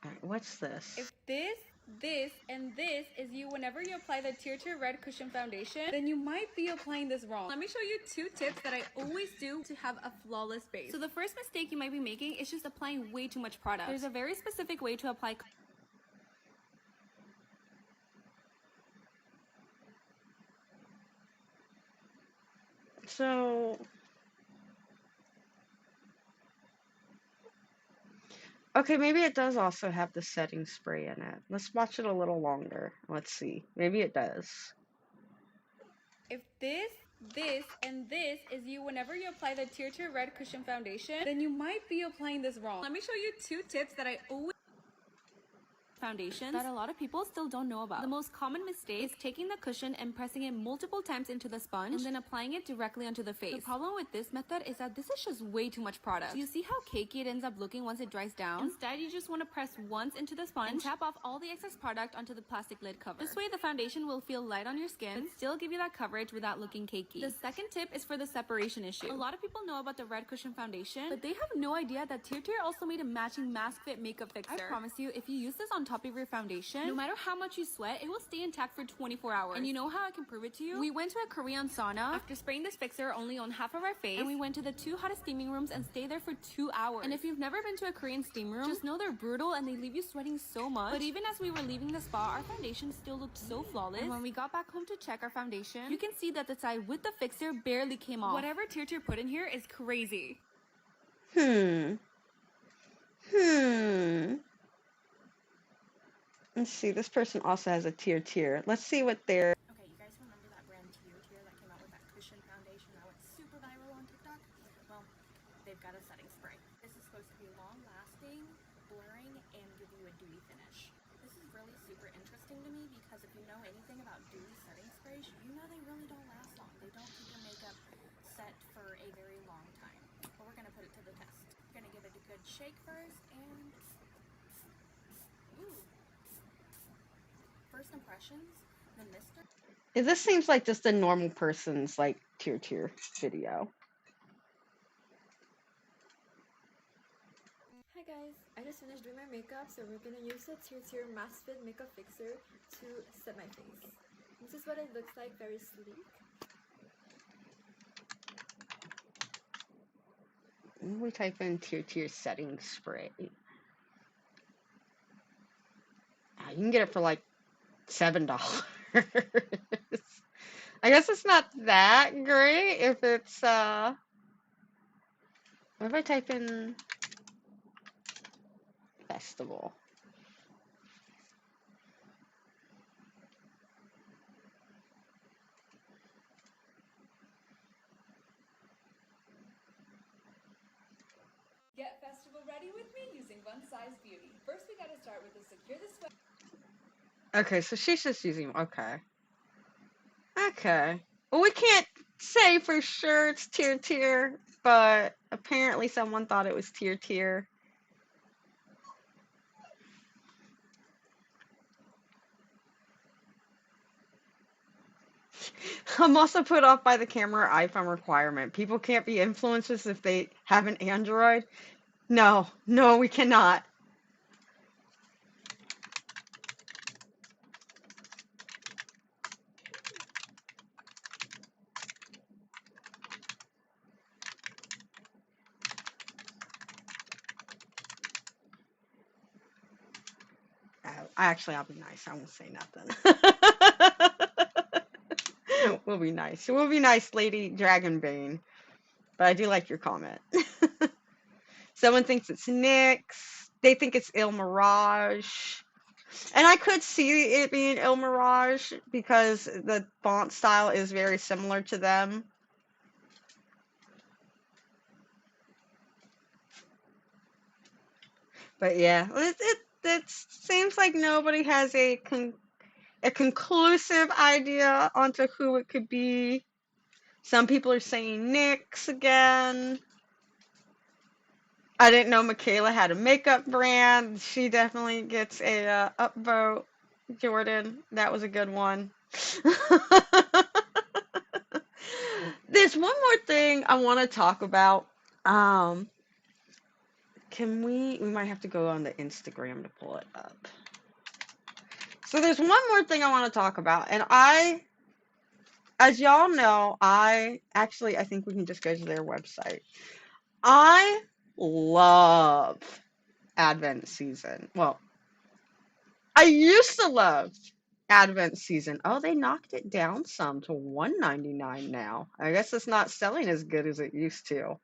Alright, what's this? If this this, and this is you whenever you apply the Tier Red Cushion Foundation, then you might be applying this wrong. Let me show you 2 tips that I always do to have a flawless base. So the first mistake you might be making is just applying way too much product. There's a very specific way to apply So, okay, maybe it does also have the setting spray in it. Let's watch it a little longer. Let's see. Maybe it does. If this, and this is you whenever you apply the Tier Red Cushion Foundation, then you might be applying this wrong. Let me show you 2 tips that I always foundations that a lot of people still don't know about. The most common mistake is taking the cushion and pressing it multiple times into the sponge and then applying it directly onto the face. The problem with this method is that this is just way too much product. Do you see how cakey it ends up looking once it dries down? Instead, you just want to press once into the sponge and tap off all the excess product onto the plastic lid cover. This way, the foundation will feel light on your skin, but still give you that coverage without looking cakey. The second tip is for the separation issue. A lot of people know about the Red Cushion Foundation, but they have no idea that Tier also made a matching mask fit makeup fixer. I promise you, if you use this on top of your foundation, no matter how much you sweat, it will stay intact for 24 hours. And you know how I can prove it to you? We went to a Korean sauna after spraying this fixer only on half of our face, and we went to the 2 hottest steaming rooms and stayed there for 2 hours. And if you've never been to a Korean steam room, just know they're brutal and they leave you sweating so much. But even as we were leaving the spa, our foundation still looked so flawless. And when we got back home to check our foundation, you can see that the side with the fixer barely came off. Whatever Tier put in here is crazy. Let's see, this person also has a Tier. Let's see what they're... Okay, you guys remember that brand Tier that came out with that cushion foundation that went super viral on TikTok? Well, they've got a setting spray. This is supposed to be long-lasting, blurring, and give you a dewy finish. This is really super interesting to me because if you know anything about dewy setting sprays, you know they really don't last long. They don't keep your makeup set for a very long time. But we're going to put it to the test. We're going to give it a good shake first, and... ooh. First impressions, the mister. This seems like just a normal person's, like, Tier video. Hi guys, I just finished doing my makeup, so we're gonna use the Tier Mask Fit Makeup Fixer to set my face. This is what it looks like, very sleek. We type in Tier setting spray. You can get it for like $7. I guess it's not that great if it's what if I type in festival? Get festival ready with me using One Size Beauty. First we gotta start with the Secure the Sweat. Okay, so she's just using, okay. Well, we can't say for sure it's Tier, but apparently someone thought it was Tier. I'm also put off by the camera iPhone requirement. People can't be influencers if they have an Android. No, we cannot. I'll be nice. I won't say nothing. We'll be nice. We'll be nice, Lady Dragonbane. But I do like your comment. Someone thinks it's NYX. They think it's Il Mirage. And I could see it being Il Mirage because the font style is very similar to them. But yeah, it seems like nobody has a conclusive idea onto who it could be. Some people are saying NYX again. I didn't know Michaela had a makeup brand. She definitely gets a upvote. Jordan, that was a good one. There's one more thing I want to talk about. We might have to go on the Instagram to pull it up. So there's one more thing I want to talk about, and as y'all know, I think we can just go to their website. I love Advent season. Well, I used to love Advent season. Oh, they knocked it down some to $1.99 now. I guess it's not selling as good as it used to.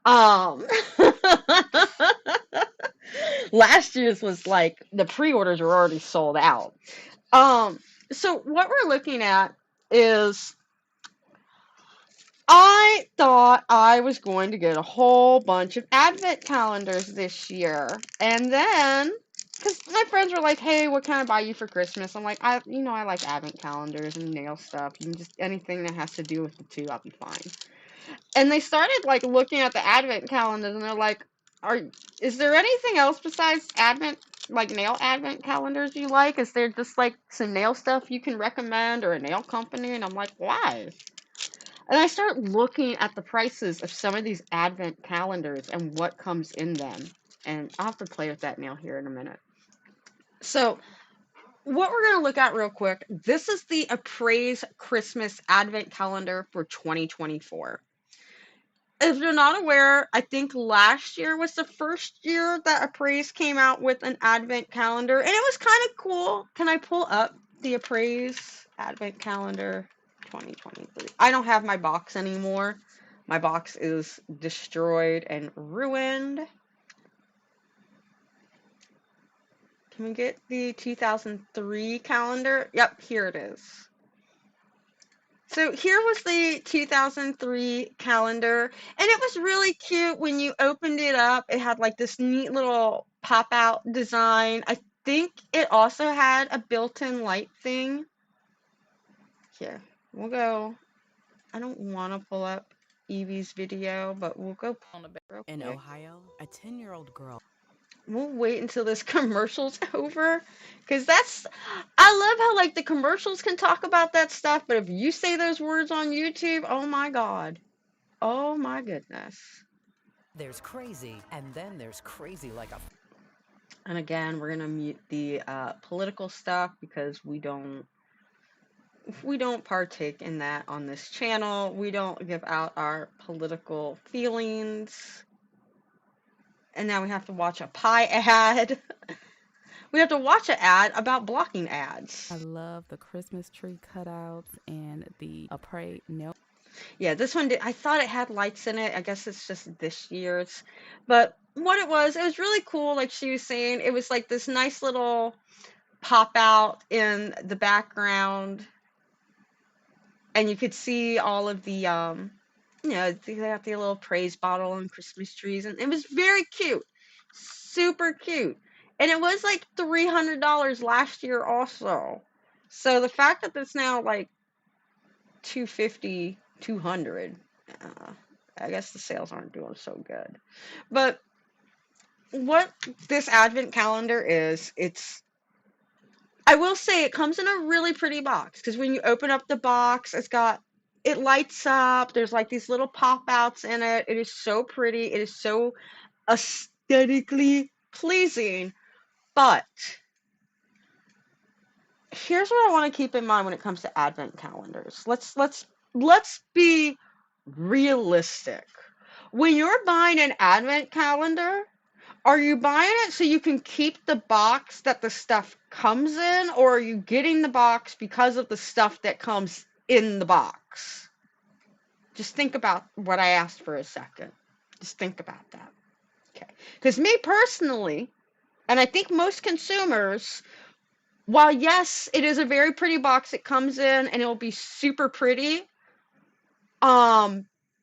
Um, last year's was like the pre-orders were already sold out. So what we're looking at is I thought I was going to get a whole bunch of advent calendars this year. And then, because my friends were like, hey, what can I buy you for Christmas? I'm like, I like advent calendars and nail stuff. You can just, anything that has to do with the two, I'll be fine. And they started, like, looking at the advent calendars, and they're like, is there anything else besides advent, like, nail advent calendars you like? Is there just, like, some nail stuff you can recommend or a nail company? And I'm like, why? And I start looking at the prices of some of these advent calendars and what comes in them. And I'll have to play with that nail here in a minute. So, what we're going to look at real quick, this is the Appraise Christmas Advent Calendar for 2024. If you're not aware, I think last year was the first year that Appraise came out with an advent calendar, and it was kind of cool. Can I pull up the Appraise Advent Calendar 2023? I don't have my box anymore. My box is destroyed and ruined. Can we get the 2003 calendar? Yep, here it is. So here was the 2003 calendar, and it was really cute. When you opened it up, it had like this neat little pop-out design. I think it also had a built-in light thing. Here, we'll go. I don't want to pull up Evie's video, but we'll go pull it real quick. In Ohio, a 10-year-old girl. We'll wait until this commercial's over, because I love how, like, the commercials can talk about that stuff, but if you say those words on YouTube, oh my God. Oh my goodness. There's crazy, and then there's crazy like a... And again, we're going to mute the political stuff because we don't partake in that on this channel. We don't give out our political feelings. And now we have to watch a pie ad. We have to watch an ad about blocking ads. I love the Christmas tree cutouts and the Appraise nail. Yeah, this one I thought it had lights in it. I guess it's just this year's. But what it was really cool. Like she was saying, it was like this nice little pop out in the background. And you could see all of the, they got the little praise bottle and Christmas trees. And it was very cute. Super cute. And it was like $300 last year also. So the fact that it's now like $250, $200, I guess the sales aren't doing so good. But what this advent calendar is, I will say it comes in a really pretty box, because when you open up the box, it lights up. There's like these little pop outs in it. It is so pretty. It is so aesthetically pleasing. But here's what I want to keep in mind when it comes to advent calendars. Let's be realistic. When you're buying an advent calendar, are you buying it so you can keep the box that the stuff comes in, or are you getting the box because of the stuff that comes in the box? Just think about what I asked for a second. Just think about that. Okay. Because me personally, and I think most consumers, while yes, it is a very pretty box it comes in and it will be super pretty,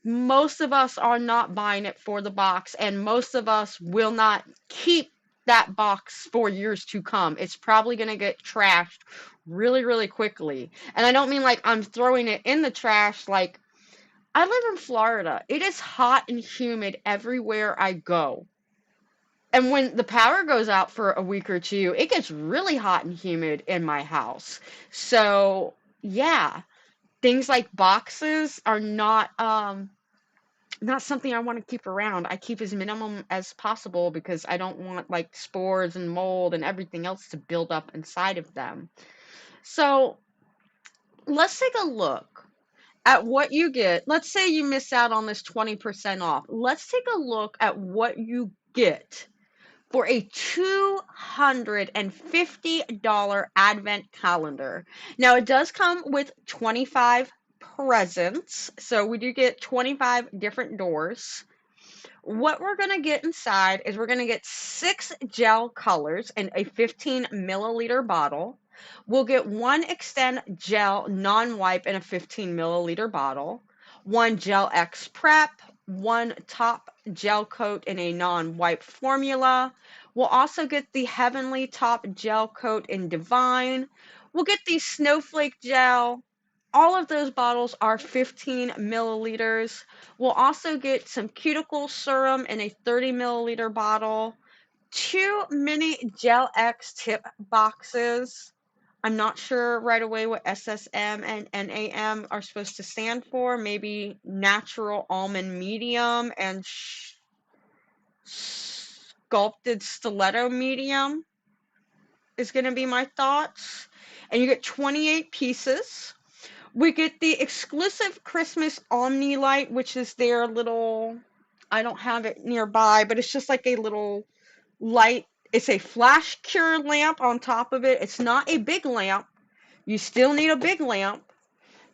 most of us are not buying it for the box, and most of us will not keep that box for years to come. It's probably going to get trashed really, really quickly. And I don't mean like I'm throwing it in the trash. Like, I live in Florida. It is hot and humid everywhere I go. And when the power goes out for a week or two, it gets really hot and humid in my house. So, yeah, things like boxes are not not something I want to keep around. I keep as minimum as possible because I don't want like spores and mold and everything else to build up inside of them. So let's take a look at what you get. Let's say you miss out on this 20% off. Let's take a look at what you get for a $250 advent calendar. Now, it does come with 25 presents, so we do get 25 different doors. What we're going to get inside is we're going to get 6 gel colors in a 15 milliliter bottle. We'll get 1 Extend Gel Non-Wipe in a 15 milliliter bottle, 1 Gel X Prep, 1 Top Gel Coat in a non-wipe formula. We'll also get the Heavenly Top Gel Coat in Divine. We'll get the Snowflake Gel. All of those bottles are 15 milliliters. We'll also get some cuticle serum in a 30 milliliter bottle, 2 mini Gel X tip boxes. I'm not sure right away what SSM and NAM are supposed to stand for. Maybe natural almond medium and sculpted stiletto medium is going to be my thoughts. And you get 28 pieces. We get the exclusive Christmas Omni Light, which is their little, I don't have it nearby, but it's just like a little light. It's a flash cure lamp on top of it. It's not a big lamp. You still need a big lamp,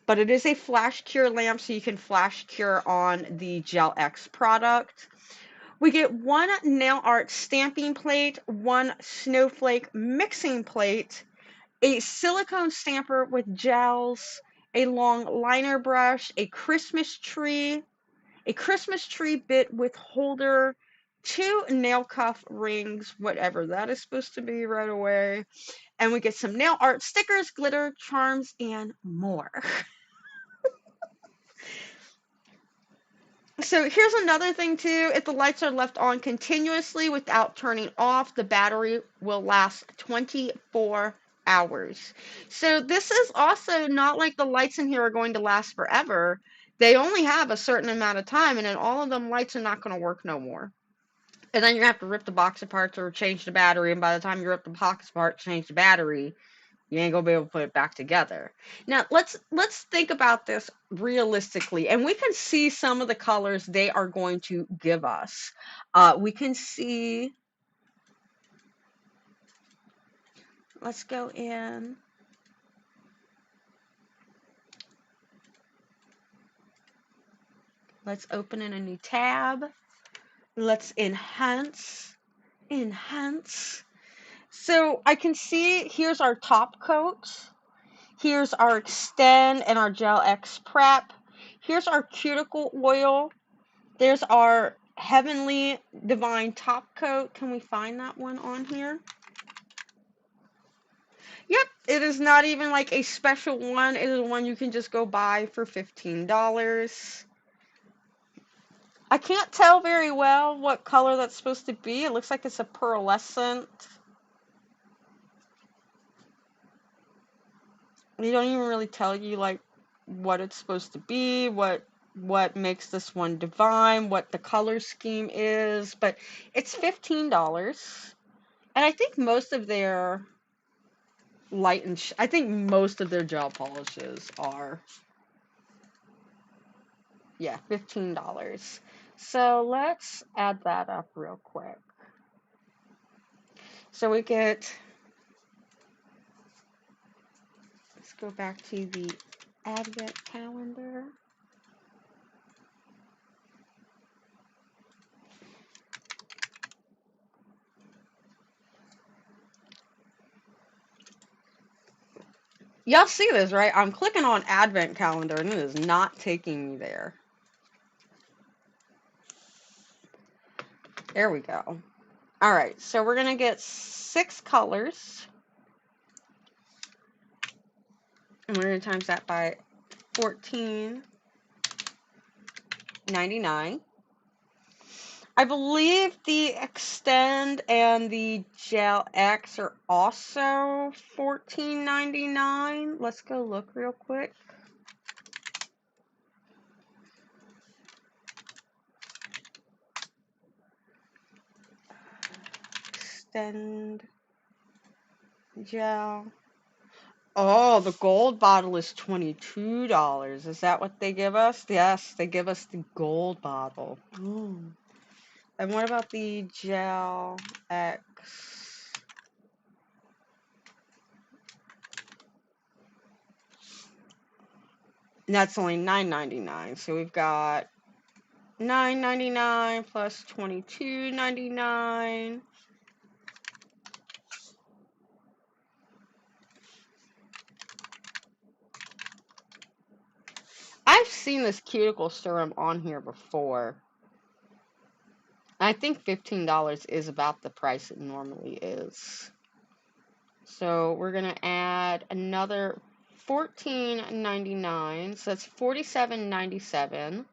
but it is a flash cure lamp, so you can flash cure on the Gel X product. We get 1 nail art stamping plate, 1 snowflake mixing plate, a silicone stamper with gels, a long liner brush, a Christmas tree bit with holder, 2 nail cuff rings, whatever that is supposed to be right away, and we get some nail art stickers, glitter, charms, and more. So here's another thing too. If the lights are left on continuously without turning off, the battery will last 24 hours. So this is also not like the lights in here are going to last forever. They only have a certain amount of time, and then all of them lights are not going to work no more. And then you have to rip the box apart or change the battery, and by the time you rip the box apart, change the battery, you ain't gonna be able to put it back together. Now let's think about this realistically, and we can see some of the colors they are going to give us. We can see. Let's go in. Let's open in a new tab. Let's enhance. Enhance. So I can see here's our top coat. Here's our Extend and our Gel X Prep. Here's our cuticle oil. There's our Heavenly Divine top coat. Can we find that one on here? Yep, it is not even like a special one. It is one you can just go buy for $15. I can't tell very well what color that's supposed to be. It looks like it's a pearlescent. They don't even really tell you like what it's supposed to be, what makes this one divine, what the color scheme is, but it's $15. And I think most of their light and I think most of their gel polishes are, yeah, $15. So let's add that up real quick. So we get, let's go back to the advent calendar. Y'all see this, right? I'm clicking on advent calendar and it is not taking me there. There we go. All right, so we're gonna get 6 colors, and we're gonna times that by $14.99. I believe the Extend and the Gel X are also $14.99. Let's go look real quick. extend gel. Oh, the gold bottle is $22. Is that what they give us? Yes, they give us the gold bottle. Ooh. And what about the Gel X? That's only $9.99. So we've got $9.99 plus $22.99. I've seen this cuticle serum on here before. I think $15 is about the price it normally is. So we're going to add another $14.99. So that's $47.97. And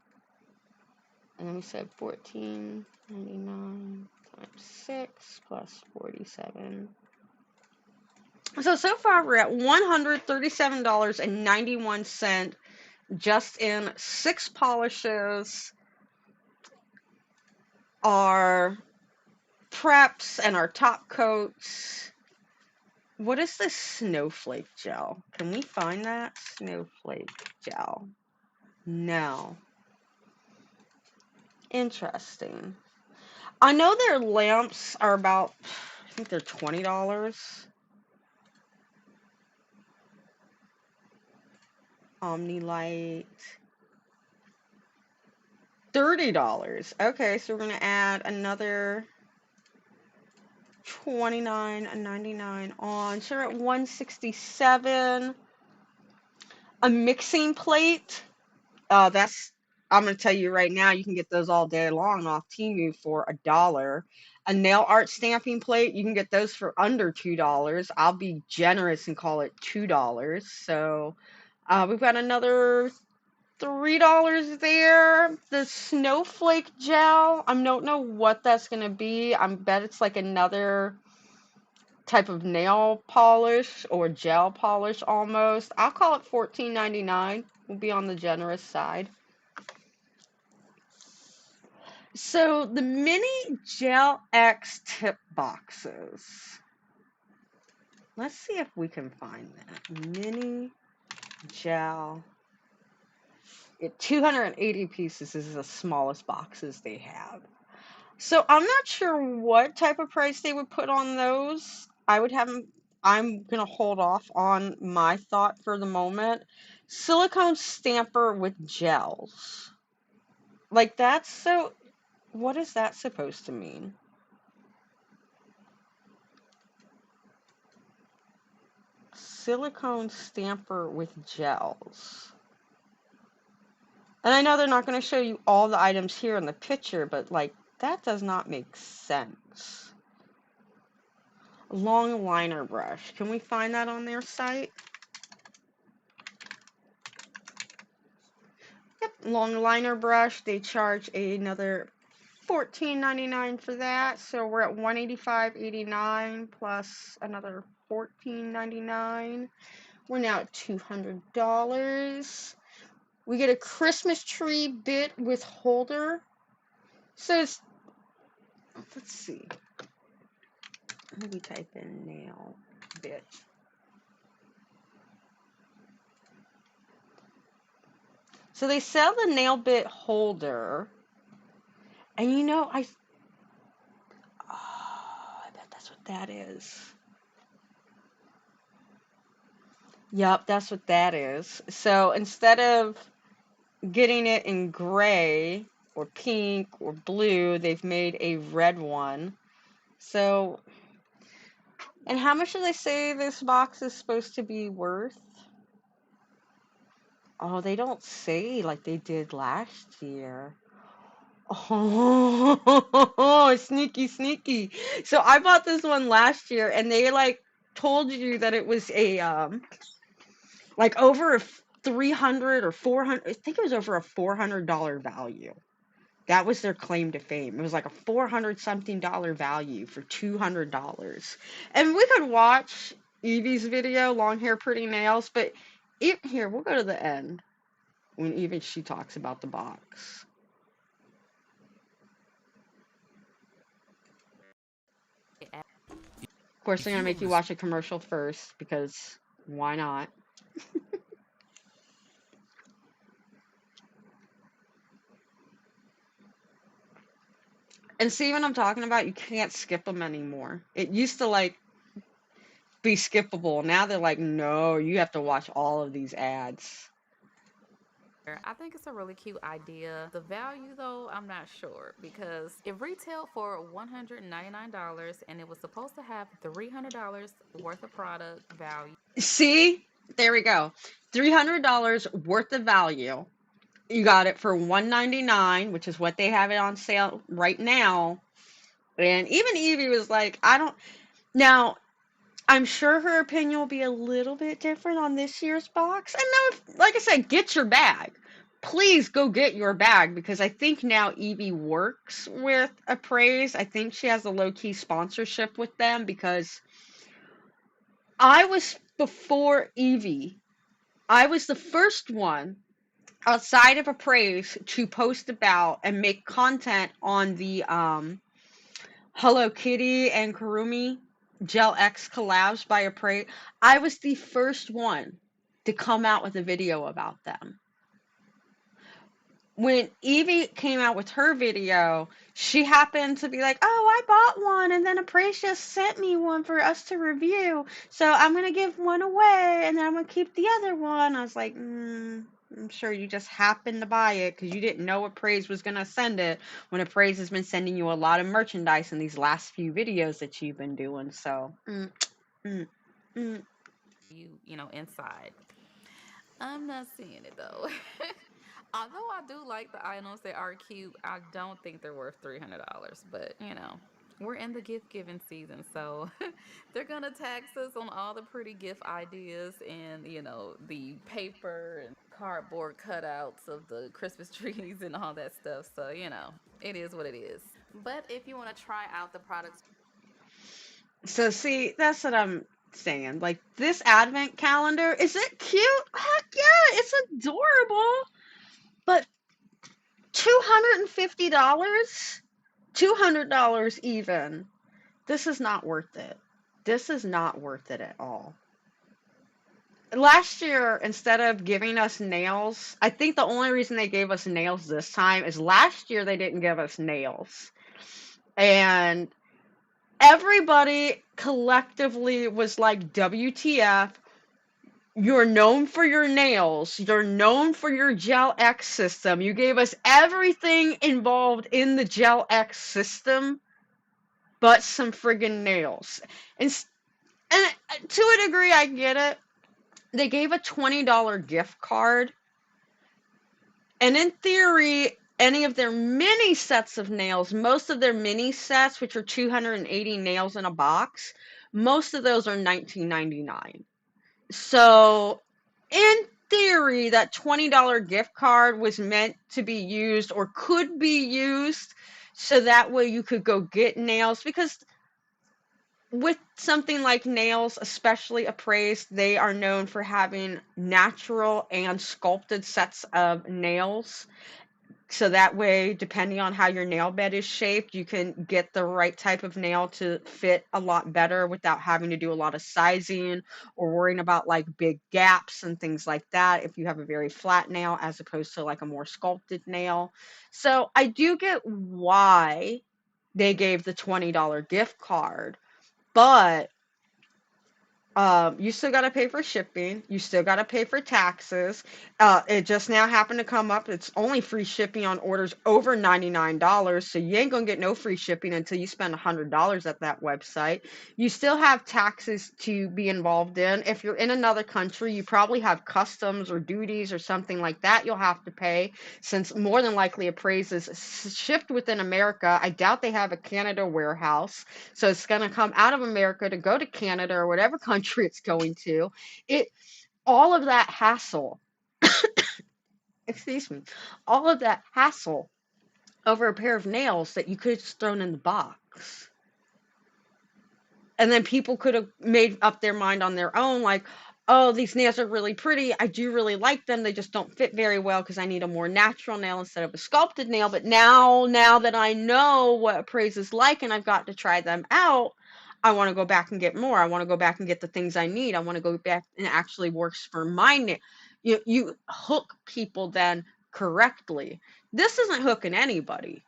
then we said $14.99 times 6 plus 47. So far we're at $137.91 just in 6 polishes, our preps, and our top coats. What is this snowflake gel? Can we find that? Snowflake gel. No. Interesting. I know their lamps are about, I think they're $20. Omnilight. $30. Okay, so we're going to add another $29.99 on. So we're at $167. A mixing plate. I'm going to tell you right now, you can get those all day long off Temu for $1. A nail art stamping plate, you can get those for under $2. I'll be generous and call it $2. So we've got another $3 there. The snowflake gel, I don't know what that's going to be. I bet it's like another type of nail polish or gel polish almost. I'll call it $14.99. We'll be on the generous side. So the mini Gel X tip boxes. Let's see if we can find that. Mini Gel. 280 pieces is the smallest boxes they have. So I'm not sure what type of price they would put on those. I'm going to hold off on my thought for the moment. Silicone stamper with gels. Like that's so, what is that supposed to mean? Silicone stamper with gels. And I know they're not going to show you all the items here in the picture, but like that does not make sense. Long liner brush. Can we find that on their site? Yep, long liner brush. They charge another $14.99 for that. So we're at $185.89 plus another $14.99. We're now at $200. We get a Christmas tree bit with holder. So it's, let's see. Maybe type in nail bit. So they sell the nail bit holder. And you know, I bet that's what that is. Yep, that's what that is. So instead of getting it in gray or pink or blue, they've made a red one. So, and how much do they say this box is supposed to be worth? Oh, they don't say like they did last year. Oh, sneaky, sneaky. So I bought this one last year and they like told you that it was a like over a 300 or 400, I think it was over a $400 value. That was their claim to fame. It was like a $400 something value for $200. And we could watch Evie's video, Long Hair, Pretty Nails, but here, we'll go to the end when even she talks about the box. Of course, they're going to make you watch a commercial first because why not? And see what I'm talking about? You can't skip them anymore. It used to like be skippable. Now they're like, no, you have to watch all of these ads. I think it's a really cute idea. The value, though, I'm not sure because it retailed for $199 and it was supposed to have $300 worth of product value. See? There we go. $300 worth of value. You got it for $199, which is what they have it on sale right now. And even Evie was like, I don't. Now, I'm sure her opinion will be a little bit different on this year's box. And no, like I said, get your bag. Please go get your bag because I think now Evie works with Appraise. I think she has a low-key sponsorship with them because I was before Evie. I was the first one outside of Appraise to post about and make content on the Hello Kitty and Kurumi Gel X collabs by Appraise. I was the first one to come out with a video about them. When Evie came out with her video, she happened to be like, oh, I bought one, and then Appraise just sent me one for us to review, so I'm going to give one away, and then I'm going to keep the other one. I was like, I'm sure you just happened to buy it because you didn't know Appraise was going to send it when Appraise has been sending you a lot of merchandise in these last few videos that you've been doing, so. You know, inside. I'm not seeing it though. Although I do like the items, they are cute. I don't think they're worth $300, but you know, we're in the gift giving season, so they're gonna tax us on all the pretty gift ideas and you know the paper and cardboard cutouts of the Christmas trees and all that stuff. So you know, it is what it is. But if you want to try out the products. So see, that's what I'm saying. Like this advent calendar, is it cute? Heck yeah, it's adorable. But $250? $200 even. This is not worth it. This is not worth it at all. Last year, instead of giving us nails, I think the only reason they gave us nails this time is last year they didn't give us nails. And everybody collectively was like, WTF, you're known for your nails. You're known for your Gel X system. You gave us everything involved in the Gel X system, but some friggin' nails. And to a degree, I get it. They gave a $20 gift card. And in theory, any of their mini sets of nails, most of their mini sets, which are 280 nails in a box, most of those are $19.99. So, in theory, that $20 gift card was meant to be used or could be used so that way you could go get nails. Because with something like nails, especially Appraised, they are known for having natural and sculpted sets of nails. So that way, depending on how your nail bed is shaped, you can get the right type of nail to fit a lot better without having to do a lot of sizing or worrying about like big gaps and things like that if you have a very flat nail as opposed to like a more sculpted nail. So I do get why they gave the $20 gift card, but you still got to pay for shipping. You still got to pay for taxes. It just now happened to come up. It's only free shipping on orders over $99. So you ain't going to get no free shipping until you spend $100 at that website. You still have taxes to be involved in. If you're in another country, you probably have customs or duties or something like that you'll have to pay, since more than likely Appraise is shipped within America. I doubt they have a Canada warehouse. So it's going to come out of America to go to Canada or whatever country it's going to. All of that hassle, excuse me, all of that hassle over a pair of nails that you could have just thrown in the box. And then people could have made up their mind on their own, like, oh, these nails are really pretty. I do really like them. They just don't fit very well because I need a more natural nail instead of a sculpted nail. But now that I know what Appraise is like and I've got to try them out, I want to go back and get more. I want to go back and get the things I need. I want to go back and it actually works for my you hook people then correctly. This isn't hooking anybody.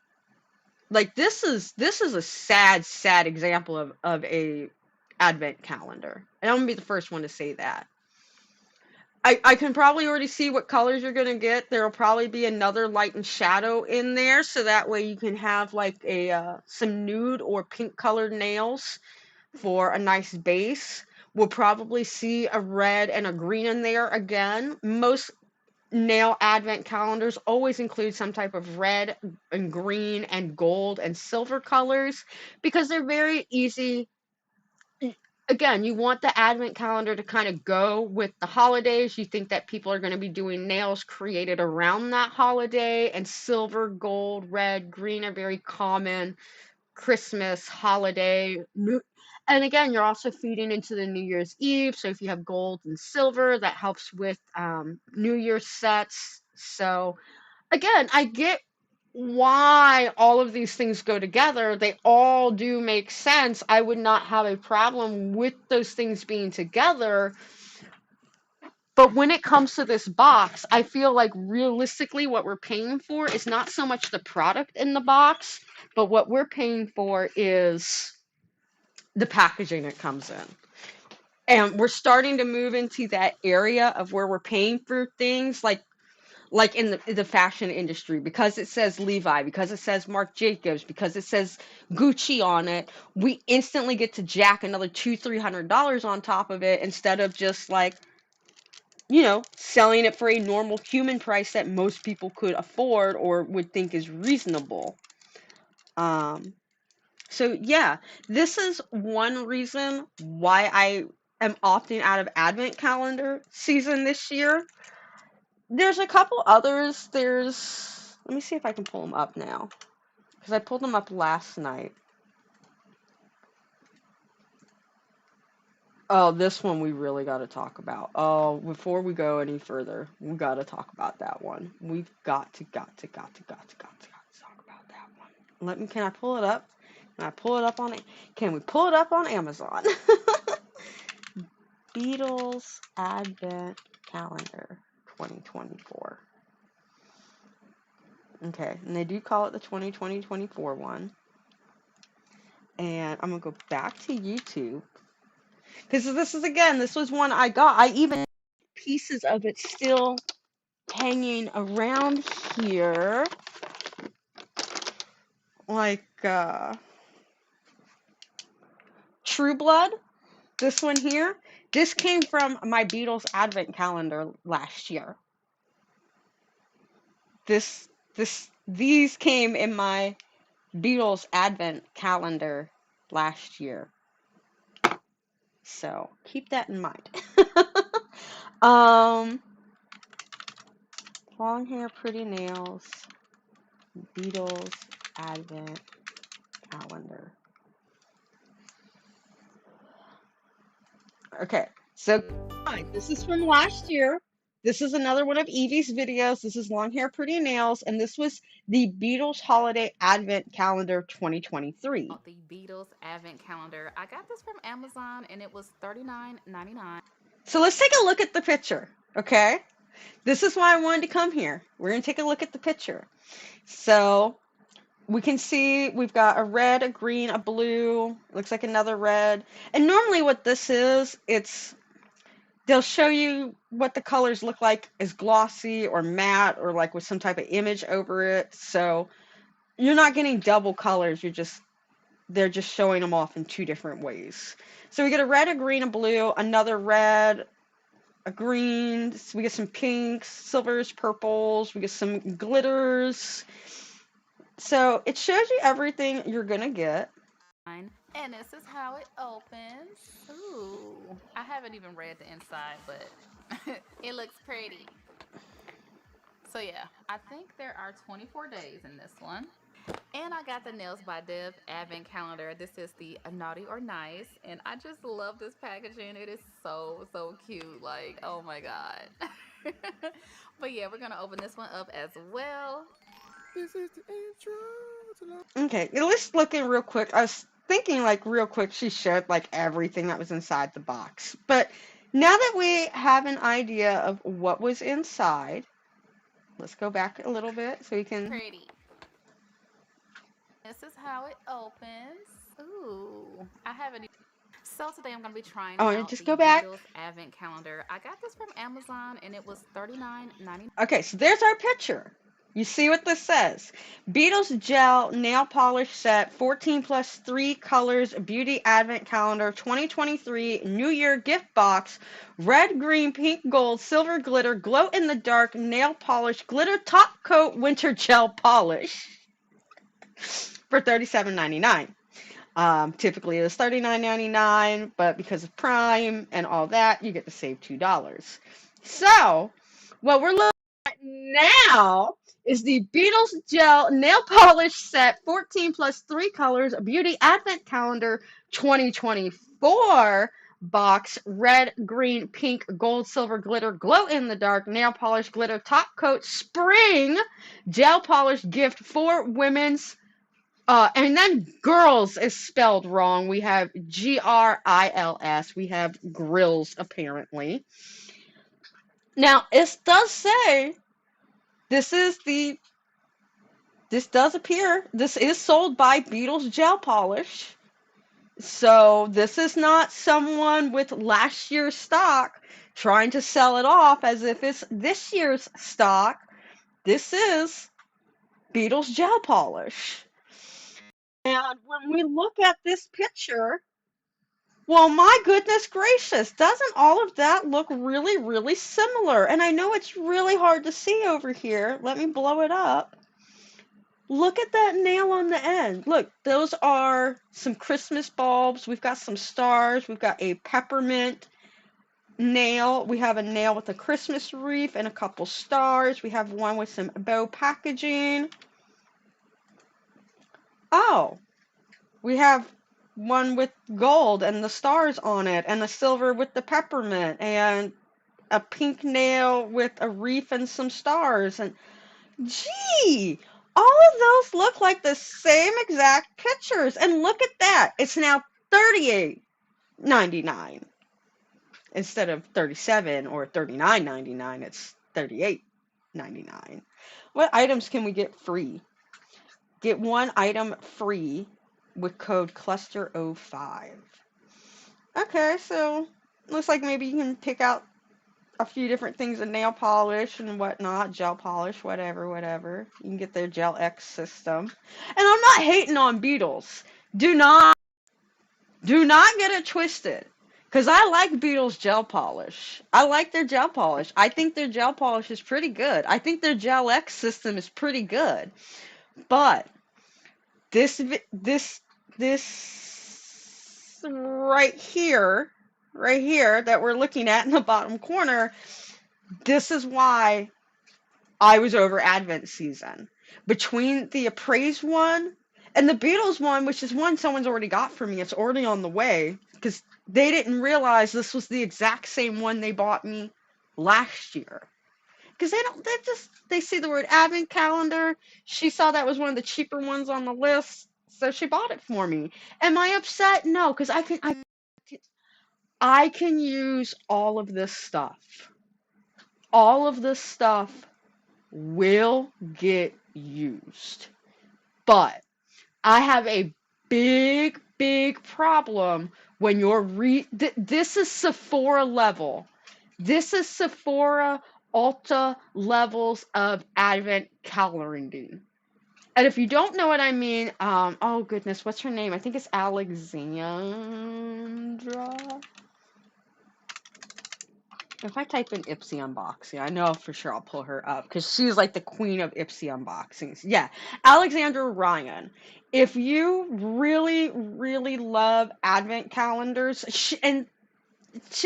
Like this is a sad example of a advent calendar. And I'm gonna be the first one to say that. I can probably already see what colors you're gonna get. There'll probably be another light and shadow in there, so that way you can have like a some nude or pink colored nails for a nice base. We'll probably see a red and a green in there again. Most nail advent calendars always include some type of red and green and gold and silver colors because they're very easy. Again, you want the advent calendar to kind of go with the holidays. You think that people are going to be doing nails created around that holiday, and silver, gold, red, green are very common Christmas, holiday. And again, you're also feeding into the New Year's Eve. So if you have gold and silver, that helps with New Year's sets. So again, I get why all of these things go together. They all do make sense. I would not have a problem with those things being together. But when it comes to this box, I feel like realistically what we're paying for is not so much the product in the box, but what we're paying for is the packaging it comes in. And we're starting to move into that area of where we're paying for things like in the fashion industry, because it says Levi, because it says Marc Jacobs, because it says Gucci on it, we instantly get to jack another $200-300 on top of it instead of just like, selling it for a normal human price that most people could afford or would think is reasonable. So yeah, this is one reason why I am opting out of Advent calendar season this year. There's a couple others. Let me see if I can pull them up now, because I pulled them up last night. Oh, this one we really got to talk about. Oh, before we go any further, we got to talk about that one. We've got to talk about that one. Can I pull it up? Can we pull it up on Amazon? Beatles Advent Calendar 2024. Okay, and they do call it the 2020-24 one. And I'm going to go back to YouTube. Because this was one I got. I even pieces of it still hanging around here. Like True Blood. This one here. This came from my Beatles Advent Calendar last year. These came in my Beatles Advent Calendar last year. So keep that in mind. Long hair, pretty nails, Beatles Advent Calendar. Okay, so this is from last year. This is another one of Evie's videos. This is Long Hair, Pretty Nails, and this was the Beatles Holiday Advent Calendar 2023. The Beatles Advent Calendar. I got this from Amazon and it was $39.99. So let's take a look at the picture, okay? This is why I wanted to come here. We're going to take a look at the picture. So we can see we've got a red, a green, a blue, looks like another red. And normally what this is, they'll show you what the colors look like as glossy or matte or like with some type of image over it. So you're not getting double colors. They're just showing them off in two different ways. So we get a red, a green, a blue, another red, a green. So we get some pinks, silvers, purples. We get some glitters. So it shows you everything you're going to get. And this is how it opens. Ooh, I haven't even read the inside, but it looks pretty. So yeah, I think there are 24 days in this one. And I got the Nails by Dev Advent Calendar. This is the Naughty or Nice. And I just love this packaging. It is so, so cute. Like, oh my God. But yeah, we're going to open this one up as well. This is the intro. Okay, let's look in real quick. This thinking like real quick she showed like everything that was inside the box. But now that we have an idea of what was inside, let's go back a little bit so we can. Pretty. This is how it opens. Ooh, I haven't. So today I'm going to be trying Oh, and out just the go back. Beatles Advent Calendar. I got this from Amazon and it was $39.99. Okay, so there's our picture. You see what this says? Beatles Gel Nail Polish Set 14 plus 3 colors Beauty Advent Calendar 2023 New Year Gift Box. Red, green, pink, gold, silver glitter, glow in the dark, nail polish, glitter top coat, winter gel polish for $37.99. Typically it's $39.99, but because of Prime and all that, you get to save $2. So, what we're looking at now is the Beatles Gel Nail Polish Set 14 plus 3 colors Beauty Advent Calendar 2024 box. Red, green, pink, gold, silver, glitter, glow in the dark, nail polish, glitter, top coat, spring, gel polish gift for women's. And then girls is spelled wrong. We have GRILS. We have grills, apparently. Now, it does say this does appear, this is sold by Beatles Gel Polish. So this is not someone with last year's stock trying to sell it off as if it's this year's stock. This is Beatles Gel Polish. And when we look at this picture, well, my goodness gracious, doesn't all of that look really, really similar? And I know it's really hard to see over here. Let me blow it up. Look at that nail on the end. Look, those are some Christmas bulbs. We've got some stars. We've got a peppermint nail. We have a nail with a Christmas wreath and a couple stars. We have one with some bow packaging. Oh, we have one with gold and the stars on it, and a silver with the peppermint, and a pink nail with a wreath and some stars. And gee, all of those look like the same exact pictures. And look at that. It's now $38.99 instead of $37 or $39.99. It's $38.99. What items can we get free? Get one item free with code Cluster05. Okay, so looks like maybe you can pick out a few different things of nail polish and whatnot, gel polish, whatever. You can get their Gel X system. And I'm not hating on Beatles. Do not get it twisted. Because I like Beatles gel polish. I like their gel polish. I think their gel polish is pretty good. I think their Gel X system is pretty good. But this right here that we're looking at in the bottom corner, this is why I was over Advent season. Between the appraised one and the Beatles one, which is one someone's already got for me, it's already on the way, because they didn't realize this was the exact same one they bought me last year. Because they see the word Advent Calendar. She saw that was one of the cheaper ones on the list, so she bought it for me. Am I upset? No, because I can use all of this stuff. All of this stuff will get used. But I have a big problem when you're this is Sephora level. This is Sephora Ulta levels of Advent calendaring. And if you don't know what I mean, oh goodness, what's her name? I think it's Alexandra. If I type in Ipsy unboxing, I know for sure I'll pull her up because she's like the queen of Ipsy unboxings. Yeah, Alexandra Ryan. If you really, really love Advent calendars, she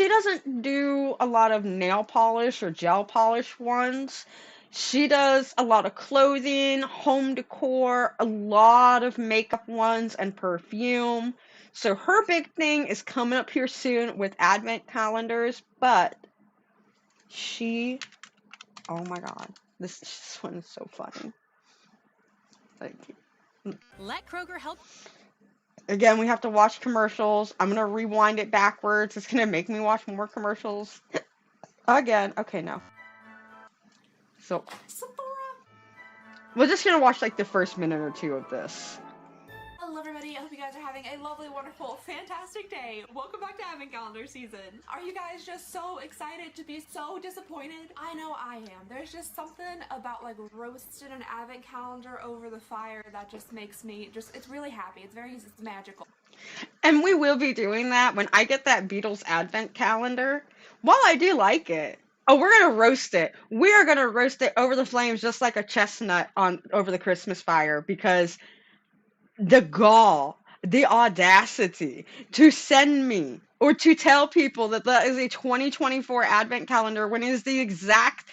doesn't do a lot of nail polish or gel polish ones. She does a lot of clothing, home decor, a lot of makeup ones, and perfume. So her big thing is coming up here soon with Advent calendars, but oh my god, this one is so funny. Like, Let Kroger help. Again, we have to watch commercials. I'm going to rewind it backwards. It's going to make me watch more commercials. Again. Okay, no. So, we're just going to watch like the first minute or two of this. Hello everybody, I hope you guys are having a lovely, wonderful, fantastic day. Welcome back to Advent Calendar season. Are you guys just so excited to be so disappointed? I know I am. There's just something about like roasting an Advent Calendar over the fire that just makes me it's really happy. It's magical. And we will be doing that when I get that Beatles Advent Calendar. While I do like it, oh, we're gonna roast it. We are gonna roast it over the flames just like a chestnut on over the Christmas fire because the gall, the audacity to send me or to tell people that that is a 2024 Advent Calendar when it is the exact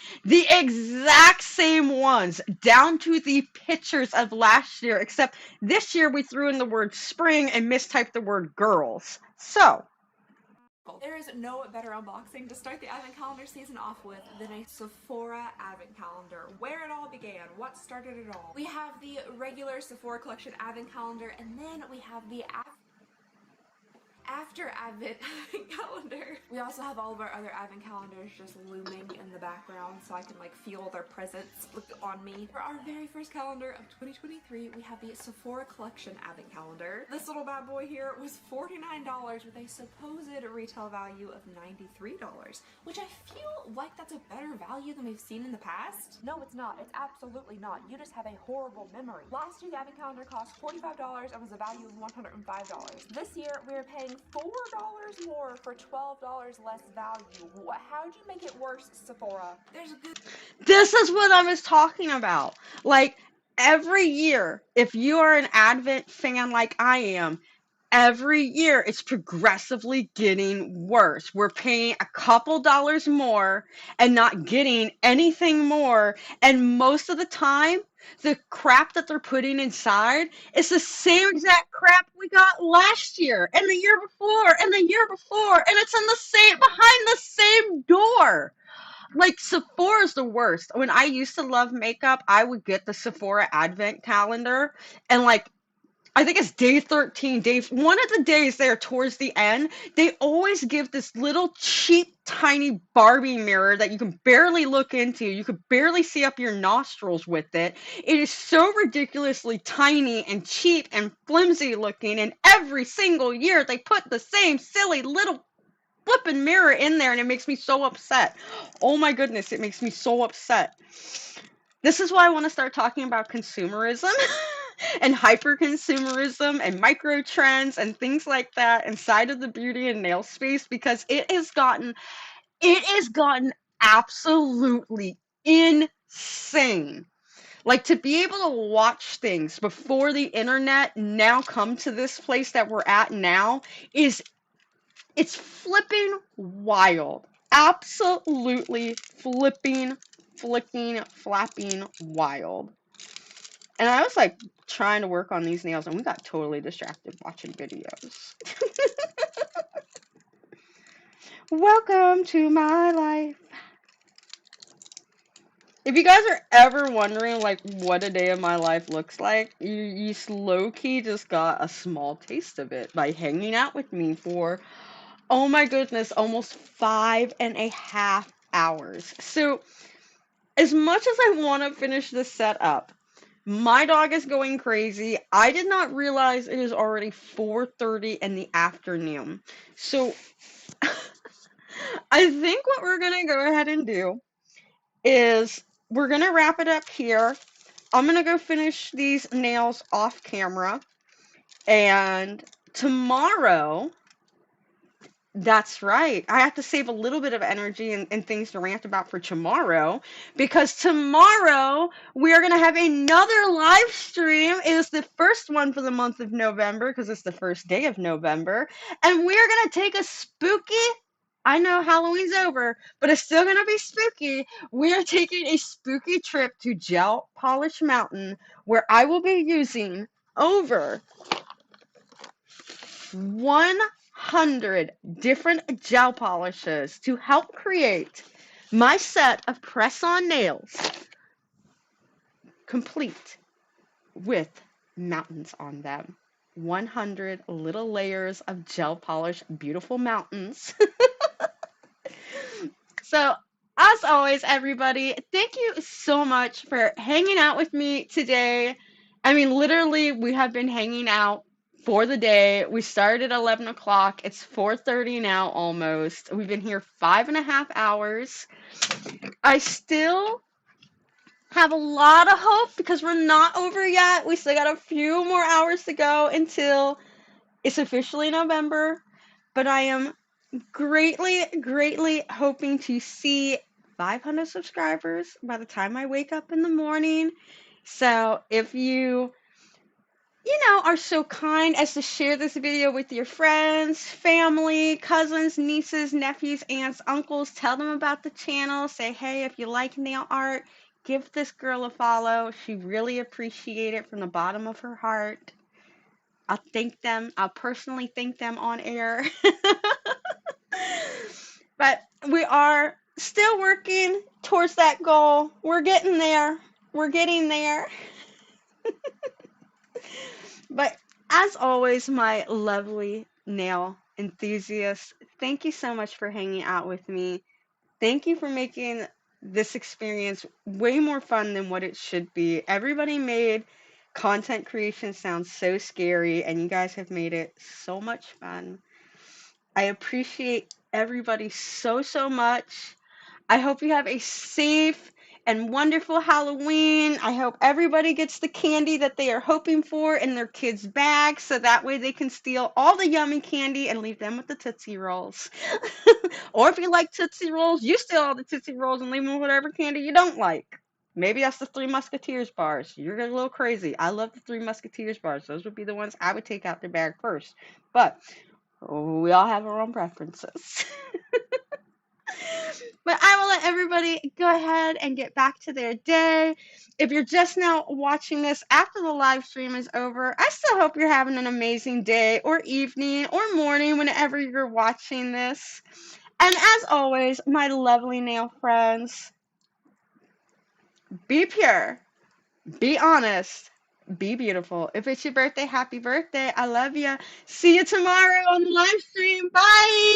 same ones down to the pictures of last year, except this year we threw in the word spring and mistyped the word girls. So, There is no better unboxing to start the Advent Calendar season off with than a Sephora Advent Calendar. Where it all began, what started it all. We have the regular Sephora Collection Advent Calendar, and then we have the after Advent calendar. We also have all of our other Advent calendars just looming in the background so I can like feel their presence on me. For our very first calendar of 2023, we have the Sephora Collection Advent Calendar. This little bad boy here was $49 with a supposed retail value of $93, which I feel like that's a better value than we've seen in the past. No, it's not. It's absolutely not. You just have a horrible memory. Last year's Advent calendar cost $45 and was a value of $105. This year, we're paying $4 more for $12 less value. How'd you make it worse, Sephora? There's a good... this is what I was talking about. Like, every year, if you are an Advent fan like I am, every year it's progressively getting worse. We're paying a couple dollars more and not getting anything more. And most of the time, the crap that they're putting inside is the same exact crap we got last year and the year before and the year before. And it's in the same, behind the same door. Like, Sephora's the worst. When I used to love makeup, I would get the Sephora Advent Calendar and like, I think it's day 13, one of the days there towards the end, they always give this little cheap, tiny Barbie mirror that you can barely look into. You could barely see up your nostrils with it. It is so ridiculously tiny and cheap and flimsy looking, and every single year they put the same silly little flipping mirror in there, and it makes me so upset. Oh my goodness, it makes me so upset. This is why I want to start talking about consumerism and hyper-consumerism and micro trends and things like that inside of the beauty and nail space because it has gotten absolutely insane. Like, to be able to watch things before the internet now come to this place that we're at now it's flipping wild. Absolutely flipping, flapping wild. And I was like trying to work on these nails and we got totally distracted watching videos. Welcome to my life. If you guys are ever wondering like what a day of my life looks like, you low-key just got a small taste of it by hanging out with me for, oh my goodness, almost 5.5 hours. So as much as I want to finish this setup, my dog is going crazy. I did not realize it is already 4:30 in the afternoon. So I think what we're going to go ahead and do is we're going to wrap it up here. I'm going to go finish these nails off camera. And tomorrow, that's right. I have to save a little bit of energy and things to rant about for tomorrow because tomorrow we are going to have another live stream. It is the first one for the month of November because it's the first day of November. And we are going to take a spooky, I know Halloween's over, but it's still going to be spooky. We are taking a spooky trip to Gel Polish Mountain where I will be using over 100 different gel polishes to help create my set of press-on nails, complete with mountains on them. 100 little layers of gel polish, beautiful mountains. So, as always, everybody, thank you so much for hanging out with me today. I mean, literally, we have been hanging out for the day. We started at 11 o'clock. It's 4:30 now almost. We've been here 5.5 hours. I still have a lot of hope because we're not over yet. We still got a few more hours to go until it's officially November. But I am greatly, greatly hoping to see 500 subscribers by the time I wake up in the morning. So if you are so kind as to share this video with your friends, family, cousins, nieces, nephews, aunts, uncles, tell them about the channel. Say, hey, if you like nail art, give this girl a follow. She really appreciate it from the bottom of her heart. I'll thank them. I'll personally thank them on air. But we are still working towards that goal. We're getting there. We're getting there. But as always, my lovely nail enthusiasts, thank you so much for hanging out with me. Thank you for making this experience way more fun than what it should be. Everybody made content creation sound so scary, and you guys have made it so much fun. I appreciate everybody so, so much. I hope you have a safe and wonderful Halloween. I hope everybody gets the candy that they are hoping for in their kids' bags so that way they can steal all the yummy candy and leave them with the Tootsie Rolls. Or if you like Tootsie Rolls, you steal all the Tootsie Rolls and leave them with whatever candy you don't like. Maybe that's the Three Musketeers bars. You're a little crazy. I love the Three Musketeers bars. Those would be the ones I would take out their bag first. But we all have our own preferences. But I will let everybody go ahead and get back to their day. If you're just now watching this after the live stream is over, I still hope you're having an amazing day or evening or morning whenever you're watching this. And as always, my lovely nail friends, be pure, be honest, be beautiful. If it's your birthday, happy birthday. I love you. See you tomorrow on the live stream. Bye.